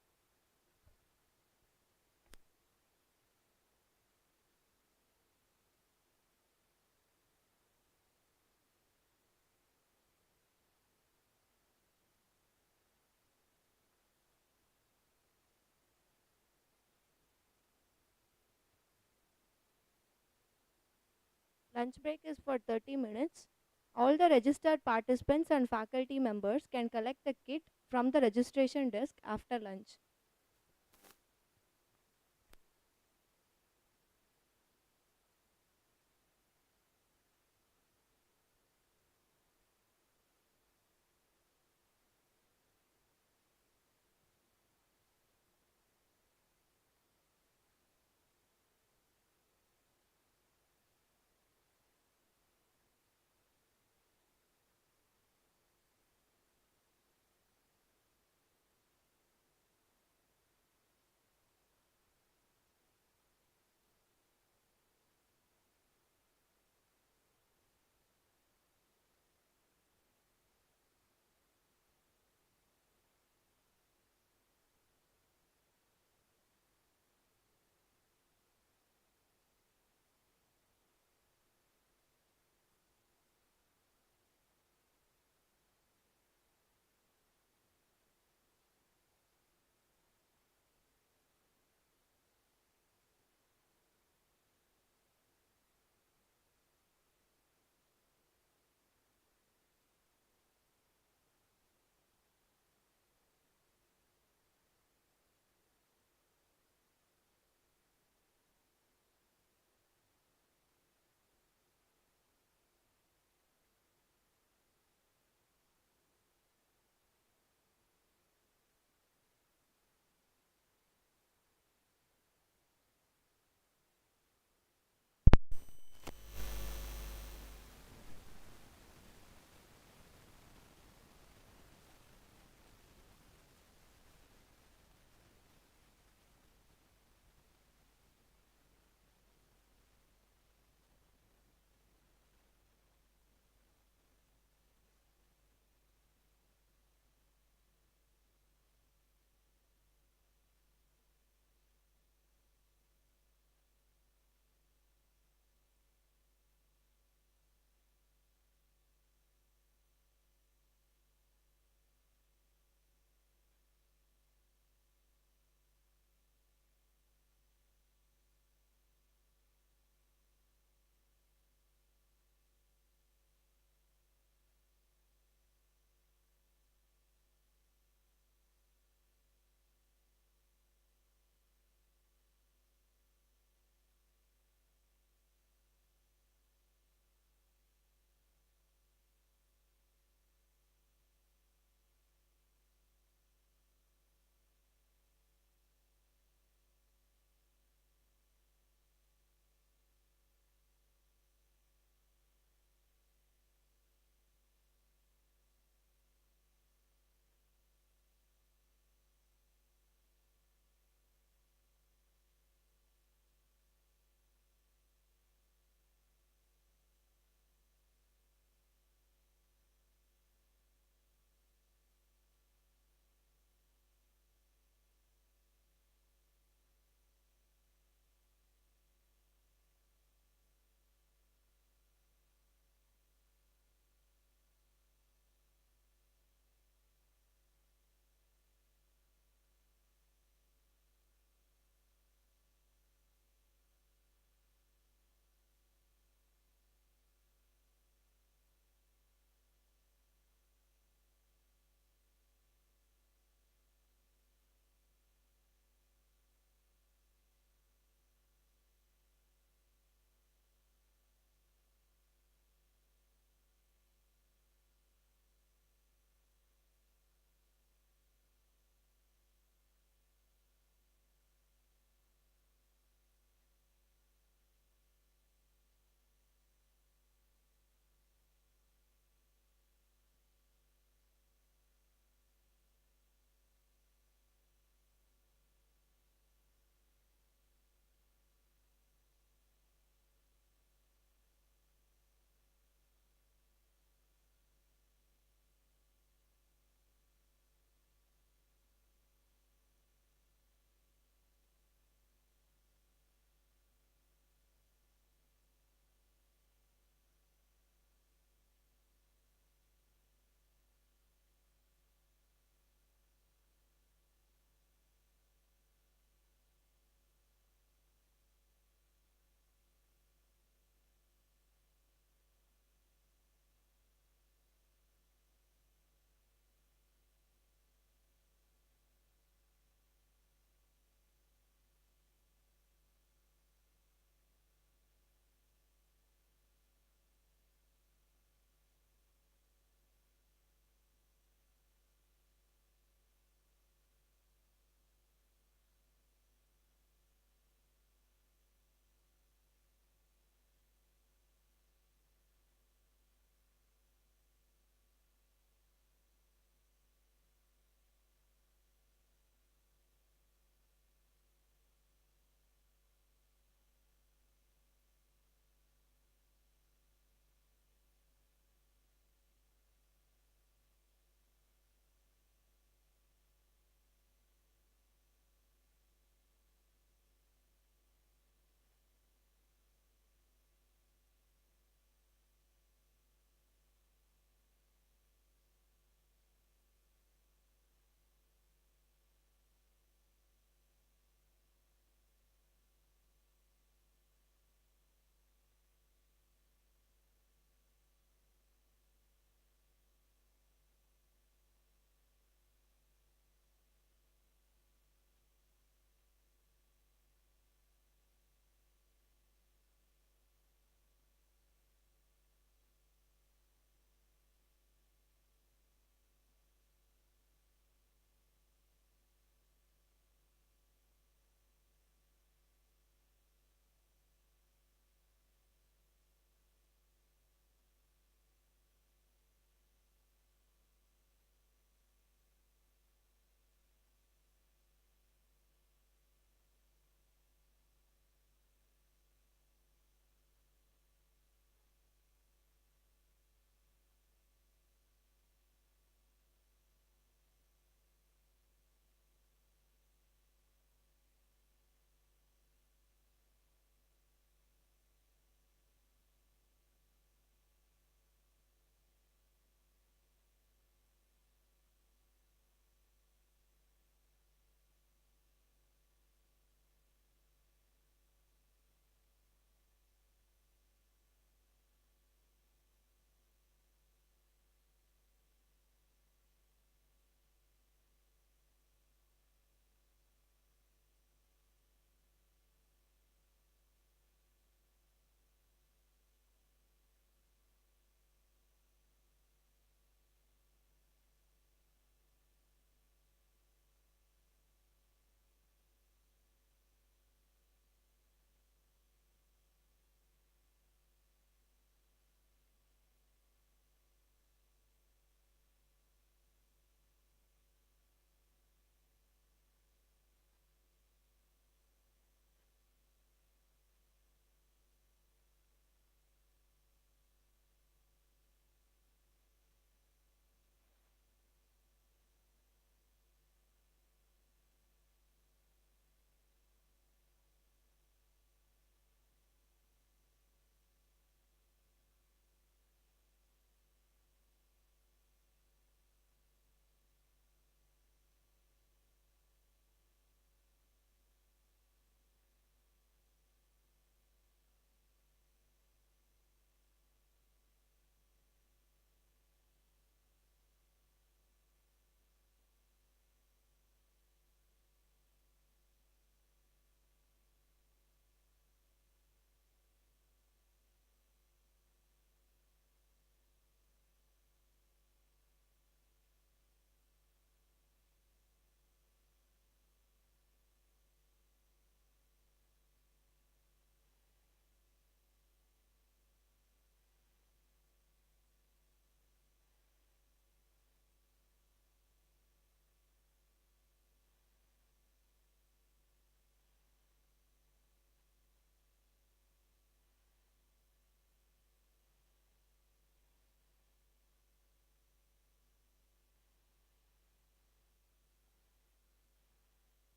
Lunch break is for 30 minutes. All the registered participants and faculty members can collect the kit from the registration desk after lunch.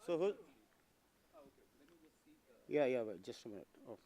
So who? Yeah, wait, just a minute. Oh.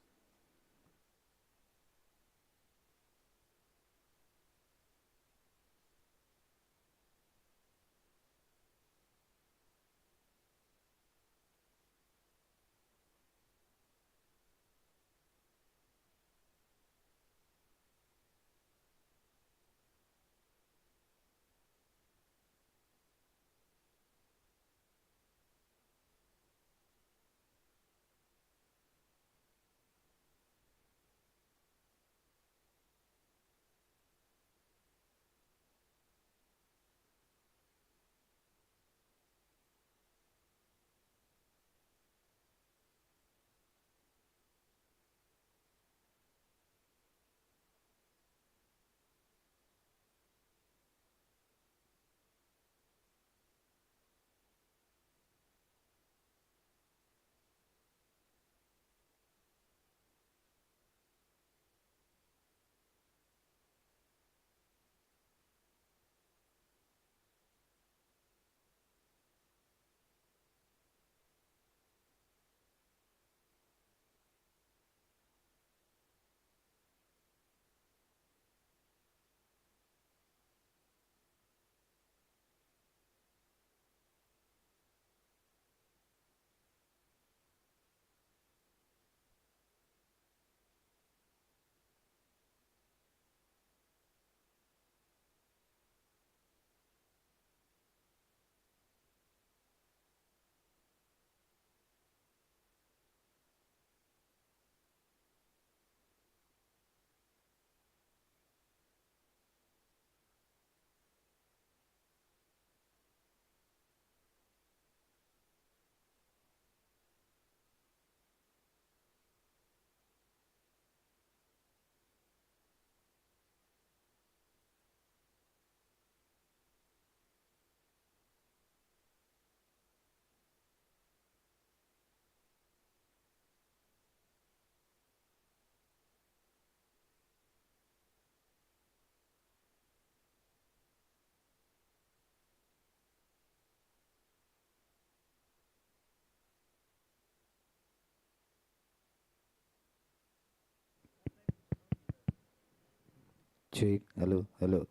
Check. Hello, hello.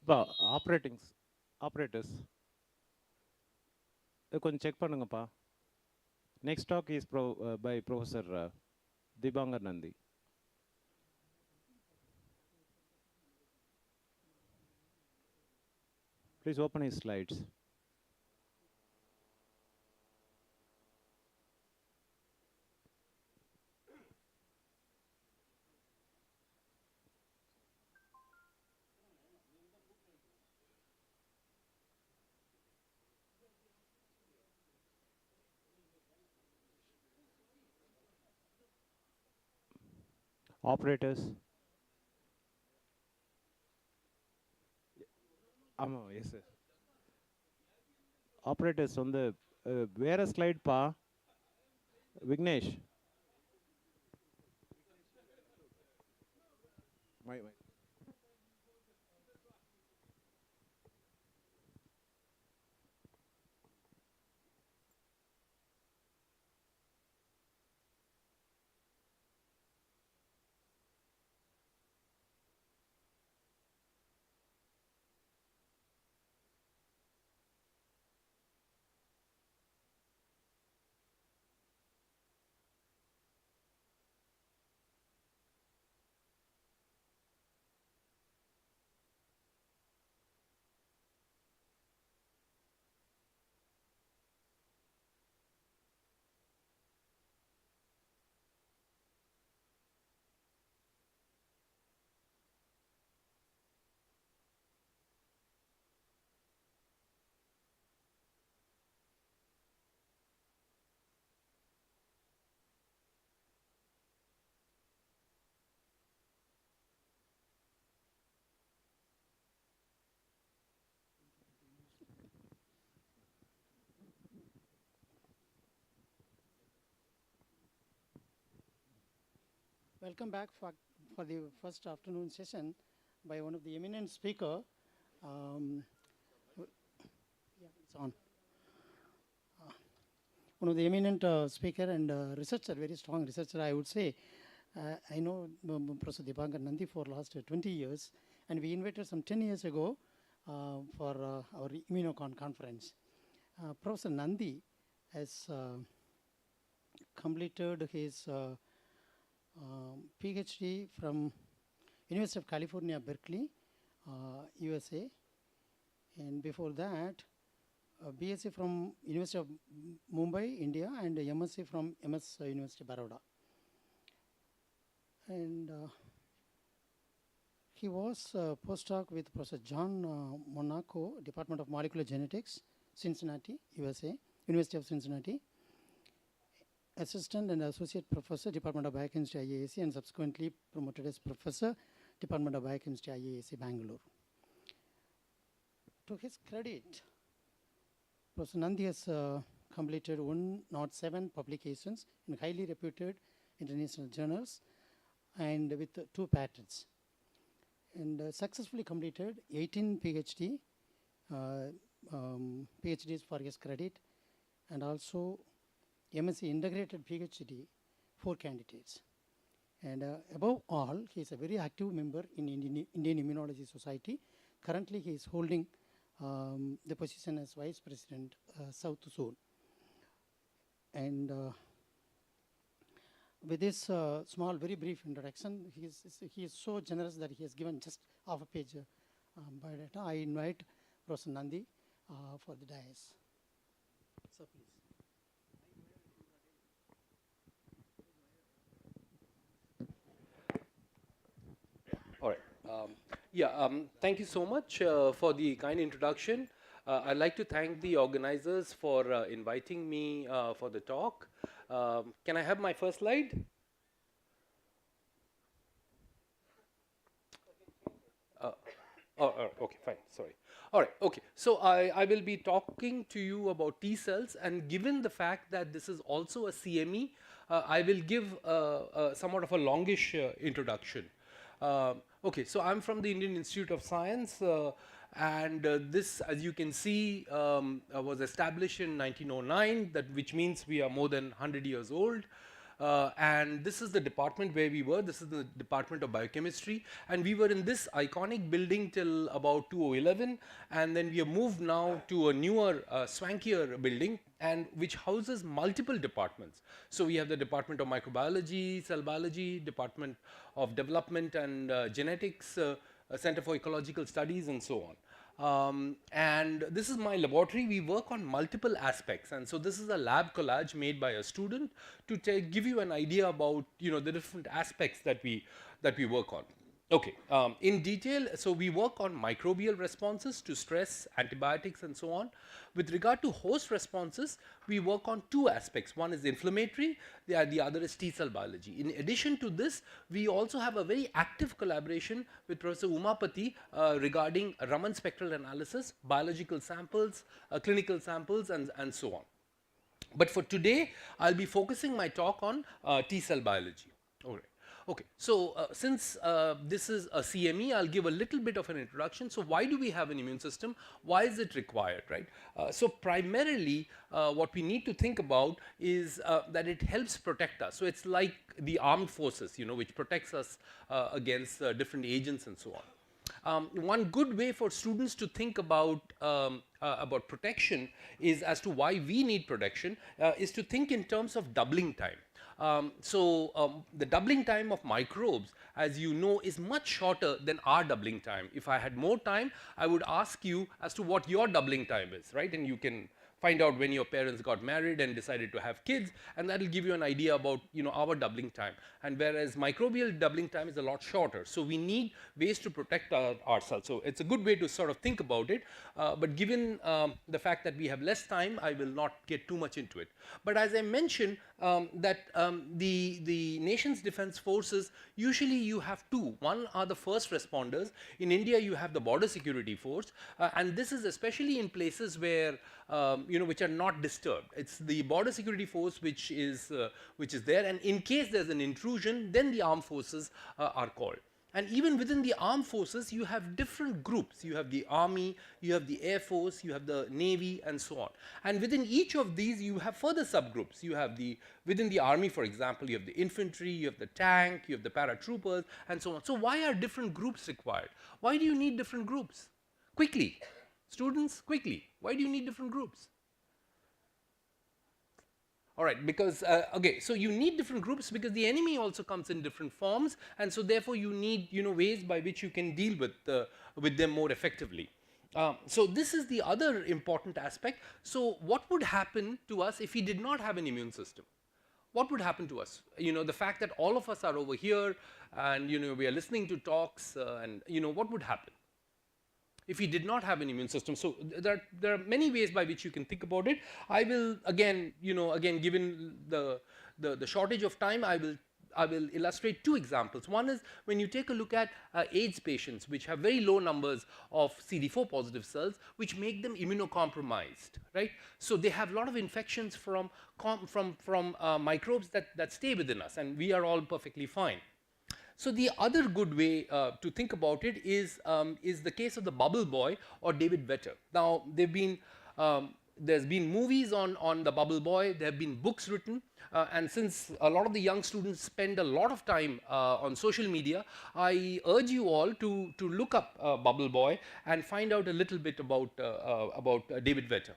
இப்போ operators கொஞ்சம் check பண்ணுங்கப்பா. Next talk is by professor Dipankar Nandi. Please open his slides. Operators. Yes, sir. Operators on the where slide pa Vignesh. My. Welcome back for the first afternoon session by one of the eminent speaker. Yeah, it's on. One of the eminent speaker and researcher, very strong researcher, I would say. I know Professor Dipankar Nandi for last 20 years, and we invited some 10 years ago for our Immunocon conference. Professor Nandi has completed his PhD from University of California, Berkeley, USA, and before that, BSc from University of Mumbai, India, and MSc from MS University, Baroda. And he was postdoc with Professor John Monaco, Department of Molecular Genetics, Cincinnati, USA, University of Cincinnati. Assistant and Associate Professor, Department of Biochemistry, IAAC, and subsequently promoted as Professor, Department of Biochemistry, IAAC, Bangalore. To his credit, Professor Nandi has completed 107 publications in highly reputed international journals and with 2 patents. And successfully completed 18 PhDs for his credit, and also MSc integrated PhD, 4 candidates. And above all, he is a very active member in Indian Immunology Society. Currently, he is holding the position as Vice President, South Zone. And with this small, very brief introduction, he is so generous that he has given just half a page biodata. I invite Professor Nandi for the dais. So please. All right. Thank you so much for the kind introduction. I'd like to thank the organizers for inviting me for the talk. Can I have my first slide? Okay, fine, sorry. All right, okay. So I will be talking to you about T cells, and given the fact that this is also a CME, I will give somewhat of a longish introduction. Okay, so I'm from the Indian Institute of Science, and this, as you can see, was established in 1909, which means we are more than 100 years old. And this is the department where we were. This is the Department of Biochemistry, and we were in this iconic building till about 2011, and then we have moved now to a newer, swankier building, and which houses multiple departments. So we have the Department of Microbiology, Cell Biology, Department of Development and Genetics, Center for Ecological Studies, and so on. And this is my laboratory. We work on multiple aspects, and so this is a lab collage made by a student to give you an idea about the different aspects that we work on. Okay, in detail, so we work on microbial responses to stress, antibiotics and so on. With regard to host responses, we work on two aspects. One is inflammatory, the other is T cell biology. In addition to this, we also have a very active collaboration with Professor Umapati regarding Raman spectral analysis, biological samples, clinical samples and so on. But for today, I'll be focusing my talk on T cell biology. All right. Okay, so since this is a CME, I'll give a little bit of an introduction. So why do we have an immune system? Why is it required, right? So primarily, what we need to think about is that it helps protect us. So it's like the armed forces, you know, which protects us against different agents and so on. One good way for students to think about protection is as to why we need protection is to think in terms of doubling time. The doubling time of microbes, as you know, is much shorter than our doubling time. If I had more time, I would ask you as to what your doubling time is, right? And you can find out when your parents got married and decided to have kids, and that will give you an idea about, you know, our doubling time. And whereas microbial doubling time is a lot shorter, so we need ways to protect ourselves. So it's a good way to sort of think about it, but given the fact that we have less time, I will not get too much into it. But as I mentioned, the nation's defense forces, usually you have two. One are the first responders. In India, you have the border security force, and this is especially in places where you know, which are not disturbed. It's the border security force which is there, and in case there's an intrusion, then the armed forces are called. And even within the armed forces, you have different groups. You have the army, you have the air force, you have the navy, and so on. And within each of these, you have further subgroups. You have within the army, for example, you have the infantry, you have the tank, you have the paratroopers, and so on. So why are different groups required? Why do you need different groups? Quickly, students, quickly. Why do you need different groups? All right, because, okay, so you need different groups because the enemy also comes in different forms, and so therefore you need, you know, ways by which you can deal with them more effectively. So this is the other important aspect. So what would happen to us if we did not have an immune system? What would happen to us? You know, the fact that all of us are over here and, you know, we are listening to talks and, you know, what would happen if we did not have an immune system? So there are many ways by which you can think about it. I will again, you know, given the shortage of time, I will illustrate two examples. One is when you take a look at AIDS patients, which have very low numbers of CD4 positive cells, which make them immunocompromised, right? So they have a lot of infections from microbes that stay within us, and we are all perfectly fine. So the other good way to think about it is the case of the bubble boy or David Vetter. Now, there's been movies on the bubble boy, there have been books written, and since a lot of the young students spend a lot of time on social media, I urge you all to look up bubble boy and find out a little bit about David Vetter.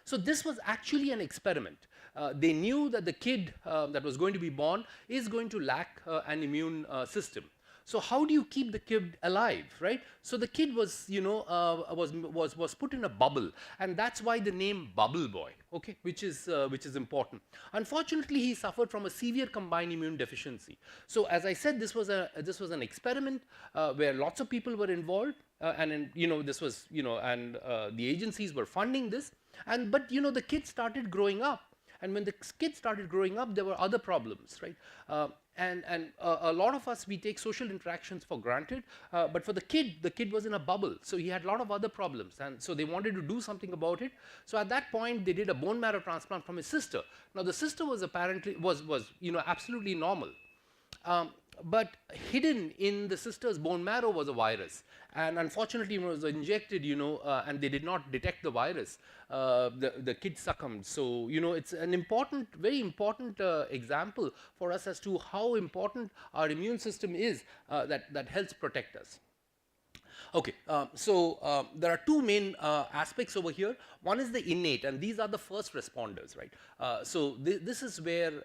So this was actually an experiment. They knew that the kid that was going to be born is going to lack an immune system. So how do you keep the kid alive, right? So the kid was, you know, was put in a bubble, and that's why the name Bubble Boy, okay, which is important. Unfortunately, he suffered from a severe combined immune deficiency. So as I said, this was an experiment where lots of people were involved, and you know, this was, you know, and the agencies were funding this, but you know, the kid started growing up. And when the kid started growing up, there were other problems, right? And a lot of us, we take social interactions for granted, but for the kid was in a bubble, so he had a lot of other problems, and so they wanted to do something about it. So at that point, they did a bone marrow transplant from his sister. Now the sister was apparently you know, absolutely normal. But hidden in the sister's bone marrow was a virus, and unfortunately it was injected, you know, and they did not detect the virus. The kid succumbed. So you know, it's an important, very important example for us as to how important our immune system is that helps protect us. Okay, so there are two main aspects over here. One is the innate, and these are the first responders, right? So this is where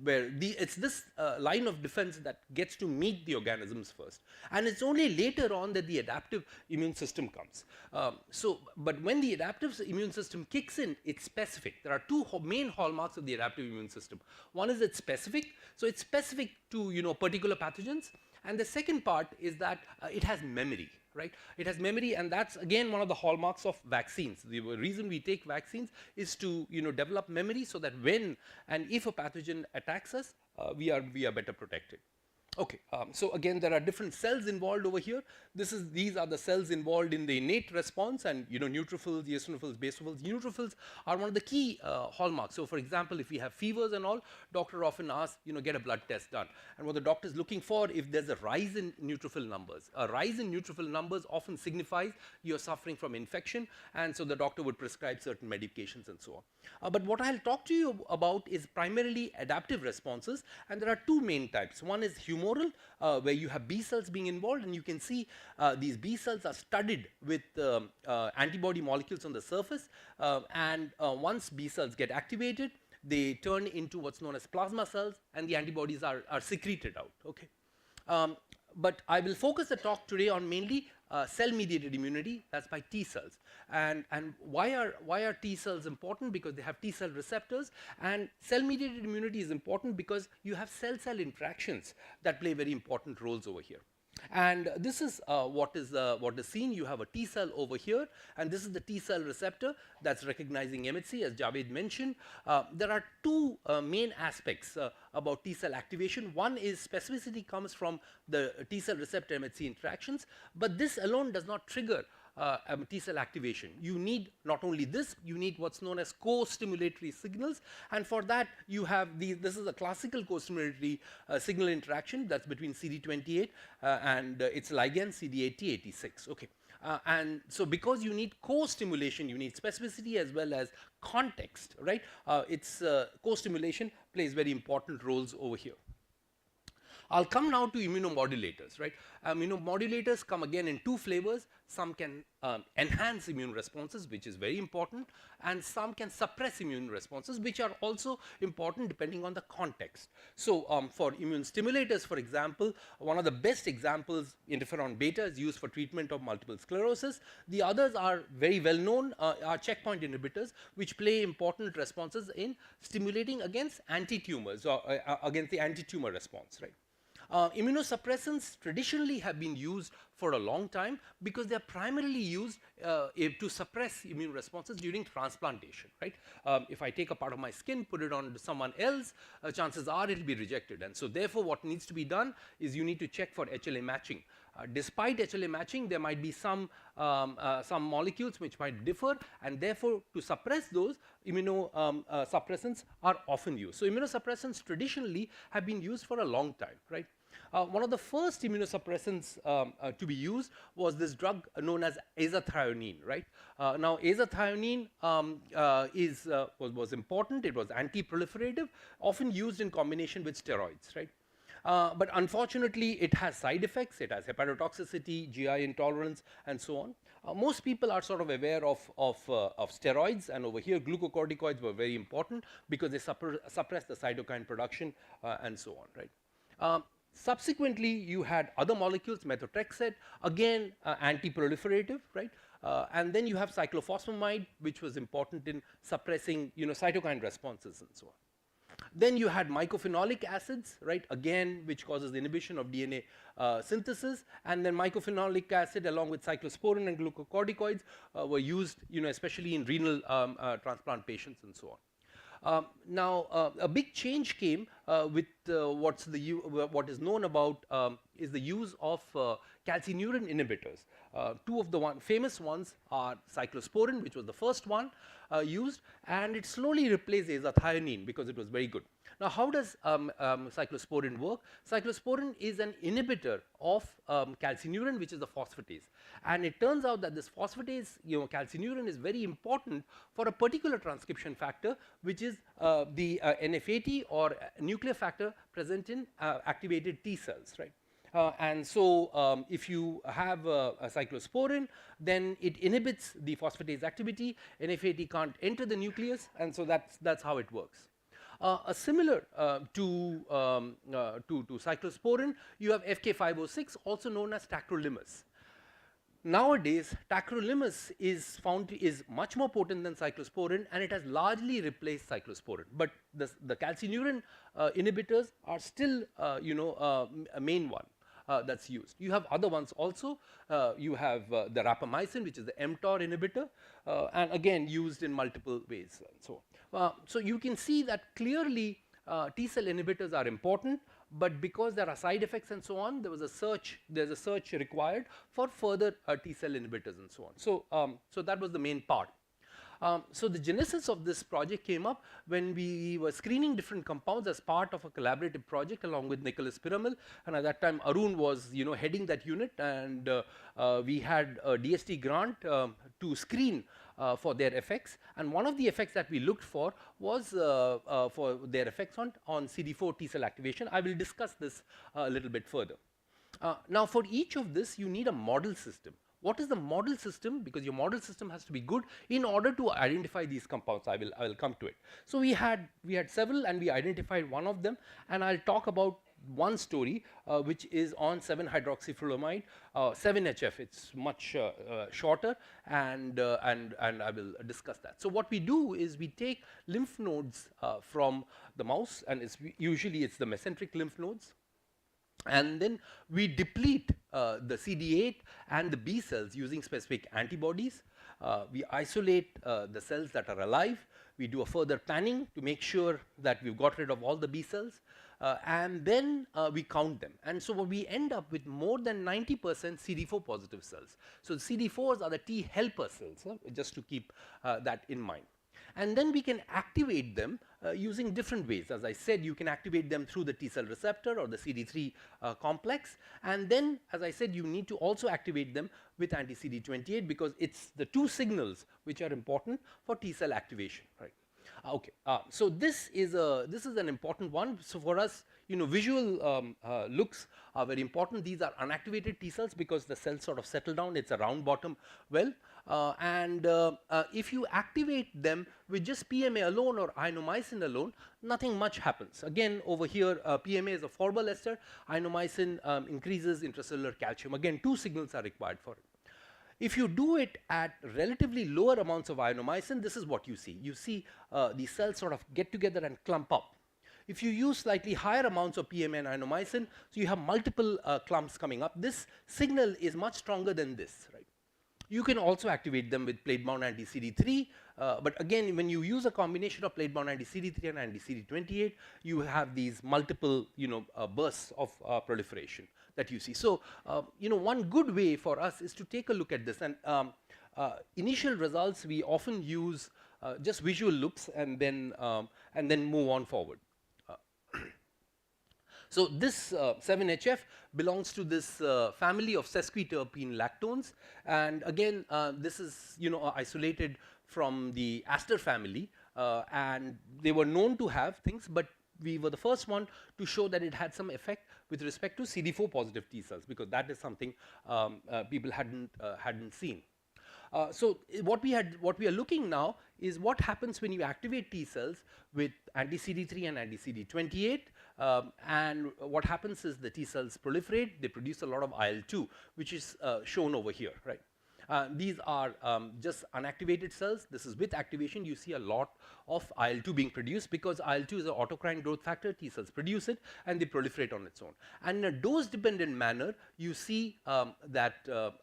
it's this line of defense that gets to meet the organisms first, and it's only later on that the adaptive immune system comes. But when the adaptive immune system kicks in, it's specific. There are two main hallmarks of the adaptive immune system. One is it's specific, so it's specific to particular pathogens. And the second part is that it has memory, right? It has memory, and that's again one of the hallmarks of vaccines. The reason we take vaccines is to develop memory so that when and if a pathogen attacks us, we are better protected. Okay, so again there are different cells involved over here. These are the cells involved in the innate response, and neutrophils, eosinophils, basophils. Neutrophils are one of the key hallmarks. So for example, if we have fevers and all, doctor often asks, get a blood test done. And what the doctor is looking for, if there's a rise in neutrophil numbers. A rise in neutrophil numbers often signifies you're suffering from infection, and so the doctor would prescribe certain medications and so on. But what I'll talk to you about is primarily adaptive responses, and there are two main types. One is humoral, where you have B cells being involved, and you can see these B cells are studded with antibody molecules on the surface, and once B cells get activated, they turn into what's known as plasma cells, and the antibodies are secreted out. Okay, but I will focus the talk today on mainly cell-mediated immunity, that's by T cells. And why are T cells important? Because they have T cell receptors, and cell-mediated immunity is important because you have cell-cell interactions that play very important roles over here. And this is what is seen. You have a T cell over here, and this is the T cell receptor that's recognizing MHC, as Javed mentioned. There are two main aspects about T cell activation. One is specificity comes from the T cell receptor MHC interactions, but this alone does not trigger T cell activation. You need not only this, you need what's known as co-stimulatory signals, and for that you have this is a classical co-stimulatory signal interaction that's between CD28 and its ligand CD8086. Okay. And so because you need co-stimulation, you need specificity as well as context, right? Its co-stimulation plays very important roles over here. I'll come now to immunomodulators, right? Immunomodulators come again in two flavors. Some can enhance immune responses, which is very important, and some can suppress immune responses, which are also important depending on the context. So for immune stimulators, for example, one of the best examples, interferon beta, is used for treatment of multiple sclerosis. The others are very well known, are checkpoint inhibitors, which play important responses in stimulating against anti-tumors or against the anti-tumor response, right? Immunosuppressants traditionally have been used for a long time because they are primarily used to suppress immune responses during transplantation, right? If I take a part of my skin, put it on someone else, chances are it will be rejected. And so therefore what needs to be done is you need to check for HLA matching. Despite HLA matching, there might be some molecules which might differ, and therefore to suppress those, immunosuppressants are often used. So immunosuppressants traditionally have been used for a long time, right? One of the first immunosuppressants to be used was this drug known as azathionine, right? Now azathionine was important. It was anti-proliferative, often used in combination with steroids, right? But unfortunately, it has side effects. It has hepatotoxicity, GI intolerance, and so on. Most people are sort of aware of steroids, and over here glucocorticoids were very important because they suppress the cytokine production and so on, right? Subsequently, you had other molecules, methotrexate, again anti-proliferative, right? And then you have cyclophosphamide, which was important in suppressing cytokine responses and so on. Then you had mycophenolic acids, right, again, which causes the inhibition of DNA synthesis, and then mycophenolic acid along with cyclosporin and glucocorticoids were used, especially in renal transplant patients and so on. Now, a big change came with what is known about is the use of calcineurin inhibitors. Two of the famous ones are cyclosporin, which was the first one used, and it slowly replaced azathionine because it was very good. Now, how does cyclosporin work? Cyclosporin is an inhibitor of calcineurin, which is the phosphatase, and it turns out that this phosphatase, calcineurin, is very important for a particular transcription factor, which is the NF80 or nuclear factor present in activated T cells, right? And so if you have a cyclosporin, then it inhibits the phosphatase activity. NF80 can't enter the nucleus, and so that's how it works. Similar to cyclosporin, you have FK506, also known as tacrolimus. nowadays tacrolimus is much more potent than cyclosporin, and it has largely replaced cyclosporin. But the calcineurin inhibitors are still a main one that's used. You have other ones also. You have the rapamycin, which is the mTOR inhibitor, and again used in multiple ways and so on. So you can see that clearly T cell inhibitors are important, but because there are side effects and so on, there's a search required for further T cell inhibitors and so on. So that was the main part. So the genesis of this project came up when we were screening different compounds as part of a collaborative project along with Nicholas Piramal, and at that time Arun was heading that unit, and we had a DST grant to screen for their effects, and one of the effects that we looked for was for their effects on CD4 T cell activation. I will discuss this a little bit further. Now for each of this you need a model system. What is the model system? Because your model system has to be good in order to identify these compounds. I will come to it. So we had several, and we identified one of them, and I'll talk about one story which is on 7-hydroxyfluoride, 7-HF. It's much shorter, and I will discuss that. So what we do is we take lymph nodes from the mouse, and usually it's the mesenteric lymph nodes, and then we deplete the CD8 and the B cells using specific antibodies. We isolate the cells that are alive. We do a further panning to make sure that we've got rid of all the B cells, and then we count them. And so we end up with more than 90% CD4 positive cells. So the CD4s are the T helper cells, just to keep that in mind. And then we can activate them using different ways. As I said, you can activate them through the T cell receptor or the CD3 complex, and then, as I said, you need to also activate them with anti-CD28, because it's the two signals which are important for T cell activation, right? Okay, so this is an important one. So for us, visual looks are very important. These are unactivated T cells because the cells sort of settle down. It's a round bottom well, and if you activate them with just PMA alone or ionomycin alone, nothing much happens. Again, over here, PMA is a formal ester. Ionomycin increases intracellular calcium. Again, two signals are required for it. If you do it at relatively lower amounts of ionomycin, this is what you see. You see the cells sort of get together and clump up. If you use slightly higher amounts of PMA and ionomycin, so you have multiple clumps coming up. This signal is much stronger than this, right? You can also activate them with plate-bound anti-CD3, but again, when you use a combination of plate-bound anti-CD3 and anti-CD28, you have these multiple, bursts of proliferation that you see. So, one good way for us is to take a look at this, and initial results we often use just visual looks and then move on forward. So this 7-HF belongs to this family of sesquiterpene lactones, and again this is isolated from the aster family, and they were known to have things, but we were the first one to show that it had some effect with respect to CD4 positive T cells, because that is something people hadn't seen. So what we are looking now is what happens when you activate T cells with anti-CD3 and anti-CD28, and what happens is the T cells proliferate, they produce a lot of IL-2, which is shown over here, right? These are just unactivated cells. This is with activation. You see a lot of IL-2 being produced because IL-2 is an autocrine growth factor. T cells produce it and they proliferate on its own. And in a dose-dependent manner, you see that the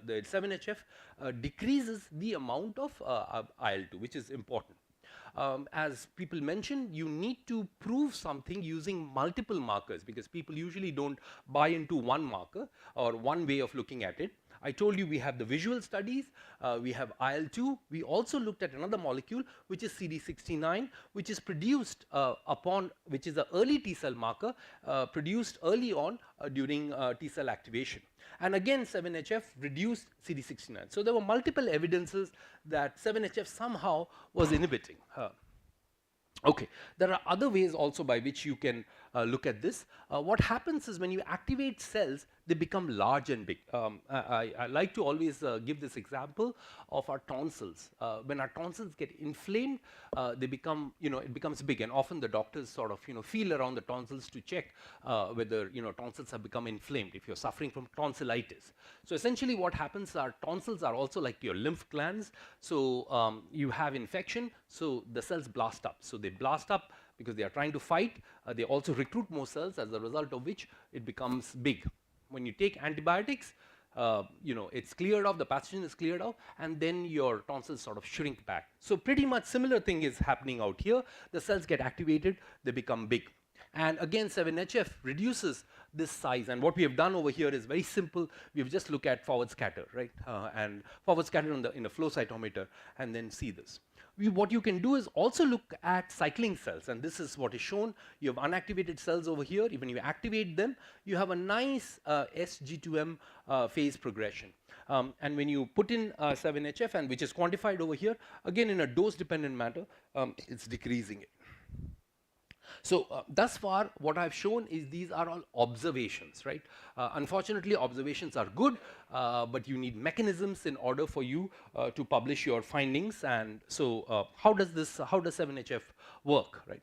7-HF decreases the amount of IL-2, which is important. As people mentioned, you need to prove something using multiple markers, because people usually don't buy into one marker or one way of looking at it. I told you we have the visual studies, we have IL-2, we also looked at another molecule which is CD69, which is produced which is an early T cell marker produced early on during T cell activation. And again 7-HF reduced CD69. So there were multiple evidences that 7-HF somehow was inhibiting. Okay, there are other ways also by which you can look at this. What happens is when you activate cells, they become large and big. I like to always give this example of our tonsils. When our tonsils get inflamed, they become, it becomes big, and often the doctors sort of, feel around the tonsils to check whether, tonsils have become inflamed if you're suffering from tonsillitis. So essentially what happens, our tonsils are also like your lymph glands. So you have infection, so the cells blast up. So they blast up because they are trying to fight. They also recruit more cells, as a result of which it becomes big. When you take antibiotics, it's cleared off, the pathogen is cleared off, and then your tonsils sort of shrink back. So pretty much similar thing is happening out here. The cells get activated, they become big. And again, 7HF reduces this size, and what we have done over here is very simple. We've just looked at forward scatter, right? And forward scatter in a flow cytometer, and then see this. What you can do is also look at cycling cells, and this is what is shown. You have unactivated cells over here. When you activate them, you have a nice SG2M phase progression. And when you put in 7HF, and which is quantified over here, again in a dose-dependent manner, it's decreasing it. So thus far, what I've shown is these are all observations, right? Unfortunately, observations are good, but you need mechanisms in order for you to publish your findings. And so, how does 7HF work, right?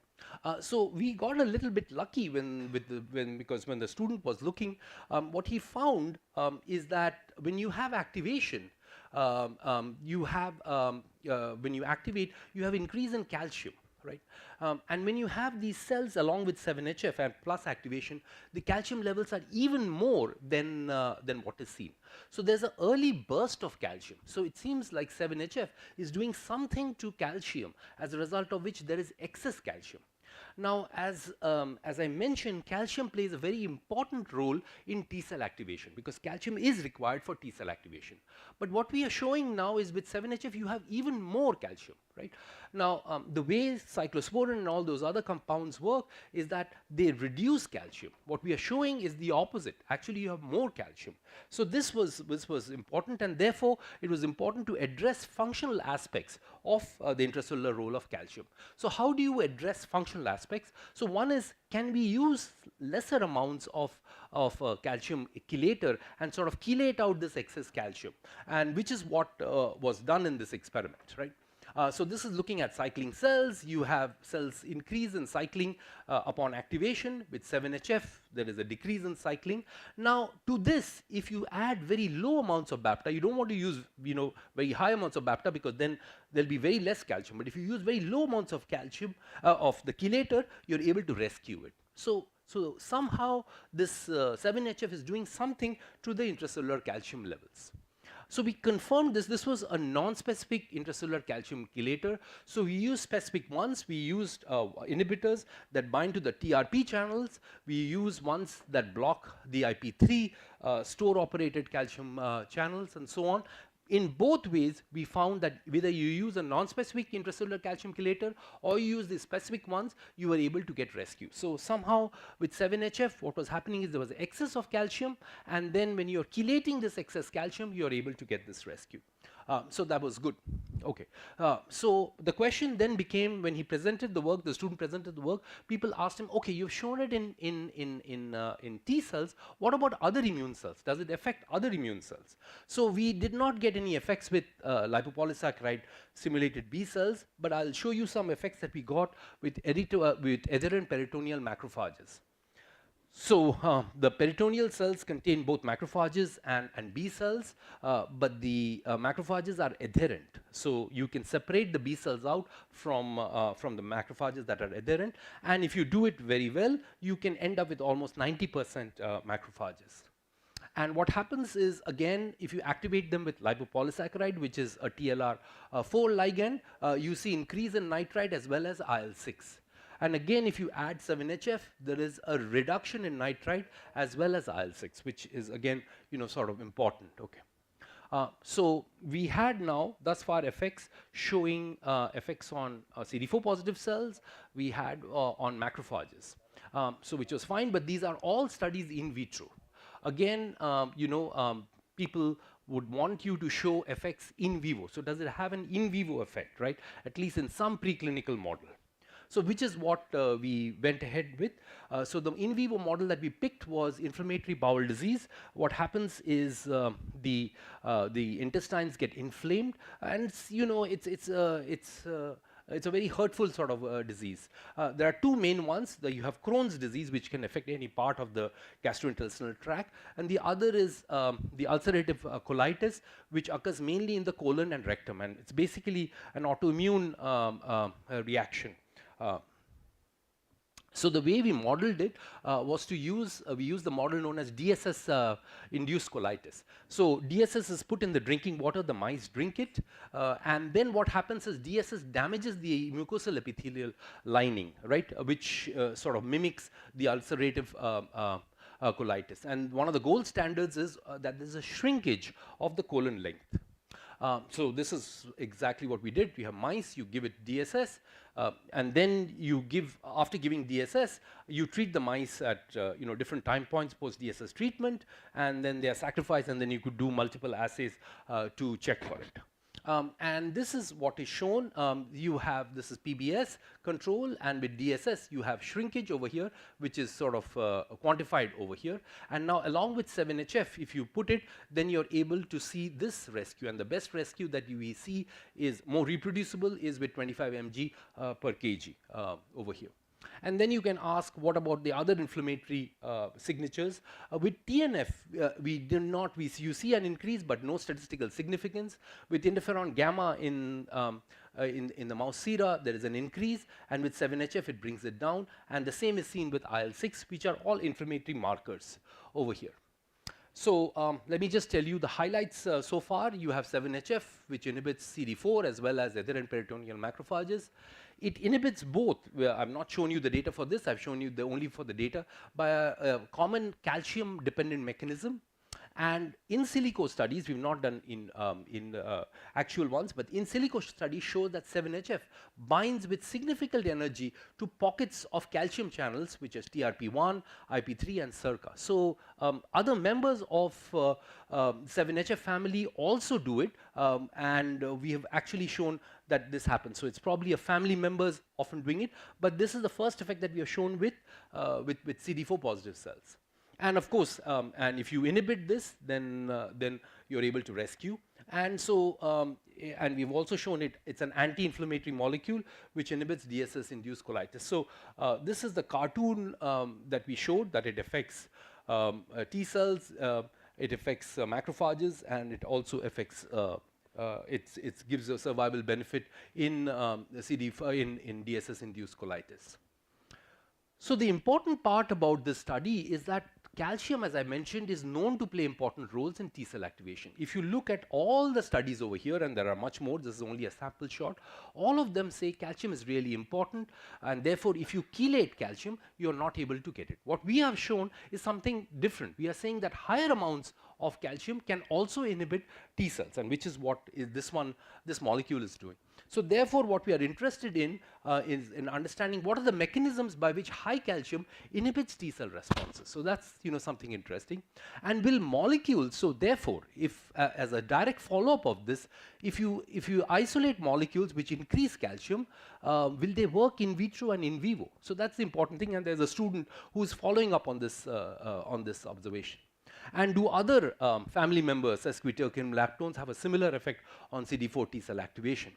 So we got a little bit lucky because when the student was looking, what he found is that when you have activation, when you activate, you have increase in calcium. Right, and when you have these cells along with 7HF and plus activation, the calcium levels are even more than what is seen. So there's an early burst of calcium. So it seems like 7HF is doing something to calcium, as a result of which there is excess calcium. Now, as I mentioned, calcium plays a very important role in T cell activation, because calcium is required for T cell activation. But what we are showing now is with 7HF, you have even more calcium, right? Now, the way cyclosporin and all those other compounds work is that they reduce calcium. What we are showing is the opposite. Actually, you have more calcium. So this was important, and therefore, it was important to address functional aspects of the intracellular role of calcium. So how do you address functional aspects? So one is, can we use lesser amounts of calcium chelator and sort of chelate out this excess calcium, and which is what was done in this experiment, right? So this is looking at cycling cells. You have cells increase in cycling upon activation. With 7HF, there is a decrease in cycling. Now, to this, if you add very low amounts of BAPTA, you don't want to use very high amounts of BAPTA, because then there'll be very less calcium. But if you use very low amounts of calcium of the chelator, you're able to rescue it. So somehow this 7HF is doing something to the intracellular calcium levels. So we confirmed this. This was a non-specific intracellular calcium chelator. So we used specific ones. We used inhibitors that bind to the TRP channels. We use ones that block the IP3 store-operated calcium channels, and so on. In both ways, we found that whether you use a non-specific intracellular calcium chelator or you use the specific ones, you were able to get rescue. So somehow with 7HF, what was happening is there was excess of calcium, and then when you're chelating this excess calcium, you're able to get this rescue. So that was good. Okay. So the question then became, when he presented the work, the student presented the work, people asked him, okay, you've shown it in T cells. What about other immune cells? Does it affect other immune cells? So we did not get any effects with lipopolysaccharide stimulated B cells, but I'll show you some effects that we got with adherent peritoneal macrophages. So the peritoneal cells contain both macrophages and B cells, but the macrophages are adherent. So you can separate the B cells out from the macrophages that are adherent, and if you do it very well, you can end up with almost 90% macrophages. And what happens is, again, if you activate them with lipopolysaccharide, which is a TLR4 ligand, you see increase in nitrite as well as IL-6. And again, if you add 7HF, there is a reduction in nitrite as well as IL-6, which is again, sort of important. Okay. So we had now thus far effects showing effects on CD4 positive cells. We had on macrophages, so which was fine. But these are all studies in vitro. Again, people would want you to show effects in vivo. So does it have an in vivo effect, right? At least in some preclinical model. So which is what we went ahead with. So the in vivo model that we picked was inflammatory bowel disease. What happens is the intestines get inflamed, and it's a very hurtful sort of disease. There are two main ones. You have Crohn's disease, which can affect any part of the gastrointestinal tract, and the other is the ulcerative colitis, which occurs mainly in the colon and rectum, and it's basically an autoimmune reaction. So the way we modeled it was to use, we used the model known as DSS induced colitis. So DSS is put in the drinking water, the mice drink it, and then what happens is DSS damages the mucosal epithelial lining, right, which sort of mimics the ulcerative colitis. And one of the gold standards is that there is a shrinkage of the colon length. So this is exactly what we did. We have mice, you give it DSS, and then you give, after giving DSS, you treat the mice at different time points post DSS treatment, and then they are sacrificed, and then you could do multiple assays to check for it. And this is what is shown. You have, this is PBS control, and with DSS you have shrinkage over here, which is sort of quantified over here. And now along with 7HF, if you put it, then you're able to see this rescue. And the best rescue that we see is more reproducible is with 25 mg per kg over here. And then you can ask, what about the other inflammatory signatures? With TNF, you see an increase, but no statistical significance. With interferon gamma in the mouse sera, there is an increase, and with 7HF, it brings it down. And the same is seen with IL-6, which are all inflammatory markers over here. So let me just tell you the highlights so far. You have 7HF, which inhibits CD4 as well as adherent peritoneal macrophages. It inhibits both. I've not shown you the data for this. I've shown you only for the data by a common calcium-dependent mechanism. And in silico studies, we've not done in actual ones, but in silico studies show that 7HF binds with significant energy to pockets of calcium channels, which is TRP1, IP3, and SERCA. So other members of 7HF family also do it, and we have actually shown that this happens. So it's probably a family members often doing it, but this is the first effect that we have shown with CD4 positive cells. And of course, and if you inhibit this, then you're able to rescue. And so, and we've also shown it's an anti-inflammatory molecule which inhibits DSS-induced colitis. So this is the cartoon that we showed, that it affects T cells, it affects macrophages, and it also affects it gives a survival benefit in in DSS-induced colitis. So the important part about this study is that calcium, as I mentioned, is known to play important roles in T cell activation. If you look at all the studies over here, and there are much more, this is only a sample shot, all of them say calcium is really important, and therefore if you chelate calcium, you're not able to get it. What we have shown is something different. We are saying that higher amounts of calcium can also inhibit T cells, and which is what this molecule is doing. So therefore, what we are interested in is in understanding what are the mechanisms by which high calcium inhibits T cell responses. So that's something interesting. And will molecules, so therefore, if as a direct follow-up of this, if you isolate molecules which increase calcium, will they work in vitro and in vivo? So that's the important thing, and there's a student who is following up on this observation. And do other family members, sesquiterpenes, lactones, have a similar effect on CD4 T cell activation?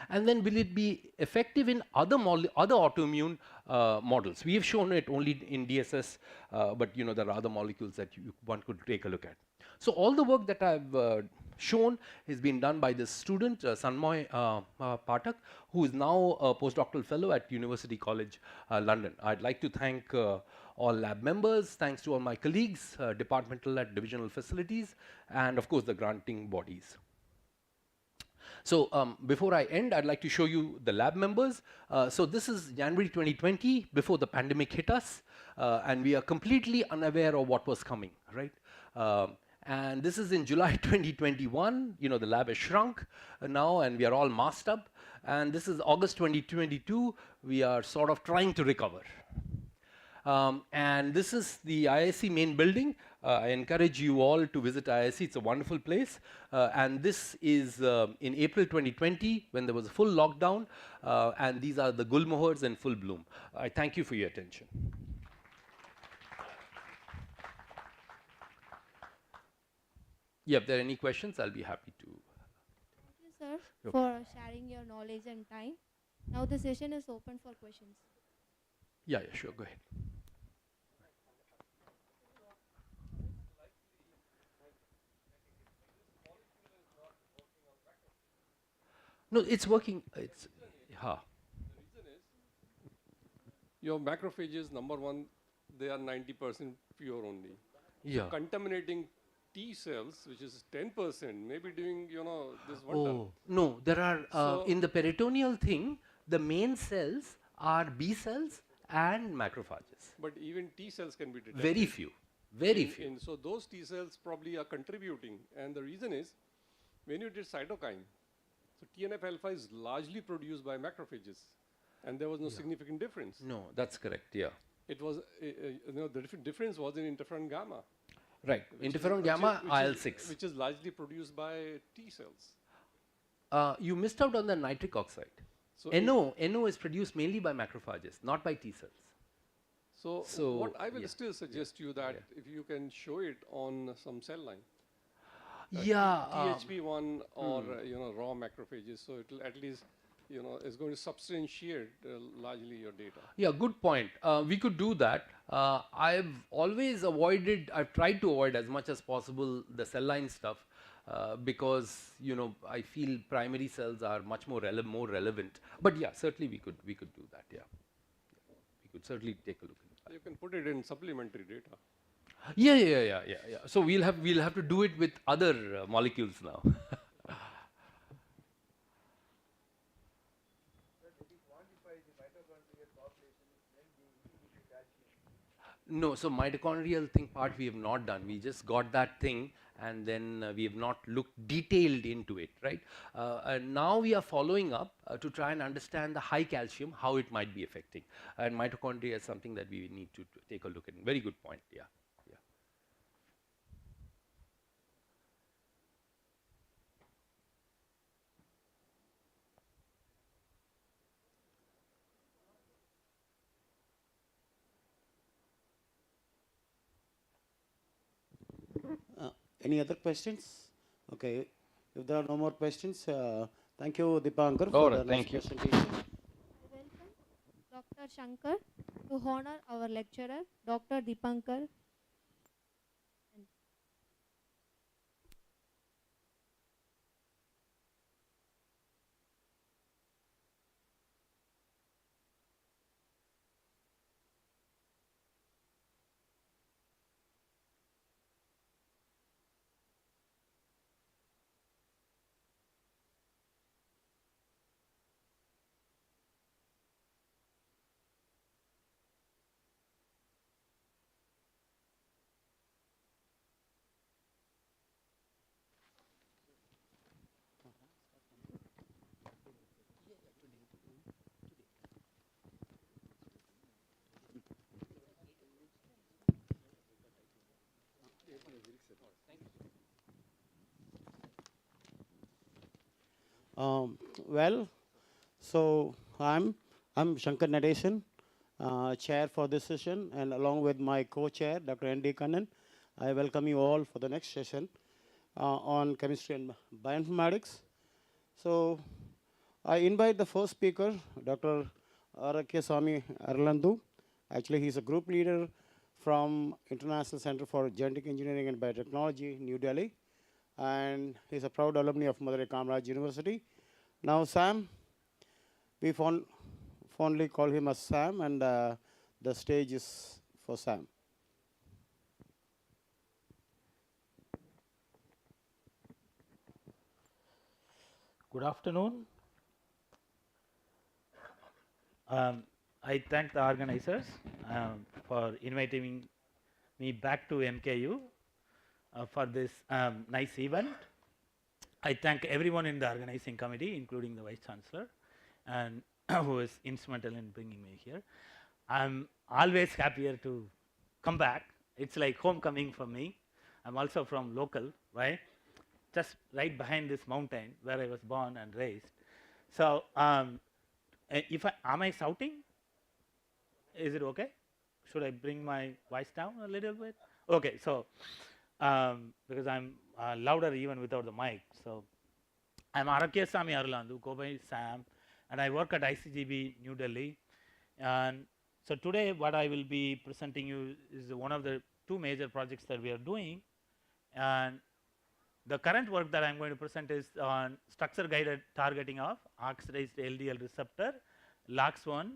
And then will it be effective in other autoimmune models? We have shown it only in DSS, but there are other molecules that one could take a look at. So all the work that I've shown has been done by this student, Sanmoy Pathak, who is now a postdoctoral fellow at University College London. I'd like to thank all lab members, thanks to all my colleagues, departmental and divisional facilities, and of course the granting bodies. So before I end, I'd like to show you the lab members. So this is January 2020, before the pandemic hit us, and we are completely unaware of what was coming, right? And this is in July 2021. The lab has shrunk now, and we are all masked up. And this is August 2022. We are sort of trying to recover. And this is the IISc main building. I encourage you all to visit IISc. It's a wonderful place. And this is in April 2020 when there was a full lockdown. And these are the gulmohars in full bloom. I thank you for your attention. Yeah, if there are any questions, I'll be happy to. Thank you, sir, Okay. for sharing your knowledge and time. Now the session is open for questions. Yeah, sure, go ahead. No, it's working. It's, ha. Your macrophages, number one, they are 90% pure only. Yeah. So contaminating T cells, which is 10%, maybe doing, this wonder. Oh, no, there are, in the peritoneal thing, the main cells are B cells and macrophages. But even T cells can be detected. Very few, very few. So those T cells probably are contributing. And the reason is, when you did cytokine, so TNF alpha is largely produced by macrophages. And there was no significant difference. No, that's correct, yeah. It was, the difference was in interferon gamma. Right, interferon gamma, IL-6. Which is largely produced by T cells. You missed out on the nitric oxide. So NO is produced mainly by macrophages, not by T cells. So what I will still suggest you that if you can show it on some cell line. THP1 or raw macrophages, so it will at least is going to substantiate largely your data. Yeah, good point. We could do that. I've tried to avoid as much as possible the cell line stuff because I feel primary cells are much more relevant. But yeah, certainly we could do that. Yeah, we could certainly take a look at that. You can put it in supplementary data. Yeah. So we'll have to do it with other molecules now. No, so mitochondrial thing part we have not done. We just got that thing and then we have not looked detailed into it, right? And now we are following up to try and understand the high calcium, how it might be affecting. And mitochondria is something that we need to take a look at. Very good point, yeah. Any other questions? Okay, if there are no more questions, thank you, Dipankar, All for right, the nice thank you. presentation. Welcome Dr. Shankar to honor our lecturer, Dr. Dipankar. Well, so I'm Shankar Nadeshan, chair for this session, and along with my co-chair, Dr. N.D. Kannan, I welcome you all for the next session on chemistry and bioinformatics. So I invite the first speaker, Dr. Arakyaswamy Arlandu. Actually, he's a group leader from International Center for Genetic Engineering and Biotechnology, New Delhi. And he's a proud alumni of Madurai Kamaraj University. Now, Sam, we fondly call him as Sam, and the stage is for Sam. Good afternoon. I thank the organizers for inviting me back to MKU for this nice event. I thank everyone in the organizing committee, including the Vice Chancellor, and who is instrumental in bringing me here. I'm always happier to come back. It's like homecoming for me. I'm also from local, right? Just right behind this mountain where I was born and raised. So am I shouting? Is it okay? Should I bring my voice down a little bit? Okay, so because I'm louder even without the mic. So I'm Arakyasamy Arulandu, Kobai Sam, and I work at ICGB New Delhi. And so today what I will be presenting you is one of the two major projects that we are doing. And the current work that I'm going to present is on structure guided targeting of oxidized LDL receptor LOX1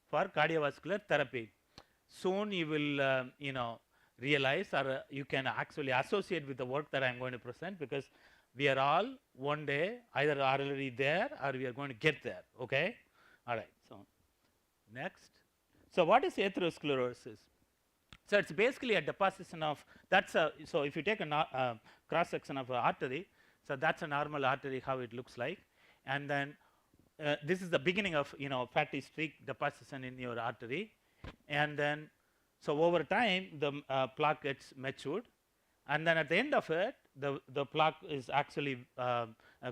for cardiovascular therapy. Soon you will realize, or you can actually associate with the work that I'm going to present, because we are all one day either already there or we are going to get there. Okay, all right. So next, so what is atherosclerosis? So it's basically a deposition of so if you take a cross section of an artery, so that's a normal artery, how it looks like, and then this is the beginning of fatty streak deposition in your artery, and then so over time the plaque gets matured, and then at the end of it the plaque is actually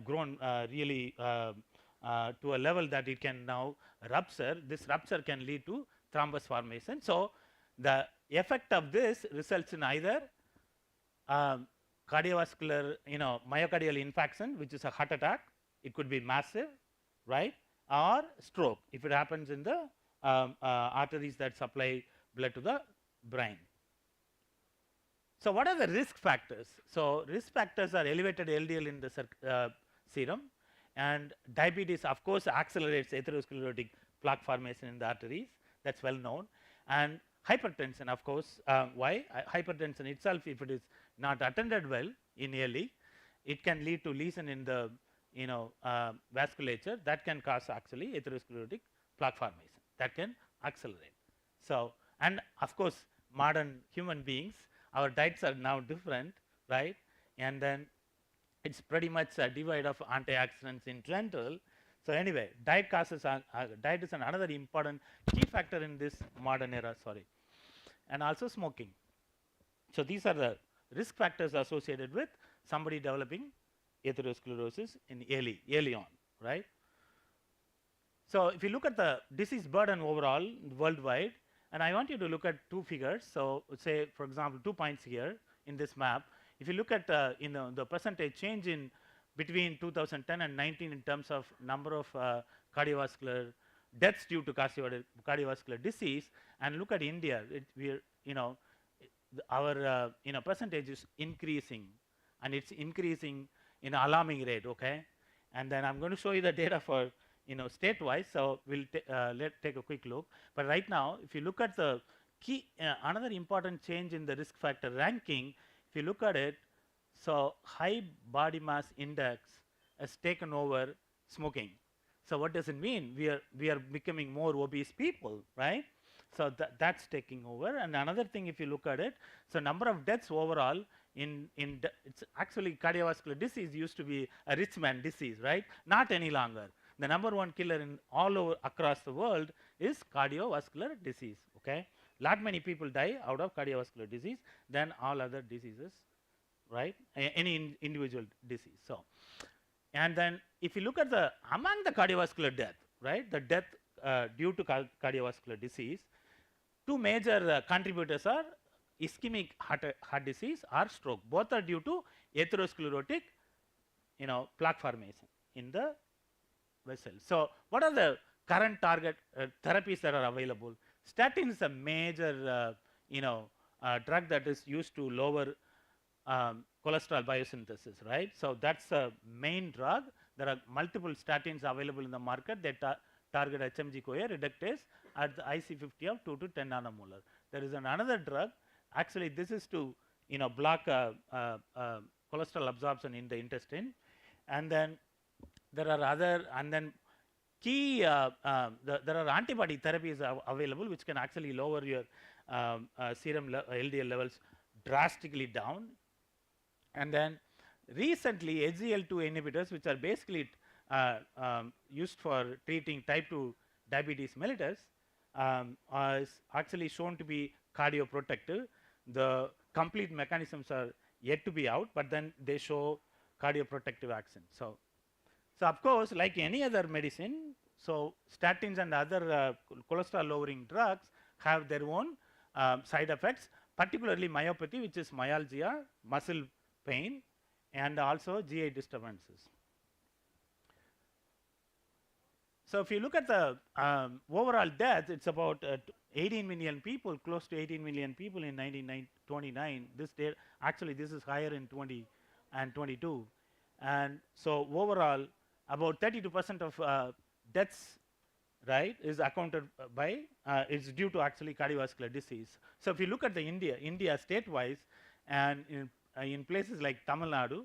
grown really to a level that it can now rupture. This rupture can lead to thrombus formation. So the effect of this results in either cardiovascular, myocardial infarction, which is a heart attack. It could be massive, right? Or stroke if it happens in the arteries that supply blood to the brain. So what are the risk factors? So risk factors are elevated LDL in the serum, and diabetes of course accelerates atherosclerotic plaque formation in the arteries. That's well known. And hypertension, of course. Why? Hypertension itself, if it is not attended well in early, it can lead to lesion in the vasculature that can cause actually atherosclerotic plaque formation. That can accelerate. So, and of course modern human beings, our diets are now different, right? And then it's pretty much a divide of antioxidants in general. So anyway, diet is another important key factor in this modern era, and also smoking. So these are the risk factors associated with somebody developing atherosclerosis in early on, right? So if you look at the disease burden overall worldwide, and I want you to look at two figures. So say for example 2 points here in this map. If you look at the percentage change in between 2010 and 19 in terms of number of cardiovascular deaths due to cardiovascular disease, and look at India, our percentage is increasing, and it's increasing in an alarming rate. Okay, and then I'm going to show you the data for state-wise. So we'll take a quick look. But right now, if you look at the key, another important change in the risk factor ranking, if you look at it, so high body mass index has taken over smoking. So what does it mean? We are becoming more obese people, right? So that's taking over. And another thing, if you look at it, so number of deaths overall it's actually cardiovascular disease used to be a rich man disease, right? Not any longer. The number one killer in all over across the world is cardiovascular disease. Okay, lot many people die out of cardiovascular disease than all other diseases, right? Any individual disease. So, and then if you look at among the cardiovascular death, right, the death due to cardiovascular disease, two major contributors are ischemic heart disease or stroke. Both are due to atherosclerotic plaque formation in the vessel. So what are the current target therapies that are available? Statin is a major drug that is used to lower cholesterol biosynthesis, right? So that's a main drug. There are multiple statins available in the market that target HMG-CoA reductase at the IC50 of 2 to 10 nanomolar. There is another drug. Actually, this is to block cholesterol absorption in the intestine, and then there are other, and then key there are antibody therapies available which can actually lower your serum LDL levels drastically down. And then recently SGLT2 inhibitors, which are basically used for treating type 2 diabetes mellitus, is actually shown to be cardioprotective. The complete mechanisms are yet to be out, but then they show cardioprotective action. So of course, like any other medicine, so statins and other cholesterol lowering drugs have their own side effects, particularly myopathy, which is myalgia, muscle pain, and also GI disturbances. So if you look at the overall deaths, it's about 18 million people, close to 18 million people in 1929. This day, actually, this is higher in 20 and 22. And so overall, about 32% of deaths, right, is accounted by, is due to actually cardiovascular disease. So if you look at the India state-wise, and in places like Tamil Nadu,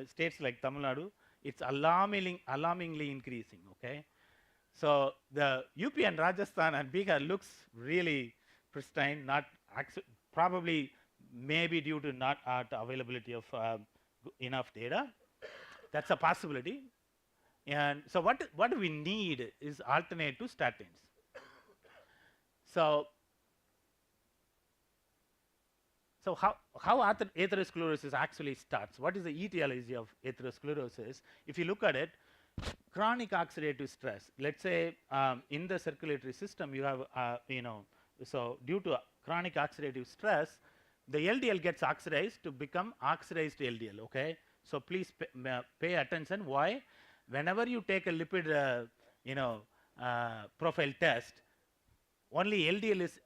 states like Tamil Nadu, it's alarmingly increasing, okay? So the UP and Rajasthan and Bihar looks really pristine, not probably maybe due to not availability of enough data. That's a possibility. And so what do we need is alternate to statins. So how atherosclerosis actually starts? What is the etiology of atherosclerosis? If you look at it, chronic oxidative stress. Let's say in the circulatory system you have, so due to chronic oxidative stress, the LDL gets oxidized to become oxidized LDL, okay? So please pay attention. Why? Whenever you take a lipid, profile test, only LDL is,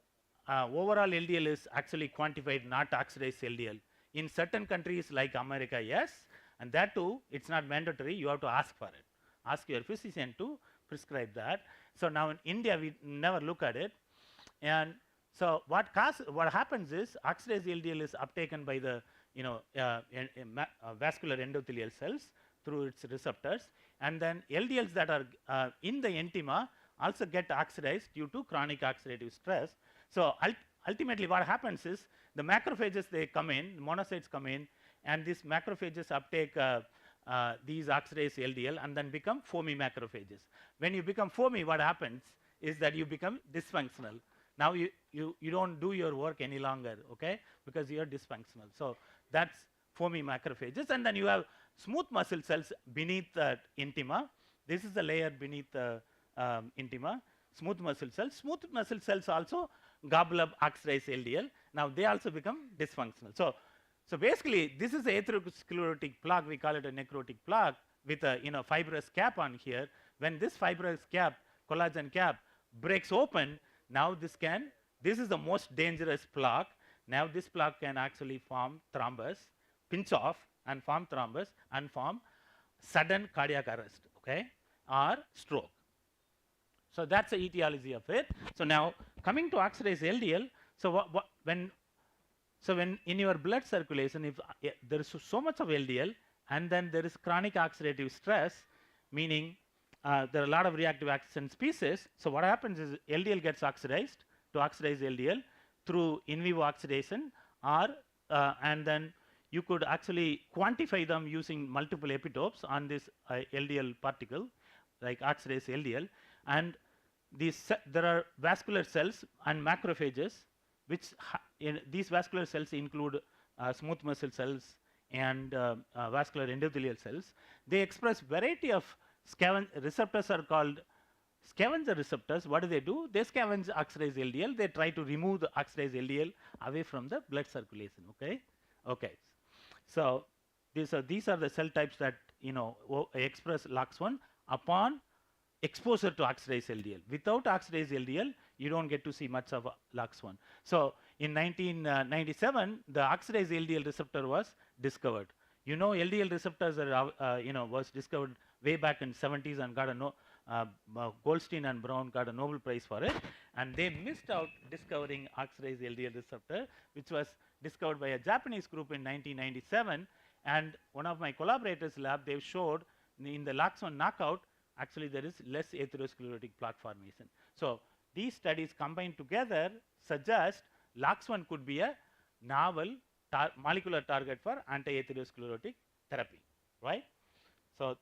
overall LDL is actually quantified, not oxidized LDL. In certain countries like America, yes, and that too, it's not mandatory, you have to ask for it. Ask your physician to prescribe that. So now in India, we never look at it. And so what happens is oxidized LDL is uptaken by the vascular endothelial cells through its receptors, and then LDLs that are in the intima also get oxidized due to chronic oxidative stress. So ultimately what happens is the macrophages, they come in, monocytes come in, and these macrophages uptake these oxidized LDL and then become foamy macrophages. When you become foamy, what happens is that you become dysfunctional. Now you don't do your work any longer, okay, because you are dysfunctional. So that's foamy macrophages, and then you have smooth muscle cells beneath the intima. This is the layer beneath the intima, smooth muscle cells. Smooth muscle cells also gobble up oxidized LDL. Now they also become dysfunctional. So basically, this is a atherosclerotic plaque. We call it a necrotic plaque with a fibrous cap on here. When this fibrous cap, collagen cap, breaks open, now this is the most dangerous plaque. Now this plaque can actually form thrombus, pinch off and form thrombus and form sudden cardiac arrest, okay, or stroke. So that's the etiology of it. So now coming to oxidized LDL, so when in your blood circulation, if there is so much of LDL and then there is chronic oxidative stress, meaning there are a lot of reactive oxygen species. So what happens is LDL gets oxidized to oxidize LDL through in vivo oxidation, or and then you could actually quantify them using multiple epitopes on this LDL particle, like oxidized LDL. And there are vascular cells and macrophages, which these vascular cells include smooth muscle cells and vascular endothelial cells. They express variety of receptors are called scavenger receptors. What do? They scavenge oxidized LDL. They try to remove the oxidized LDL away from the blood circulation, okay? Okay. So these are the cell types that express LOX1 upon exposure to oxidized LDL. Without oxidized LDL, you don't get to see much of LOX1. So in 1997, the oxidized LDL receptor was discovered. LDL receptors are, was discovered way back in 70s and got Goldstein and Brown got a Nobel Prize for it. And they missed out discovering oxidized LDL receptor, which was discovered by a Japanese group in 1997. And one of my collaborators' lab, they showed in the LOX1 knockout, actually there is less atherosclerotic plaque formation. So these studies combined together suggest LOX1 could be a novel molecular target for anti-atherosclerotic therapy, right? So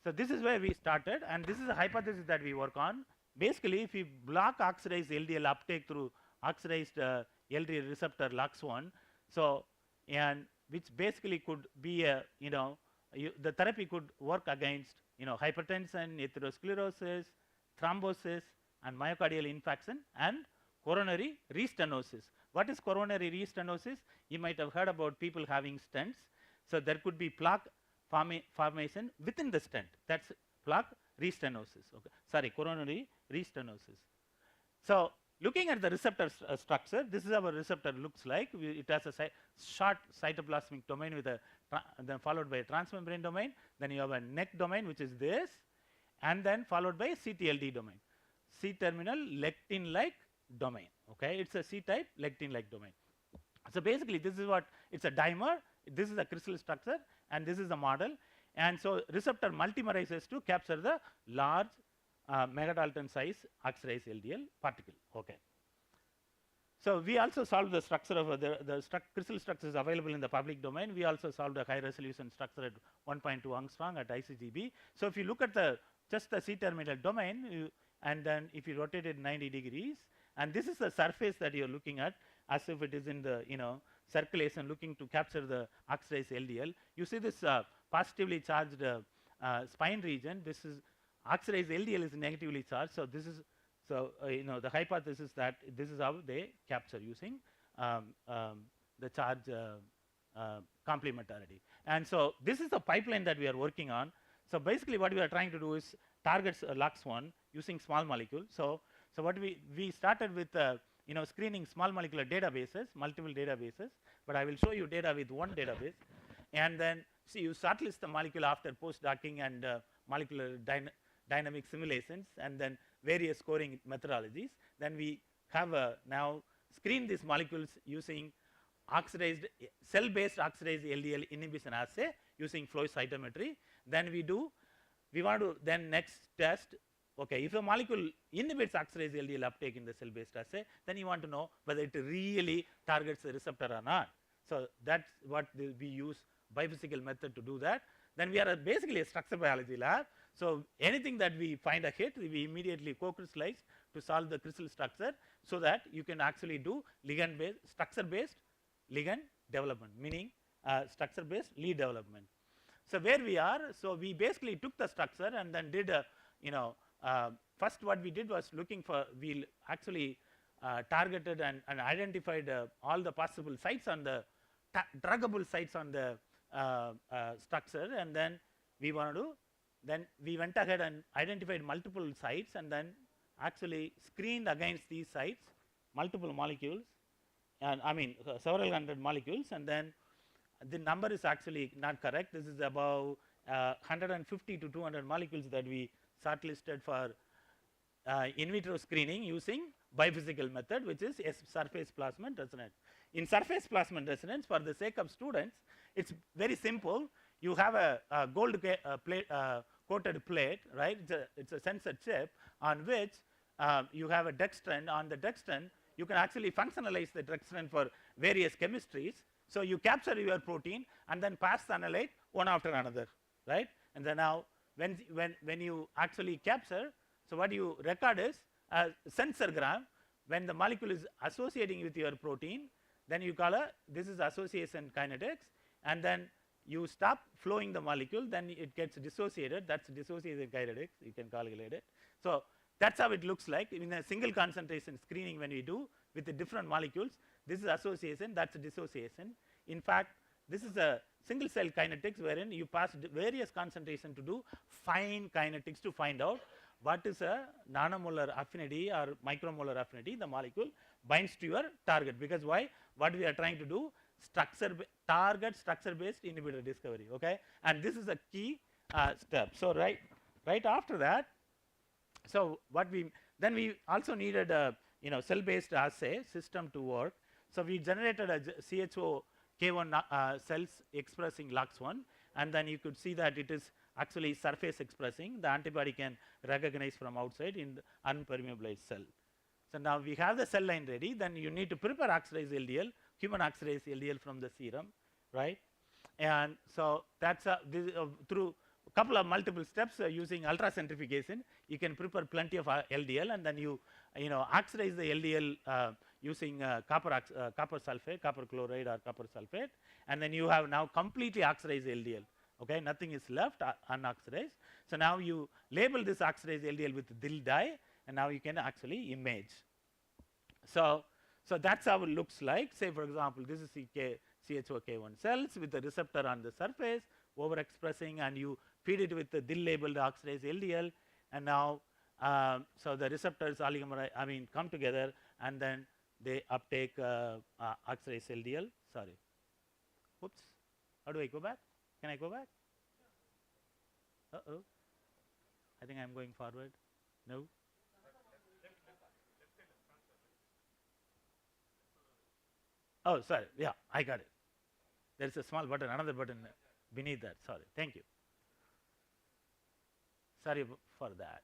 this is where we started, and this is a hypothesis that we work on. basically if you block oxidized LDL uptake through oxidized LDL receptor LUX1, so and which basically could be a the therapy could work against hypertension, atherosclerosis, thrombosis, and myocardial infarction and coronary restenosis. What is coronary restenosis? You might have heard about people having stents. So there could be plaque formation within the stent. That's plaque restenosis. Okay, sorry, coronary restenosis. So looking at the receptor structure, this is how a receptor looks like. It has a short cytoplasmic domain with a then followed by a transmembrane domain. Then you have a neck domain, which is this, and then followed by a CTLD domain, C-terminal lectin-like domain. Okay, it's a C-type lectin-like domain. So basically, this is what it's a dimer. This is a crystal structure, and this is a model. And so receptor multimerizes to capture the large megadalton size oxidized LDL particle. Okay. So we also solved the structure of the crystal structure is available in the public domain. We also solved a high resolution structure at 1.2 angstrom at ICGB. So if you look at just the C-terminal domain, and then if you rotate it 90 degrees, and this is the surface that you're looking at as if it is in the circulation looking to capture the oxidized LDL. You see this positively charged spine region. This is oxidized LDL is negatively charged. So this is the hypothesis that this is how they capture using the charge complementarity. And so this is the pipeline that we are working on. So basically what we are trying to do is target LUX1 using small molecule. So what we started with screening small molecular databases, multiple databases, but I will show you data with one database. And then see, you shortlist the molecule after post-docking and molecular dynamic simulations, and then various scoring methodologies. Then we have now screen these molecules using oxidized cell-based oxidized LDL inhibition assay using flow cytometry. Then we want to then next test. Okay, if a molecule inhibits oxidized LDL uptake in the cell-based assay, then you want to know whether it really targets the receptor or not. So that's what we use biophysical method to do that. Then we are basically a structure biology lab. So anything that we find a hit, we immediately co-crystallize to solve the crystal structure, so that you can actually do ligand-based, structure-based ligand development, meaning structure-based lead development. So where we are, so we basically took the structure and then did first what we did was we actually targeted and identified all the possible sites on the druggable sites on the structure, and then we went ahead and identified multiple sites, and then actually screened against these sites multiple molecules, and several hundred molecules, and then the number is actually not correct. This is about 150 to 200 molecules that we shortlisted for in vitro screening using biophysical method, which is surface plasmon resonance. In surface plasmon resonance, for the sake of students, it's very simple. You have a gold coated plate, right? It's a sensor chip on which you have a dextran. On the dextran, you can actually functionalize the dextran for various chemistries. So you capture your protein and then pass the analyte one after another, right? And then now when you actually capture, so what you record is a sensorgram. When the molecule is associating with your protein, then you call this is association kinetics, and then you stop flowing the molecule, then it gets dissociated. That's dissociation kinetics, you can calculate it. So that's how it looks like in a single concentration screening. When we do with the different molecules, this is association, that's dissociation. In fact, this is a single cell kinetics wherein you pass various concentration to do fine kinetics to find out what is a nanomolar affinity or micromolar affinity the molecule binds to your target. Because why? What we are trying to do, target structure based inhibitor discovery. Okay, and this is a key step. So right after that, so what we also needed a cell based assay system to work. So we generated a CHO K1 cells expressing LUX1, and then you could see that it is actually surface expressing. The antibody can recognize from outside in the unpermeabilized cell. So now we have the cell line ready. Then you need to prepare oxidized LDL, human oxidized LDL from the serum, right? And so that's through couple of multiple steps using ultracentrifugation. You can prepare plenty of LDL, and then you oxidize the LDL using copper sulfate, copper chloride or copper sulfate, and then you have now completely oxidized LDL. Okay, nothing is left unoxidized. So now you label this oxidized LDL with DIL dye, and now you can actually image. So that's how it looks like. Say for example, this is CHOK1 cells with the receptor on the surface overexpressing, and you feed it with the DIL labeled oxidized LDL, and now so the receptors come together, and then they uptake oxidized LDL. Sorry, whoops, how do I go back? Can I go back? Uh-oh, I think I'm going forward. No. Oh, sorry, yeah, I got it. There is a small button, another button beneath that. Sorry, thank you. Sorry for that.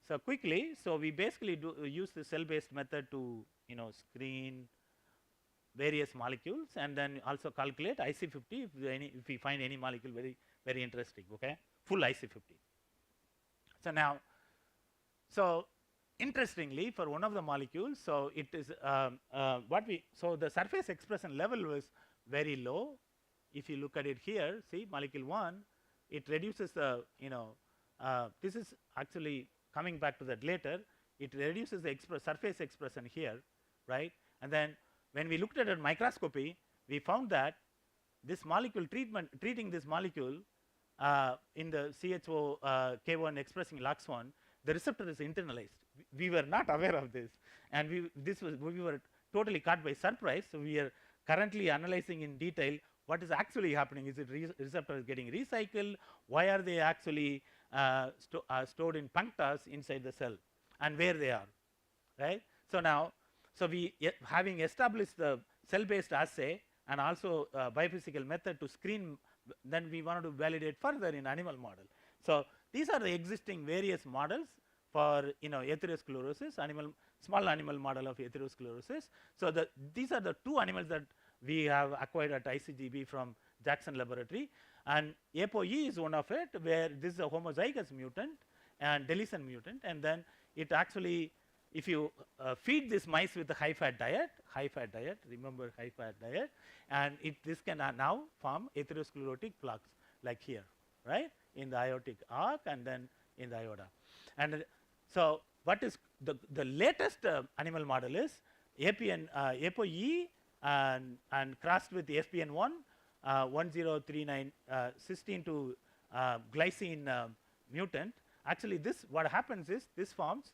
So quickly, so we basically use the cell-based method to screen various molecules, and then also calculate IC50 if we find any molecule very interesting. Okay, full IC50. So now, so interestingly, for one of the molecules, so it is so the surface expression level was very low. If you look at it here, see molecule 1, it reduces the this is actually coming back to that later. It reduces the surface expression here, right? And then when we looked at it in microscopy, we found that this molecule treating this molecule in the K1 expressing LOX1, the receptor is internalized. We were not aware of this, and we were totally caught by surprise. So we are currently analyzing in detail what is actually happening. Is it receptor is getting recycled? Why are they actually stored in punctures inside the cell, and where they are, right? So now, so we having established the cell-based assay and also biophysical method to screen, then we wanted to validate further in animal model. So these are the existing various models for atherosclerosis, small animal model of atherosclerosis. So these are the two animals that we have acquired at ICGB from Jackson Laboratory, and ApoE is one of it, where this is a homozygous mutant and deletion mutant, and then it actually, if you feed this mice with a high-fat diet, remember high-fat diet, and this can now form atherosclerotic plaques like here, right, in the aortic arc and then in the aorta. And so what is the latest animal model is ApoE and crossed with FPN1 1039 cysteine to glycine mutant. Actually, what happens is this forms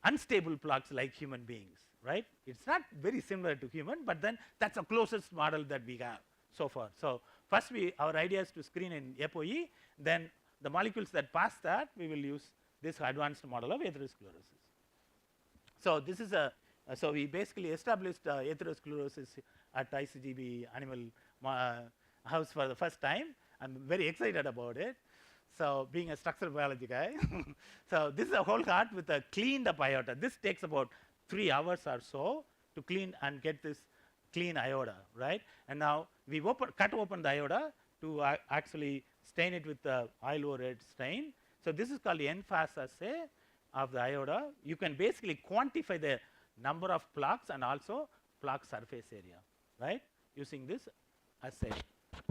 unstable plaques like human beings, right? It's not very similar to human, but then that's the closest model that we have so far. So first our idea is to screen in ApoE, then the molecules that pass that, we will use this advanced model of atherosclerosis. So this is so we basically established atherosclerosis at ICGB Animal House for the first time. I'm very excited about it. So being a structural biology guy, so this is a whole heart with a cleaned up aorta. This takes about 3 hours or so to clean and get this clean aorta, right? And now we cut open the aorta to actually stain it with the oil red stain. So this is called the NFAS assay of the aorta. You can basically quantify the number of plaques and also plaque surface area, right, using this assay.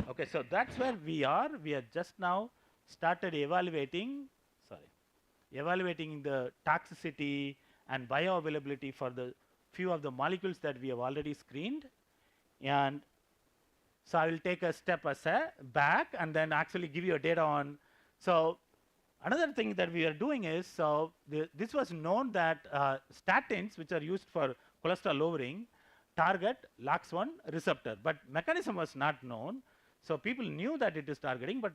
Okay, so that's where we are. We are just now started evaluating the toxicity and bioavailability for the few of the molecules that we have already screened. And so I will take a step back and then actually give you a data on. So another thing that we are doing is, so this was known that statins, which are used for cholesterol lowering, target LOX1 receptor, but mechanism was not known. So people knew that it is targeting, but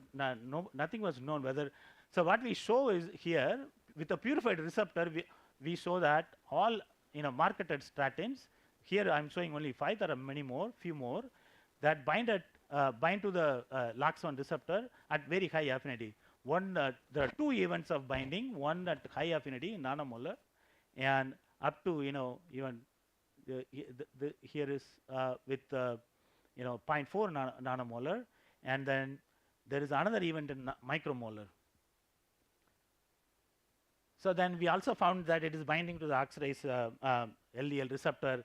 nothing was known whether. So what we show is here with a purified receptor, we show that all marketed statins. Here I'm showing only 5. There are many more, few more that bind to the LOX1 receptor at very high affinity. There are 2 events of binding. One at high affinity, nanomolar, and up to even here is with 0.4 nanomolar, and then there is another event in micromolar. So then we also found that it is binding to the oxidase LDL receptor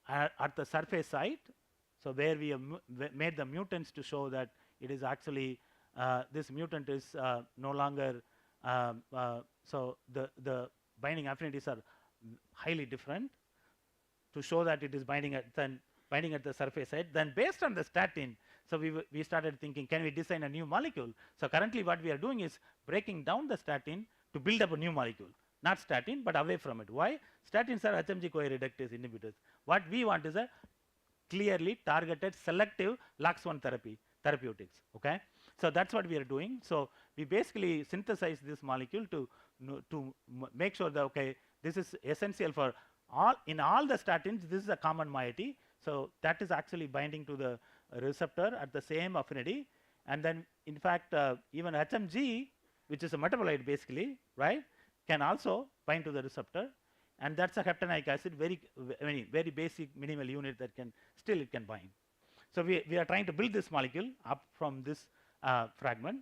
at the surface site. So where we have made the mutants to show that it is actually this mutant is no longer so the binding affinities are highly different to show that it is binding at the surface site. Then based on the statin, so we started thinking, can we design a new molecule? So currently what we are doing is breaking down the statin to build up a new molecule, not statin but away from it. Why? Statins are HMG-CoA reductase inhibitors. What we want is a clearly targeted selective LOX1 therapeutics. Okay, so that's what we are doing. So we basically synthesize this molecule to make sure that okay, this is essential for all the statins. This is a common moiety, so that is actually binding to the receptor at the same affinity. And then in fact even HMG, which is a metabolite basically, right, can also bind to the receptor, and that's a heptanoic acid, very basic minimal unit that can it can bind. So we are trying to build this molecule up from this fragment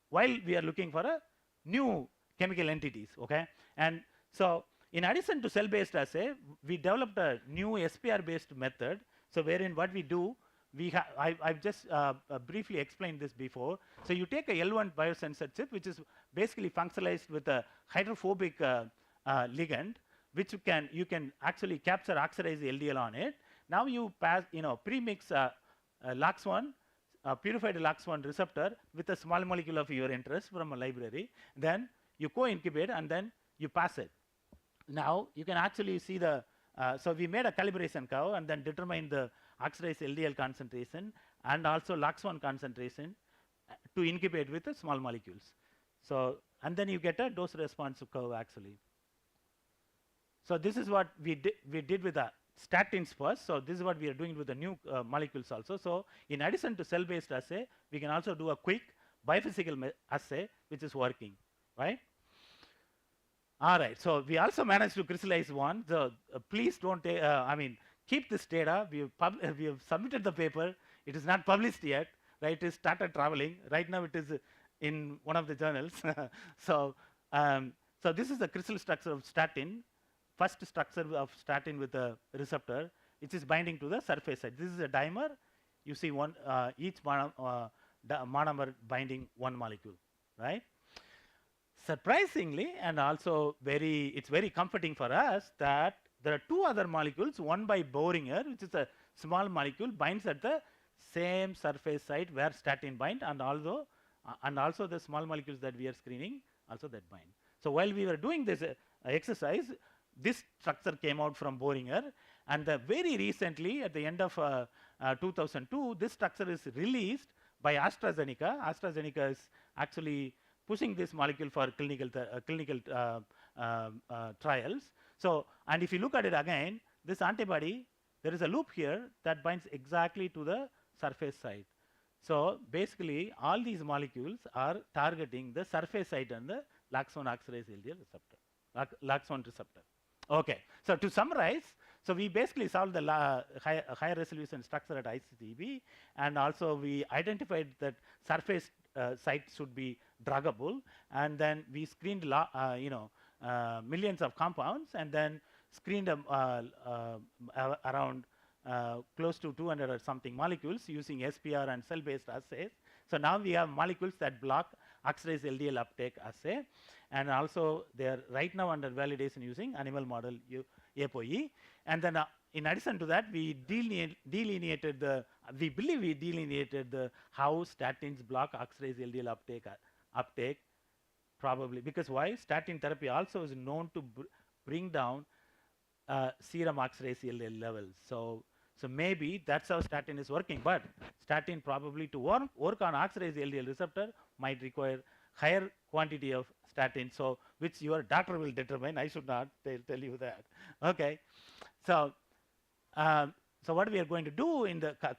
while we are looking for a new chemical entities. Okay, and so in addition to cell-based assay, we developed a new SPR-based method. So wherein what we do, I've just briefly explained this before. So you take a L1 biosensor chip, which is basically functionalized with a hydrophobic ligand, which you can actually capture oxidize LDL on it. Now you pass, premix LOX1, purified LOX1 receptor with a small molecule of your interest from a library. Then you co-incubate and then you pass it. Now you can actually see the, so we made a calibration curve and then determine the oxidized LDL concentration and also LOX1 concentration to incubate with the small molecules. So, and then you get a dose response curve actually. So this is what we did with the statins first. So this is what we are doing with the new molecules also. So in addition to cell-based assay, we can also do a quick biophysical assay, which is working, right? All right, so we also managed to crystallize one. So please don't, keep this data. We have submitted the paper. It is not published yet, right? It is started traveling. Right now it is in one of the journals. So this is the crystal structure of statin. First structure of statin with a receptor, which is binding to the surface side. This is a dimer. You see one each monomer binding one molecule, right? Surprisingly, and also it's very comforting for us that there are two other molecules, one by Boehringer, which is a small molecule, binds at the same surface site where statin bind, and also the small molecules that we are screening also that bind. So while we were doing this exercise, this structure came out from Boehringer, and very recently at the end of 2002, this structure is released by AstraZeneca. AstraZeneca is actually pushing this molecule for clinical trials. So, and if you look at it again, this antibody, there is a loop here that binds exactly to the surface site. So basically all these molecules are targeting the surface site and the LOX1 oxidase LDL receptor, LOX1 receptor. Okay, so to summarize, so we basically solved the higher resolution structure at ICTB, and also we identified that surface site should be druggable, and then we screened millions of compounds, and then screened around close to 200 or something molecules using SPR and cell-based assays. So now we have molecules that block oxidase LDL uptake assay, and also they are right now under validation using animal model ApoE. And then in addition to that, we delineated the how statins block oxidase LDL uptake probably, because why? Statin therapy also is known to bring down serum oxidase LDL levels. So maybe that's how statin is working, but statin probably to work on oxidase LDL receptor might require higher quantity of statin, so which your doctor will determine. I should not tell you that. Okay, so what we are going to do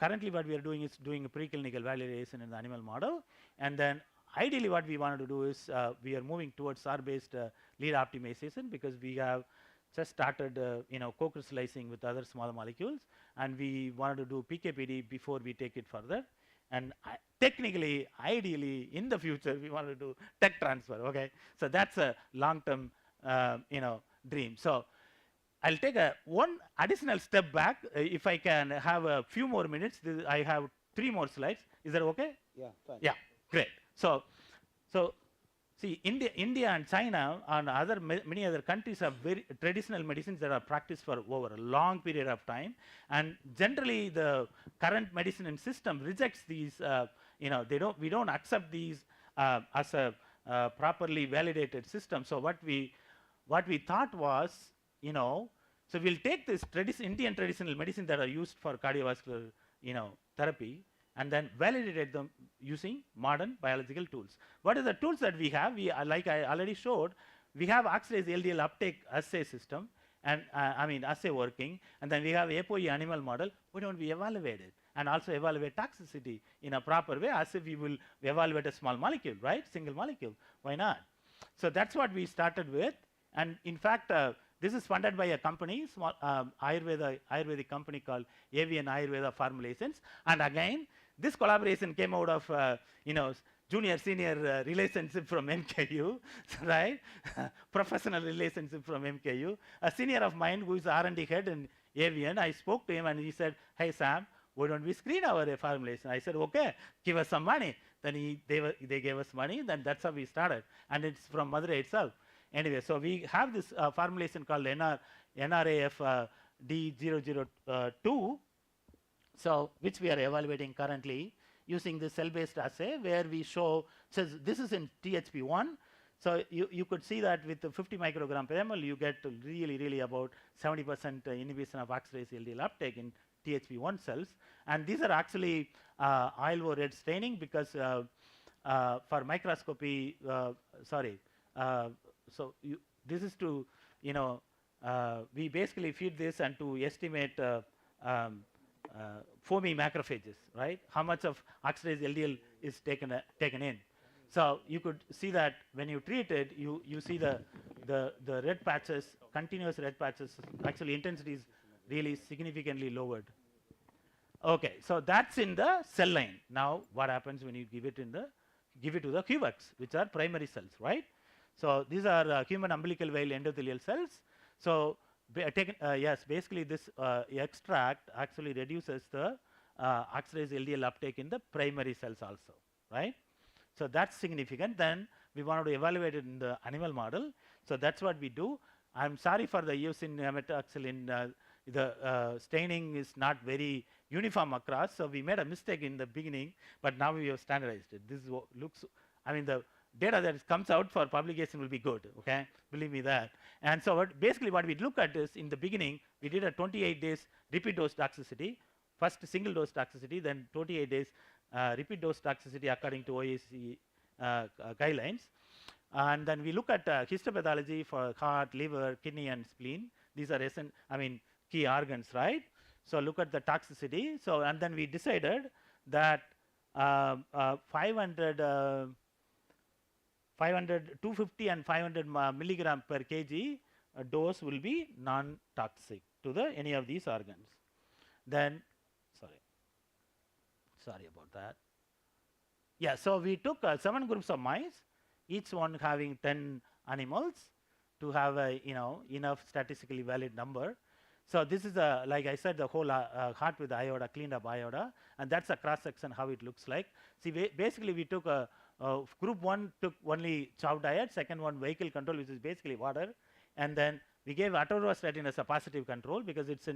currently what we are doing is doing a preclinical validation in the animal model, and then ideally what we want to do is we are moving towards R-based lead optimization, because we have just started co-crystallizing with other small molecules, and we wanted to do PKPD before we take it further. and technically, ideally, in the future, we want to do tech transfer. Okay, so that's a long-term, dream. So I'll take one additional step back. If I can have a few more minutes, I have 3 more slides. Is that okay? Yeah, fine. Yeah, great. So see, India and China and many other countries have very traditional medicines that are practiced for over a long period of time, and generally the current medicine system rejects these. We don't accept these as a properly validated system. So what we thought was, so we'll take this Indian traditional medicine that are used for cardiovascular, therapy, and then validate them using modern biological tools. What are the tools that we have? Like I already showed, we have oxidase LDL uptake assay system, and assay working, and then we have ApoE animal model. Why don't we evaluate it and also evaluate toxicity in a proper way, as if we will evaluate a small molecule, right? Single molecule. Why not? So that's what we started with, and in fact, this is funded by a company, small Ayurvedic company called AVN Ayurveda Formulations, and again, this collaboration came out of junior-senior relationship from MKU, right? Professional relationship from MKU. A senior of mine who is R&D head in AVN, I spoke to him and he said, "Hey Sam, why don't we screen our formulation?" I said, "Okay, give us some money." Then they gave us money. Then that's how we started, and it's from Madurai itself. Anyway, so we have this formulation called NRAF D002. So which we are evaluating currently using the cell-based assay, where we show, so this is in THP1. So you could see that with the 50 microgram per ml, you get really about 70% inhibition of oxidase LDL uptake in THP1 cells. And these are actually ILO red staining, because for microscopy, this is to, we basically feed this and to estimate foamy macrophages, right? How much of oxidase LDL is taken in. So you could see that when you treat it, you see the red patches, continuous red patches, actually intensity is really significantly lowered. Okay, so that's in the cell line. Now what happens when you give it to the HUVECs, which are primary cells, right? So these are human umbilical veil endothelial cells. So basically this extract actually reduces the oxidase LDL uptake in the primary cells also, right? So that's significant. Then we wanted to evaluate it in the animal model. So that's what we do. I'm sorry for the eosin methoxylin. The staining is not very uniform across, so we made a mistake in the beginning, but now we have standardized it. This is what looks, the data that comes out for publication will be good, okay? Believe me that. And so basically what we look at is, in the beginning, we did a 28 days repeat dose toxicity, first single dose toxicity, then 28 days repeat dose toxicity according to OAC guidelines. And then we look at histopathology for heart, liver, kidney, and spleen. These are key organs, right? So look at the toxicity. So, and then we decided that 250 and 500 milligram per kg dose will be non-toxic to any of these organs. Then, sorry about that. Yeah, so we took 7 groups of mice, each one having 10 animals to have a enough statistically valid number. So this is like I said, the whole heart with iota, cleaned up iota, and that's a cross section how it looks like. See, basically we took group 1 took only chow diet, second one vehicle control, which is basically water, and then we gave atorvastatin as a positive control because it's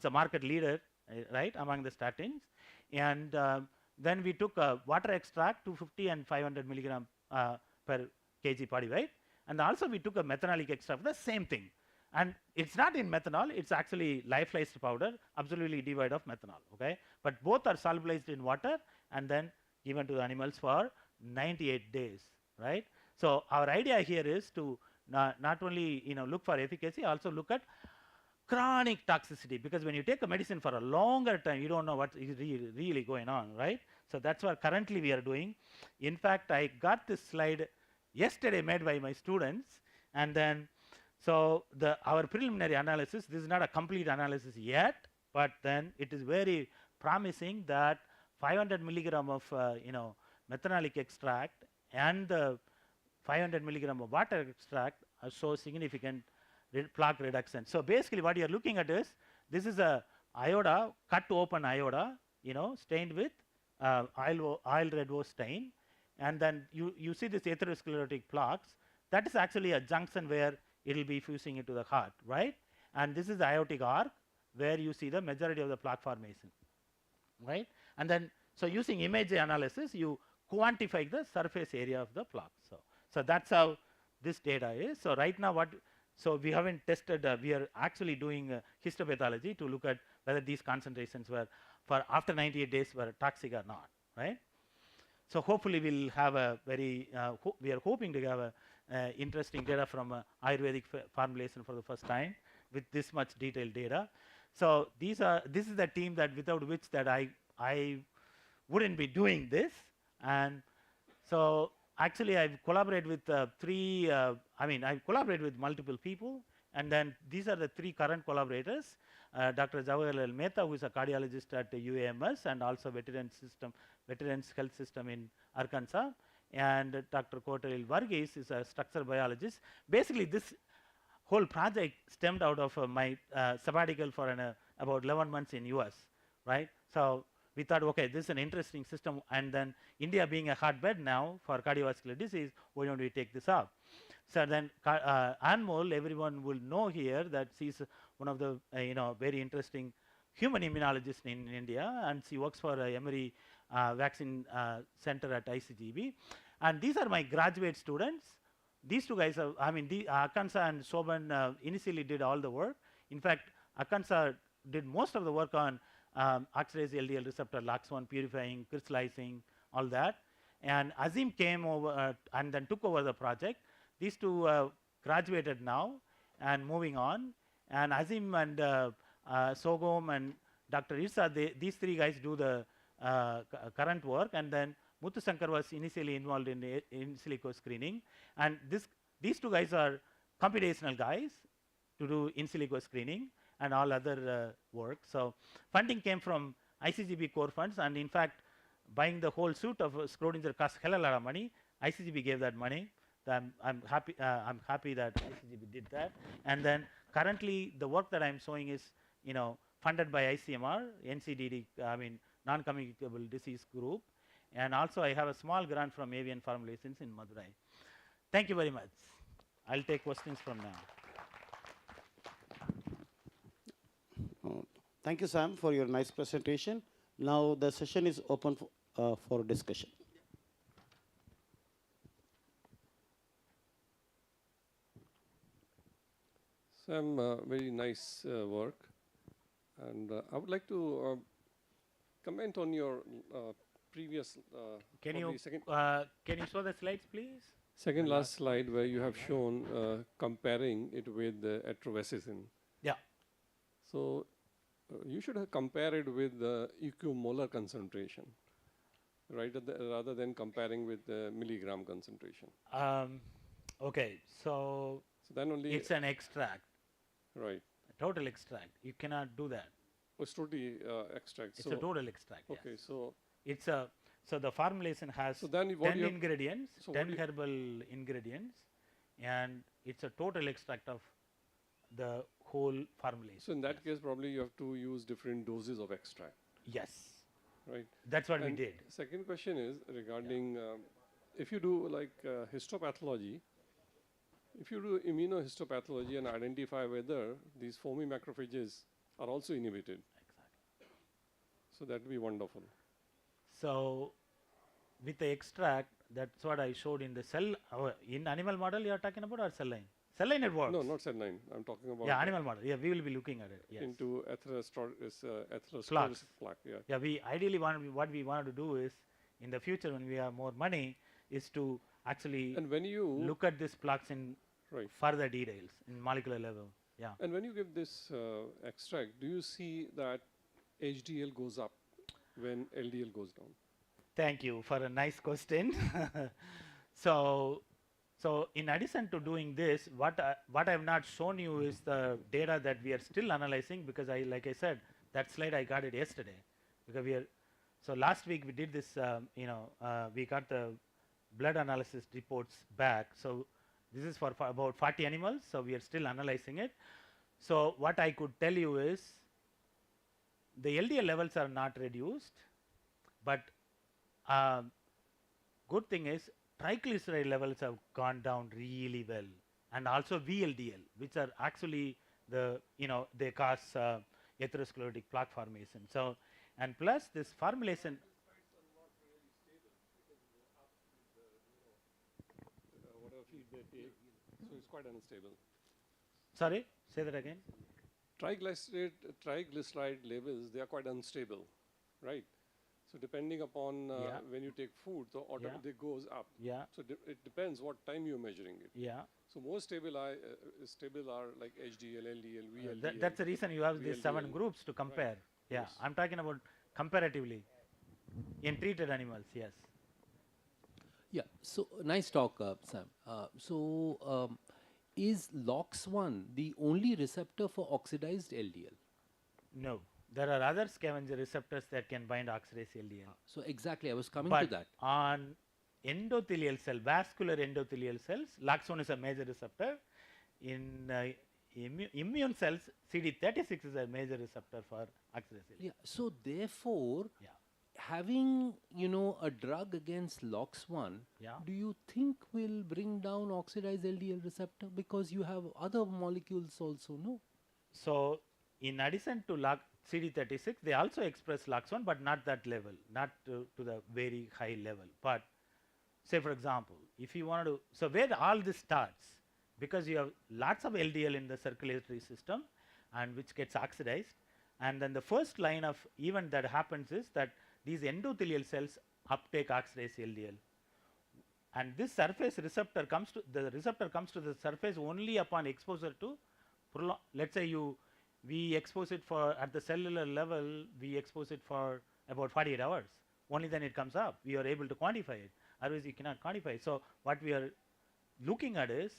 a market leader, right, among the statins, and then we took water extract 250 and 500 milligram per kg body weight, and also we took a methanolic extract, the same thing. And it's not in methanol, it's actually lyophilized powder, absolutely devoid of methanol, okay? But both are solubilized in water and then given to the animals for 98 days, right? So our idea here is to not only look for efficacy, also look at chronic toxicity, because when you take a medicine for a longer time, you don't know what is really going on, right? So that's what currently we are doing. In fact, I got this slide yesterday made by my students, and then so our preliminary analysis, this is not a complete analysis yet, but then it is very promising that 500 milligram of methanolic extract and the 500 milligram of water extract show significant plaque reduction. So basically what you are looking at is, this is a iota, cut open iota, stained with oil red ore stain, and then you see this atherosclerotic plaques. That is actually a junction where it will be fusing into the heart, right? And this is the aortic arc where you see the majority of the plaque formation, right? And then, so using image analysis, you quantify the surface area of the plaque. So that's how this data is. So right now so we haven't tested, we are actually doing histopathology to look at whether these concentrations were, for after 98 days, were toxic or not, right? So hopefully we'll have a very, we are hoping to have a interesting data from Ayurvedic formulation for the first time with this much detailed data. So this is the team that without which that I wouldn't be doing this. And so actually I've collaborated with I've collaborated with multiple people, and then these are the 3 current collaborators. Dr. Jawaharlal Mehta, who is a cardiologist at UAMS and also Veterans Health System in Arkansas, and Dr. Kotaril Varghese is a structural biologist. Basically this whole project stemmed out of my sabbatical for about 11 months in US, right? So we thought, okay, this is an interesting system, and then India being a hotbed now for cardiovascular disease, why don't we take this up? So then Anmol, everyone will know here that she's one of the very interesting human immunologists in India, and she works for Emory Vaccine Center at ICGB. And these are my graduate students. These 2 guys are, Akansa and Soban initially did all the work. In fact, Akansa did most of the work on oxidase LDL receptor, LOX1 purifying, crystallizing, all that. And Azim came over and then took over the project. These 2 graduated now and moving on. And Azim and Sogom and Dr. Irsa, these 3 guys do the current work, and then Muthu Shankar was initially involved in in silico screening. And these 2 guys are computational guys to do in silico screening and all other work. So funding came from ICGB core funds, and in fact buying the whole suite of Schrodinger cost hell a lot of money. ICGB gave that money. I'm happy that ICGB did that. And then currently the work that I'm showing is funded by ICMR, NCDD, non-communicable disease group, and also I have a small grant from Avian Formulations in Madurai. Thank you very much. I'll take questions from now. Thank you, Sam, for your nice presentation. Now the session is open for discussion. Sam, very nice work, and I would like to comment on your previous. Can you show the slides, please? Second last slide, where you have shown comparing it with atrovesicin. Yeah. So you should have compared with the equimolar concentration, right? Rather than comparing with the milligram concentration. Okay, so then only it's an extract. Right. A total extract. You cannot do that. Oh, it's totally extract. It's a total extract. Okay, yes. so it's a the formulation has 10 ingredients, 10 herbal ingredients, and it's a total extract of the whole formulation. So in that case, probably you have to use different doses of extract. Yes. Right. That's what we did. Second question is regarding if you do like histopathology. If you do immunohistopathology and identify whether these foamy macrophages are also inhibited. Exactly. So that would be wonderful. So with the extract, that's what I showed in the cell. In animal model you are talking about, or cell line? Cell line it works. No, not cell line. I'm talking about. Yeah, animal model. Yeah, we will be looking at it. Yes. Into atherosclerosis plaque. Yeah. Yeah, we ideally what we want to do is in the future when we have more money is to actually look at these plaques in further details in molecular level. Yeah. And when you give this extract, do you see that HDL goes up when LDL goes down? Thank you for a nice question. So in addition to doing this, what I have not shown you is the data that we are still analyzing, because like I said, that slide I got it yesterday, because So last week we did this, we got the blood analysis reports back. So this is for about 40 animals, so we are still analyzing it. So what I could tell you is the LDL levels are not reduced, but good thing is triglyceride levels have gone down really well, and also VLDL, which are actually they cause atherosclerotic plaque formation. So, and plus this formulation. Whatever feed they take, so it's quite unstable. Sorry, say that again. Triglyceride levels, they are quite unstable, right? So depending upon when you take food, the automatically goes up. Yeah. So it depends what time you're measuring it. Yeah. So most stable are like HDL, LDL, VLDL. That's the reason you have these 7 groups to compare. Right. Yeah, Yes. I'm talking about comparatively in treated animals. Yes. Yeah, so nice talk, Sam. Is LOX1 the only receptor for oxidized LDL? No, there are other scavenger receptors that can bind oxidized LDL. So exactly, I was coming but to that. On endothelial cell, vascular endothelial cells, LOX1 is a major receptor. In immune cells, CD36 is a major receptor for oxidized LDL. Yeah, so therefore, having a drug against LOX1, do you think will bring down oxidized LDL receptor, because you have other molecules also, no? So in addition to CD36, they also express LOX1, but not that level, not to the very high level. But say for example, if you want to, so where all this starts, because you have lots of LDL in the circulatory system and which gets oxidized, and then the first line of event that happens is that these endothelial cells uptake oxidized LDL, and this surface receptor comes to the surface only upon exposure to let's say we expose it for at the cellular level, we expose it for about 48 hours, only then it comes up. We are able to quantify it, otherwise you cannot quantify. So what we are looking at is,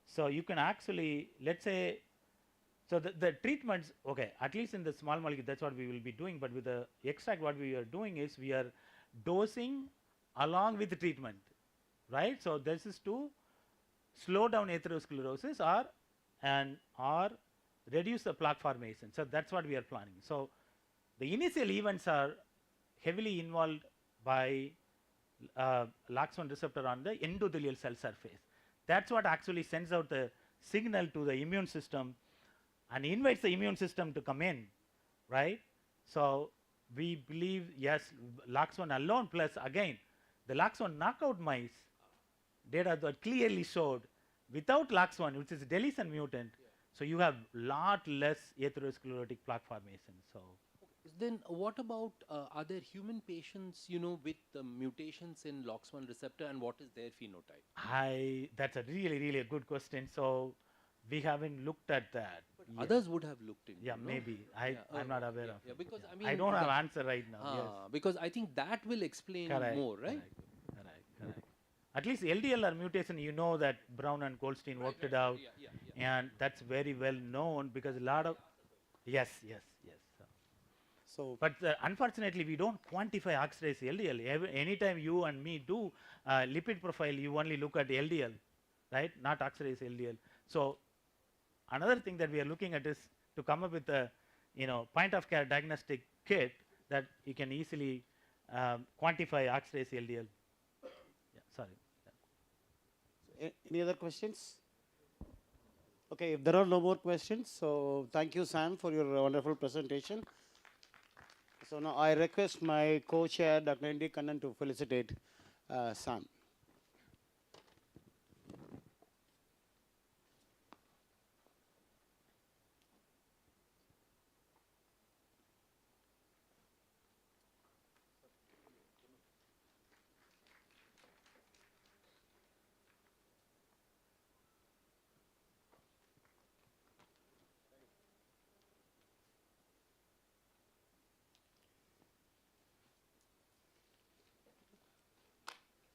so you can actually, let's say, so the treatments, okay, at least in the small molecule, that's what we will be doing, but with the extract, what we are doing is we are dosing along with the treatment, right? So this is to slow down atherosclerosis or reduce the plaque formation. So that's what we are planning. So the initial events are heavily involved by LOX1 receptor on the endothelial cell surface. That's what actually sends out the signal to the immune system and invites the immune system to come in, right? So we believe, yes, LOX1 alone, plus again, the LOX1 knockout mice data that clearly showed without LOX1, which is a deletion mutant, so you have lot less atherosclerotic plaque formation. So then what about other human patients, with mutations in LOX1 receptor, and what is their phenotype? That's a really a good question. So we haven't looked at that. But others would have looked into. Yeah, maybe. I'm not aware of. Yeah, because it. I mean, I don't have answer right now. Yes. Because I think that will explain more, right? Correct. At least LDLR mutation, you know that Brown and Goldstein worked it out, and that's very well known because a lot of yes. So, but unfortunately, we don't quantify oxidized LDL. Anytime you and me do lipid profile, you only look at LDL, right? Not oxidized LDL. So another thing that we are looking at is to come up with a point of care diagnostic kit that you can easily quantify oxidized LDL. Yeah, sorry. Any other questions? Okay, if there are no more questions, so thank you, Sam, for your wonderful presentation. So now I request my co-chair, Dr. N.D. Kannan, to felicitate Sam.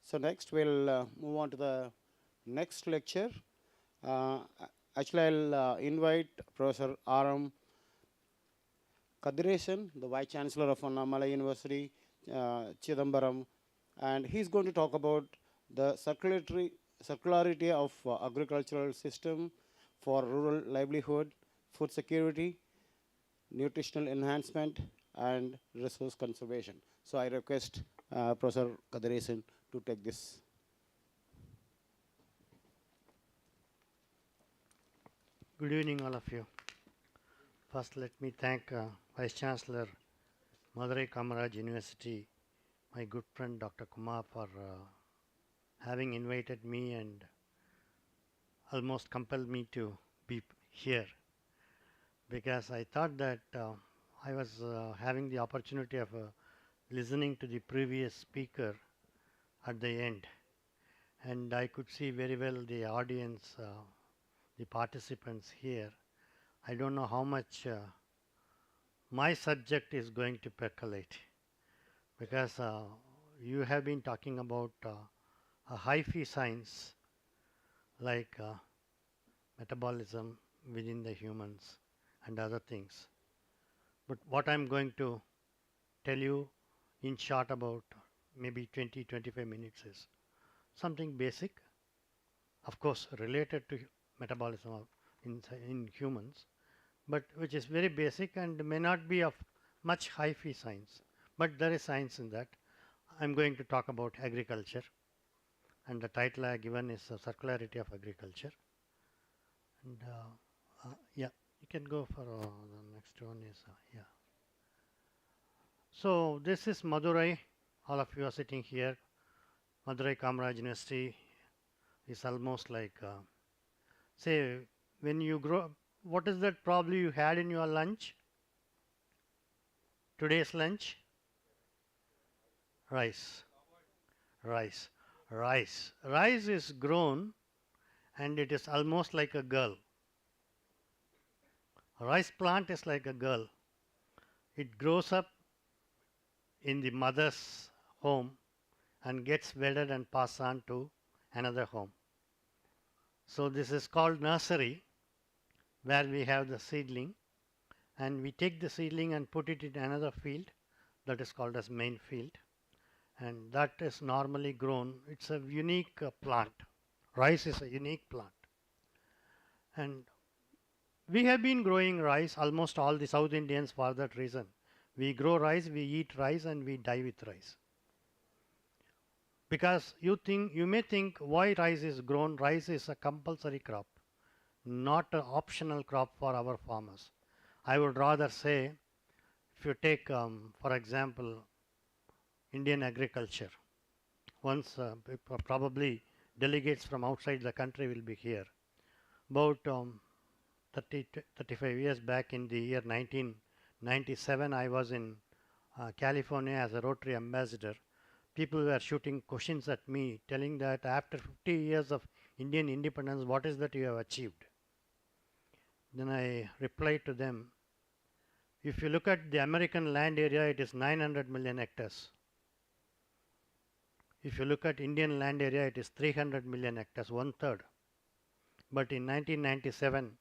So next we'll move on to the next lecture. Actually, I'll invite Professor R.M. Accreditation, the Vice Chancellor of Madurai University, Chidambaram, and he's going to talk about the circularity of agricultural system for rural livelihood, food security, nutritional enhancement, and resource conservation. So I request Professor Accreditation to take this. Good evening, all of you. First, let me thank Vice Chancellor, Madurai Kamaraj University, my good friend Dr. Kumar, for having invited me and almost compelled me to be here, because I thought that I was having the opportunity of listening to the previous speaker at the end, and I could see very well the audience, the participants here. I don't know how much my subject is going to percolate, because you have been talking about a high-fee science like metabolism within the humans and other things. But what I'm going to tell you in short about maybe 20-25 minutes is something basic, of course related to metabolism in humans, but which is very basic and may not be of much high-fee science, but there is science in that. I'm going to talk about agriculture, and the title I have given is Circularity of Agriculture. And yeah, you can go for the next one is yeah. So this is Madurai. All of you are sitting here. Madurai Kamaraj University is almost like say when you grow up, what is that probably you had in your lunch? Today's lunch? Rice. Rice. Rice. Rice is grown and it is almost like a girl. A rice plant is like a girl. It grows up in the mother's home and gets wedded and passed on to another home. So this is called nursery, where we have the seedling, and we take the seedling and put it in another field that is called as main field, and that is normally grown. It's a unique plant. Rice is a unique plant, and we have been growing rice, almost all the South Indians, for that reason. We grow rice, we eat rice, and we die with rice. Because you may think why rice is grown. Rice is a compulsory crop, not an optional crop for our farmers. I would rather say, if you take, for example, Indian agriculture, once probably delegates from outside the country will be here. About 35 years back, in the year 1997, I was in California as a Rotary ambassador. People were shooting questions at me, telling that after 50 years of Indian independence, what is that you have achieved? Then I replied to them, if you look at the American land area, it is 900 million hectares. If you look at Indian land area, it is 300 million hectares, 1/3. But in 1997,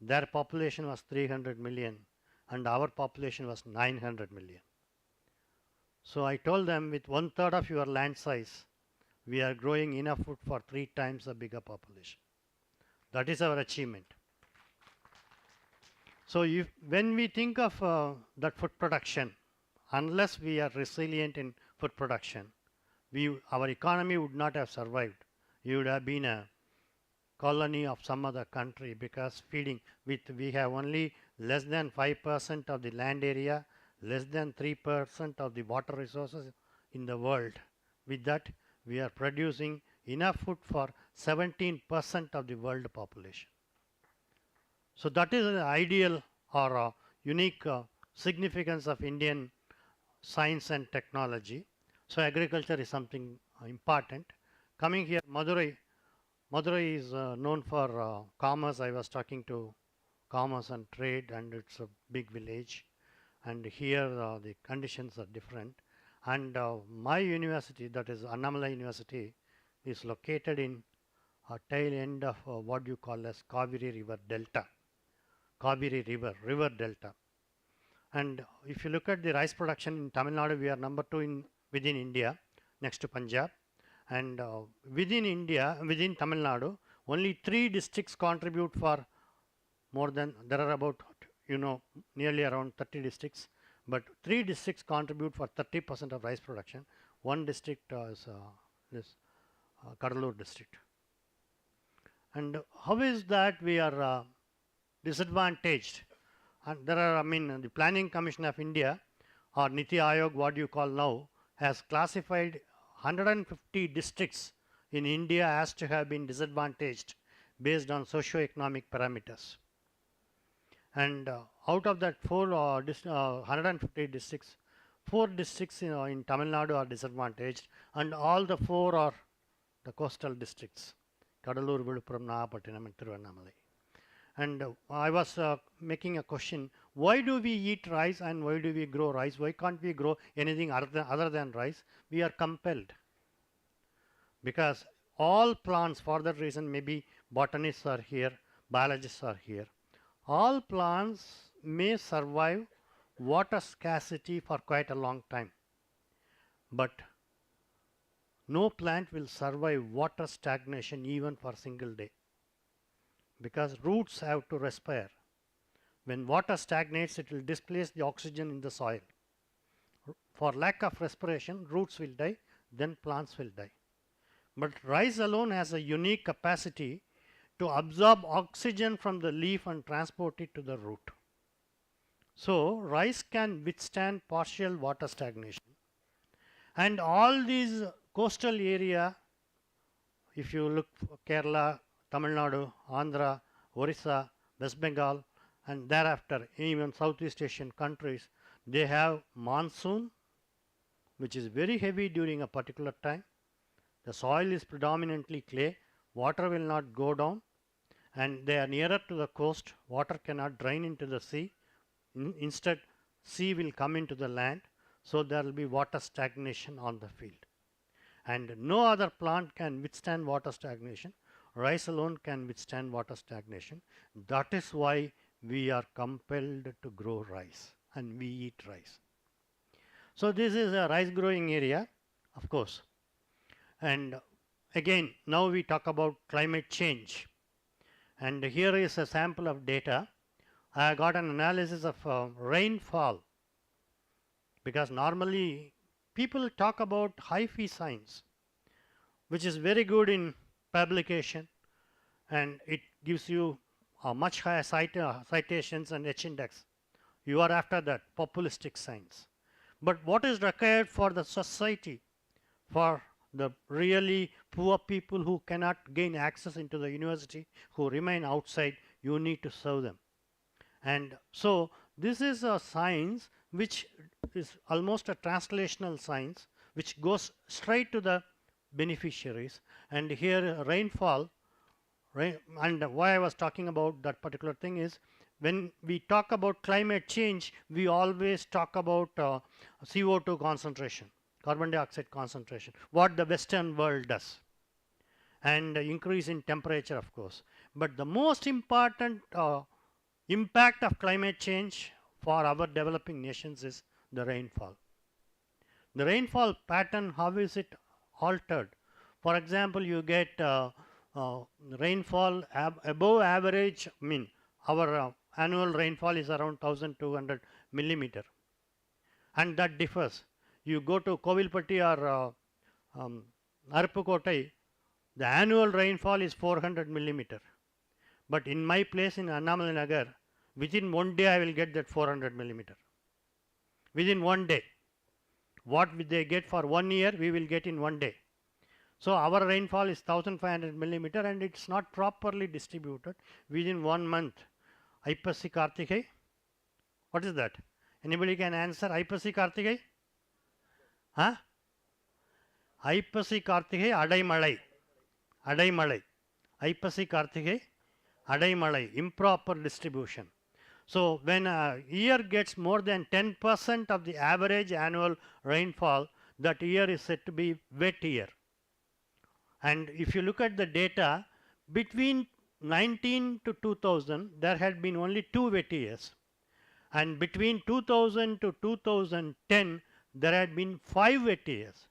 their population was 300 million and our population was 900 million. So I told them, with 1/3 of your land size, we are growing enough food for 3 times a bigger population. That is our achievement. So when we think of that food production, unless we are resilient in food production, our economy would not have survived. You would have been a colony of some other country, because we have only less than 5% of the land area, less than 3% of the water resources in the world. With that, we are producing enough food for 17% of the world population. So that is an ideal or unique significance of Indian science and technology. So agriculture is something important. Coming here, Madurai is known for commerce. I was talking to commerce and trade, and it's a big village. And here the conditions are different. And my university, that is Annamalai University, is located in a tail end of what you call as Kaveri River Delta. Kaveri River Delta. And if you look at the rice production in Tamil Nadu, we are number 2 within India, next to Punjab. And within India, within Tamil Nadu, only 3 districts contribute for more than, there are about, nearly around 30 districts, but 3 districts contribute for 30% of rice production. One district is this Kadalur district. And how is that we are disadvantaged? And there are, the Planning Commission of India, or Niti Aayog, what you call now, has classified 150 districts in India as to have been disadvantaged based on socio-economic parameters. And out of that 150 districts, 4 districts in Tamil Nadu are disadvantaged, and all the 4 are the coastal districts, Kadalur, Viluppuram, Nagapattinam and Thiruvannamalai. And I was making a question, why do we eat rice and why do we grow rice? Why can't we grow anything other than rice? We are compelled. Because all plants, for that reason, maybe botanists are here, biologists are here. All plants may survive water scarcity for quite a long time. But no plant will survive water stagnation even for a single day. Because roots have to respire. When water stagnates, it will displace the oxygen in the soil. For lack of respiration, roots will die, then plants will die. But rice alone has a unique capacity to absorb oxygen from the leaf and transport it to the root. So, rice can withstand partial water stagnation. And all these coastal area, if you look for Kerala, Tamil Nadu, Andhra, Orissa, West Bengal, and thereafter even Southeast Asian countries, they have monsoon, which is very heavy during a particular time. The soil is predominantly clay, water will not go down, and they are nearer to the coast, water cannot drain into the sea. Instead, sea will come into the land, so there will be water stagnation on the field. And no other plant can withstand water stagnation. Rice alone can withstand water stagnation. That is why we are compelled to grow rice and we eat rice. So this is a rice growing area, of course. And again, now we talk about climate change. And here is a sample of data. I got an analysis of rainfall, because normally people talk about hyphae science, which is very good in publication, and it gives you much higher citations and H-index. You are after that populistic science. But what is required for the society, for the really poor people who cannot gain access into the university, who remain outside, you need to serve them. And so this is a science which is almost a translational science, which goes straight to the beneficiaries. And here rainfall, and why I was talking about that particular thing is, when we talk about climate change, we always talk about CO2 concentration, carbon dioxide concentration, what the Western world does, and increase in temperature, of course. But the most important impact of climate change for our developing nations is the rainfall. The rainfall pattern, how is it altered? For example, you get rainfall above average mean. Our annual rainfall is around 1200 millimeter, and that differs. You go to Kovilpatti or Aruppukkottai, the annual rainfall is 400 millimeter. But in my place in Annamalai Nagar, within one day I will get that 400 millimeter. Within one day. What they get for 1 year, we will get in 1 day. So our rainfall is 1500 millimeter, and it's not properly distributed within 1 month. Aipasi Kartigai, what is that? Anybody can answer Aipasi Kartigai? Huh? Aipasi Kartigai Adaimalai. Adaimalai. Aipasi Kartigai Adaimalai. Improper distribution. So when a year gets more than 10% of the average annual rainfall, that year is said to be wet year. And if you look at the data, between 19 to 2000, there had been only 2 wet years. And between 2000 to 2010, there had been 5 wet years.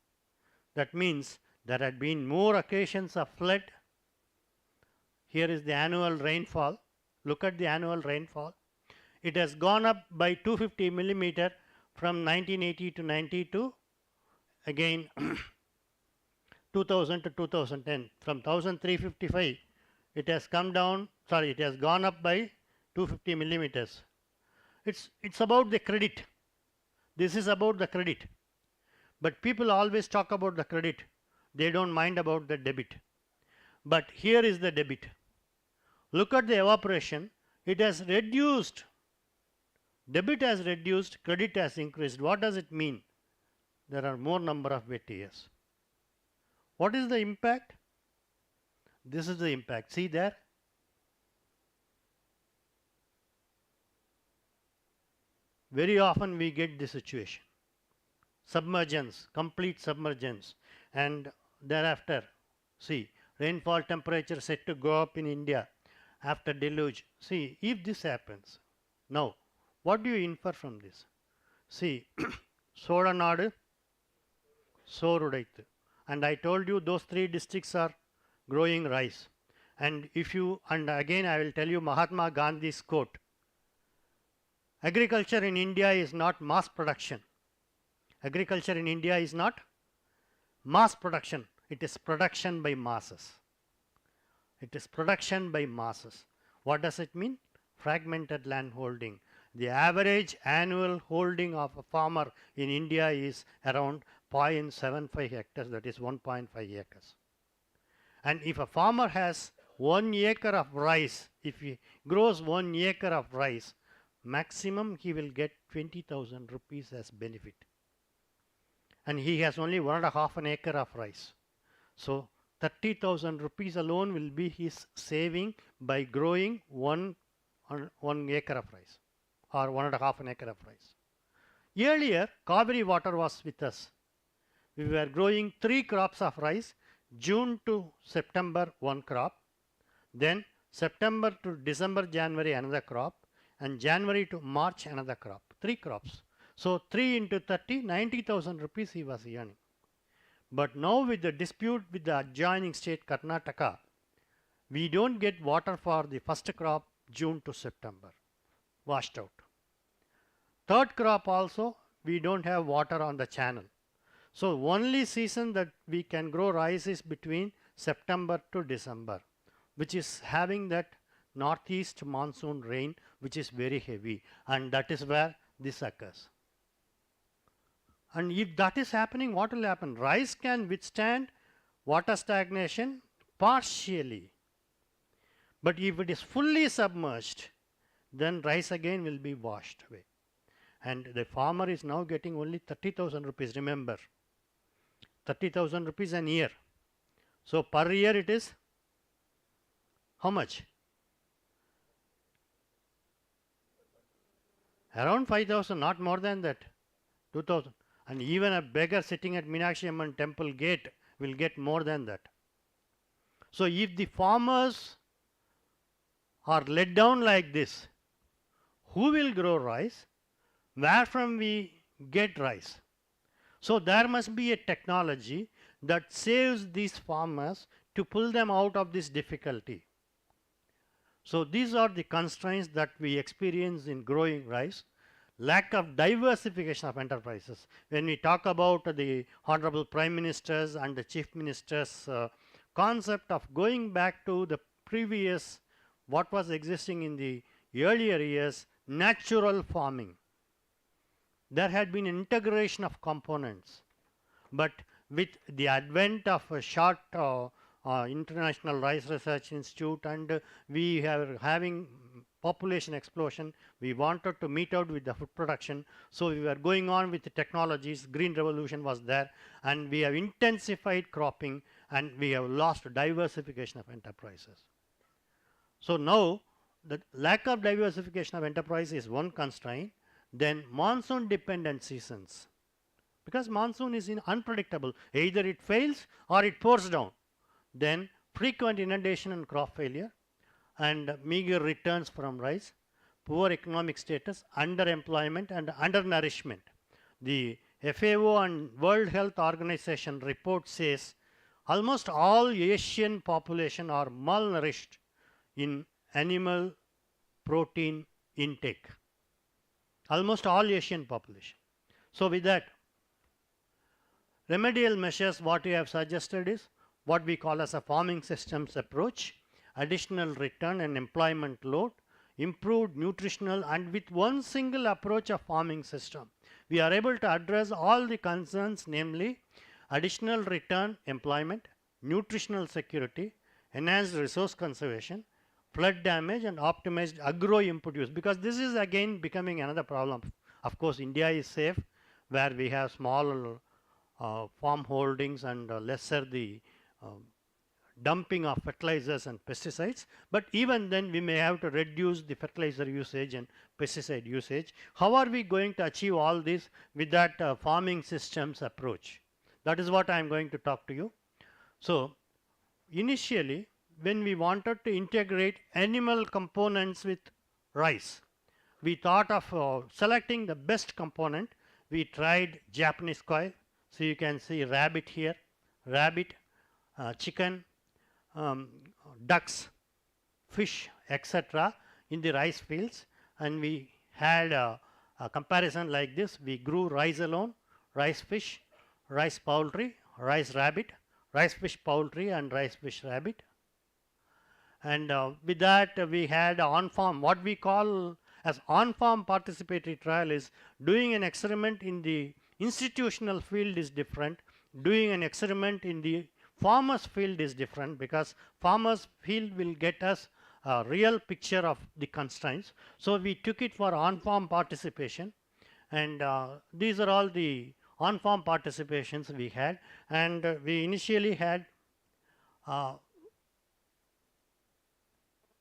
That means there had been more occasions of flood. Here is the annual rainfall. Look at the annual rainfall. It has gone up by 250 millimeter from 1980 to 92. Again, 2000 to 2010. From 1355, it has come down, sorry, it has gone up by 250 millimeters. It's about the credit. This is about the credit. But people always talk about the credit. They don't mind about the debit. But here is the debit. Look at the evaporation. It has reduced. Debit has reduced, credit has increased. What does it mean? There are more number of wet years. What is the impact? This is the impact. See there? Very often we get this situation. Submergence, complete submergence, and thereafter, see, rainfall temperature set to go up in India after deluge. See, if this happens, now, what do you infer from this? See, Sodanadu, Sorudaitu, and I told you those 3 districts are growing rice. And if you, and again I will tell you Mahatma Gandhi's quote, agriculture in India is not mass production. Agriculture in India is not mass production. It is production by masses. It is production by masses. What does it mean? Fragmented land holding. The average annual holding of a farmer in India is around 0.75 hectares, that is 1.5 acres. And if a farmer has 1 acre of rice, if he grows 1 acre of rice, maximum he will get 20,000 rupees as benefit. And he has only 1.5 an acre of rice. So 30,000 rupees alone will be his saving by growing 1 acre of rice or 1.5 an acre of rice. Earlier, Kaveri water was with us. We were growing 3 crops of rice, June to September 1 crop, then September to December, January another crop, and January to March another crop, 3 crops. So 3 into 30, 90,000 rupees he was earning. But now with the dispute with the adjoining state Karnataka, we don't get water for the first crop June to September, washed out. Third crop also, we don't have water on the channel. So only season that we can grow rice is between September to December, which is having that northeast monsoon rain, which is very heavy, and that is where this occurs. And if that is happening, what will happen? Rice can withstand water stagnation partially. But if it is fully submerged, then rice again will be washed away. And the farmer is now getting only 30,000 rupees, remember. 30,000 rupees an year. So per year it is how much? Around 5,000, not more than that. 2,000. And even a beggar sitting at Meenakshi Amman temple gate will get more than that. So if the farmers are let down like this, who will grow rice? Where from we get rice? So there must be a technology that saves these farmers to pull them out of this difficulty. So these are the constraints that we experience in growing rice. Lack of diversification of enterprises. When we talk about the Honorable Prime Minister's and the Chief Minister's concept of going back to the previous, what was existing in the earlier years, natural farming. There had been integration of components, but with the advent of a short International Rice Research Institute, and we are having population explosion, we wanted to meet out with the food production, so we were going on with the technologies. Green revolution was there, and we have intensified cropping, and we have lost diversification of enterprises. So now the lack of diversification of enterprise is one constraint. Then monsoon dependent seasons, because monsoon is unpredictable, either it fails or it pours down. Then frequent inundation and crop failure, and meager returns from rice, poor economic status, underemployment and undernourishment. The FAO and World Health Organization report says almost all Asian population are malnourished in animal protein intake. Almost all Asian population. So with that, remedial measures what we have suggested is what we call as a farming systems approach, additional return and employment load, improved nutritional, and with one single approach of farming system, we are able to address all the concerns, namely additional return employment, nutritional security, enhanced resource conservation, flood damage and optimized agro input use, because this is again becoming another problem. Of course, India is safe where we have small farm holdings and lesser the dumping of fertilizers and pesticides, but even then we may have to reduce the fertilizer usage and pesticide usage. How are we going to achieve all this with that farming systems approach? That is what I am going to talk to you. So initially, when we wanted to integrate animal components with rice, we thought of selecting the best component. We tried Japanese coil. So you can see rabbit here, rabbit, chicken, ducks, fish, etc. in the rice fields, and we had a comparison like this. We grew rice alone, rice fish, rice poultry, rice rabbit, rice fish poultry and rice fish rabbit. And with that we had on-farm, what we call as on-farm participatory trial is doing an experiment in the institutional field is different, doing an experiment in the farmers field is different, because farmers field will get us a real picture of the constraints. So we took it for on-farm participation, and these are all the on-farm participations we had. And we initially had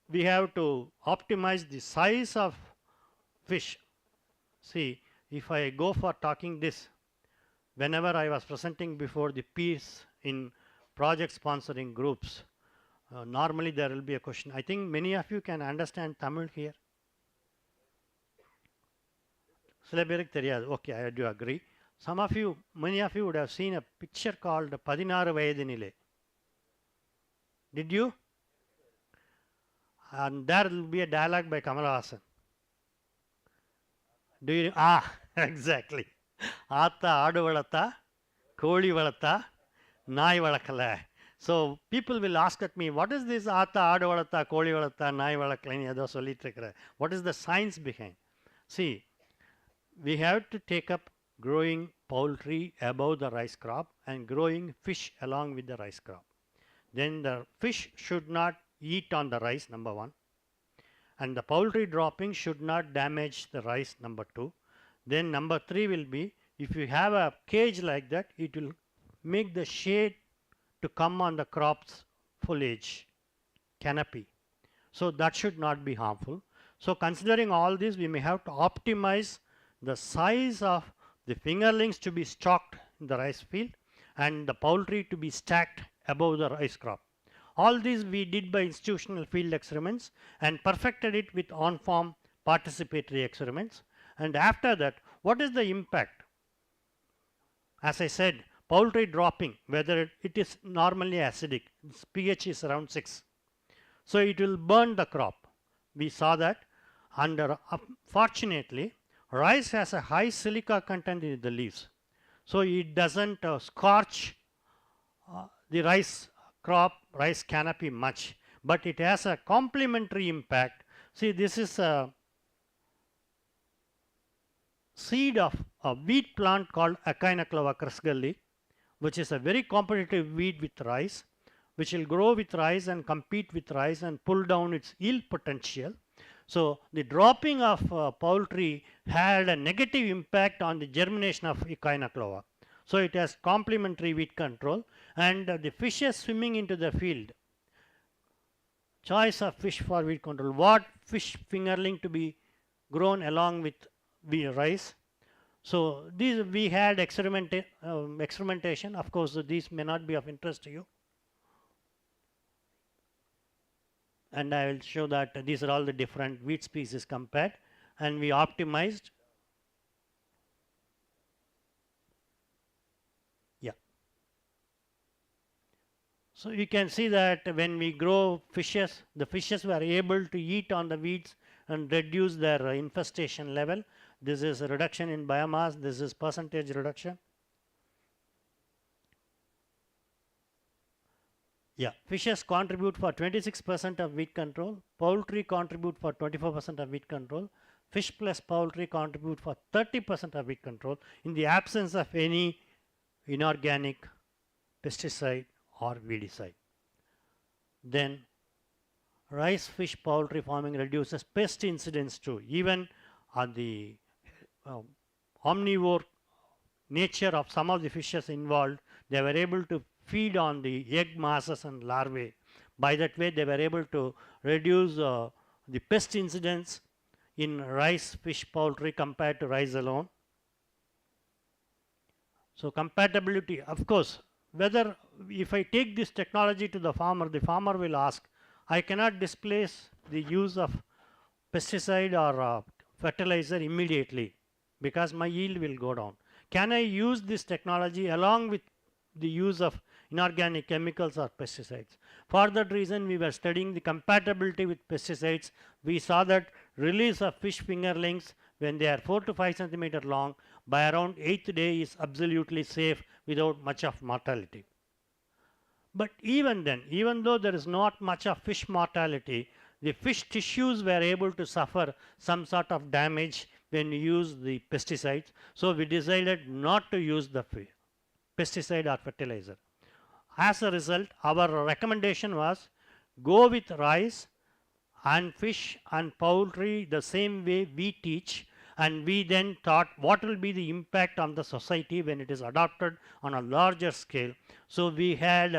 we have to optimize the size of fish. See, if I go for talking this, whenever I was presenting before the peers in project sponsoring groups, normally there will be a question. I think many of you can understand Tamil here. Okay, I do agree. Some of you, many of you would have seen a picture called Padinaru Vayadinile. Did you? And there will be a dialogue by Kamal Hassan. Do you? Exactly. Aata aadu valata, koli valata, nai valakala. So people will ask at me, what is this aata aadu valata, koli valata, nai valakala? What is the science behind? See, we have to take up growing poultry above the rice crop and growing fish along with the rice crop. Then the fish should not eat on the rice, number one, and the poultry dropping should not damage the rice, number two. Then number three will be, if you have a cage like that, it will make the shade to come on the crop's foliage, canopy. So that should not be harmful. So considering all this, we may have to optimize the size of the fingerlings to be stocked in the rice field and the poultry to be stacked above the rice crop. All these we did by institutional field experiments and perfected it with on-farm participatory experiments. And after that, what is the impact? As I said, poultry dropping, whether it is normally acidic, its pH is around 6. So it will burn the crop. We saw that. And fortunately, rice has a high silica content in the leaves. So it doesn't scorch the rice crop, rice canopy much, but it has a complementary impact. See, this is a seed of a wheat plant called Echinoclava crescalli, which is a very competitive weed with rice, which will grow with rice and compete with rice and pull down its yield potential. So the dropping of poultry had a negative impact on the germination of Echinoclava. So it has complementary weed control, and the fishes swimming into the field. Choice of fish for weed control. What fish fingerling to be grown along with the rice. So these we had experimentation. Of course, these may not be of interest to you. and I will show that these are all the different wheat species compared, and we optimized. Yeah. So you can see that when we grow fishes, the fishes were able to eat on the weeds and reduce their infestation level. This is a reduction in biomass, this is percentage reduction. Yeah, fishes contribute for 26% of weed control, poultry contribute for 24% of weed control, fish plus poultry contribute for 30% of weed control in the absence of any inorganic pesticide or weedicide. Then rice, fish, poultry farming reduces pest incidence too. Even on the omnivore nature of some of the fishes involved, they were able to feed on the egg masses and larvae. By that way, they were able to reduce the pest incidence in rice, fish, poultry compared to rice alone. So compatibility, of course, whether if I take this technology to the farmer will ask, I cannot displace the use of pesticide or fertilizer immediately because my yield will go down. Can I use this technology along with the use of inorganic chemicals or pesticides? For that reason, we were studying the compatibility with pesticides. We saw that release of fish fingerlings when they are 4 to 5 centimeter long by around 8th day is absolutely safe without much of mortality. But even then, even though there is not much of fish mortality, the fish tissues were able to suffer some sort of damage when you use the pesticides. So we decided not to use the pesticide or fertilizer. As a result, our recommendation was go with rice and fish and poultry the same way we teach, and we then thought what will be the impact on the society when it is adopted on a larger scale. So we had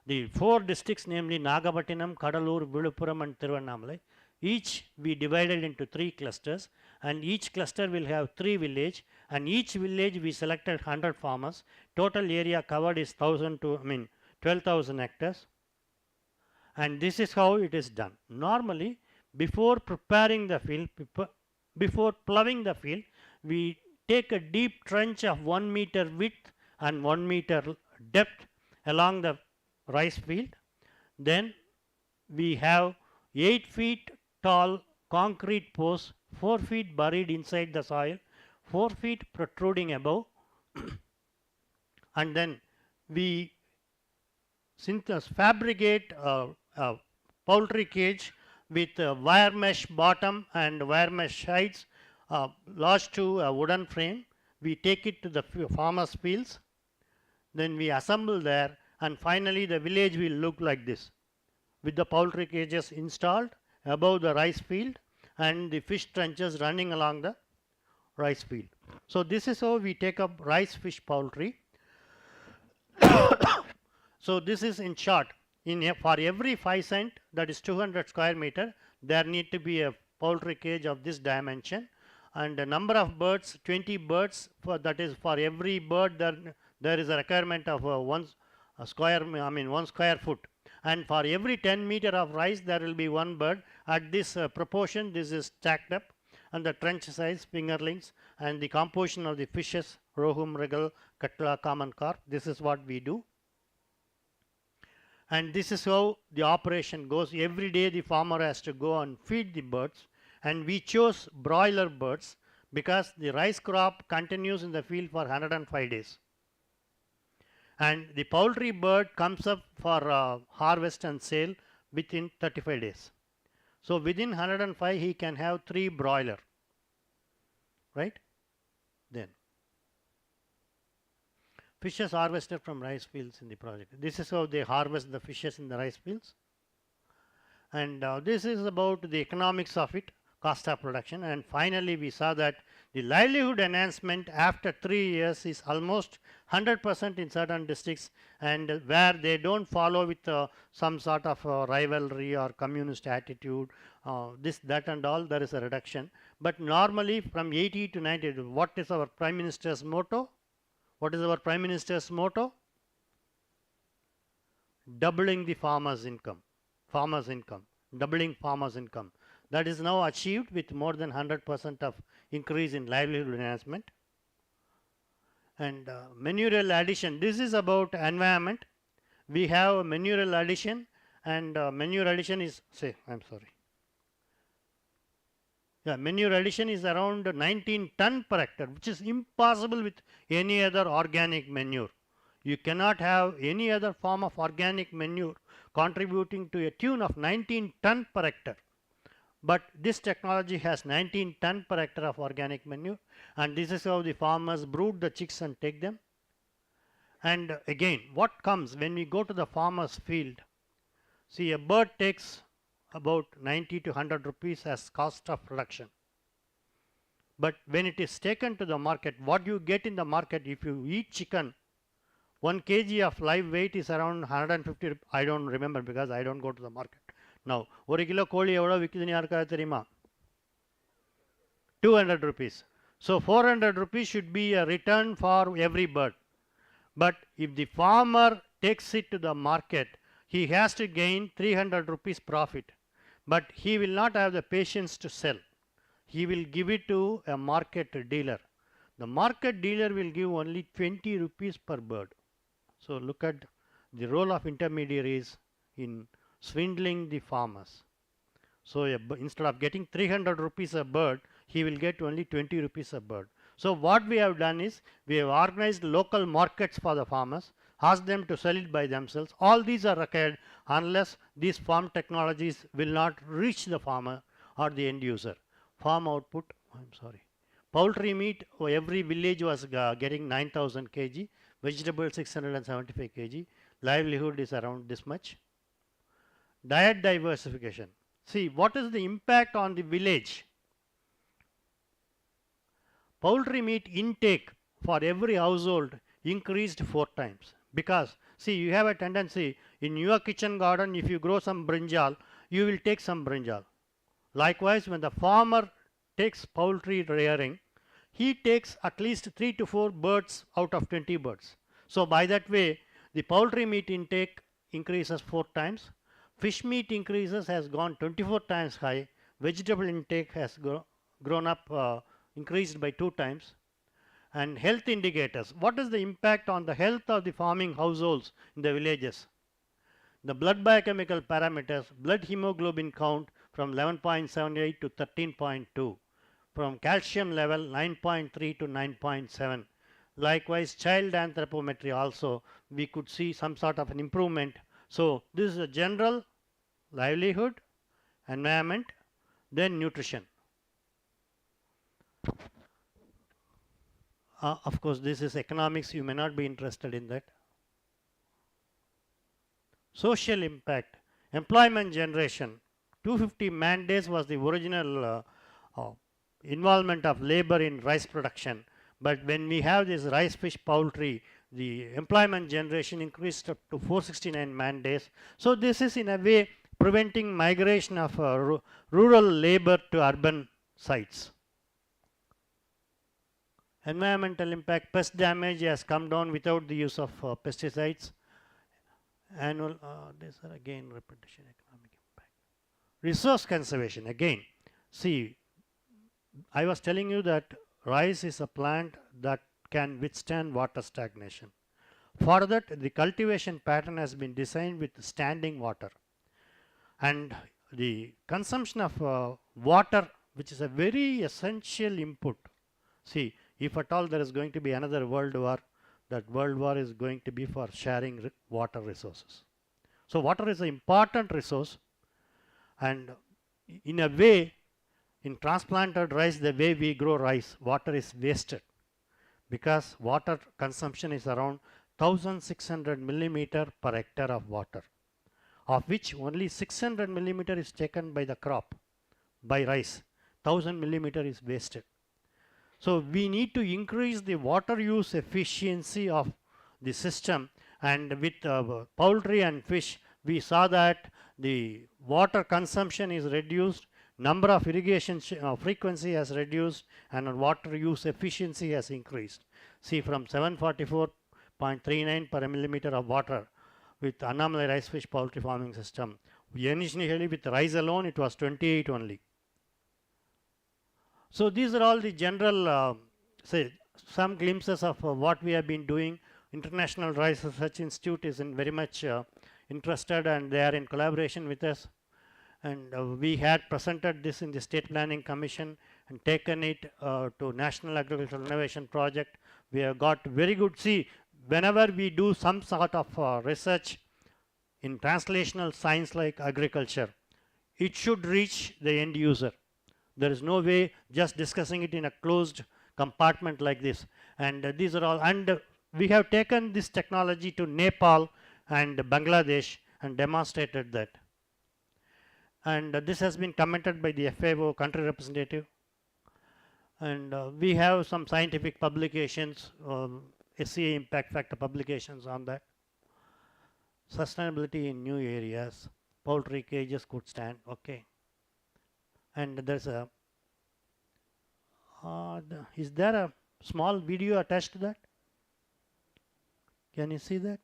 the 4 districts, namely Nagapattinam, Kadalur, Viluppuram and Thiruvannamalai. Each we divided into 3 clusters, and each cluster will have 3 villages, and each village we selected 100 farmers. Total area covered is 12,000 hectares, and this is how it is done. Normally, before preparing the field, before ploughing the field, we take a deep trench of 1 meter width and 1 meter depth along the rice field. Then we have 8 feet tall concrete posts, 4 feet buried inside the soil, 4 feet protruding above, and then we fabricate a poultry cage with wire mesh bottom and wire mesh sides lodged to a wooden frame. We take it to the farmers' fields, then we assemble there, and finally the village will look like this with the poultry cages installed above the rice field and the fish trenches running along the rice field. So this is how we take up rice, fish, poultry. So this is in short. For every 5 cent, that is 200 square meter, there need to be a poultry cage of this dimension, and the number of birds, 20 birds, that is for every bird there is a requirement of 1 square foot, and for every 10 meter of rice there will be 1 bird. At this proportion, this is stacked up, and the trench size, fingerlings, and the composition of the fishes, rohu, mrigal, katla, common carp, this is what we do. And this is how the operation goes. Every day the farmer has to go and feed the birds, and we chose broiler birds because the rice crop continues in the field for 105 days. And the poultry bird comes up for harvest and sale within 35 days. So within 105 he can have 3 broiler, right? Then fishes harvested from rice fields in the project. This is how they harvest the fishes in the rice fields, and this is about the economics of it, cost of production. And finally we saw that the livelihood enhancement after 3 years is almost 100% in certain districts, and where they don't follow with some sort of rivalry or communist attitude, this, that and all, there is a reduction. But normally from 80 to 90, what is our Prime Minister's motto? What is our Prime Minister's motto? Doubling the farmer's income. doubling farmers' income. That is now achieved with more than 100% of increase in livelihood enhancement. And manurial addition, this is about environment. We have manurial addition, and manure addition is, manure addition is around 19 ton per hectare, which is impossible with any other organic manure. You cannot have any other form of organic manure contributing to a tune of 19 ton per hectare. But this technology has 19 ton per hectare of organic manure, and this is how the farmers brood the chicks and take them. And again, what comes when we go to the farmer's field? See, a bird takes about 90 to 100 rupees as cost of production. But when it is taken to the market, what you get in the market, if you eat chicken, 1 kg of live weight is around 150. I don't remember because I don't go to the market. Now, 1 kilo கோழி எவ்வளோ விக்குதுன்னு யாருக்காவது தெரியுமா? 200 rupees. So 400 rupees should be a return for every bird. But if the farmer takes it to the market, he has to gain 300 rupees profit. But he will not have the patience to sell. He will give it to a market dealer. The market dealer will give only 20 rupees per bird. So look at the role of intermediaries in swindling the farmers. So instead of getting 300 rupees a bird, he will get only 20 rupees a bird. So what we have done is, we have organized local markets for the farmers, asked them to sell it by themselves. All these are required unless these farm technologies will not reach the farmer or the end user. Farm output, poultry meat, every village was getting 9,000 kg, vegetable 675 kg, livelihood is around this much. Diet diversification. See, what is the impact on the village? Poultry meat intake for every household increased 4 times. Because, see, you have a tendency in your kitchen garden, if you grow some brinjal, you will take some brinjal. Likewise, when the farmer takes poultry rearing, he takes at least 3 to 4 birds out of 20 birds. So by that way, the poultry meat intake increases 4 times. Fish meat increases has gone 24 times high. Vegetable intake has grown up, increased by 2 times. And health indicators. What is the impact on the health of the farming households in the villages? The blood biochemical parameters, blood hemoglobin count from 11.78 to 13.2. From calcium level 9.3 to 9.7. Likewise, child anthropometry also, we could see some sort of an improvement. So this is a general livelihood, environment, then nutrition. Of course, this is economics, you may not be interested in that. Social impact, employment generation, 250 man days was the original involvement of labor in rice production. But when we have this rice, fish, poultry, the employment generation increased up to 469 man days. So this is in a way preventing migration of rural labor to urban sites. Environmental impact, pest damage has come down without the use of pesticides. Annual, these are again repetition, economic impact. Resource conservation, again, see, I was telling you that rice is a plant that can withstand water stagnation. For that, the cultivation pattern has been designed with standing water. And the consumption of water, which is a very essential input. See, if at all there is going to be another world war, that world war is going to be for sharing water resources. So water is an important resource, and in a way, in transplanted rice, the way we grow rice, water is wasted, because water consumption is around 1600 millimeter per hectare of water, of which only 600 millimeter is taken by the crop, by rice. 1000 millimeter is wasted. So we need to increase the water use efficiency of the system, and with poultry and fish, we saw that the water consumption is reduced, number of irrigation frequency has reduced, and water use efficiency has increased. See, from 744.39 per millimeter of water with anomaly rice, fish, poultry farming system, Initially with rice alone it was 28 only. So these are all the general say some glimpses of what we have been doing. International Rice Research Institute is very much interested, and they are in collaboration with us, and we had presented this in the State Planning Commission and taken it to National Agricultural Innovation Project. We have got very good, see, whenever we do some sort of research in translational science like agriculture, it should reach the end user. There is no way just discussing it in a closed compartment like this. And these are all, and we have taken this technology to Nepal and Bangladesh and demonstrated that. And this has been commented by the FAO country representative. And we have some scientific publications, SCA impact factor publications on that. Sustainability in new areas, poultry cages could stand, okay. And there's a, is there a small video attached to that? Can you see that?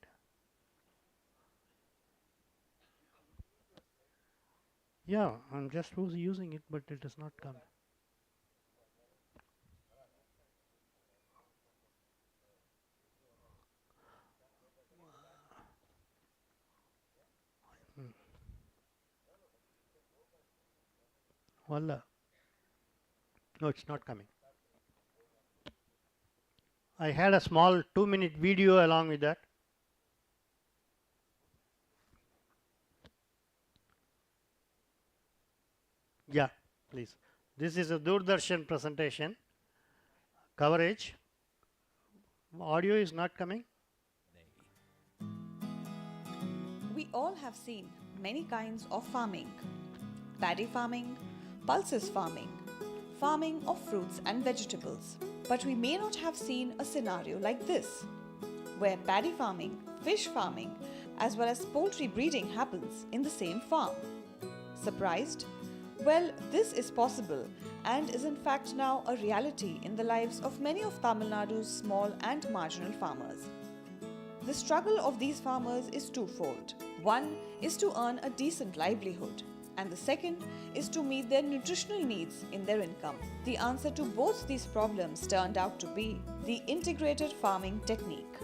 Yeah, I'm just using it, but it is not coming. Voila. No, it's not coming. I had a small 2-minute video along with that. Yeah, please. This is a Doordarshan presentation. Coverage. Audio is not coming. We all have seen many kinds of farming. Paddy farming, pulses farming, farming of fruits and vegetables. But we may not have seen a scenario like this, where paddy farming, fish farming, as well as poultry breeding happens in the same farm. Surprised? Well, this is possible and is in fact now a reality in the lives of many of Tamil Nadu's small and marginal farmers. The struggle of these farmers is twofold. One is to earn a decent livelihood, and the second is to meet their nutritional needs in their income. The answer to both these problems turned out to be the integrated farming technique.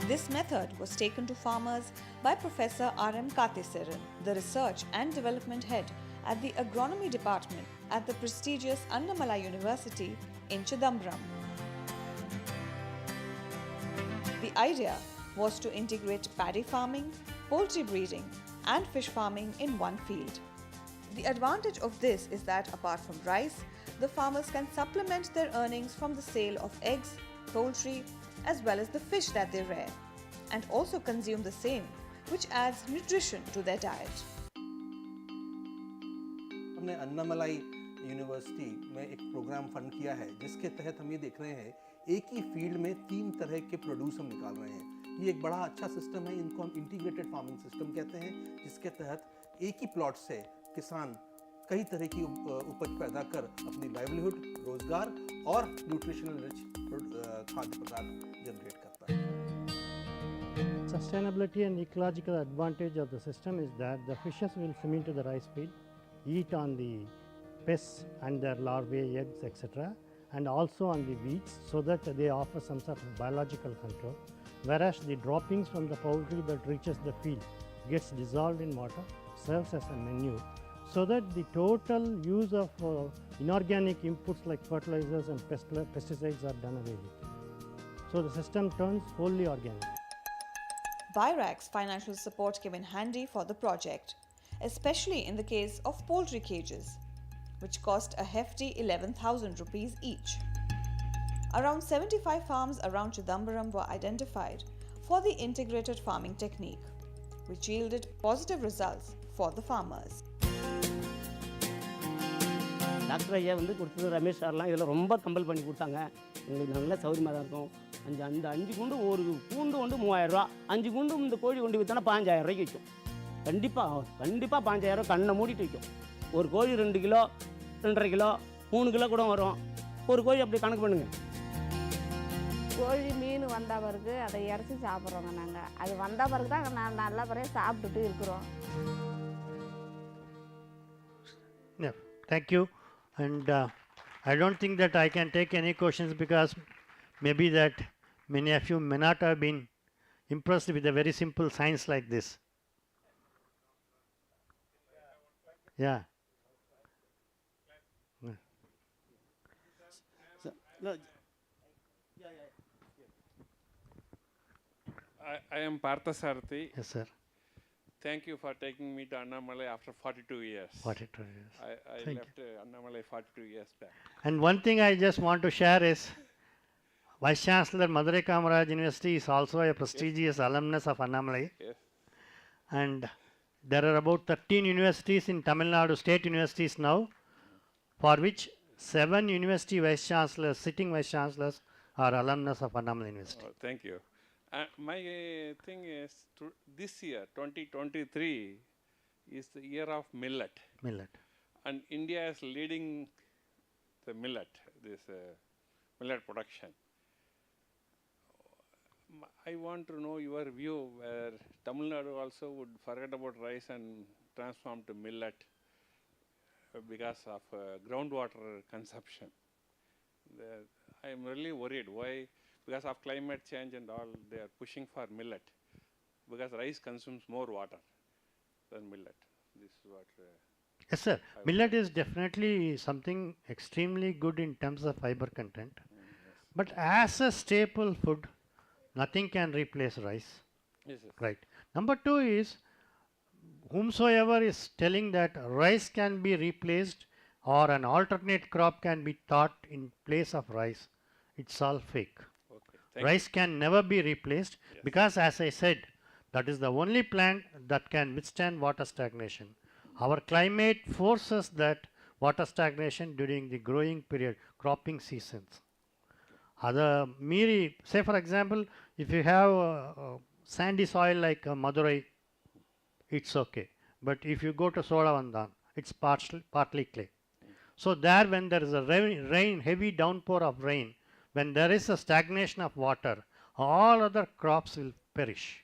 This method was taken to farmers by Professor R.M. Kathesaran, the Research and Development Head at the Agronomy Department at the prestigious Annamalai University in Chidambaram. The idea was to integrate paddy farming, poultry breeding, and fish farming in one field. The advantage of this is that apart from rice, the farmers can supplement their earnings from the sale of eggs, poultry, as well as the fish that they rear, and also consume the same, which adds nutrition to their diet. हमने Annamalai university में एक programme fund किया है जिसके तहत हम ये देख रहे हैं एक ही फील्ड में 3 तरह के प्रोड्यूस हम निकाल रहे हैं। ये एक बड़ा अच्छा सिस्टम है, इनको हम इंटीग्रेटेड फार्मिंग सिस्टम कहते हैं, जिसके तहत एक ही प्लॉट से किसान कई तरह की उपज पैदा कर अपनी लाइवलीहुड, रोजगार और न्यूट्रिशनल रिच खाद्य पदार्थ जनरेट करता है। Sustainability and ecological advantage of the system is that the fishes will swim into the rice field, eat on the pests and their larvae, eggs, etc., and also on the weeds, so that they offer some sort of biological control, whereas the droppings from the poultry that reaches the field gets dissolved in water, serves as a manure, so that the total use of inorganic inputs like fertilizers and pesticides are done away with. So the system turns wholly organic. BIRAC's financial support came in handy for the project, especially in the case of poultry cages, which cost a hefty 11,000 rupees each. Around 75 farms around Chidambaram were identified for the integrated farming technique, which yielded positive results for the farmers. Doctor ஐயா வந்து கொடுத்தது ரமேஷ் சார்லாம் இதில் ரொம்ப compel பண்ணி கொடுத்தாங்க. எங்களுக்கு நல்ல சௌகரியமாக தான் இருக்கும். அந்த 5 குண்டு ஒரு கூண்டு வந்து 3000 ரூபா, 5 குண்டு இந்த கோழி கொண்டு விற்றோன்னா 5000 ரூபாய்க்கு விற்கும். கண்டிப்பாக 5000 ரூபா கண்ணை மூடிட்டு விற்கும். ஒரு கோழி 2 கிலோ, 2.5 கிலோ, 3 கிலோ கூட வரும். ஒரு கோழி அப்படி கணக்கு பண்ணுங்கள். கோழி மீன் வந்த பிறகு அதை இறச்சி சாப்பிட்றோங்க நாங்கள். அது வந்த பிறகு தான் நான் நல்ல பிறகு சாப்பிட்டுட்டு இருக்கிறோம். Yeah, thank you. And I don't think that I can take any questions because maybe that many of you may not have been impressed with a very simple science like this. Yeah. So, no, I am Parthasarathi. Yes, sir. Thank you for taking me to Annamalai after 42 years. 42 years. I Thank left Annamalai 42 years back. And one thing I just want to share is Vice Chancellor Madurai Kamaraj University is also a prestigious alumnus of Annamalai. Yes. And there are about 13 universities in Tamil Nadu, state universities now, for which 7 university vice chancellors, sitting vice chancellors, are alumnus of Annamalai University. Oh, thank you. My thing is, this year, 2023, is the year of millet. Millet. And India is leading the millet, this millet production. I want to know your view where Tamil Nadu also would forget about rice and transform to millet because of groundwater consumption. I am really worried. Why? Because of climate change and all, they are pushing for millet. Because rice consumes more water than millet. This is what. Yes, sir. Millet is definitely something extremely good in terms of fiber content. Yes. But as a staple food, nothing can replace rice. Yes, yes. Right. Number 2 is whomsoever is telling that rice can be replaced or an alternate crop can be taught in place of rice, it's all fake. Okay. Rice can never be replaced Yes. because, as I said, that is the only plant that can withstand water stagnation. Our climate forces that water stagnation during the growing period, cropping seasons. Other Miri, say for example, if you have sandy soil like Madurai, it's okay. But if you go to Sodavandan, it's partly clay. So there, when there is a rain, heavy downpour of rain, when there is a stagnation of water, all other crops will perish.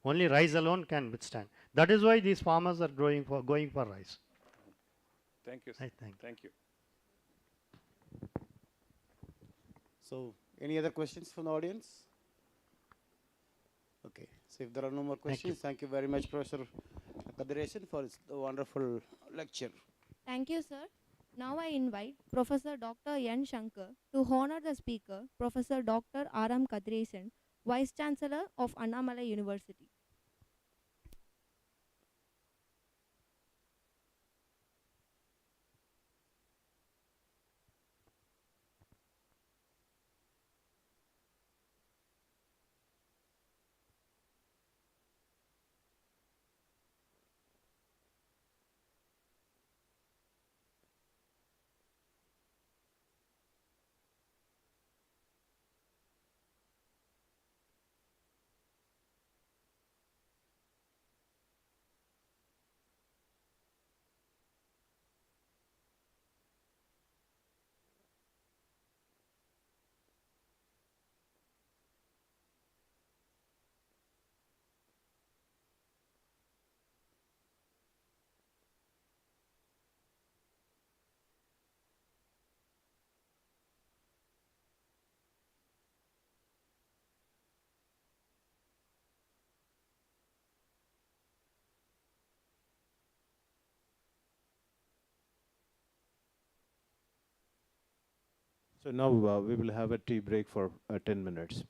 Only rice alone can withstand. That is why these farmers are going for rice. Thank you, sir. Thank you. So, any other questions from the audience? Okay, so if there are no more questions, thank you very much, Professor Accreditation, for this wonderful lecture. Thank you, sir. Now I invite Professor Dr. N. Shankar to honor the speaker, Professor Dr. R.M. Kadresan, Vice Chancellor of Annamalai University. So now we will have a tea break for 10 minutes.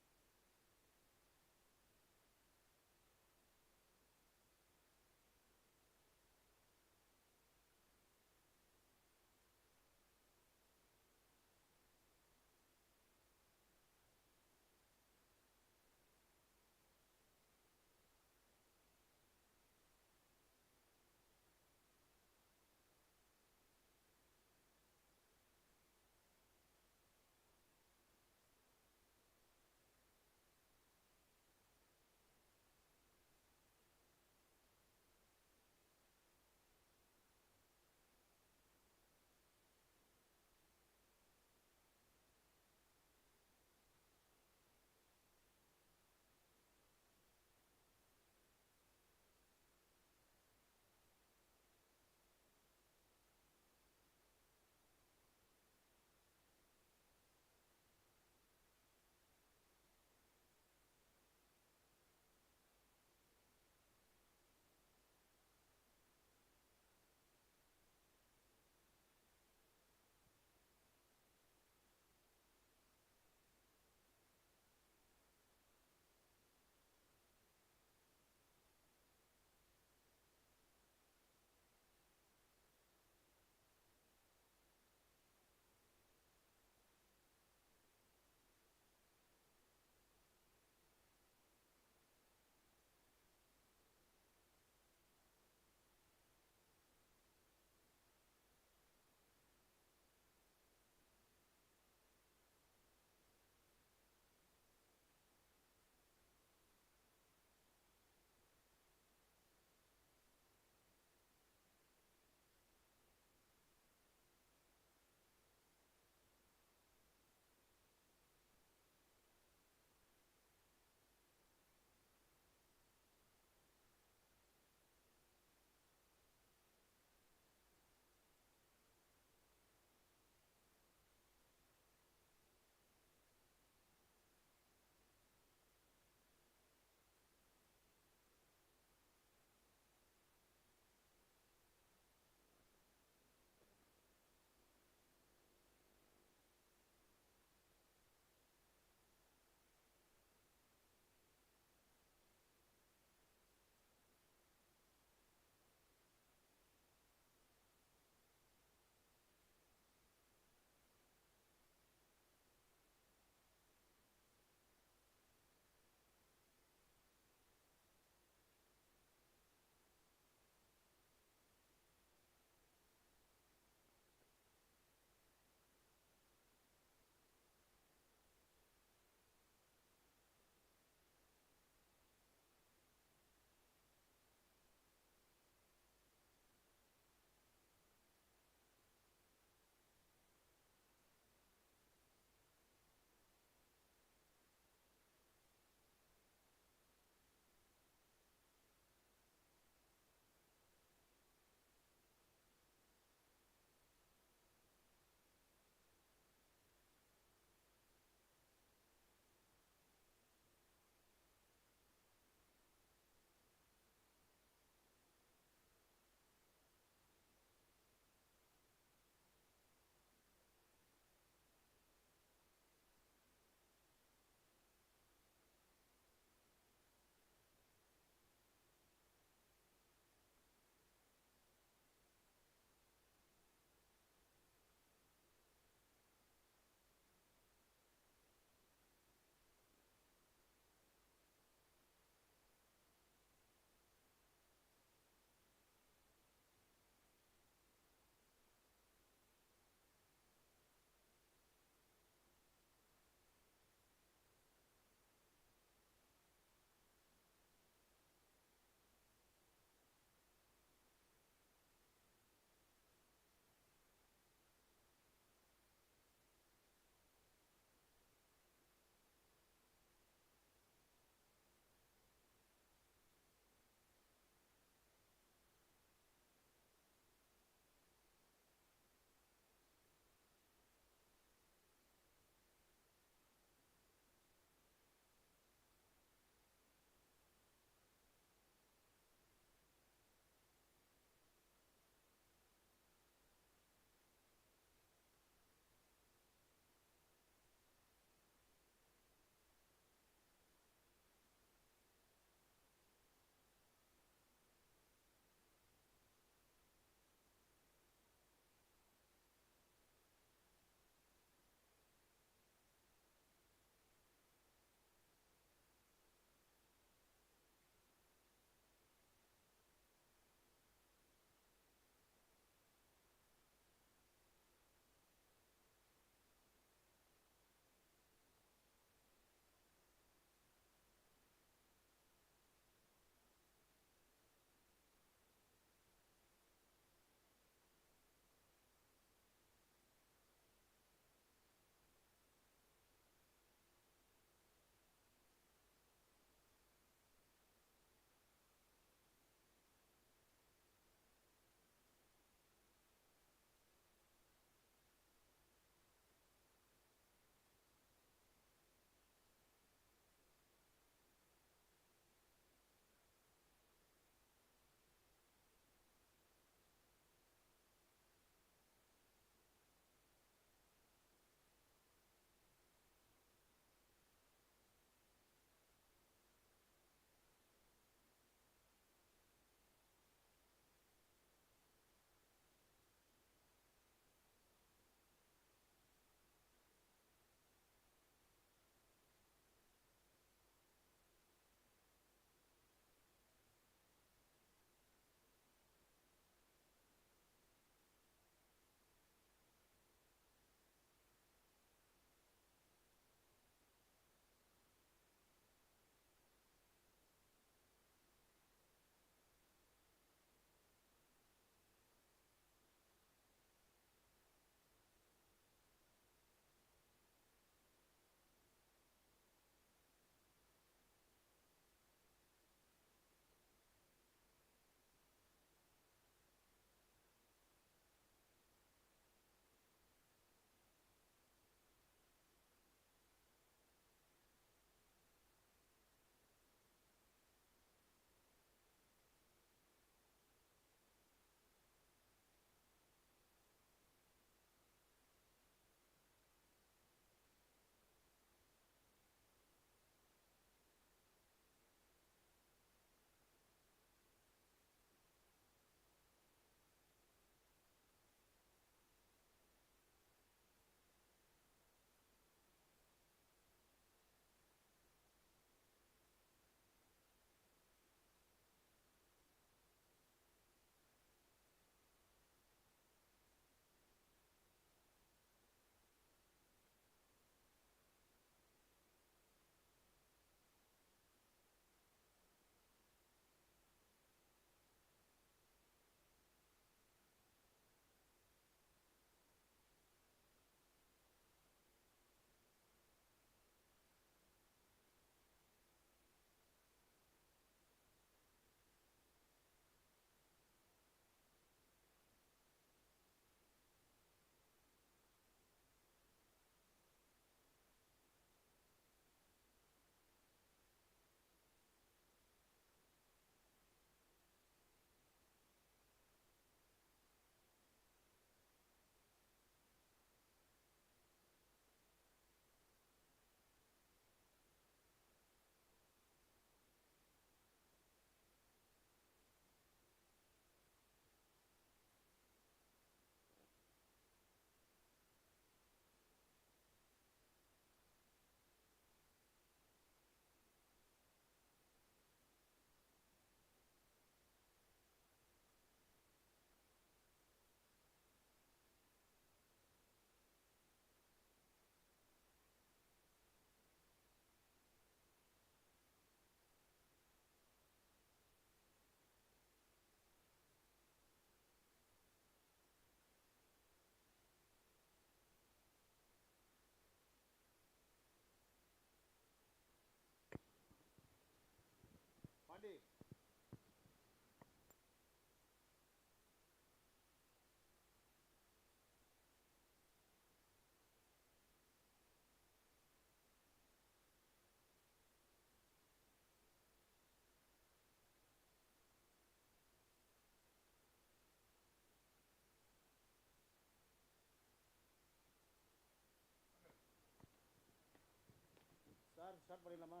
Start பண்ணிடலாமா?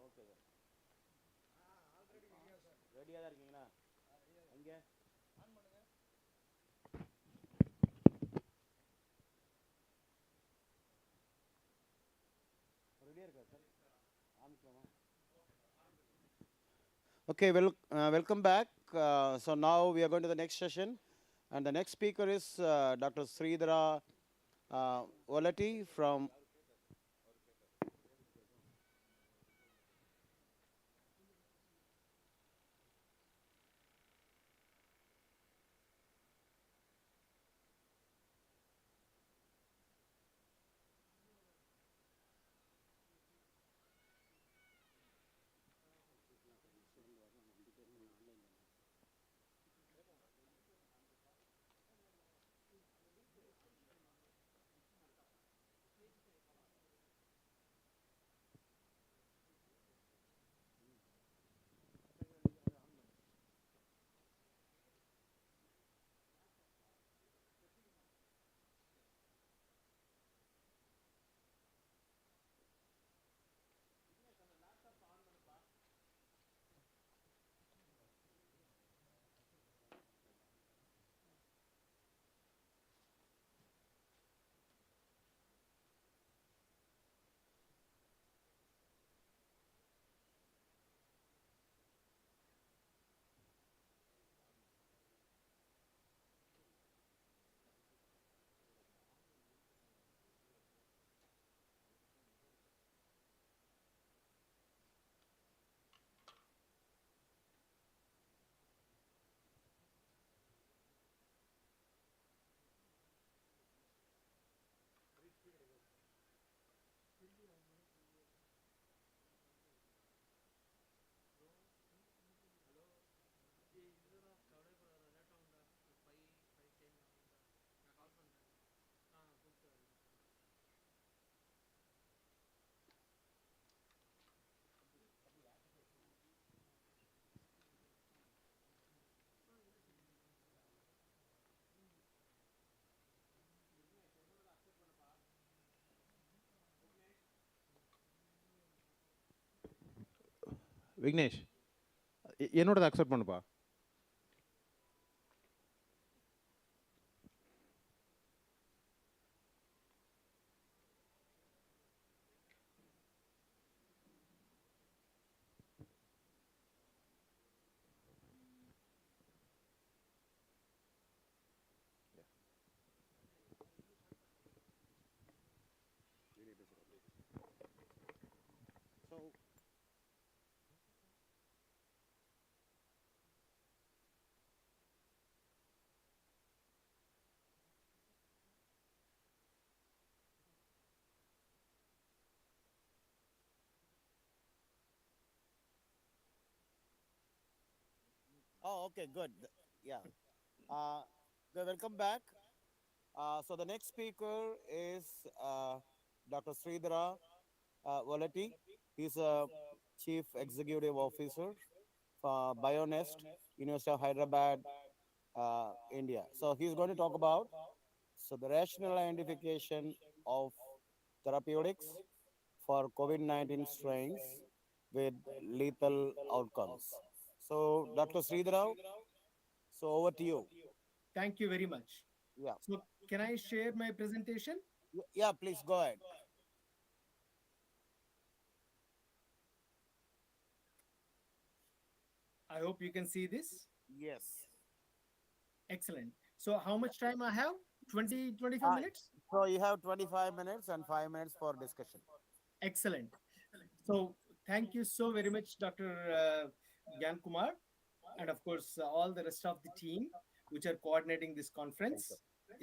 Okay sir. ரெடியாக தான் இருக்கீங்களா? அங்கே ரெடியாக இருக்கா sir? ஆரம்பிக்கலாமா? Okay, welcome back. So now we are going to the next session, and the next speaker is Dr. Sridhara Volati from Vignesh, என்னோடது accept பண்ணுப்பா. So oh, okay, good. Yeah. Welcome back. So the next speaker is Dr. Sridhara Volati. He's a Chief Executive Officer for Bionest, University of Hyderabad, India. So he's going to talk about the rational identification of therapeutics for COVID-19 strains with lethal outcomes. So, Dr. Sridhara, so over to you. Thank you very much. Yeah. So can I share my presentation? Yeah, please go ahead. I hope you can see this. Yes. Excellent. So how much time I have? 25 minutes? So you have 25 minutes and 5 minutes for discussion. Excellent. So thank you so very much, Dr. Gyan Kumar, and of course, all the rest of the team which are coordinating this conference.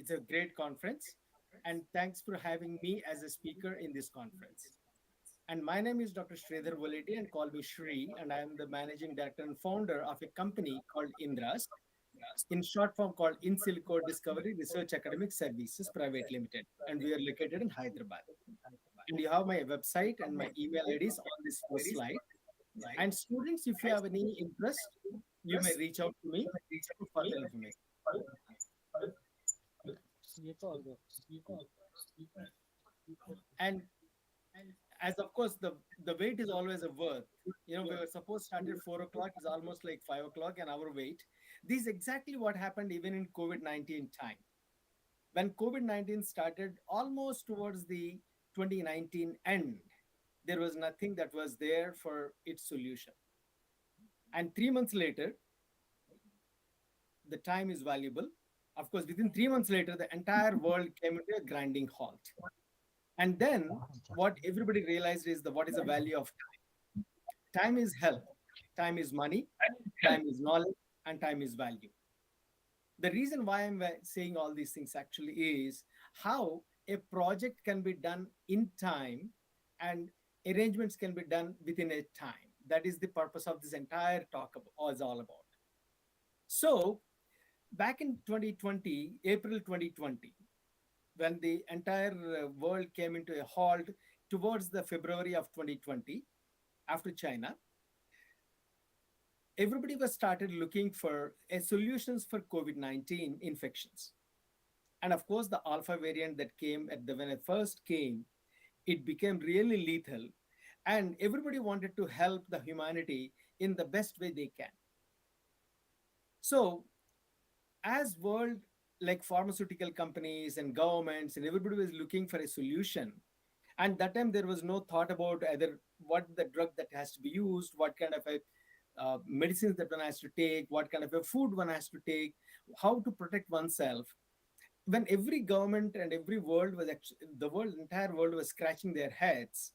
It's a great conference. And thanks for having me as a speaker in this conference. And my name is Dr. Sridhar Voleti, and call me Shri, and I am the managing director and founder of a company called Indras, in short form called In Silico Discovery Research Academic Services Private Limited, and we are located in Hyderabad. And you have my website and my email IDs on this first slide. And students, if you have any interest, you may reach out to me for further information. And as of course the wait is always a worth. You know, we were supposed to start at 4 o'clock. It's almost like 5 o'clock, an hour wait. This is exactly what happened even in COVID-19 time. When COVID-19 started almost towards the 2019 end, there was nothing that was there for its solution. And 3 months later, the time is valuable. Of course, within 3 months later, the entire world came into a grinding halt. And then what everybody realized is what is the value of time. Time is health, time is money, time is knowledge, and time is value. The reason why I'm saying all these things actually is how a project can be done in time and arrangements can be done within a time. That is the purpose of this entire talk is all about. So back in 2020, April 2020, when the entire world came into a halt towards the February of 2020, after China, everybody was started looking for solutions for COVID-19 infections. And of course, the alpha variant that came when it first came, it became really lethal. And everybody wanted to help the humanity in the best way they can. So as world, like pharmaceutical companies and governments and everybody was looking for a solution. And that time there was no thought about either what the drug that has to be used, what kind of a medicines that one has to take, what kind of a food one has to take, how to protect oneself. When every government and every world was actually, entire world was scratching their heads,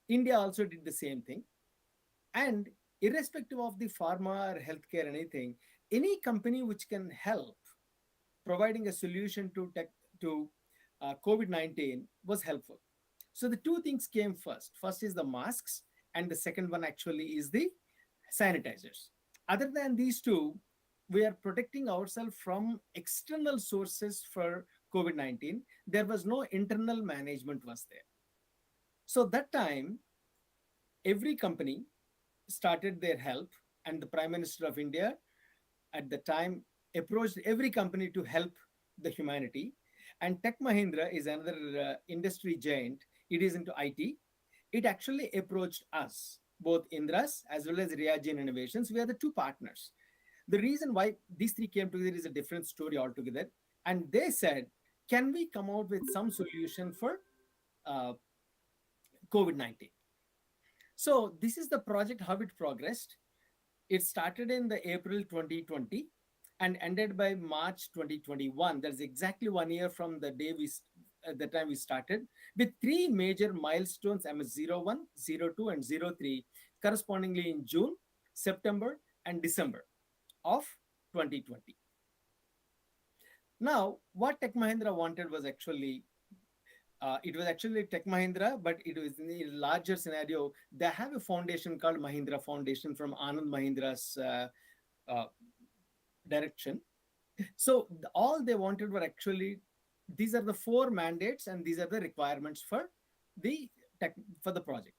India also did the same thing. And irrespective of the pharma or healthcare, anything, any company which can help providing a solution to COVID-19 was helpful. So the two things came first. First is the masks, and the second one actually is the sanitizers. Other than these two, we are protecting ourselves from external sources for COVID-19. There was no internal management was there. So that time, every company started their help, and the Prime Minister of India at the time approached every company to help the humanity. And Tech Mahindra is another industry giant. It is into IT. It actually approached us, both Indras as well as Reagen Innovations. We are the two partners. The reason why these three came together is a different story altogether. And they said, can we come out with some solution for COVID-19? So this is the project, how it progressed. It started in the April 2020 and ended by March 2021. That's exactly 1 year from the day the time we started, with three major milestones, MS01, 02, and 03, correspondingly in June, September, and December of 2020. Now, what Tech Mahindra wanted was actually, it was actually Tech Mahindra, but it was in a larger scenario. They have a foundation called Mahindra Foundation from Anand Mahindra's direction. So all they wanted were actually, these are the four mandates and these are the requirements for the project.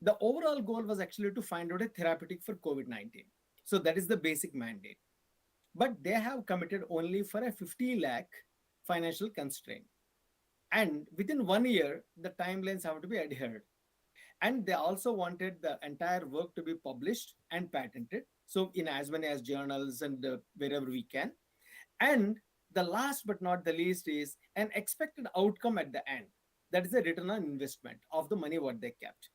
The overall goal was actually to find out a therapeutic for COVID-19. So that is the basic mandate. But they have committed only for a 50 lakh financial constraint. And within 1 year, the timelines have to be adhered. And they also wanted the entire work to be published and patented. So in as many as journals and wherever we can. And the last but not the least is an expected outcome at the end. That is a return on investment of the money what they kept.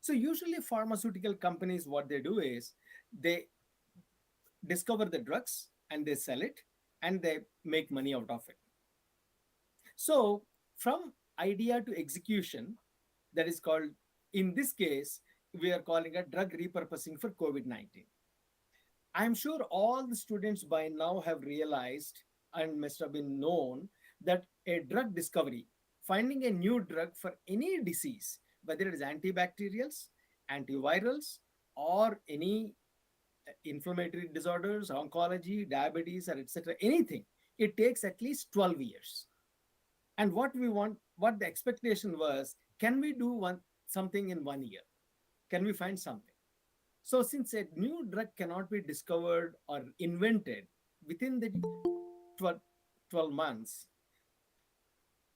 So usually pharmaceutical companies, what they do is they discover the drugs and they sell it and they make money out of it. So from idea to execution, that is called, in this case, we are calling it drug repurposing for COVID-19. I'm sure all the students by now have realized and must have been known that a drug discovery, finding a new drug for any disease, whether it is antibacterials, antivirals, or any inflammatory disorders, oncology, diabetes, or etc., anything, it takes at least 12 years. And what we want, what the expectation was, can we do something in 1 year? Can we find something? So since a new drug cannot be discovered or invented within the 12 months,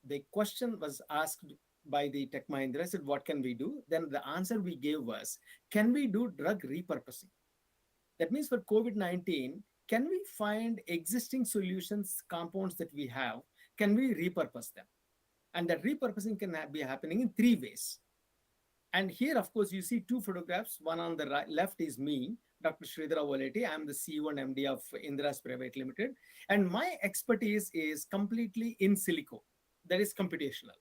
the question was asked by the Tech Mahindra, said, what can we do? Then the answer we gave was, can we do drug repurposing? That means for COVID-19, can we find existing solutions, compounds that we have, can we repurpose them? And that repurposing can be happening in 3 ways. And here, of course, you see 2 photographs. One on the left is me, Dr. Sridhara Voleti. I'm the CEO and MD of Indras Private Limited. And my expertise is completely in silico, that is computational.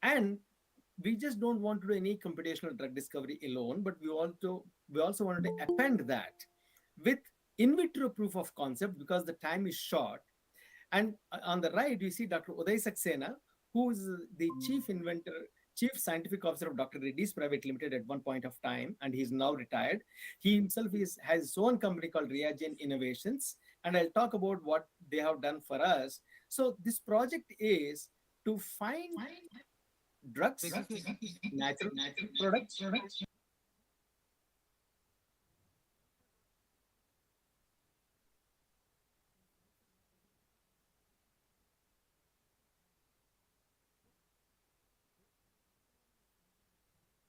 And we just don't want to do any computational drug discovery alone, but we also wanted to append that with in vitro proof of concept, because the time is short. And on the right, you see Dr. Uday Saxena, who is the chief scientific officer of Dr. Reddy's Private Limited at one point of time, and he's now retired. He himself has his own company called Reagen Innovations, and I'll talk about what they have done for us. So this project is to find drugs, natural products,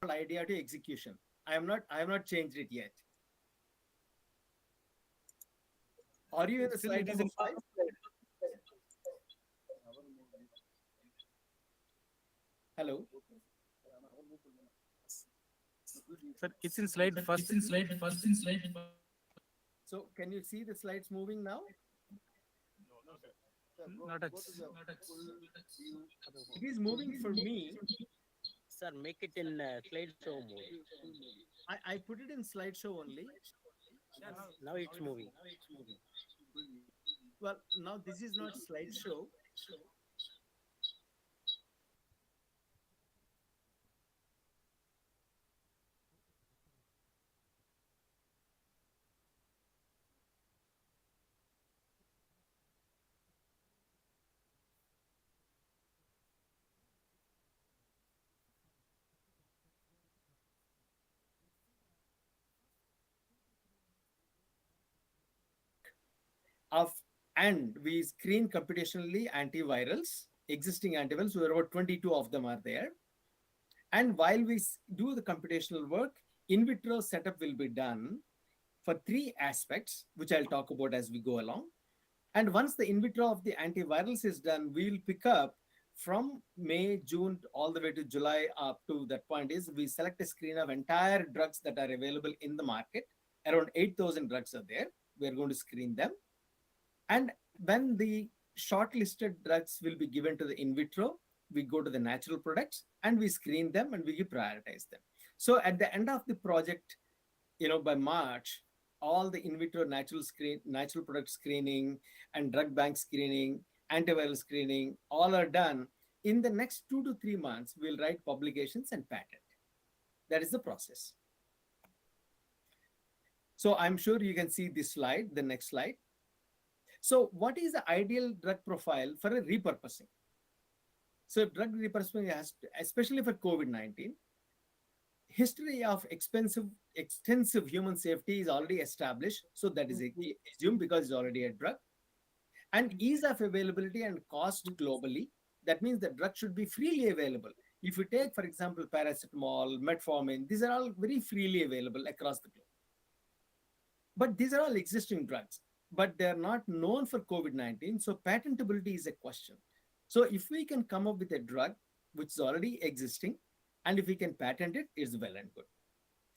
idea to execution. I have not changed it yet. Are you in the slide? Hello. Sir, it's in slide first. So can you see the slides moving now? Not a It is moving for me. Sir, make it in slideshow mode. I put it in slideshow only. Now it's moving. Well, now this is not slideshow. And we screen computationally antivirals, existing antivirals, where about 22 of them are there. And while we do the computational work, in vitro setup will be done for 3 aspects, which I'll talk about as we go along. And once the in vitro of the antivirals is done, we'll pick up from May, June, all the way to July up to that point is we select a screen of entire drugs that are available in the market. Around 8,000 drugs are there. We're going to screen them. And when the shortlisted drugs will be given to the in vitro, we go to the natural products and we screen them and we prioritize them. So at the end of the project, by March, all the in vitro natural product screening and drug bank screening, antiviral screening, all are done. In the next 2 to 3 months, we'll write publications and patent. That is the process. So I'm sure you can see this slide, the next slide. So what is the ideal drug profile for a repurposing? So drug repurposing has, especially for COVID-19, history of extensive human safety is already established. So that is assumed because it's already a drug. And ease of availability and cost globally. That means the drug should be freely available. If you take, for example, paracetamol, metformin, these are all very freely available across the globe. But these are all existing drugs, but they're not known for COVID-19. So patentability is a question. So if we can come up with a drug which is already existing, and if we can patent it, it's well and good.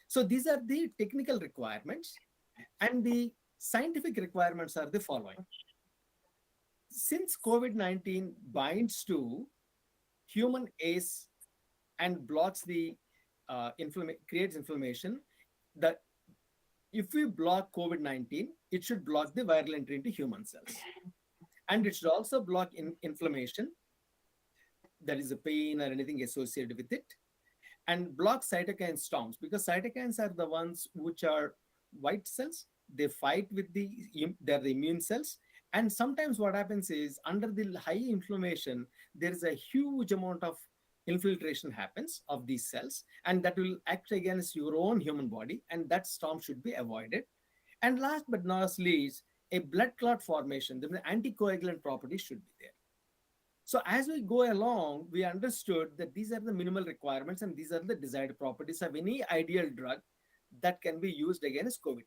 So these are the technical requirements, and the scientific requirements are the following. Since COVID-19 binds to human ACE and blocks the creates inflammation, that if we block COVID-19, it should block the viral entry into human cells. And it should also block inflammation, that is a pain or anything associated with it, and block cytokine storms, because cytokines are the ones which are white cells. They fight with they're the immune cells. And sometimes what happens is under the high inflammation, there is a huge amount of infiltration happens of these cells, and that will act against your own human body, and that storm should be avoided. And last but not least, a blood clot formation, the anticoagulant properties should be there. So as we go along, we understood that these are the minimal requirements and these are the desired properties of any ideal drug that can be used against COVID-19.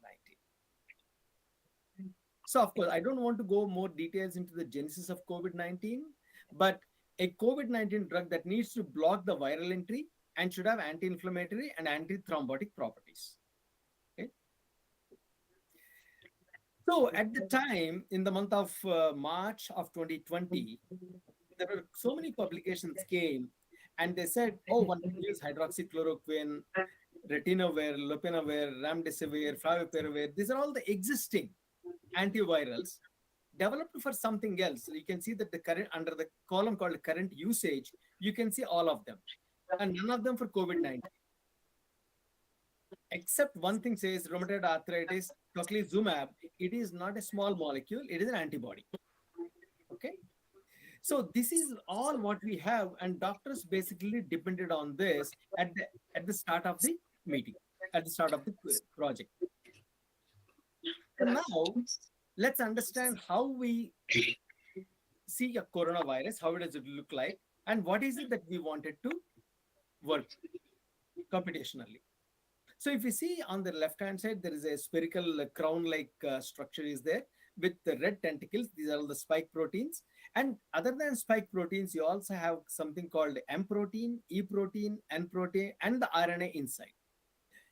So of course, I don't want to go more details into the genesis of COVID-19, but a COVID-19 drug that needs to block the viral entry and should have anti-inflammatory and anti-thrombotic properties. Okay. So at the time, in the month of March of 2020, there were so many publications came and they said, oh, one can use hydroxychloroquine, ritonavir, lopinavir, remdesivir, favipiravir. These are all the existing antivirals developed for something else. So you can see that the current, under the column called current usage, you can see all of them, and none of them for COVID-19. Except one thing says rheumatoid arthritis, tocilizumab, it is not a small molecule, it is an antibody. Okay. So this is all what we have, and doctors basically depended on this at the start of the meeting, at the start of the project. So now, let's understand how we see a coronavirus, how does it look like, and what is it that we wanted to work computationally. So if you see on the left-hand side, there is a spherical crown-like structure is there with the red tentacles. These are all the spike proteins. And other than spike proteins, you also have something called M protein, E protein, N protein, and the RNA inside.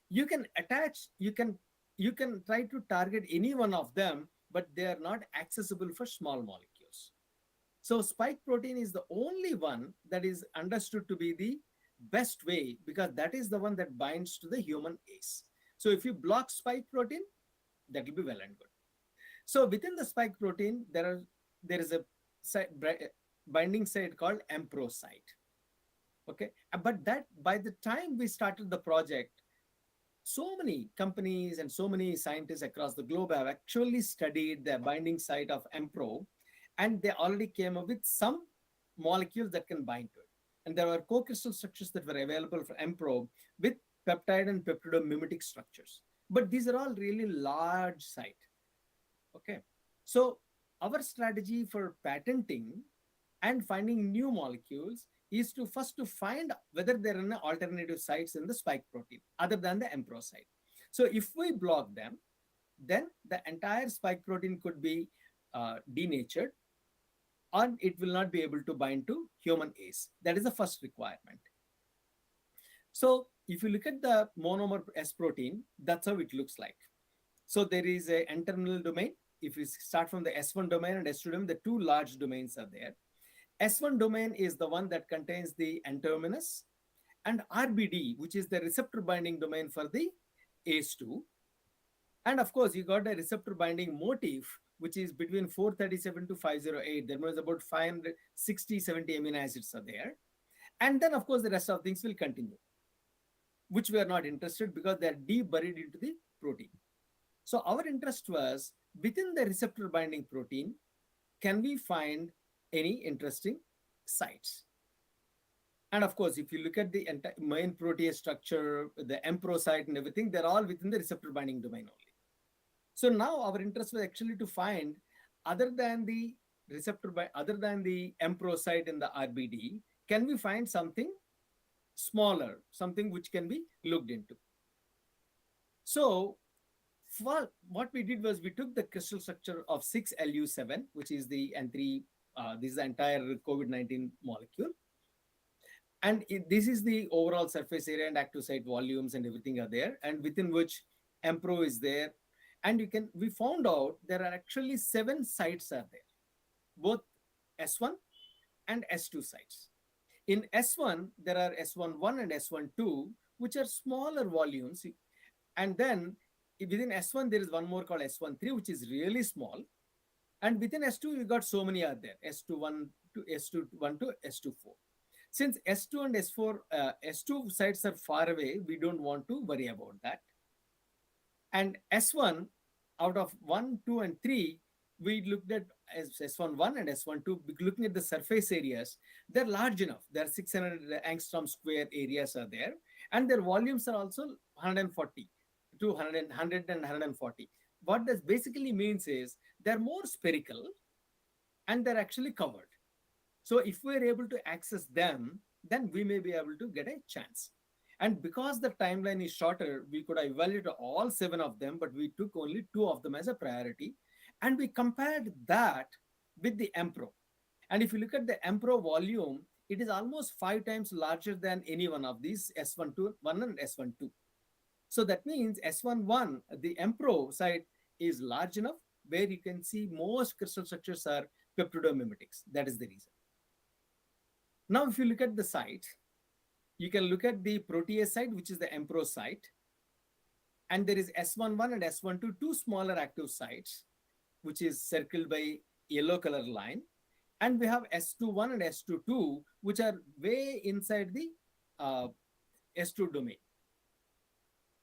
You can attach, you can try to target any one of them, but they are not accessible for small molecules. So spike protein is the only one that is understood to be the best way, because that is the one that binds to the human ACE. So if you block spike protein, that will be well and good. So within the spike protein, there is a binding site called MPRO site. Okay, but that by the time we started the project, so many companies and so many scientists across the globe have actually studied the binding site of MPRO, and they already came up with some molecules that can bind to it. And there were co-crystal structures that were available for MPRO with peptide and peptidomimetic structures. But these are all really large site. Okay, so our strategy for patenting and finding new molecules is to first to find whether there are alternative sites in the spike protein other than the MPRO site. So if we block them, then the entire spike protein could be denatured, and it will not be able to bind to human ACE. That is the first requirement. So if you look at the monomer S protein, that's how it looks like. So there is an N-terminal domain. If you start from the S1 domain and S2 domain, the two large domains are there. S1 domain is the one that contains the N-terminus, and RBD, which is the receptor binding domain for the ACE2. And of course, you got a receptor binding motif, which is between 437 to 508. There was about 560, 70 amino acids are there. And then, of course, the rest of things will continue, which we are not interested because they are deep buried into the protein. So our interest was within the receptor binding protein, can we find any interesting sites? And of course, if you look at the main protease structure, the MPRO site and everything, they're all within the receptor binding domain only. So now our interest was actually to find, other than the receptor, other than the MPRO site in the RBD, can we find something smaller, something which can be looked into? So what we did was we took the crystal structure of 6LU7, which is the N3, this is the entire COVID-19 molecule. And this is the overall surface area and active site volumes and everything are there, and within which MPRO is there. And we found out there are actually 7 sites are there, both S1 and S2 sites. In S1, there are S11 and S12, which are smaller volumes. And then within S1, there is one more called S13, which is really small. And within S2, you got so many are there, S21 to S21 to S24. Since S2 and S4, S2 sites are far away, we don't want to worry about that. And S1, out of 1, 2, and 3, we looked at S11 and S12, looking at the surface areas. They're large enough. There are 600 angstrom square areas are there. And their volumes are also 140 to 100 and 140. What this basically means is they're more spherical and they're actually covered. So if we're able to access them, then we may be able to get a chance. And because the timeline is shorter, we could evaluate all 7 of them, but we took only 2 of them as a priority. And we compared that with the MPRO. And if you look at the MPRO volume, it is almost 5 times larger than any one of these S12 and S12. So that means S11, the MPRO site is large enough where you can see most crystal structures are peptidomimetics. That is the reason. Now, if you look at the site, you can look at the protease site, which is the MPRO site. And there is S11 and S12, 2 smaller active sites, which is circled by yellow color line. And we have S21 and S22, which are way inside the S2 domain.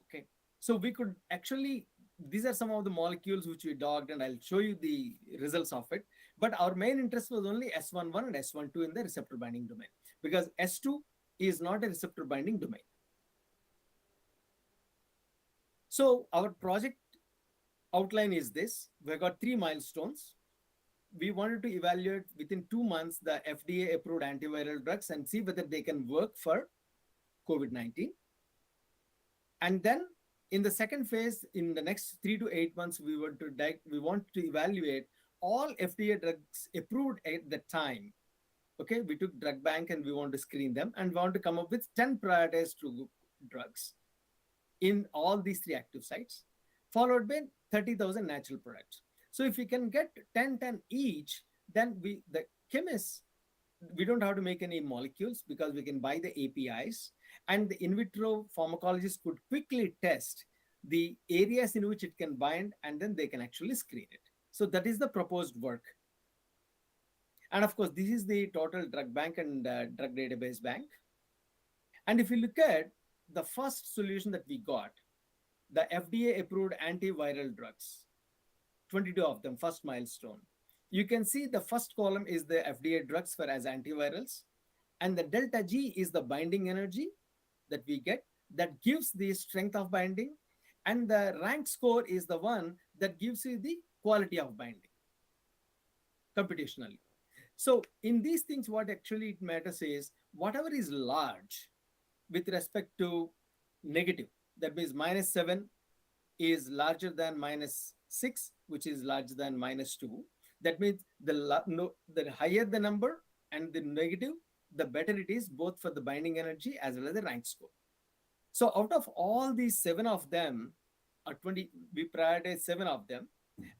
Okay, so we could actually, these are some of the molecules which we dogged, and I'll show you the results of it. But our main interest was only S11 and S12 in the receptor binding domain, because S2 is not a receptor binding domain. So our project outline is this. We've got 3 milestones. We wanted to evaluate within 2 months the FDA approved antiviral drugs and see whether they can work for COVID-19. And then in the second phase, in the next 3 to 8 months, we want to evaluate all FDA drugs approved at the time. Okay, we took drug bank and we want to screen them, and we want to come up with 10 prioritized drugs in all these 3 active sites, followed by 30,000 natural products. So if we can get 10 each, then the chemists, we don't have to make any molecules because we can buy the APIs, and the in vitro pharmacologists could quickly test the areas in which it can bind, and then they can actually screen it. So that is the proposed work. And of course, this is the total drug bank and drug database bank. And if you look at the first solution that we got, the FDA approved antiviral drugs, 22 of them, first milestone. You can see the first column is the FDA drugs for as antivirals, and the delta G is the binding energy that we get that gives the strength of binding, and the rank score is the one that gives you the quality of binding computationally. So in these things, what actually it matters is whatever is large with respect to negative, that means -7 is larger than -6, which is larger than -2. That means the higher the number and the negative, the better it is both for the binding energy as well as the rank score. So out of all these 7 of them, we prioritize 7 of them.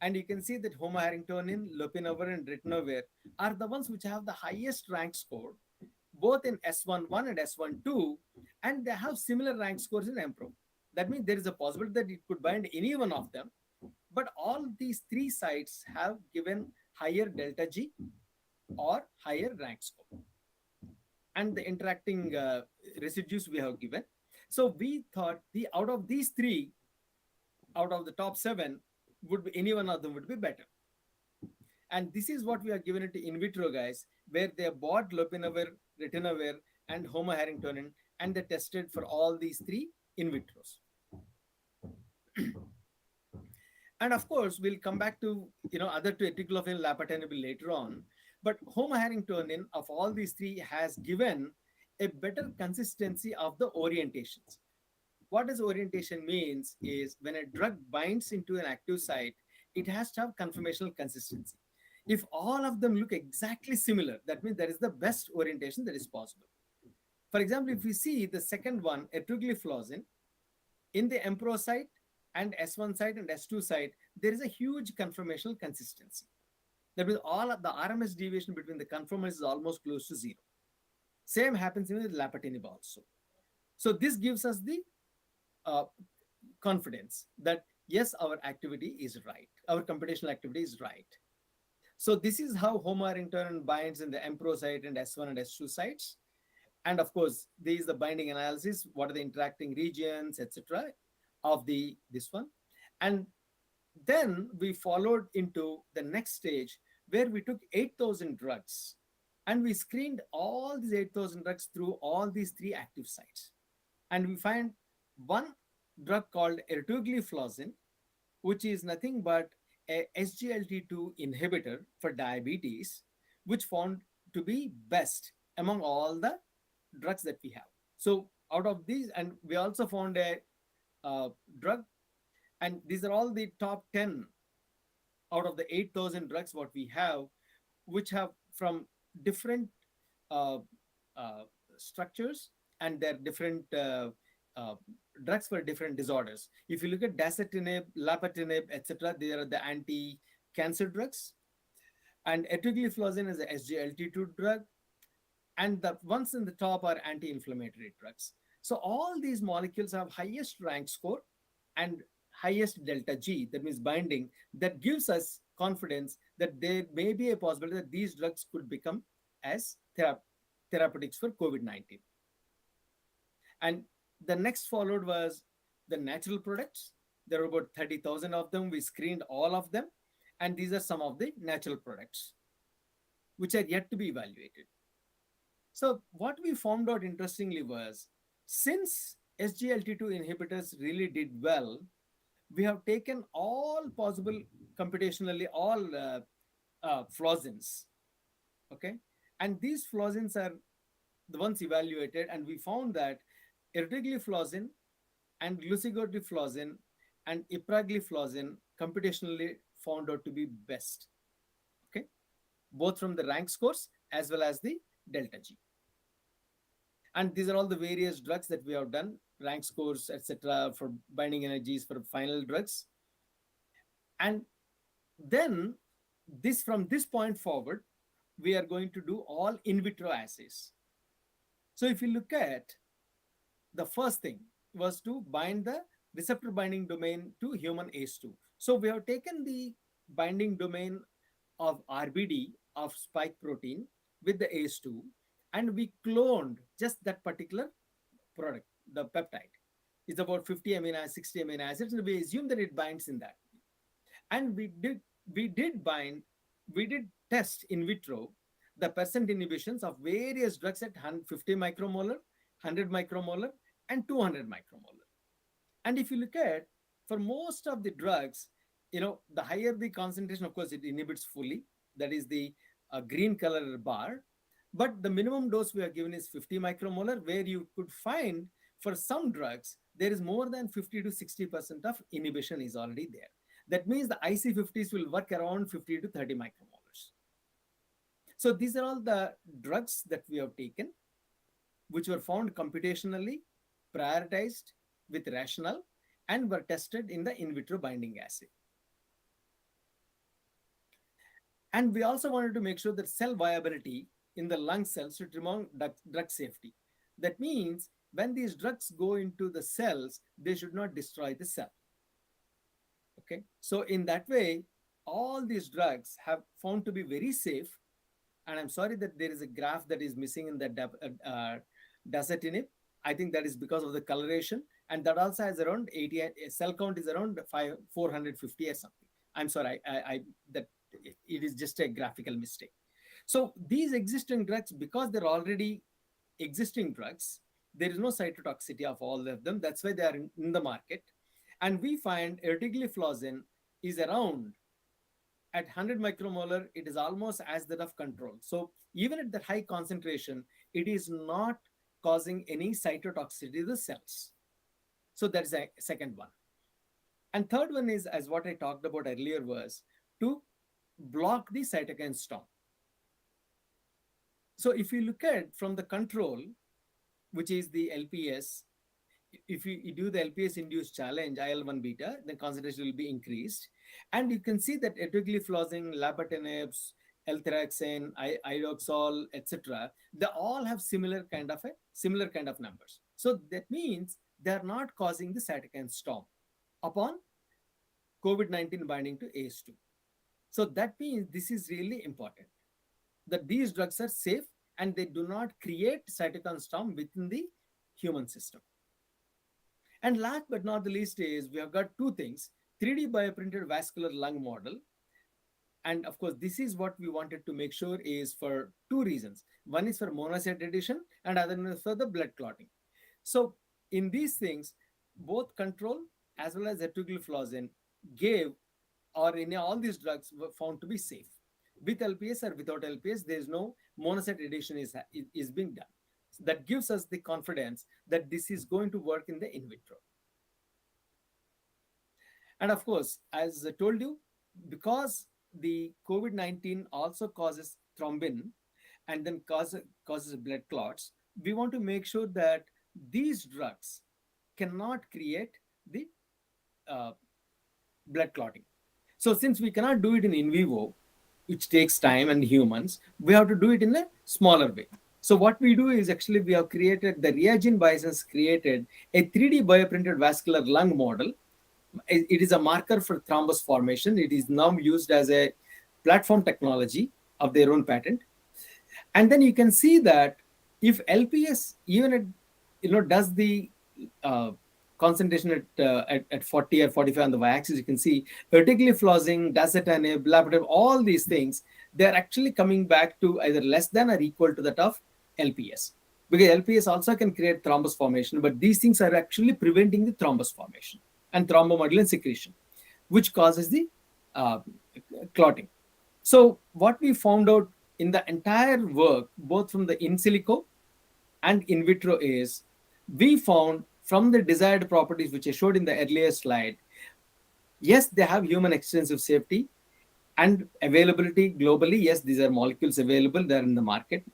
And you can see that homoharringtonin, lopinavir, and ritonavir are the ones which have the highest rank score, both in S11 and S12, and they have similar rank scores in MPRO. That means there is a possibility that it could bind any one of them, but all these 3 sites have given higher delta G or higher rank score. And the interacting residues we have given. So we thought out of these 3, out of the top 7, would be any one of them would be better. And this is what we are given it to in vitro guys, where they bought lopinavir, ritonavir, and homoharringtonin, and they tested for all these 3 in vitros. And of course, we'll come back to other 2 etiquilofenyl lapatinib later on. But homoharringtonin of all these 3 has given a better consistency of the orientations. What does orientation means is when a drug binds into an active site, it has to have conformational consistency. If all of them look exactly similar, that means that is the best orientation that is possible. For example, if we see the second one, etugliflozin, in the MPRO site and S1 site and S2 site, there is a huge conformational consistency. That means all of the RMS deviation between the conformers is almost close to 0. Same happens with lapatinib also. So this gives us the confidence that yes, our activity is right. Our computational activity is right. So this is how homoharringtonin binds in the MPRO site and S1 and S2 sites. And of course, there is the binding analysis, what are the interacting regions, etc. of this one. And then we followed into the next stage where we took 8,000 drugs and we screened all these 8,000 drugs through all these 3 active sites. And we find one drug called etugliflozin, which is nothing but a SGLT2 inhibitor for diabetes, which found to be best among all the drugs that we have. So out of these, and we also found a drug, and these are all the top 10 out of the 8,000 drugs what we have, which have from different structures, and they're different drugs for different disorders. If you look at dasatinib, lapatinib, etc., they are the anti-cancer drugs. And etugliflozin is a SGLT2 drug. And the ones in the top are anti-inflammatory drugs. So all these molecules have highest rank score and highest delta G, that means binding, that gives us confidence that there may be a possibility that these drugs could become as therapeutics for COVID-19. And the next followed was the natural products. There were about 30,000 of them. We screened all of them. And these are some of the natural products which are yet to be evaluated. So what we found out interestingly was, since SGLT2 inhibitors really did well, we have taken all possible computationally, all flozins, okay? And these flozins are the ones evaluated, and we found that erdagliflozin and glucocorticoid and ipragliflozin computationally found out to be best, okay? Both from the rank scores as well as the delta G. And these are all the various drugs that we have done, rank scores, etc., for binding energies for final drugs. And then from this point forward, we are going to do all in vitro assays. So if you look at the first thing was to bind the receptor binding domain to human ACE2. So we have taken the binding domain of RBD of spike protein with the ACE2, and we cloned just that particular product, the peptide. It's about 50 amino acids, 60 amino acids, and we assume that it binds in that. And we did test in vitro the percent inhibitions of various drugs at 50 micromolar, 100 micromolar, and 200 micromolar. And if you look at, for most of the drugs, the higher the concentration, of course, it inhibits fully. That is the green color bar. But the minimum dose we are given is 50 micromolar, where you could find for some drugs, there is more than 50 to 60% of inhibition is already there. That means the IC50s will work around 50 to 30 micromolars. So these are all the drugs that we have taken, which were found computationally, prioritized with rationale, and were tested in the in vitro binding assay. And we also wanted to make sure that cell viability in the lung cells should remain drug safety. That means when these drugs go into the cells, they should not destroy the cell. Okay, so in that way, all these drugs have found to be very safe. And I'm sorry that there is a graph that is missing in the dasatinib. I think that is because of the coloration, and that also has around 80. Cell count is around 450 or something. I'm sorry, that it is just a graphical mistake. So these existing drugs, because they're already existing drugs, there is no cytotoxicity of all of them. That's why they are in the market. And we find erdagliflozin is around at 100 micromolar, it is almost as that of control. So even at that high concentration, it is not causing any cytotoxicity to the cells. So that's a second one. And third one is, as what I talked about earlier, was to block the cytokine storm. So if you look at from the control, which is the LPS, if you do the LPS induced challenge, IL-1 beta, then concentration will be increased. And you can see that etugliflozin, lapatinib, L-thyroxine, iodoxol, etc., they all have similar kind of numbers. So that means they are not causing the cytokine storm upon COVID-19 binding to ACE2. So that means this is really important, that these drugs are safe and they do not create cytokine storm within the human system. And last but not the least is, we have got two things: 3D bioprinted vascular lung model. And of course, this is what we wanted to make sure is for two reasons. One is for monocyte addition, and other one is for the blood clotting. So in these things, both control as well as etugliflozin gave, or in all these drugs were found to be safe. With LPS or without LPS, there is no monocyte addition is being done. So that gives us the confidence that this is going to work in the in vitro. And of course, as I told you, because the COVID-19 also causes thrombin and then causes blood clots, we want to make sure that these drugs cannot create the blood clotting. So since we cannot do it in vivo, which takes time and humans, we have to do it in a smaller way. So what we do is actually we have created, the Reagin Bioscience created a 3D bioprinted vascular lung model. It is a marker for thrombus formation. It is now used as a platform technology of their own patent. And then you can see that if LPS even does the concentration at 40 or 45 on the y-axis, you can see ertigliflozin, dasatinib, lapatinib, all these things, they're actually coming back to either less than or equal to that of LPS. Because LPS also can create thrombus formation, but these things are actually preventing the thrombus formation and thrombomodulin secretion, which causes the clotting. So what we found out in the entire work, both from the in silico and in vitro, is we found from the desired properties, which I showed in the earlier slide, yes, they have human extensive safety and availability globally. Yes, these are molecules available, they're in the market,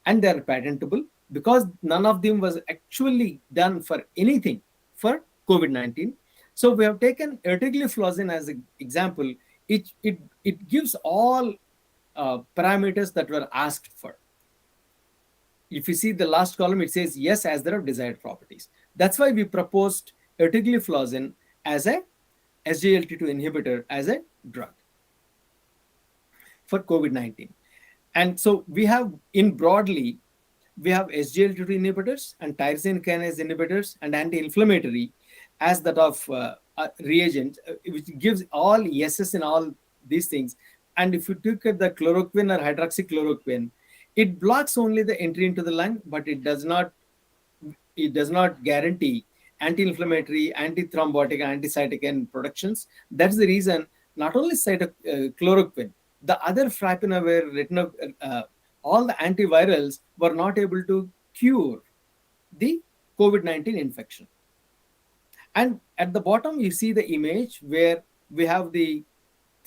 and they're patentable because none of them was actually done for anything for COVID-19. So we have taken ertigliflozin as an example. It gives all parameters that were asked for. If you see the last column, it says yes, as there are desired properties. That's why we proposed ertigliflozin as a SGLT2 inhibitor as a drug for COVID-19. And so we have broadly, we have SGLT2 inhibitors and tyrosine kinase inhibitors and anti-inflammatory as that of reagent, which gives all yeses in all these things. And if you look at the chloroquine or hydroxychloroquine, it blocks only the entry into the lung, but it does not guarantee anti-inflammatory, anti-thrombotic, anti-cytokine productions. That's the reason not only chloroquine, the other frapinavir, all the antivirals were not able to cure the COVID-19 infection. And at the bottom, you see the image where we have the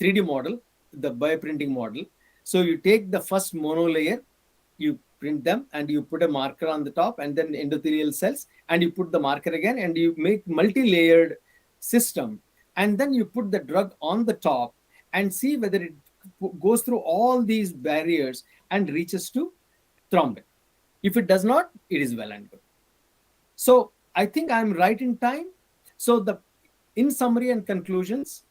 3D model, the bioprinting model. So you take the first monolayer, you print them, and you put a marker on the top, and then endothelial cells, and you put the marker again, and you make multi-layered system. And then you put the drug on the top and see whether it goes through all these barriers and reaches to thrombin. If it does not, it is well and good. So I think I'm right in time. So in summary and conclusions,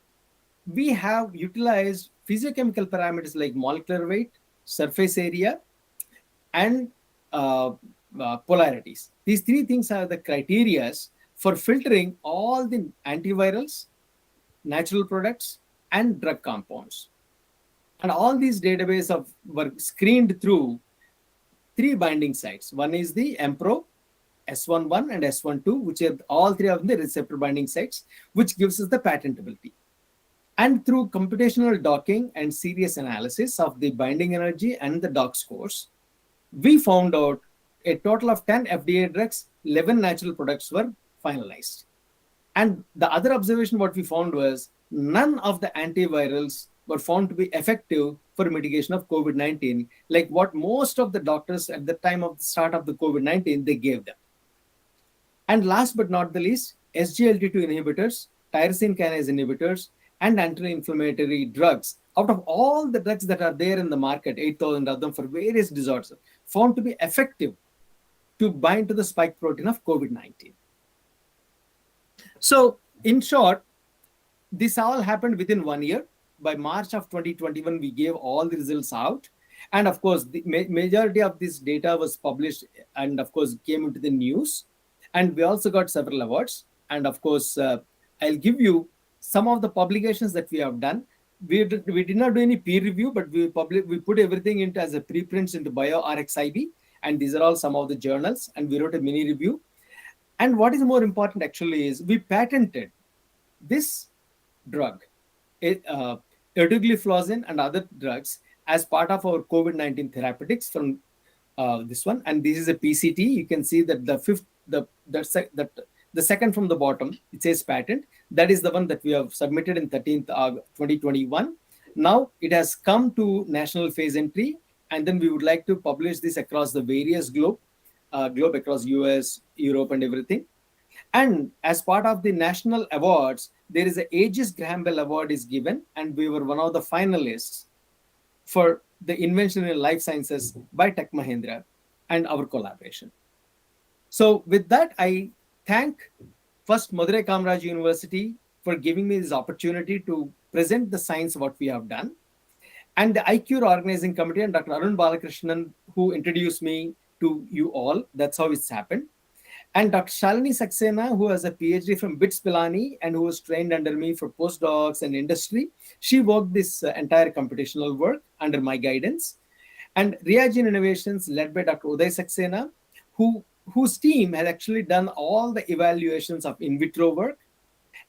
we have utilized physiochemical parameters like molecular weight, surface area, and polarities. These three things are the criteria for filtering all the antivirals, natural products, and drug compounds. And all these databases were screened through 3 binding sites. One is the EMPRO, S11 and S12, which are all 3 of the receptor binding sites, which gives us the patentability. And through computational docking and series analysis of the binding energy and the dock scores, we found out a total of 10 FDA drugs, 11 natural products were finalized. And the other observation what we found was none of the antivirals were found to be effective for mitigation of COVID-19, like what most of the doctors at the time of the start of the COVID-19, they gave them. And last but not the least, SGLT2 inhibitors, tyrosine kinase inhibitors, and anti-inflammatory drugs, out of all the drugs that are there in the market, 8,000 of them for various disorders, found to be effective to bind to the spike protein of COVID-19. So in short, this all happened within 1 year. By March of 2021, we gave all the results out. And of course, the majority of this data was published and of course came into the news. And we also got several awards. And of course, I'll give you some of the publications that we have done. We did not do any peer review, but we put everything into as a preprints into BioRxiv. And these are all some of the journals. And we wrote a mini review. And what is more important actually is we patented this drug, ertigliflozin and other drugs, as part of our COVID-19 therapeutics from this one. And this is a PCT. You can see that the second from the bottom, it says patent. That is the one that we have submitted in 13th August 2021. Now it has come to national phase entry, and then we would like to publish this across the various globe across US, Europe, and everything. And as part of the national awards, there is a Aegis Graham Bell Award is given, and we were one of the finalists for the invention in life sciences by Tech Mahindra and our collaboration. So with that, I thank first Madurai Kamaraj University for giving me this opportunity to present the science what we have done, and the iCURE organizing committee and Dr. Arun Balakrishnan, who introduced me to you all. That's how it's happened. And Dr. Shalini Saxena, who has a PhD from BITS Pilani and who was trained under me for postdocs and industry. She worked this entire computational work under my guidance. And Reagin Innovations, led by Dr. Uday Saxena, whose team has actually done all the evaluations of in vitro work.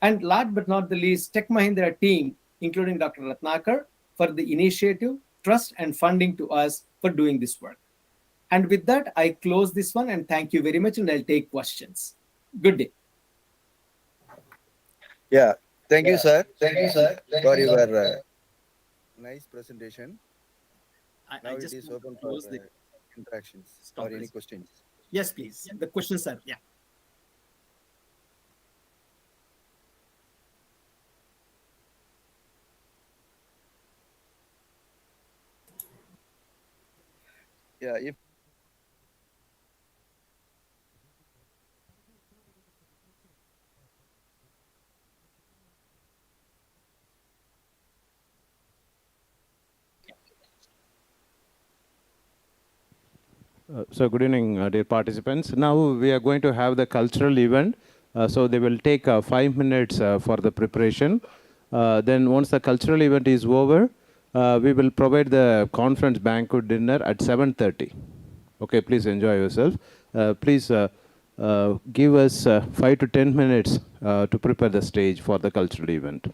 And last but not the least, Tech Mahindra team, including Dr. Ratnakar, for the initiative, trust, and funding to us for doing this work. And with that, I close this one and thank you very much, and I'll take questions. Good day. Yeah, thank you, sir. Thank you, sir, for your nice presentation. Now it is open for interactions or any questions. Yes, please. The questions, sir. Yeah. Yeah, if So good evening, dear participants. Now we are going to have the cultural event. So they will take 5 minutes for the preparation. Then once the cultural event is over, we will provide the conference banquet dinner at 7:30. Okay, please enjoy yourself. Please give us 5 to 10 minutes to prepare the stage for the cultural event.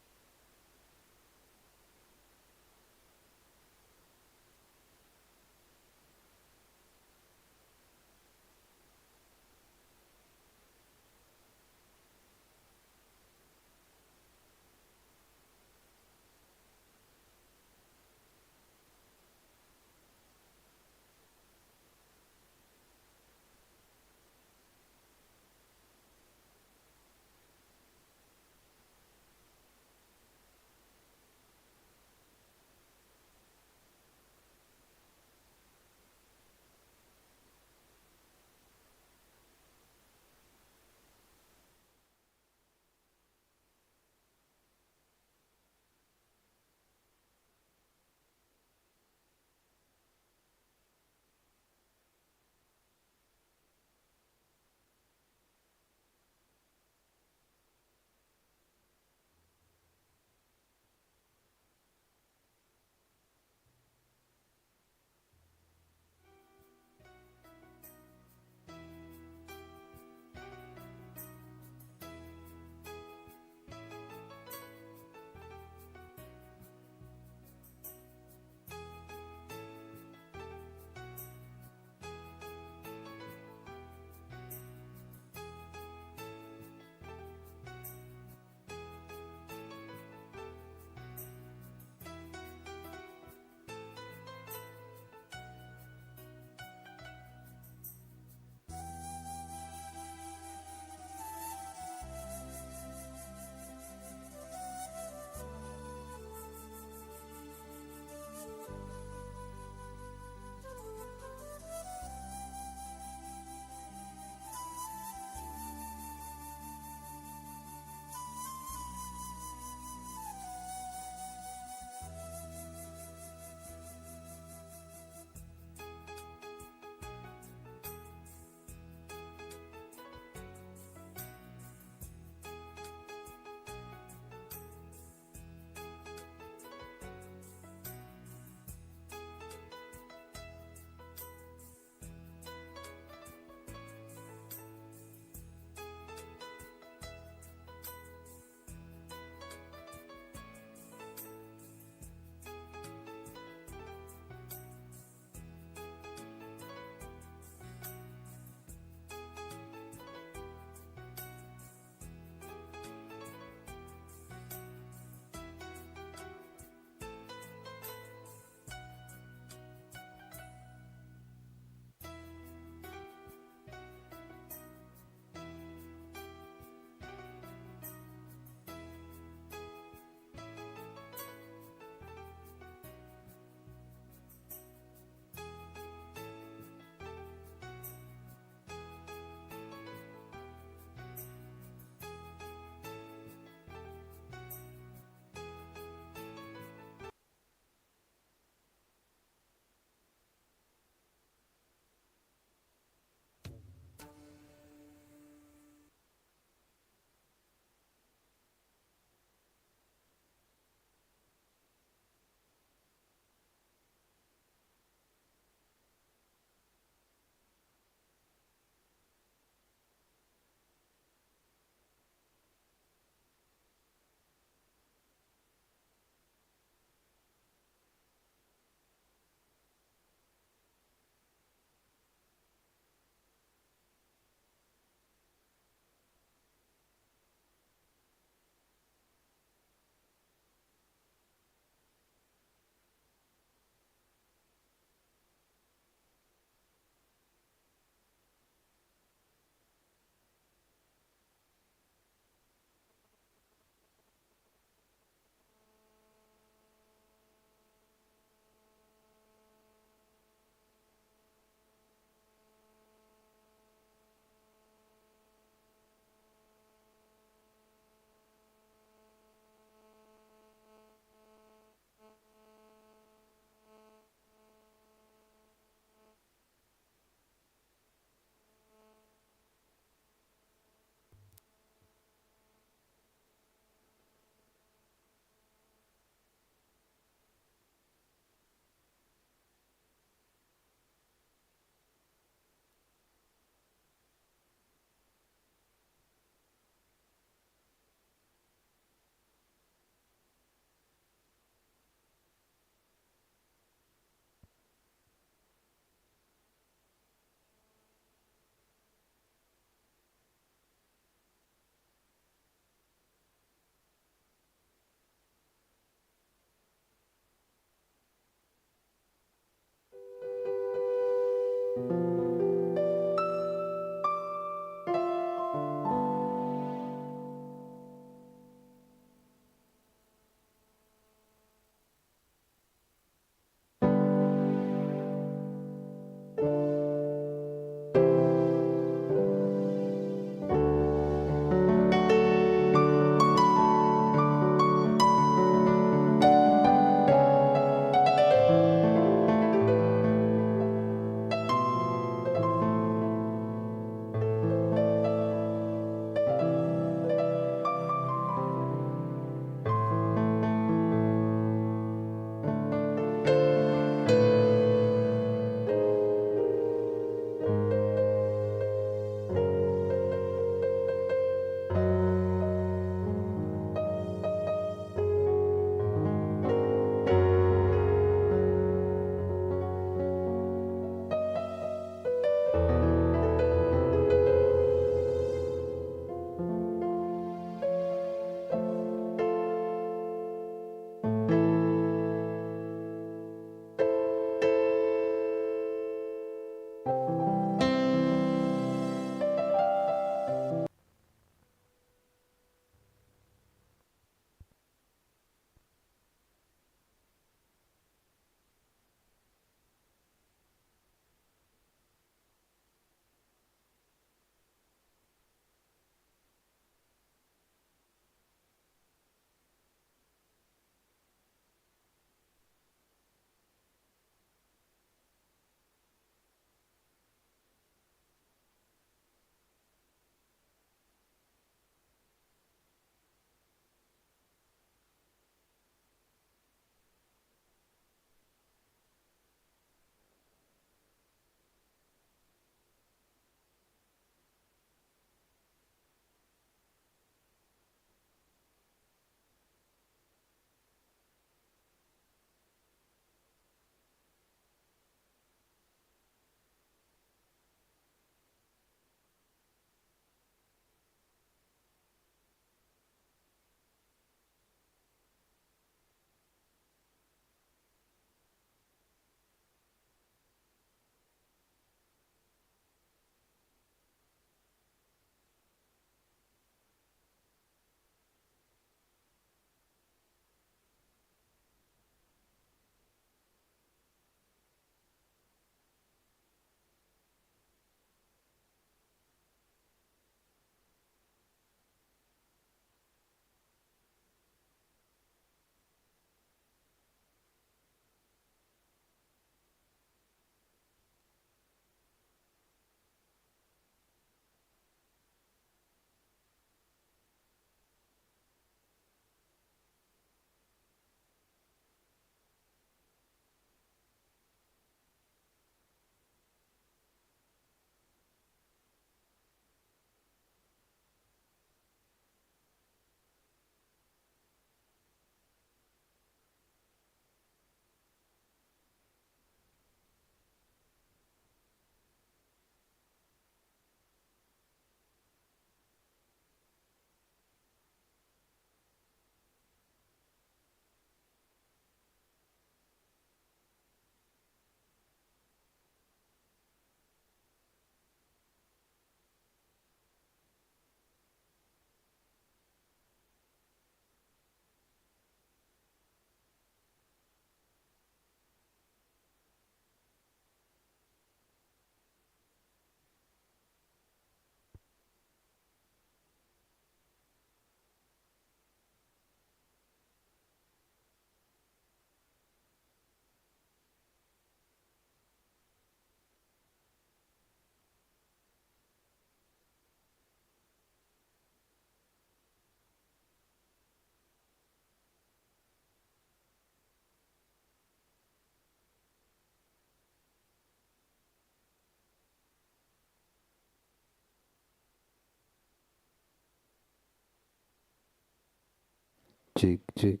check, check.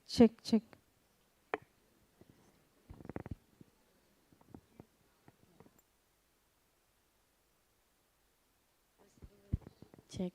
Check, check. Check.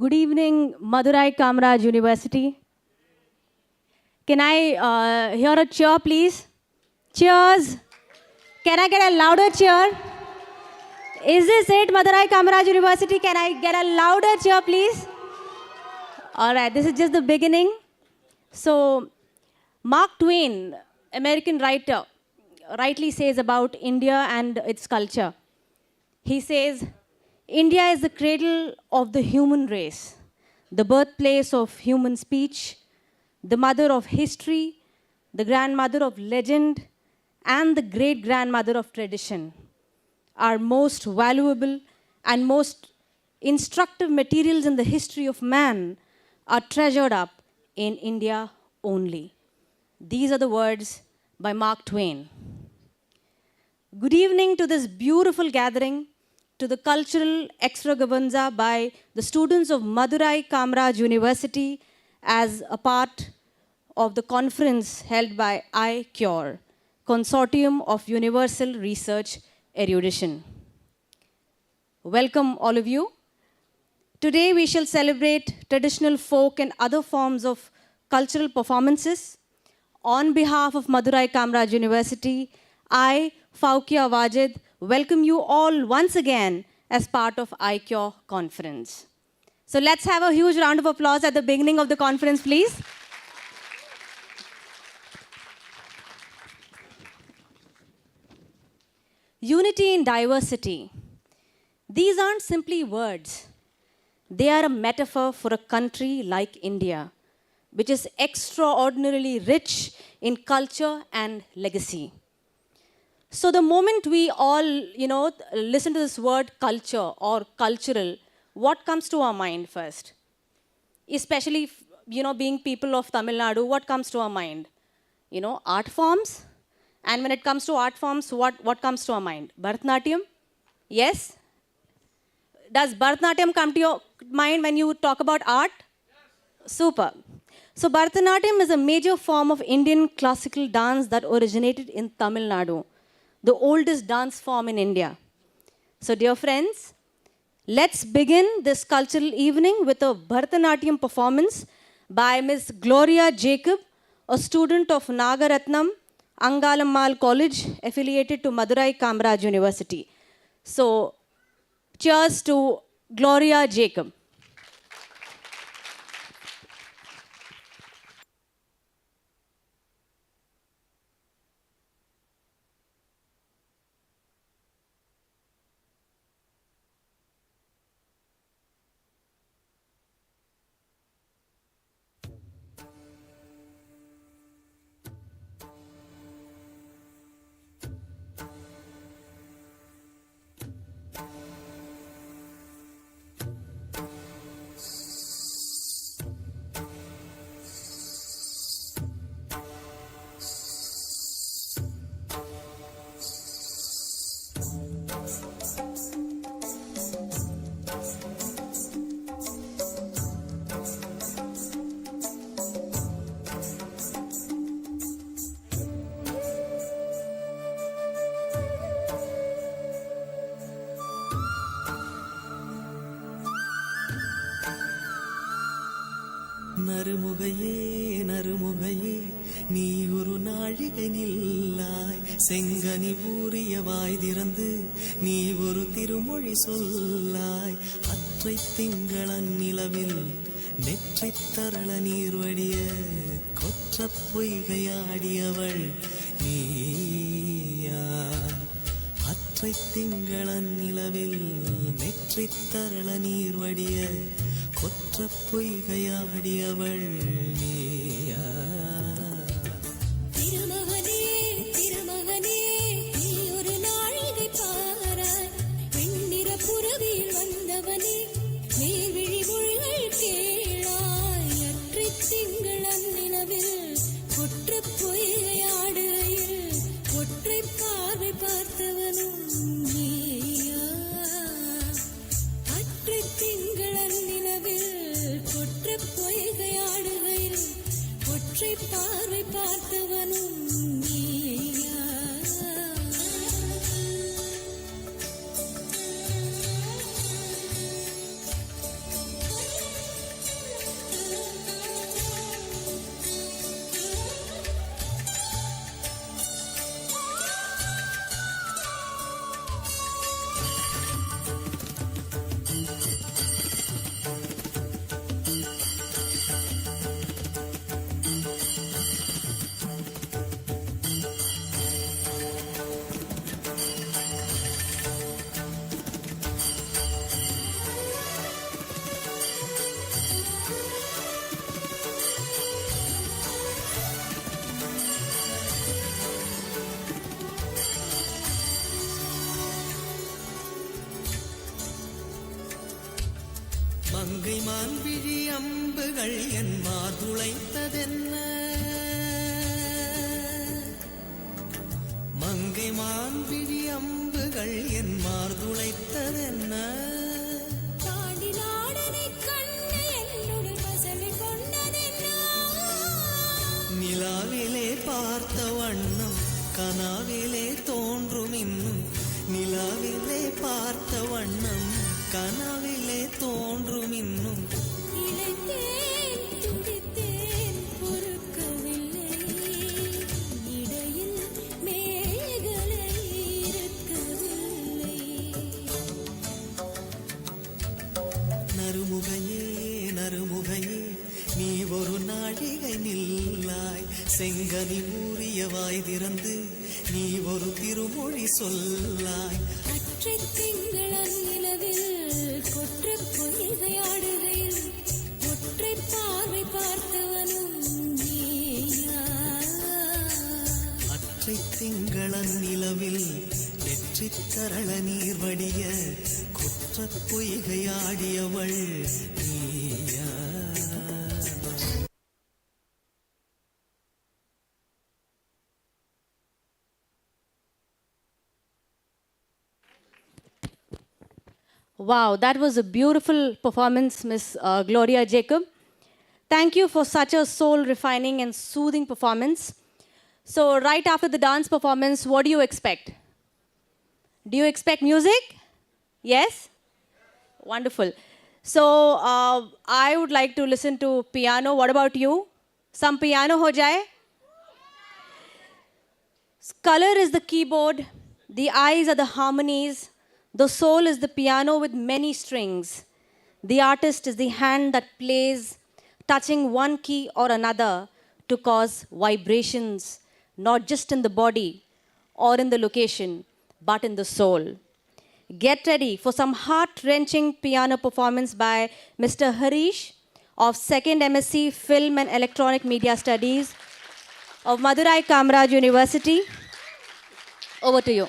Good evening, Madurai Kamaraj University. Can I hear a cheer, please? Cheers. Can I get a louder cheer? Is this it, Madurai Kamaraj University? Can I get a louder cheer, please? All right, this is just the beginning. So, Mark Twain, American writer, rightly says about India and its culture. He says, India is the cradle of the human race, the birthplace of human speech, the mother of history, the grandmother of legend, and the great-grandmother of tradition. Our most valuable and most instructive materials in the history of man are treasured up in India only. These are the words by Mark Twain. Good evening to this beautiful gathering, to the cultural extravaganza by the students of Madurai Kamaraj University as a part of the conference held by iCURE, Consortium of Universal Research Erudition. Welcome all of you. Today we shall celebrate traditional folk and other forms of cultural performances. On behalf of Madurai Kamaraj University, I, Faukia Wajid, welcome you all once again as part of iCURE conference. So let's have a huge round of applause at the beginning of the conference, please. Unity in diversity. These aren't simply words. They are a metaphor for a country like India, which is extraordinarily rich in culture and legacy. So the moment we all, listen to this word culture or cultural, what comes to our mind first? Especially, being people of Tamil Nadu, what comes to our mind? Art forms. And when it comes to art forms, what comes to our mind? Bharatanatyam? Yes? Does Bharatanatyam come to your mind when you talk about art? Yes. Super. So Bharatanatyam is a major form of Indian classical dance that originated in Tamil Nadu, the oldest dance form in India. So dear friends, let's begin this cultural evening with a Bharatanatyam performance by Ms. Gloria Jacob, a student of Nagaratnam, Angalammal College, affiliated to Madurai Kamaraj University. So, cheers to Gloria Jacob. நறுமுகையே நறுமுகையே நீ ஒரு நாழிகை நில்லாய் செங்கனி ஊறிய வாய் திறந்து நீ ஒரு திருமொழி சொல்லாய் அற்றை திங்களன் நிலவில் நெற்றித் தரள நீர் வடிய கொற்ற பொய்கையாடியவள் நீயா அற்றை திங்களன் நிலவில் நெற்றித் தரள நீர் வடிய கொற்ற பொய்கையாடியவள் நீயா திருமகனே திருமகனே நீ ஒரு நாழிகை பாராய் வெண்ணிற புறவியில் வந்தவனே மேல்விழி மொழிகள் கேளாய் அற்றை திங்களன் நிலவில் கொற்ற பொய்கையாடுகையில் ஒற்றை பார்வை பார்த்தவனும் நீயா அற்றை திங்களன் நிலவில் கொற்ற பொய்கையாடுகையில் ஒற்றை மங்கை மான்விழி அம்புகள் என் மார்துளைத்ததென்ன மங்கை மான்விழி அம்புகள் என் மார்துளைத்ததென்ன நிலாவிலே பார்த்த வண்ணம் கனாவிலே தோன்றும் இன்னும் நிலாவிலே பார்த்த வண்ணம் கனாவிலே தோன்றும் இன்னும் நறுமுகையே நறுமுகையே நீ ஒரு நாழிகை நில்லாய் செங்கனி ஊறிய வாய் திறந்து நீ ஒரு திருமொழி சொல்லாய் அற்றை திங்களன் நிலவில் கொற்ற பொய்கையாடுகையில் ஒற்றை பார்வை பார்த்தவனும் நீயா அற்றை திங்களன் நிலவில் நெற்றி தரள நீர் வடிய கொற்ற பொய்கையாடியவள் நீயா Wow, that was a beautiful performance, Miss Gloria Jacob. Thank you for such a soul-refining and soothing performance. So, right after the dance performance, what do you expect? Do you expect music? Yes? Wonderful. So, I would like to listen to piano. What about you? Some piano ho jaye? Color is the keyboard. The eyes are the harmonies. The soul is the piano with many strings. The artist is the hand that plays, touching one key or another to cause vibrations, not just in the body or in the location, but in the soul. Get ready for some heart-wrenching piano performance by Mr. Harish of 2nd MSc Film and Electronic Media Studies of Madurai Kamaraj University. Over to you.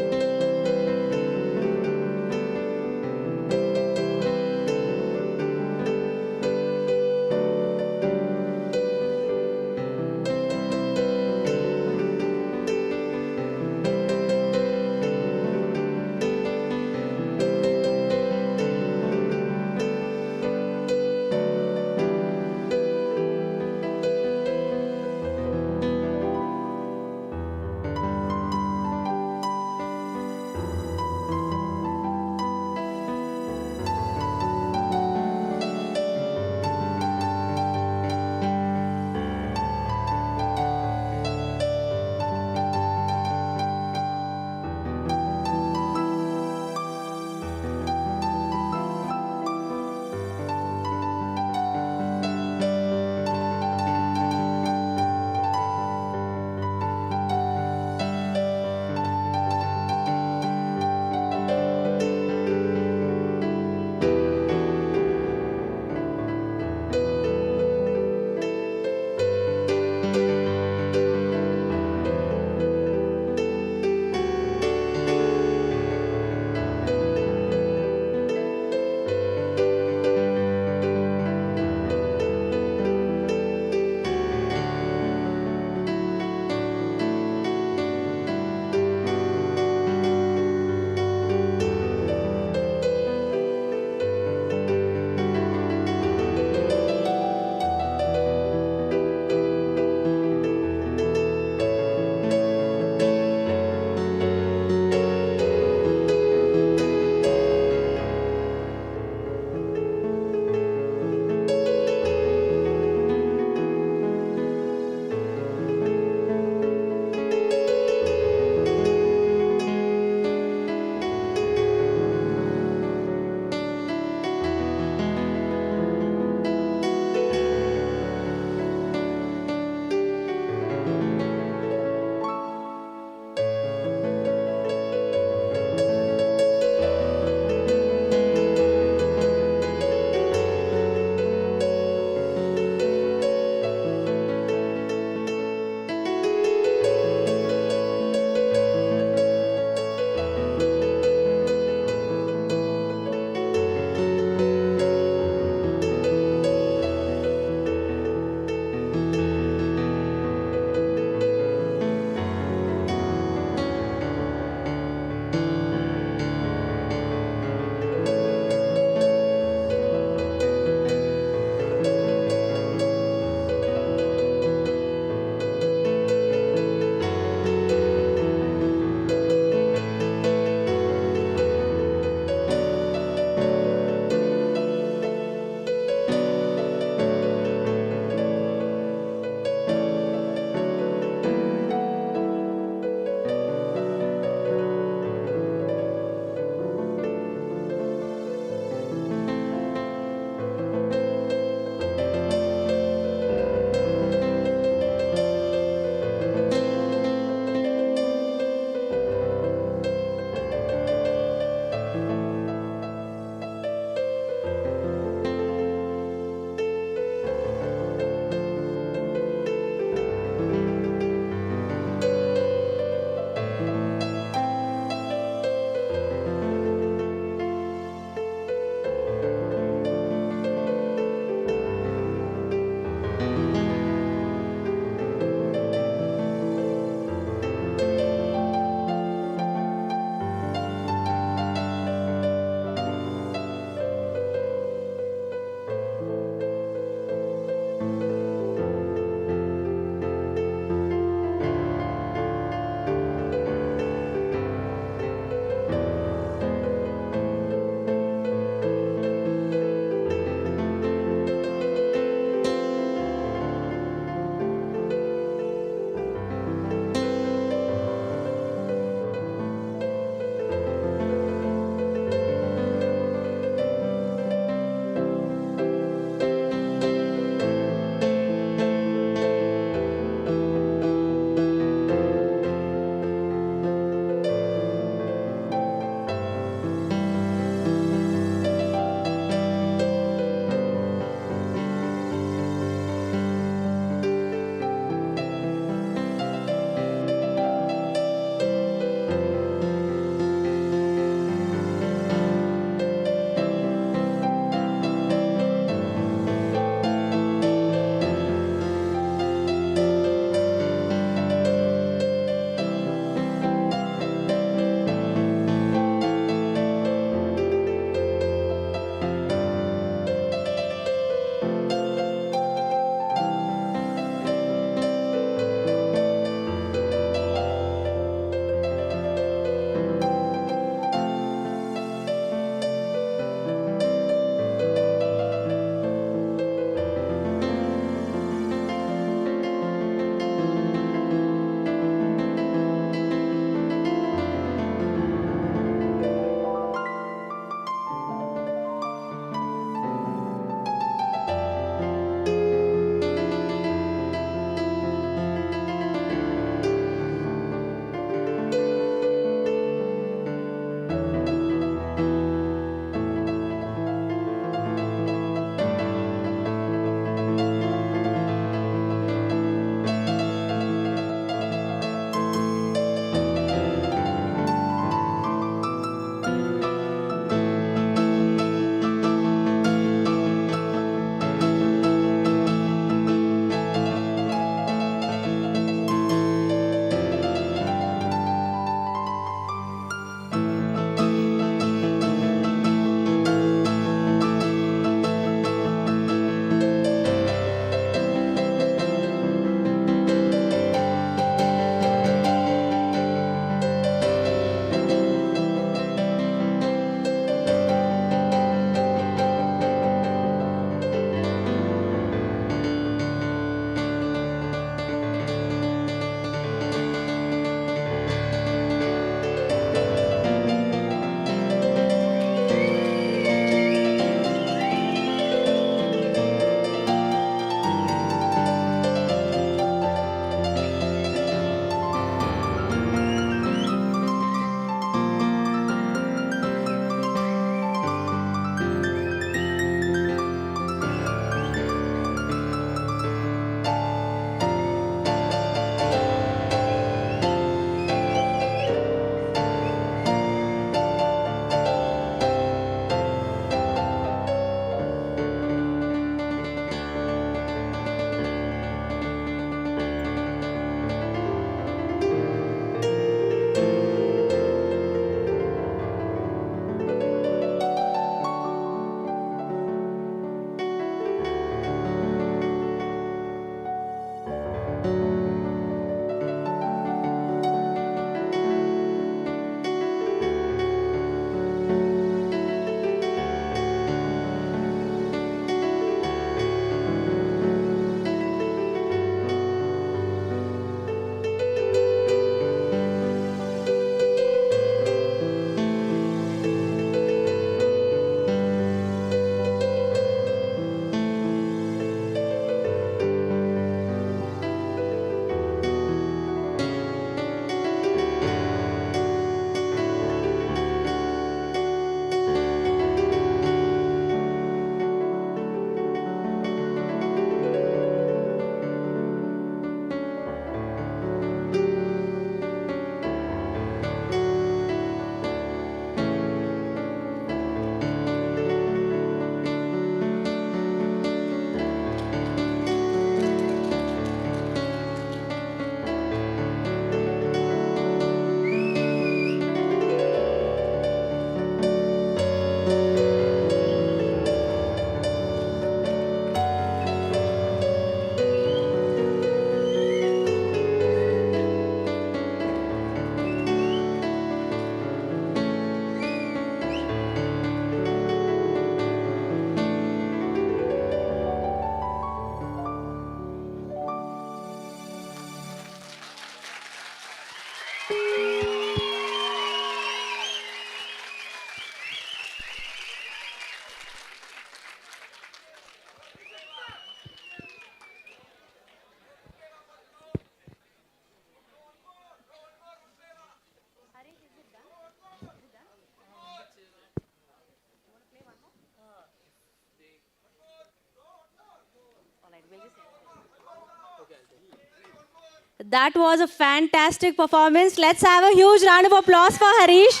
That was a fantastic performance. Let's have a huge round of applause for Harish.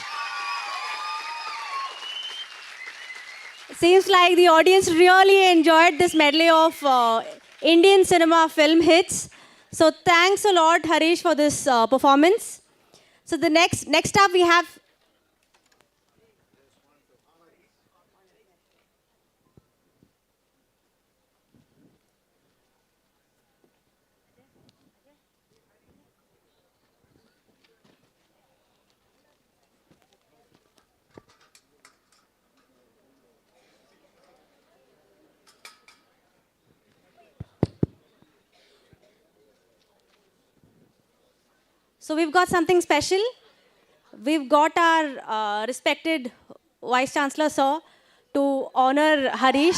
Seems like the audience really enjoyed this medley of Indian cinema film hits. So thanks a lot, Harish, for this performance. So the next up we have So we've got something special. We've got our respected Vice Chancellor, sir, to honor Harish.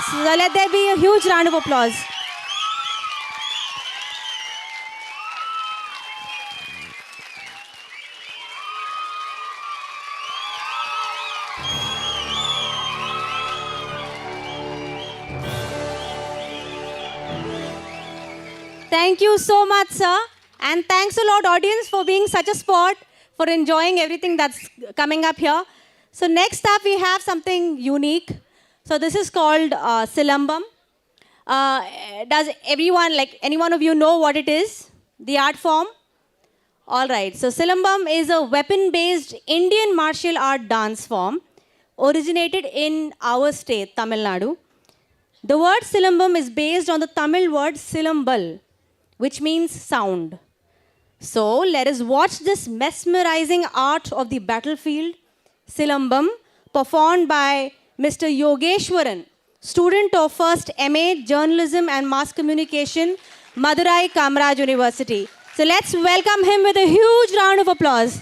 So let there be a huge round of applause. Thank you so much, sir. And thanks a lot, audience, for being such a sport, for enjoying everything that's coming up here. So next up, we have something unique. So this is called Silambam. Does everyone, like any one of you, know what it is? The art form? All right. So Silambam is a weapon-based Indian martial art dance form originated in our state, Tamil Nadu. The word Silambam is based on the Tamil word Silambal, which means sound. So let us watch this mesmerizing art of the battlefield, Silambam, performed by Mr. Yogeshwaran, student of first MA Journalism and Mass Communication, Madurai Kamaraj University. So let's welcome him with a huge round of applause.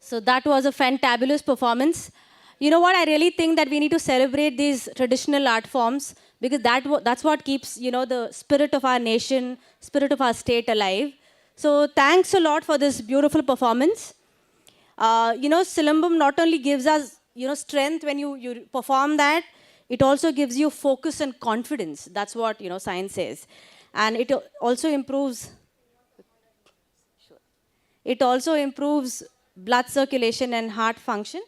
So that was a fantabulous performance. You know what, I really think that we need to celebrate these traditional art forms because that's what keeps, you know, the spirit of our nation, spirit of our state alive. So thanks a lot for this beautiful performance. You know, Silambam not only gives us, you know, strength when you perform that, it also gives you focus and confidence. That's what, you know, science says. And it also improves blood circulation and heart function.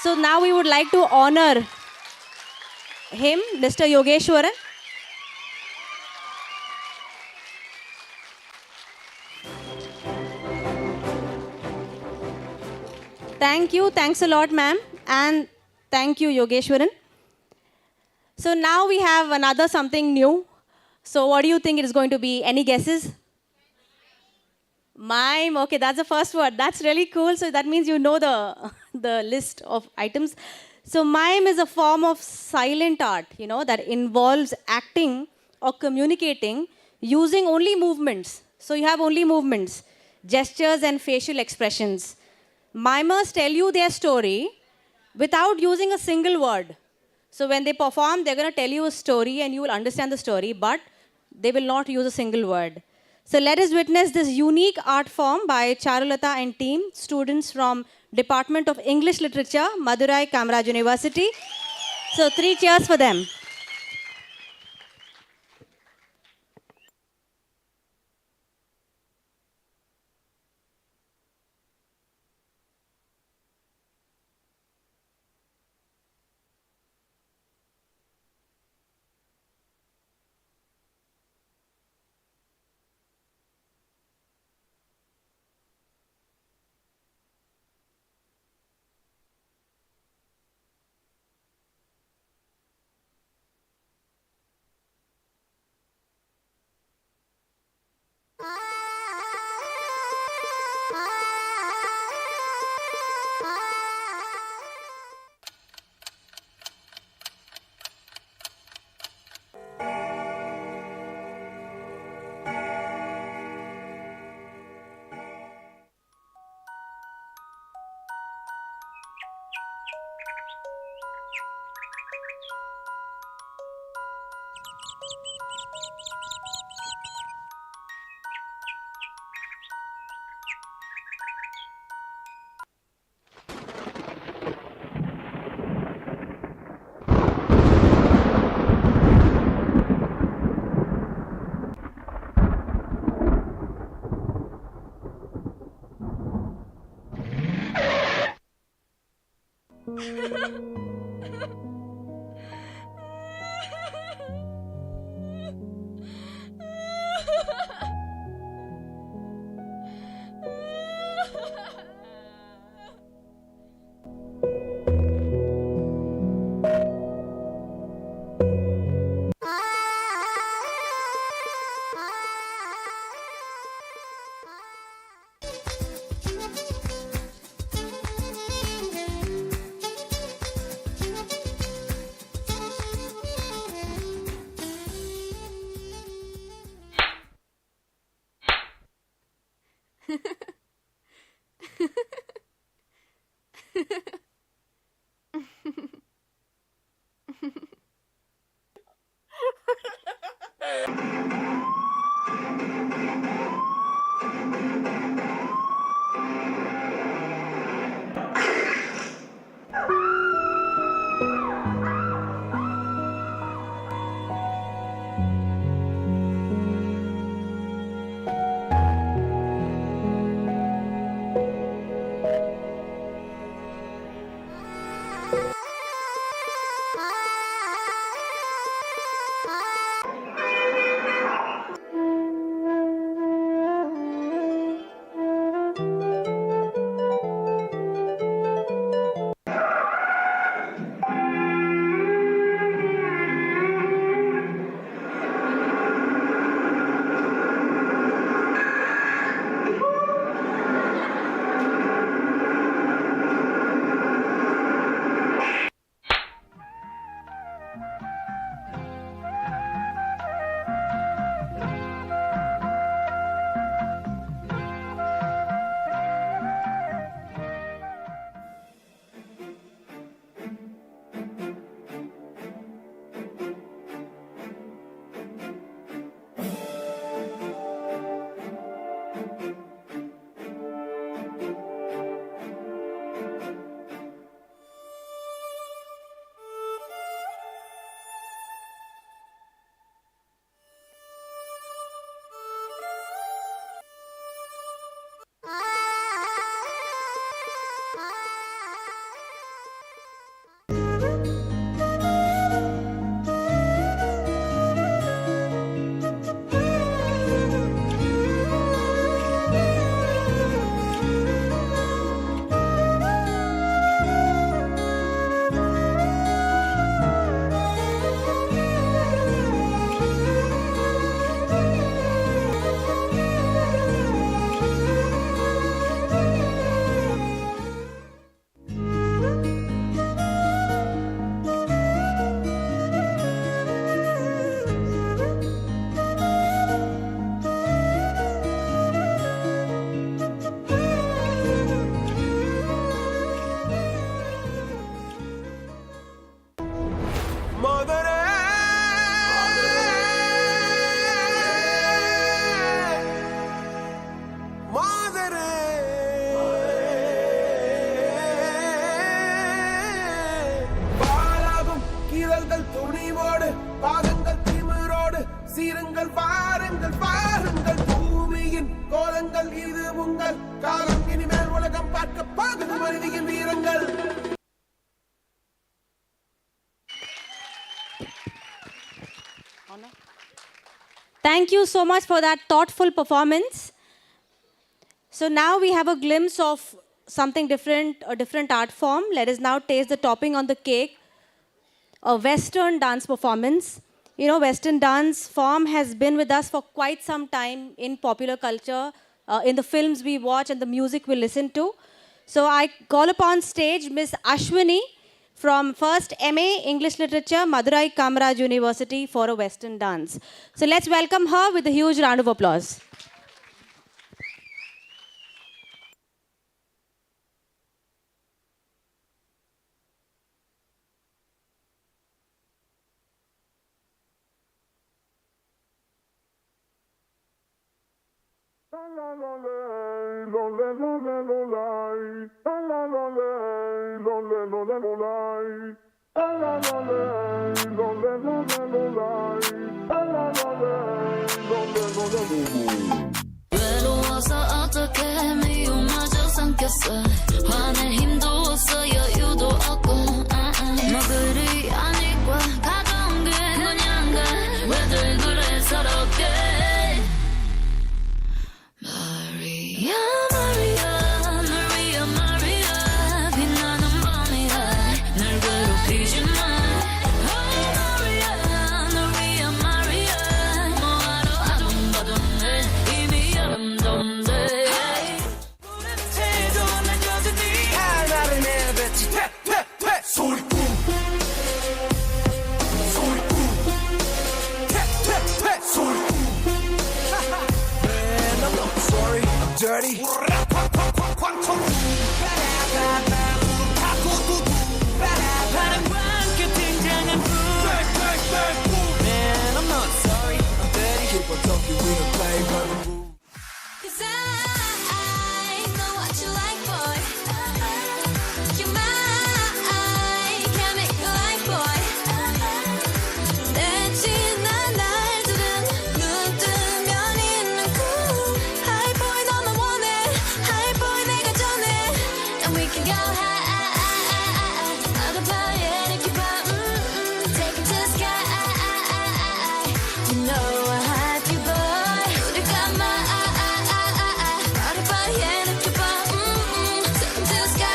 So now we would like to honor him, Mr. Yogeshwaran. Thank you. Thanks a lot, ma'am. And thank you, Yogeshwaran. So now we have another something new. So what do you think it is going to be? Any guesses? Mime. Okay, that's the first word. That's really cool. So that means you know the list of items. So mime is a form of silent art, you know, that involves acting or communicating using only movements. So you have only movements, gestures and facial expressions. Mimers tell you their story without using a single word. So when they perform, they're going to tell you a story and you will understand the story, but they will not use a single word. So let us witness this unique art form by Charulata and team, students from Department of English Literature, Madurai Kamaraj University. So 3 cheers for them. காலம் இனிமேல் உலகம் பார்க்க பாகுது மனிதனின் வீரங்கள். Thank you so much for that thoughtful performance. So now we have a glimpse of something different, a different art form. Let us now taste the topping on the cake, a Western dance performance. You know, Western dance form has been with us for quite some time in popular culture, in the films we watch and the music we listen to. So I call upon stage Miss Ashwini from first MA English Literature, Madurai Kamaraj University for a Western dance. So let's welcome her with a huge round of applause. 외로워서 어떻게 미움마저 삼켰어. 화낼 힘도 없어 여유도 없고 뭐 그리 아니까 가까운 게 그냥가 왜들 그래 서럽게. Maria, Maria, Maria, Maria 빛나는 밤이야 날 괴롭히지 마. Oh Maria, Maria, Maria 뭐하러 아둥바둥해 이미 여름동데. 태도 난 여전히 하나를 내뱉지 퇴퇴퇴 소리꾼 소리꾼 퇴퇴퇴 소리꾼. Man, I'm not sorry, I'm dirty. 바람과 함께 등장한 불. Man, I'm not sorry, I'm dirty. Keep on talking, we don't play by the rules. 'Cause I know what you like, boy. You're mine, can't make you like, boy. 내 지난 날들은 눈 뜨면 있는 cool. High boy 너만 원해, high boy 내가 전해. And we can go high. 나도 봐야 이렇게 봐. Take it to the sky. You know I have you, boy. 우리가 나도 봐야 이렇게 봐. Take it to the sky.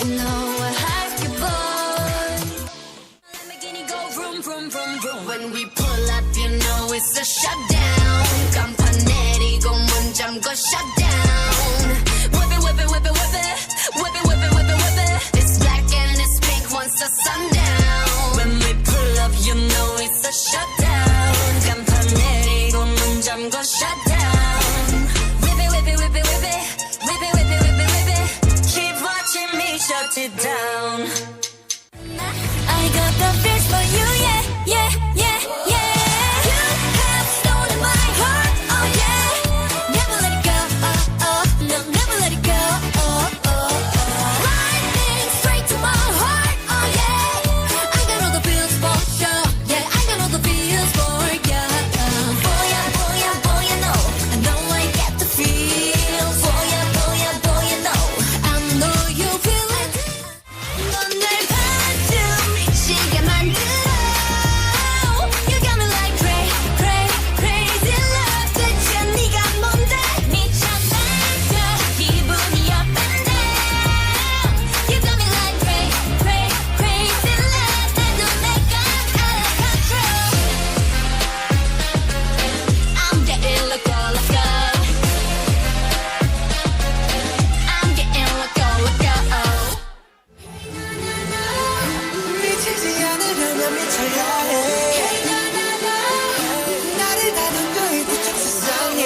You know I have you, boy. Lamborghini go vroom, vroom, vroom, vroom. When we pull up, you know it's a shutdown. 간판 내리고 문 잠궈 shutdown. Whip it, whip it, whip it, whip it. Whip it, whip it, whip it, whip it. It's black and it's pink once the sundown. When we pull up, you know it's a shutdown. 간판 내리고 문 잠궈 shutdown. Whip it, whip it, whip it, whip it. Whip it, whip it, whip it, whip it. Keep watching me shut it down. I got the feels for you, yeah, yeah, yeah, yeah. You have stolen my heart, oh yeah. Never let it go, oh, oh. No, never let it go, oh, oh, oh. Lightning straight to my heart, oh yeah. I got all the feels for sure, yeah. I got all the feels for ya. Boy, yeah, boy, yeah, boy, you know. I know I get the feels. Boy, yeah, boy, yeah, boy, you know. I know you feel it. 넌 날 반쯤 미치게 만들어. You got me like cray, cray, crazy love. 대체 네가 뭔데? 미쳤다니까 기분이 up and down. You got me like cray, cray, crazy love. 나도 내가 out of control. I'm getting loco, loco. I'm getting loco, loco. 미치지 않으려면 미쳐야 해. 나를 다듬고 이 부쩍 세상에.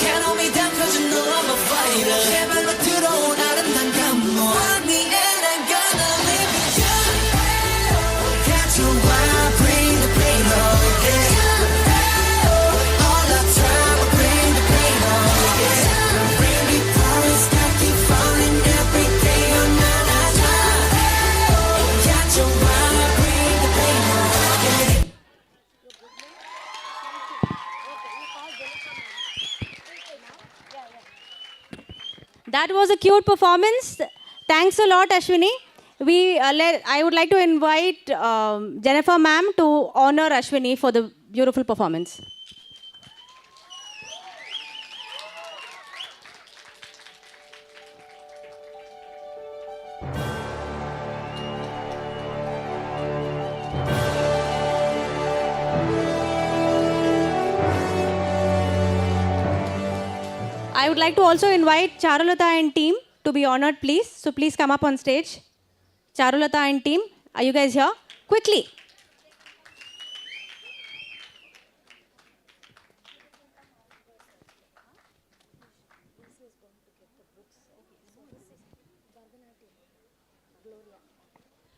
Can't hold me down 'cause you know I'm a fighter. 제발로 들어온 아름다운 감동. Want me and I'm gonna live with you. Can't you bring the pain on, yeah. All the time I bring the pain on, yeah. Bring me promise, I keep falling every day on another time. Can't you bring the pain on, yeah. That was a cute performance. Thanks a lot, Ashwini. I would like to invite Jennifer ma'am to honor Ashwini for the beautiful performance. I would like to also invite Charulata and team to be honored, please. So please come up on stage. Charulata and team, are you guys here? Quickly.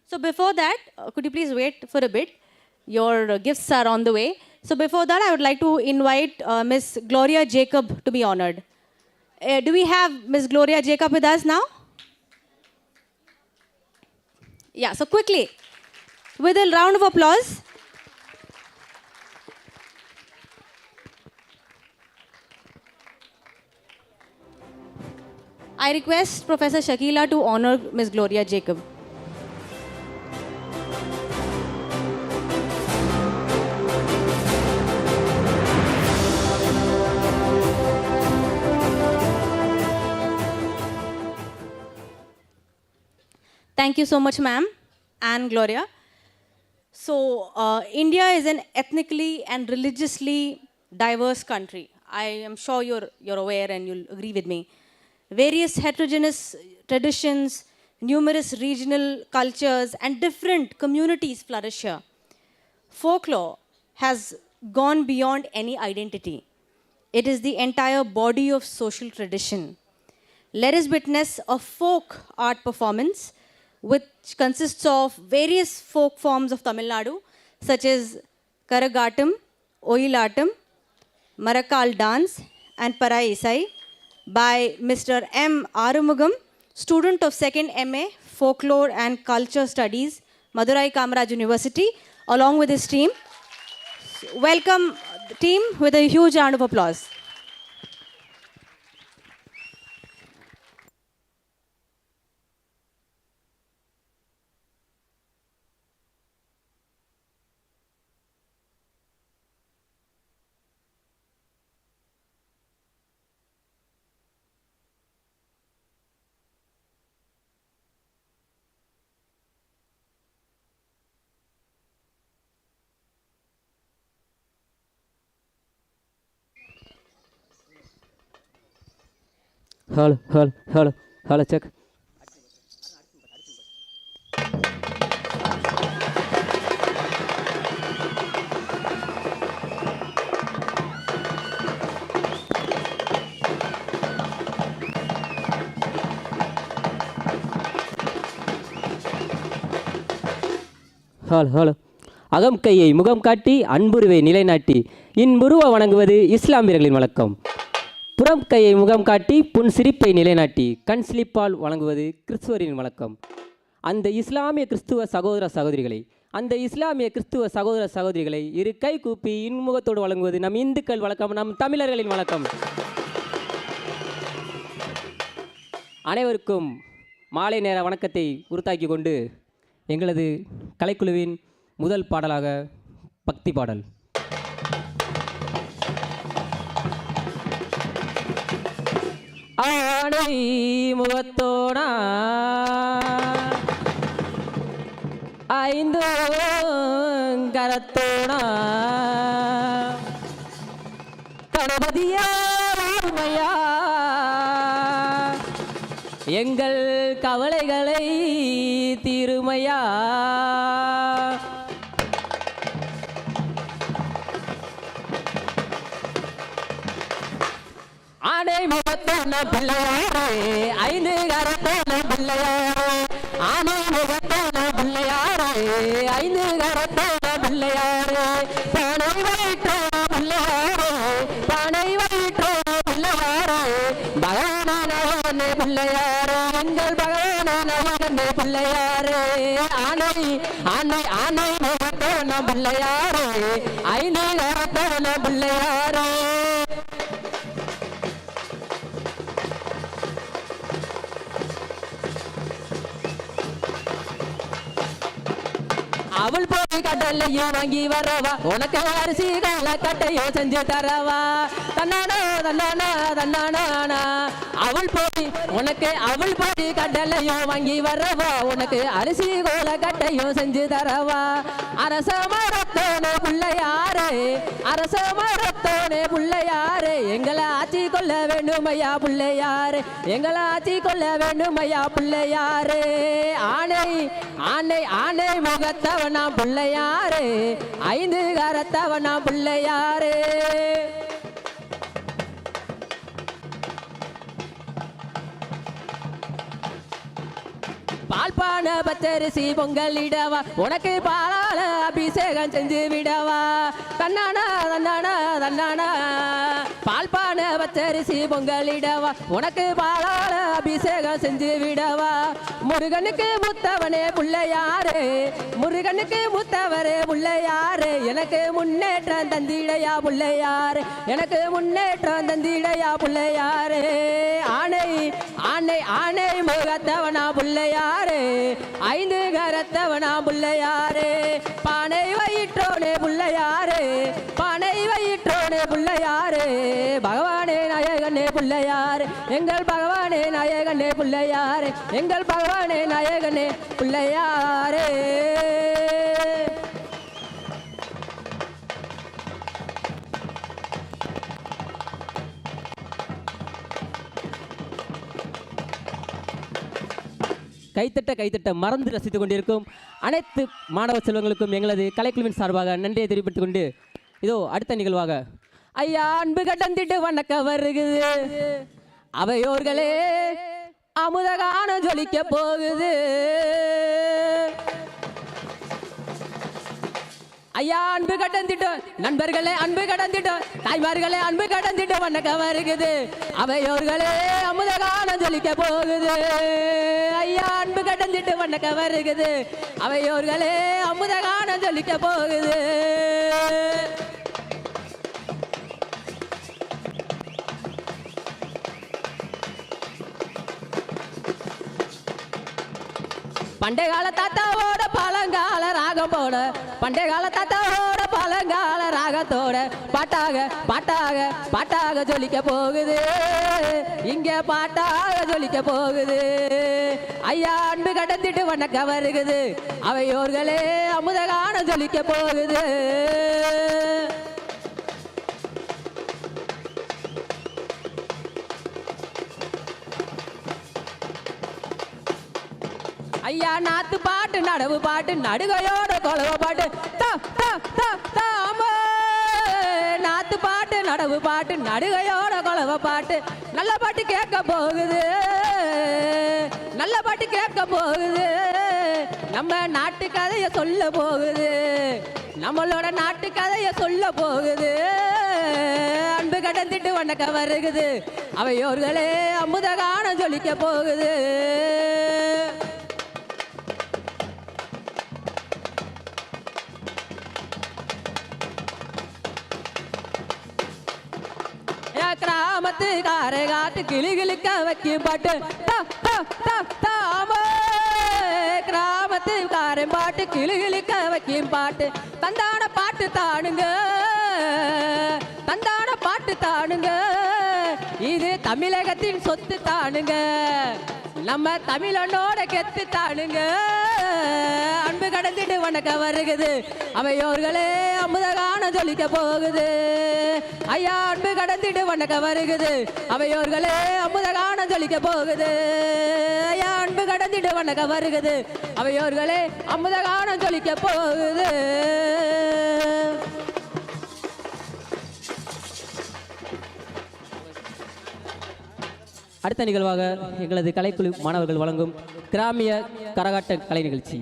So before that, could you please wait for a bit? Your gifts are on the way. So before that, I would like to invite Miss Gloria Jacob to be honored. Do we have Miss Gloria Jacob with us now? Yeah, so quickly, with a round of applause. I request Professor Shakila to honor Miss Gloria Jacob. Thank you so much, ma'am and Gloria. So, India is an ethnically and religiously diverse country. I am sure you're aware and you'll agree with me. Various heterogeneous traditions, numerous regional cultures, and different communities flourish here. Folklore has gone beyond any identity. It is the entire body of social tradition. Let us witness a folk art performance which consists of various folk forms of Tamil Nadu, such as Karagatam, Oyilatam, Marakal dance, and Parai Isai, by Mr. M. Arumugam, student of 2nd MA, Folklore and Culture Studies, Madurai Kamaraj University, along with his team. Welcome the team with a huge round of applause. Hello, check. Hello அகம் கையை முகம் காட்டி அன்புருவை நிலைநாட்டி இன்புருவ வணங்குவது இஸ்லாம் வீரர்களின் வழக்கம். புறம் கையை முகம் காட்டி புன் சிரிப்பை நிலைநாட்டி கண் சிலிப்பால் வழங்குவது கிறிஸ்துவரின் வழக்கம். அந்த இஸ்லாமிய கிறிஸ்துவ சகோதரிகளை இரு கை கூப்பி இன்முகத்தோடு வழங்குவது நம் இந்துக்கள் வழக்கம், நம் தமிழர்களின் வழக்கம். அனைவருக்கும் மாலை நேர வணக்கத்தை உறுத்தாக்கி கொண்டு எங்களது கலைக்குழுவின் முதல் பாடலாக பக்தி பாடல். ஆடை முகத்தோடா ஐந்து கரத்தோடா கணபதியா எங்கள் கவலைகளை தீருமையா. ஆடை முகத்தான பிள்ளையாரே ஐந்து கரத்தான பிள்ளையாரே, ஆடை முகத்தான பிள்ளையாரே ஐந்து கரத்தான பிள்ளையாரே, பானை வயிற்றான பிள்ளையாரே பானை வயிற்றான பிள்ளையாரே, பகவான பிள்ளையாரே எங்கள் பகவான பிள்ளையாரே, ஆனை ஆனை ஆனை முகத்தான பிள்ளையாரே ஐந்து கரத்தான பிள்ளையாரே. அவள் போய் கடல்லையும் வாங்கி வரவா உனக்கு அரிசி கால கட்டையும் செஞ்சு தரவா தன்னானா தன்னானா தன்னானா அவள் போய் கடல்லையும் வாங்கி வரவா உனக்கு அரிசி கோல கட்டையும் செஞ்சு தரவா அரச மரத்தோனே பிள்ளையாரே அரச மரத்தோனே பிள்ளையாரே எங்களை ஆட்சி கொள்ள வேண்டும் ஐயா பிள்ளையாரே எங்களை ஆட்சி கொள்ள வேண்டும் ஐயா பிள்ளையாரே ஆணை ஆணை ஆணை முகத்தவனா பிள்ளையாரே ஐந்து கரத்தவனா பிள்ளையாரே பால்பான பச்சரிசி பொங்கலிடவா உனக்கு பாலால அபிஷேகம் செஞ்சு விடவா தன்னானா தன்னானா தன்னானா பால்பான பச்சரிசி பொங்கலிடவா உனக்கு பாலால அபிஷேகம் செஞ்சு விடவா முருகனுக்கு முத்தவனே பிள்ளையாரே முருகனுக்கு முத்தவரே பிள்ளையாரே எனக்கு முன்னேற்றம் தந்திடையா பிள்ளையாரே எனக்கு முன்னேற்றம் தந்திடையா பிள்ளையாரே ஆணை ஆணை ஆணை முகத்தவனா பிள்ளையாரே ஐந்து கரத்தவனா பிள்ளையாரே பானை வயிற்றோனே பிள்ளையாரே பானை வயிற்றோனே பிள்ளையாரே பகவானே நாயகனே பிள்ளையாரே எங்கள் பகவானே நாயகனே பிள்ளையாரே எங்கள் பகவானே நாயகனே பிள்ளையாரே கைத்தட்ட மறந்து ரசித்துக் கொண்டிருக்கும் அனைத்து மாணவ செல்வங்களுக்கும் எங்களது கலைக்குழுவின் சார்பாக நன்றியை தெரிவித்துக் கொண்டு இதோ அடுத்த நிகழ்வாக ஐயா அன்பு கடந்திட்டு வணக்க வருகுது அவையோர்களே அமுதகான ஜொலிக்க போகுது ஐயா அன்பு கடந்திட்டோம் நண்பர்களே அன்பு கடந்திட்டோம் தாய்மார்களே அன்பு கடந்திட்டோம் வணக்க வருகுது அவையோர்களே அமுதகான ஜொலிக்க போகுது ஐயா அன்பு கடந்திட்டு வணக்க வருகுது அவையோர்களே அமுதகான ஜொலிக்க போகுது பண்டைய கால தாத்தாவோட பழங்கால ராகம் போட பண்டைய கால தாத்தாவோட பழங்கால ராகத்தோட பாட்டாக பாட்டாக பாட்டாக ஜொலிக்க போகுது இங்க பாட்டாக ஜொலிக்க போகுது ஐயா அன்பு கடந்திட்டு வணக்க வருகுது அவையோர்களே அமுதகான ஜொலிக்க போகுது ஐயா நாத்து பாட்டு நடவு பாட்டு நடுகையோட கொலவ பாட்டு நாத்து பாட்டு நடவு பாட்டு நடுகையோட கொலவ பாட்டு நல்ல பாட்டு கேட்க போகுது நல்ல பாட்டு கேட்க போகுது நம்ம நாட்டு கதைய சொல்ல போகுது நம்மளோட நாட்டு கதைய சொல்ல போகுது அன்பு கடந்திட்டு வணக்க வருகுது அவையோர்களே அமுதகான ஜொலிக்க போகுது கிராமத்து காட்டு கிளிகிளிக்க வைக்கும் பாட்டு கிராமத்து காரன் பாட்டு கிளிகிளிக்க வைக்கும் பாட்டு தந்தான பாட்டு தானுங்க தந்தான பாட்டு தானுங்க இது தமிழகத்தின் சொத்து தானுங்க நம்ம தமிழனோட கெத்து தானுங்க அன்பு கடந்திட்டு வணக்க வருகுது அவையோர்களே அமுதகான ஜொலிக்க போகுது ஐயா அன்பு கடந்திட்டு வணக்க வருகுது அவையோர்களே அமுதகான ஜொலிக்க போகுது ஐயா அன்பு கடந்திட்டு வணக்க வருகுது அவையோர்களே அமுதகான ஜொலிக்க போகுது அடுத்த நிகழ்வாக எங்களது கலைக்குழு மாணவர்கள் வழங்கும் கிராமிய கரகாட்ட கலை நிகழ்ச்சி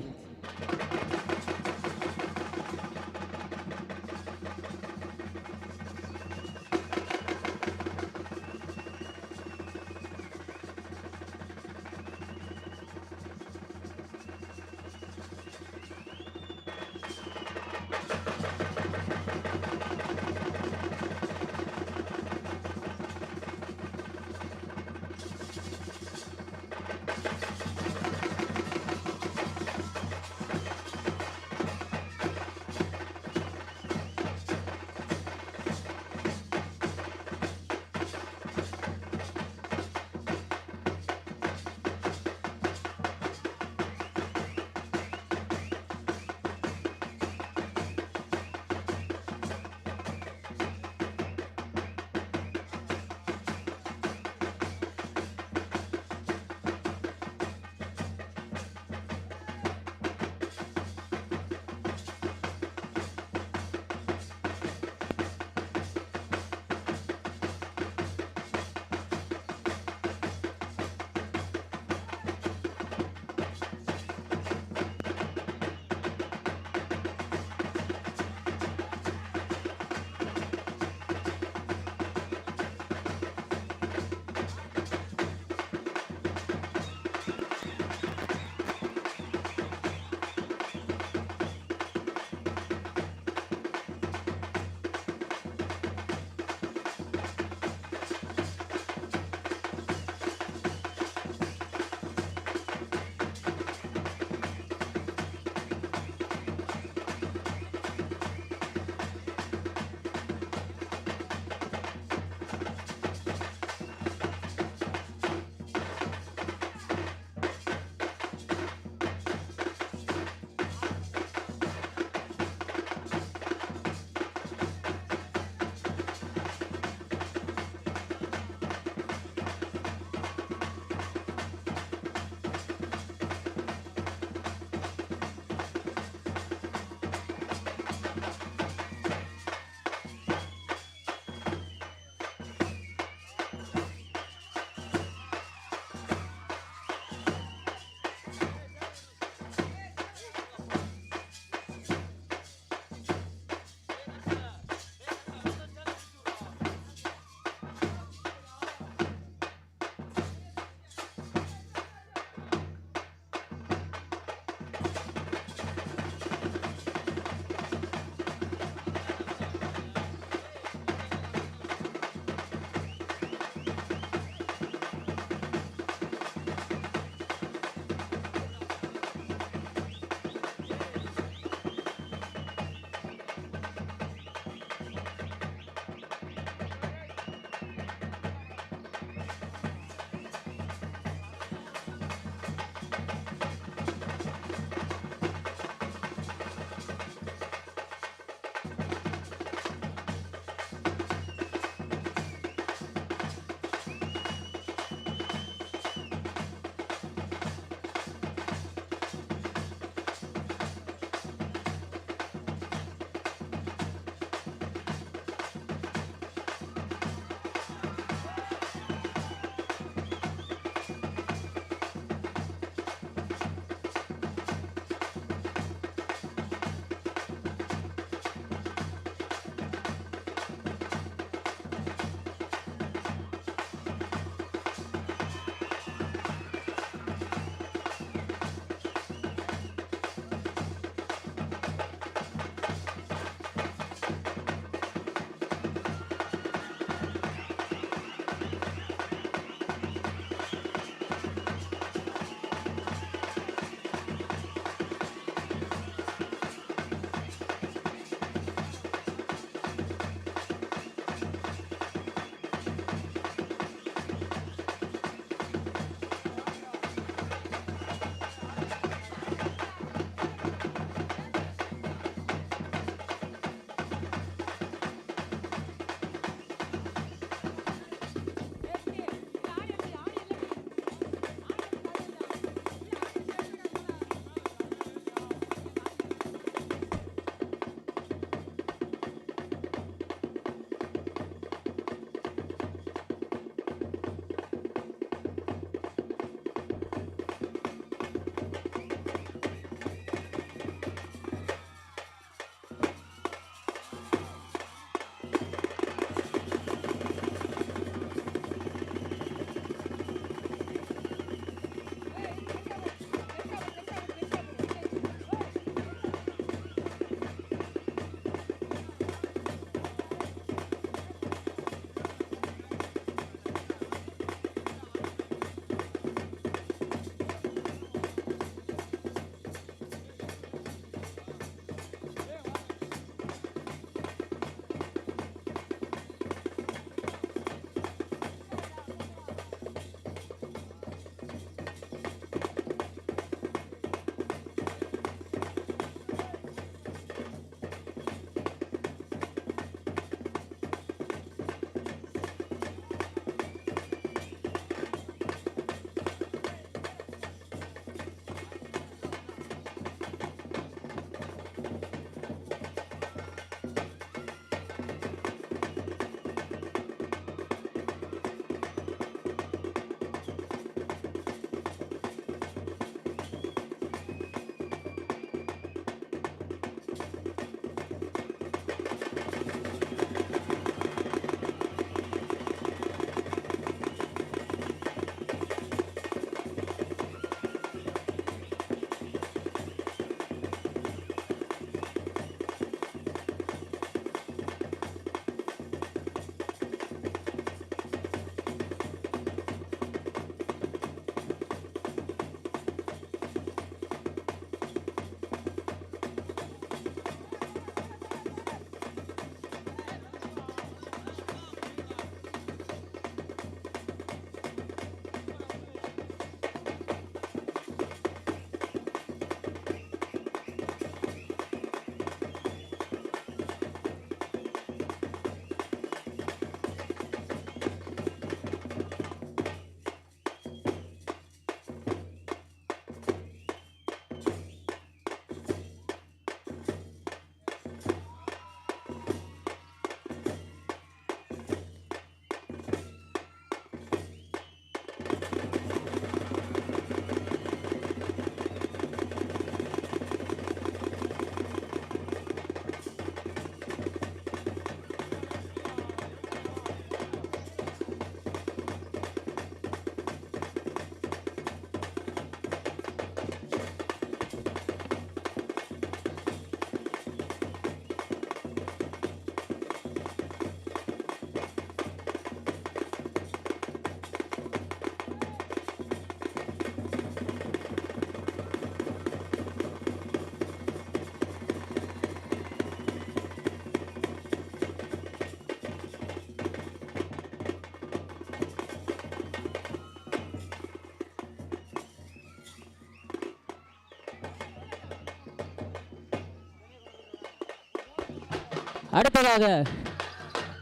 அடுத்ததாக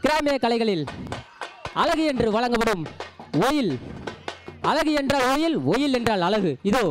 கிராமிய கலைகளில் அழகு என்று வழங்கப்படும் ஒயில். அழகு என்றால் ஒயில், ஒயில் என்றால் அழகு. இதோ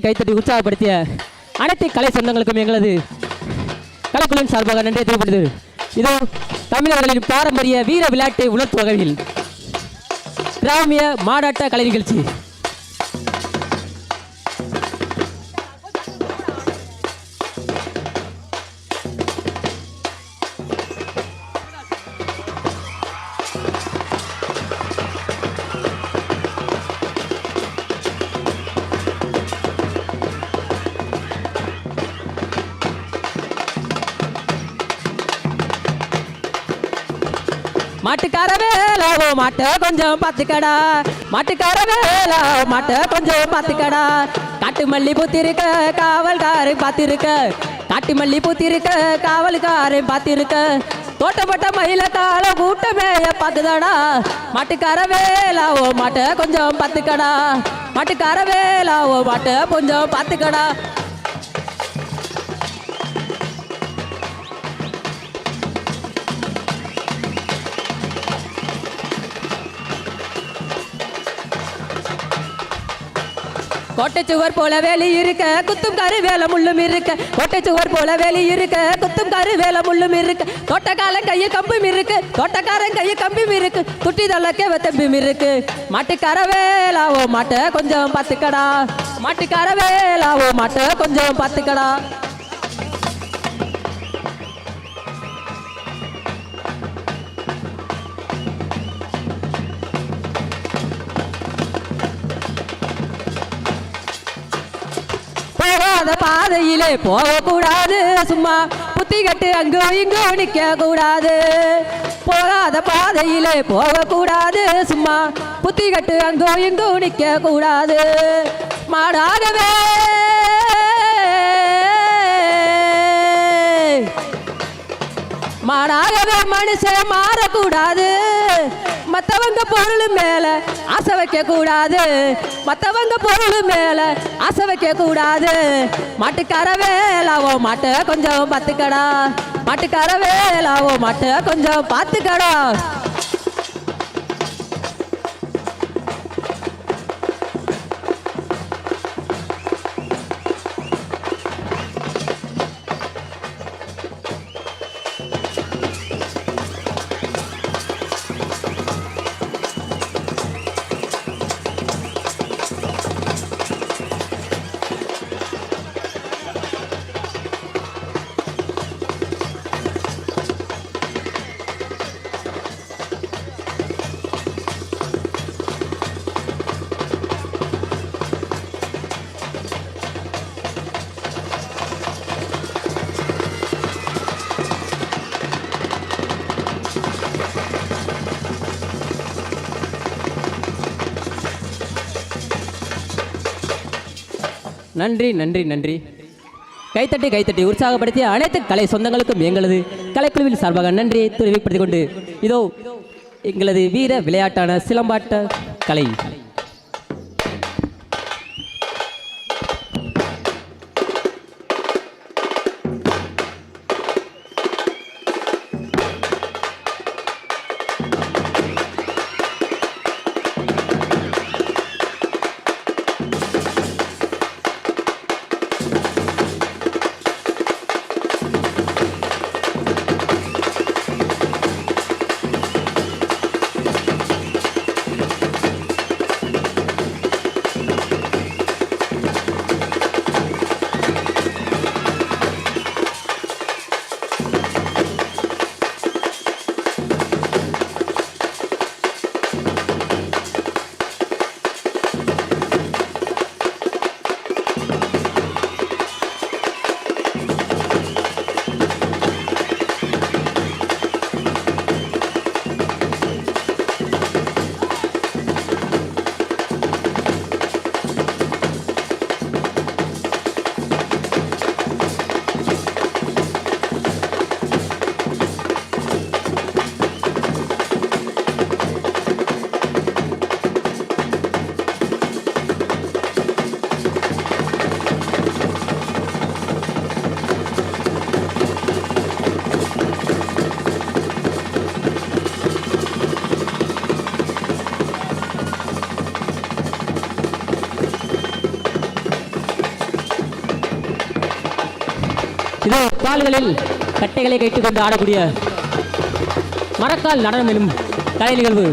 கைத்தட்டி உற்சாகப்படுத்திய அனைத்து கலை சொந்தங்களுக்கும் எங்களது கலைக்குழுவின் சார்பாக நன்றியை தெரிவிப்பது. இதோ தமிழர்களின் பாரம்பரிய வீர விளையாட்டை உணர்த்தும் வகையில் கிராமிய மாடாட்ட கலை நிகழ்ச்சி. மாட்டுக்கார வேலாவோ மாட்ட கொஞ்சம் பார்த்துக்கடா, மாட்டுக்கார வேலாவோ மாட்ட கொஞ்சம் பார்த்துக்கடா. காட்டு மல்லி பூத்திருக்க காவல்காரன் பார்த்திருக்க, காட்டு மல்லி பூத்திருக்க காவல்காரன் பார்த்திருக்க. தோட்டப்பட்ட மயில கால கூட்டமேய பார்த்துதாடா, மாட்டுக்கார வேலாவோ மாட்ட கொஞ்சம் பார்த்துக்கடா, மாட்டுக்கார வேலாவோ மாட்ட கொஞ்சம் பார்த்துக்கடா. கோட்டை சுவர் போல வேலி இருக்க குத்தும் கரு வேலை முள்ளும் இருக்க, கோட்டை சுவர் போல வேலி இருக்க குத்தும் கரு வேலை முள்ளும் இருக்க. தோட்டக்காரன் கையை கம்பும் இருக்கு, தோட்டக்காரன் கையை கம்பும் இருக்கு, துட்டி தள்ளக்க வெத்தம்பும் இருக்கு. மாட்டுக்கார வேலாவோ மாட்ட கொஞ்சம் பார்த்துக்கடா, மாட்டுக்கார வேலாவோ மாட்ட கொஞ்சம் பார்த்துக்கடா. பாதையிலே போகக்கூடாது சும்மா, புத்தி கட்டு அங்கோ இங்கோ நிக்க கூடாது போகாத பாதையிலே போகக்கூடாது சும்மா புத்தி கட்டு அங்கோ இங்கோ நிக்க கூடாது மாடாகவே மாடாகவே மனுஷன் மாறக்கூடாது மற்றவங்க பொருள் மேல ஆசை வைக்க கூடாது மற்றவங்க பொருள் மேல ஆசை வைக்க கூடாது மாட்டுக்கார வேலாவோ மாட்டை கொஞ்சம் பார்த்துக்கடா மாட்டுக்கார வேலாவோ மாட்டை கொஞ்சம் பார்த்துக்கடா நன்றி நன்றி நன்றி கைத்தட்டி கைத்தட்டி உற்சாகப்படுத்திய அனைத்து கலை சொந்தங்களுக்கும் எங்களது கலைக்குழுவின் சார்பாக நன்றியை தெரிவிப்படுத்திக் கொண்டு இதோ எங்களது வீர விளையாட்டான சிலம்பாட்ட கலை இதோ கால்களில் கட்டைகளை கைட்டுக்கொண்டு ஆடக்கூடிய மரக்கால் நடனம் எனும் கலை நிகழ்வு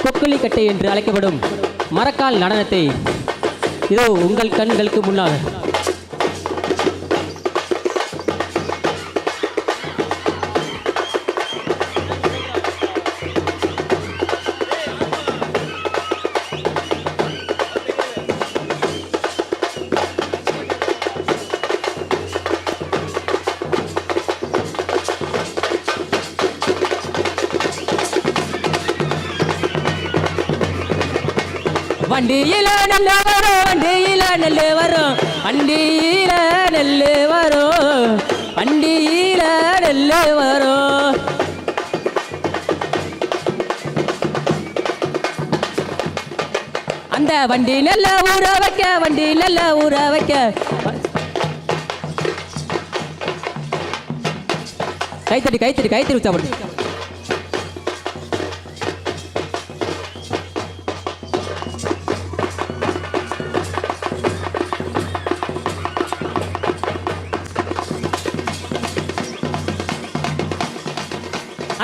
கொக்குளிக்கட்டை என்று அழைக்கப்படும் மரக்கால் நடனத்தை இதோ உங்கள் கண்களுக்கு முன்னால் வண்டியில நல்ல வரும் வண்டியில நல்ல வரும் வண்டியில நல்ல வரும் வண்டியில நல்ல வரும் அந்த வண்டி நல்ல ஊற வைக்க வண்டி நல்ல ஊற வைக்க கைத்தடி கைத்தடி கைத்தடி உச்சாப்படுது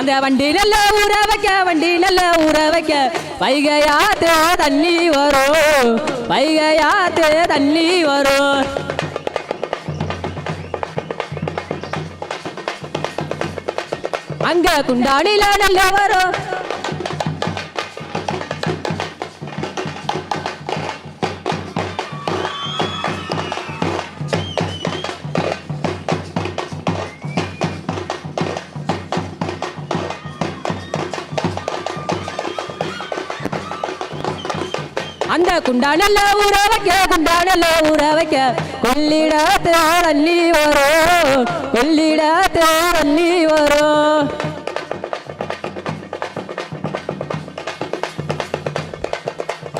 அந்த வண்டி நல்ல ஊற வைக்க வண்டி நல்ல ஊற வைக்க வைகையாத்து தண்ணி வரும் வைகையாத்து தண்ணி வரும் அங்க குண்டானில நல்ல வரும் அந்த குண்டானல்ல ஊற வைக்க குண்டானல்ல ஊற வைக்க கொள்ளிடத்து தண்ணி வரும் கொள்ளிடத்து தண்ணி வரும்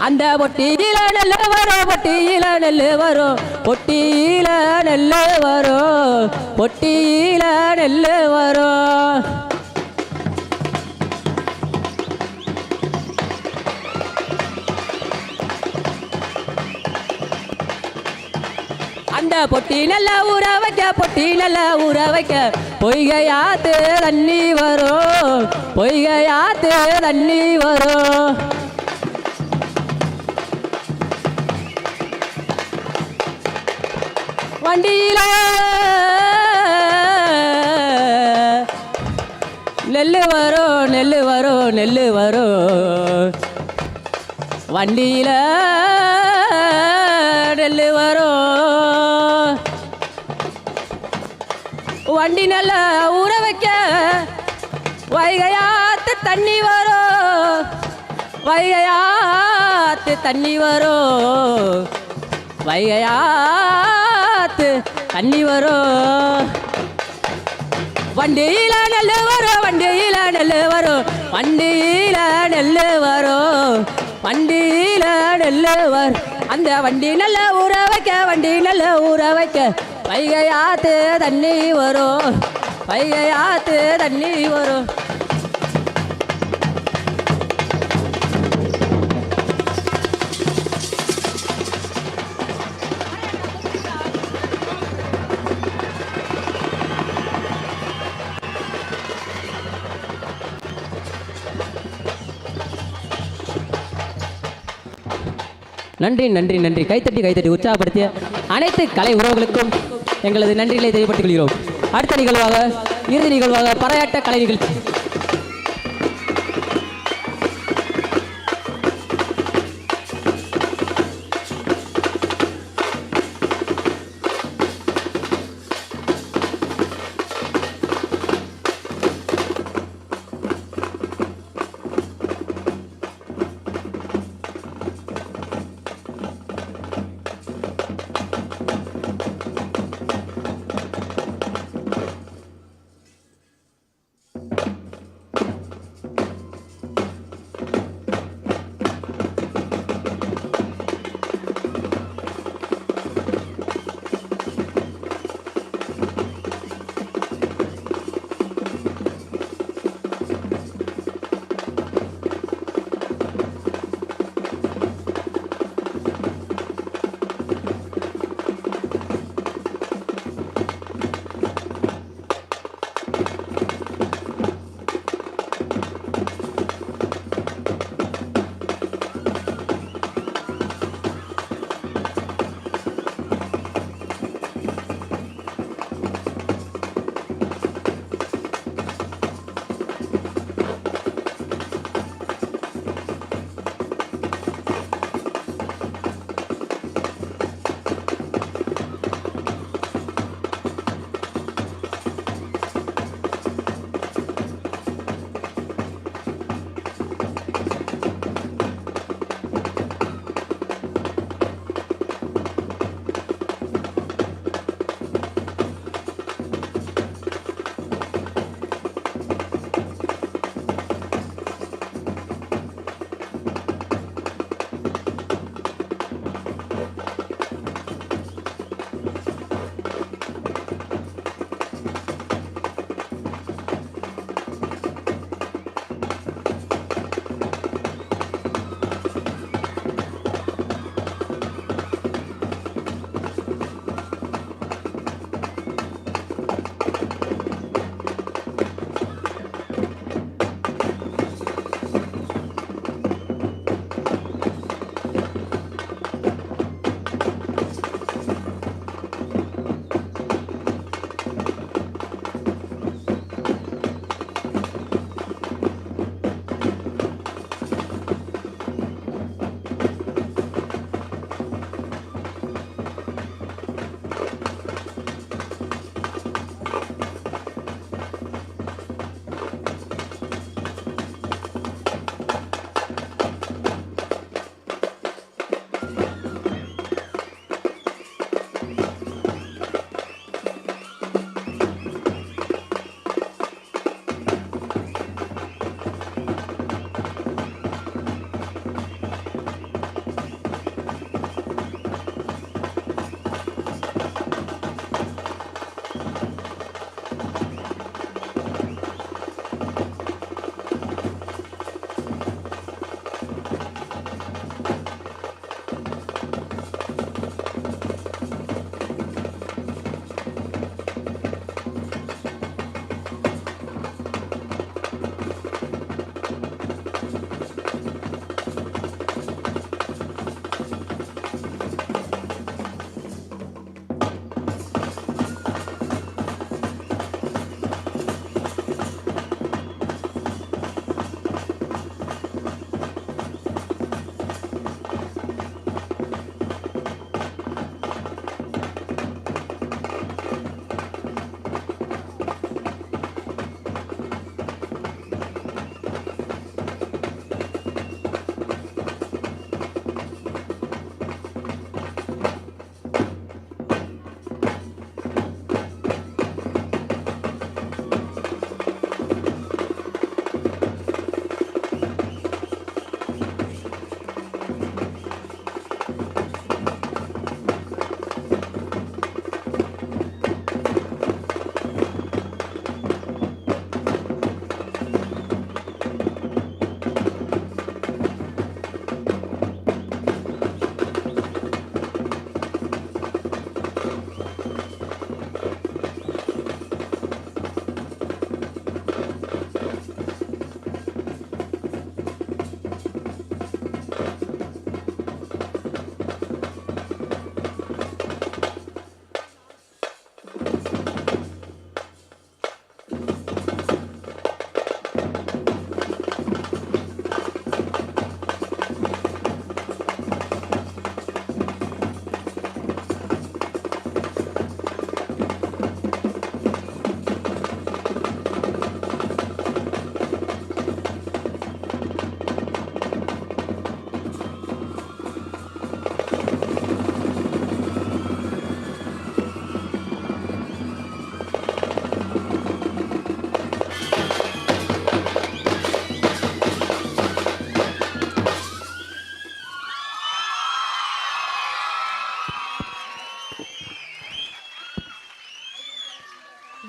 அந்த பொட்டியில நெல்லு வரும் பொட்டியில நெல்லு வரும் பொட்டியில நெல்லு வரும் பொட்டியில நெல்லு வரும் அந்த பொட்டி நல்ல ஊற வைக்க பொட்டி நல்ல ஊற வைக்க பொய்கையாத்து தண்ணி வரும் பொய்கையாத்து தண்ணி வரும் வண்டியில நெல்லு வரும் நெல்லு வரும் நெல்லு வரும் வண்டியில நெல்லு வரும் வண்டி நல்லா ஊற வைக்க வைகையாத்து தண்ணி வரும் வைகையாத்து தண்ணி வரும் வைகையாத்து தண்ணி வரும் வண்டியில நெல்லு வரும் வண்டியில நெல்லு வரும் வண்டியில நெல்லு வரும் வண்டியில நெல்லு வரும் அந்த வண்டி நல்ல ஊற வைக்க வண்டி நல்ல ஊற வைக்க வைகையாத்து தண்ணி வரும் வைகையாத்து தண்ணி வரும் நன்றி நன்றி நன்றி கைத்தட்டி உற்சாகப்படுத்திய அனைத்து கலை உறவுகளுக்கும் எங்களது நன்றிகளை தெரியப்படுத்திக் கொள்கிறோம். அடுத்த நிகழ்வாக இறுதி நிகழ்வாக பறையாட்ட கலை நிகழ்ச்சி.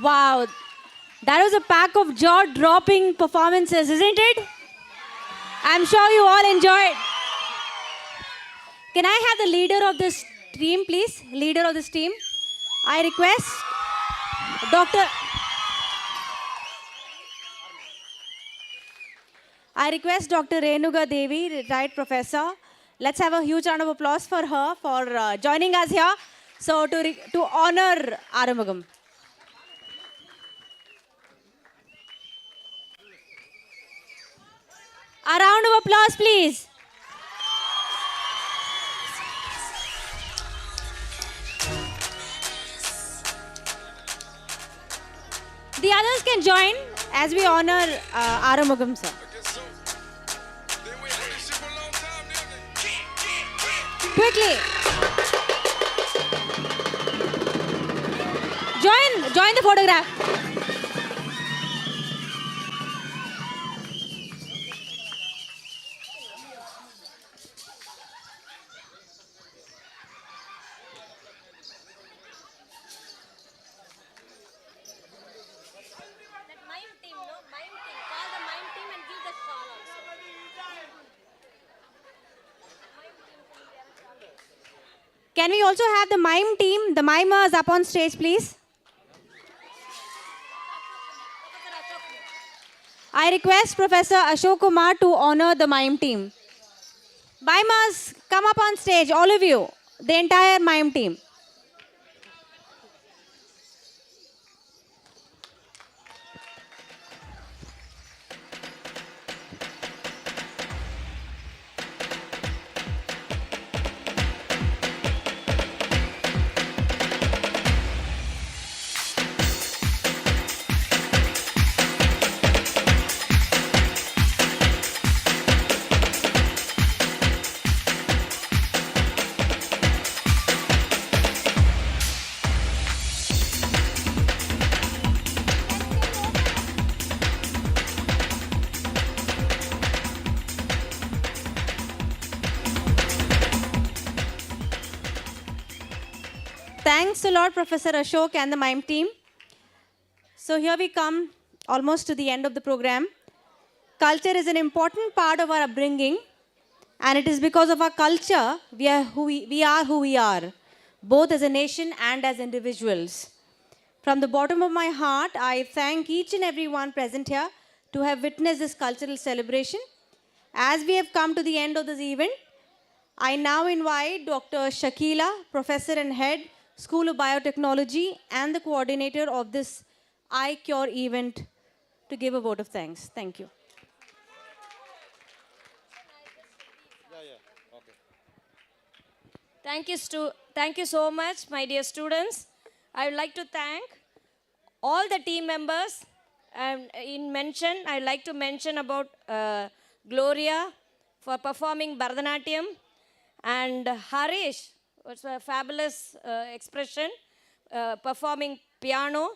Wow, that was a pack of jaw-dropping performances, isn't it? I'm sure you all enjoyed. Can I have the leader of this team, please? Leader of this team. I request Dr. Renuga Devi, retired professor. Let's have a huge round of applause for her for joining us here. So to honor Arumugam. A round of applause, please. The others can join as we honor Arumugam sir. Quickly. Join the photograph. Can we also have the mime team, the mimers up on stage, please? I request Professor Ashok Kumar to honor the mime team. Mimers, come up on stage, all of you, the entire mime team. Thanks a lot, Professor Ashok and the mime team. So here we come almost to the end of the program. Culture is an important part of our upbringing, and it is because of our culture we are who we are, both as a nation and as individuals. From the bottom of my heart, I thank each and every one present here to have witnessed this cultural celebration. As we have come to the end of this event, I now invite Dr. Shakila, Professor and Head, School of Biotechnology, and the coordinator of this iCURE event to give a vote of thanks. Thank you. Thank you so much, my dear students. I would like to thank all the team members. I would like to mention about Gloria for performing Bharatanatyam, and Harish was a fabulous expression, performing piano,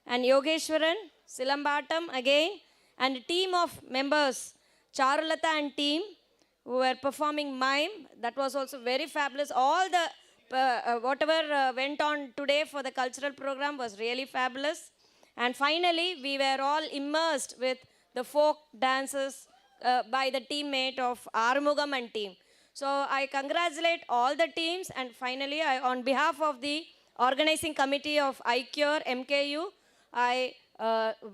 and Yogeshwaran, Silambatam again, and a team of members, Charulata and team, who were performing mime. That was also very fabulous. All the, whatever went on today for the cultural program was really fabulous. And finally, we were all immersed with the folk dances by the teammate of Arumugam and team. So I congratulate all the teams, and finally, on behalf of the organizing committee of iCURE, MKU, I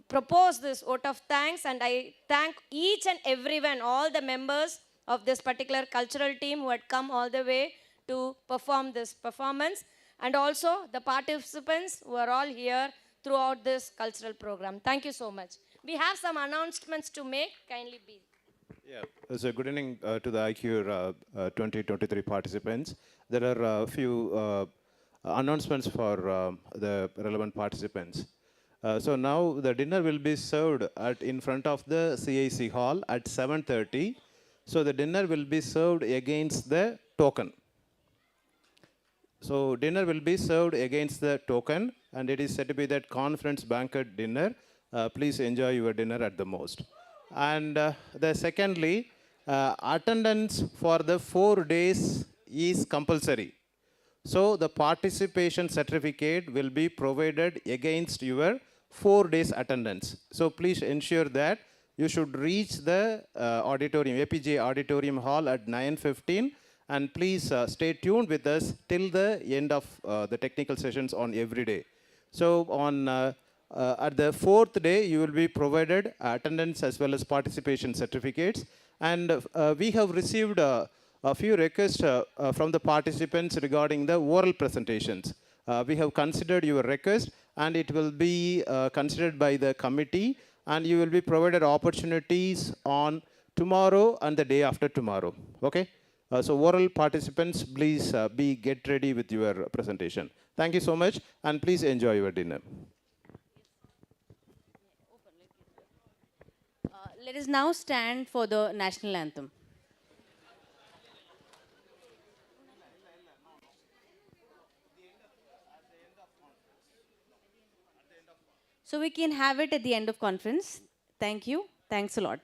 propose this vote of thanks, and I thank each and everyone, all the members of this particular cultural team who had come all the way to perform this performance, and also the participants who are all here throughout this cultural program. Thank you so much. We have some announcements to make. Kindly be. Yeah, so good evening to the iCURE 2023 participants. There are a few announcements for the relevant participants. So now the dinner will be served in front of the CIC hall at 7:30. So the dinner will be served against the token. So dinner will be served against the token, and it is said to be that conference banquet dinner. Please enjoy your dinner at the most. And secondly, attendance for the 4 days is compulsory. So the participation certificate will be provided against your 4 days attendance. So please ensure that you should reach the auditorium, APJ Auditorium Hall at 9:15, and please stay tuned with us till the end of the technical sessions on every day. So on at the 4th day, you will be provided attendance as well as participation certificates. And we have received a few requests from the participants regarding the oral presentations. We have considered your request, and it will be considered by the committee, and you will be provided opportunities on tomorrow and the day after tomorrow. Okay? So oral participants, please get ready with your presentation. Thank you so much, and please enjoy your dinner. Let us now stand for the national anthem. So we can have it at the end of conference. Thank you. Thanks a lot.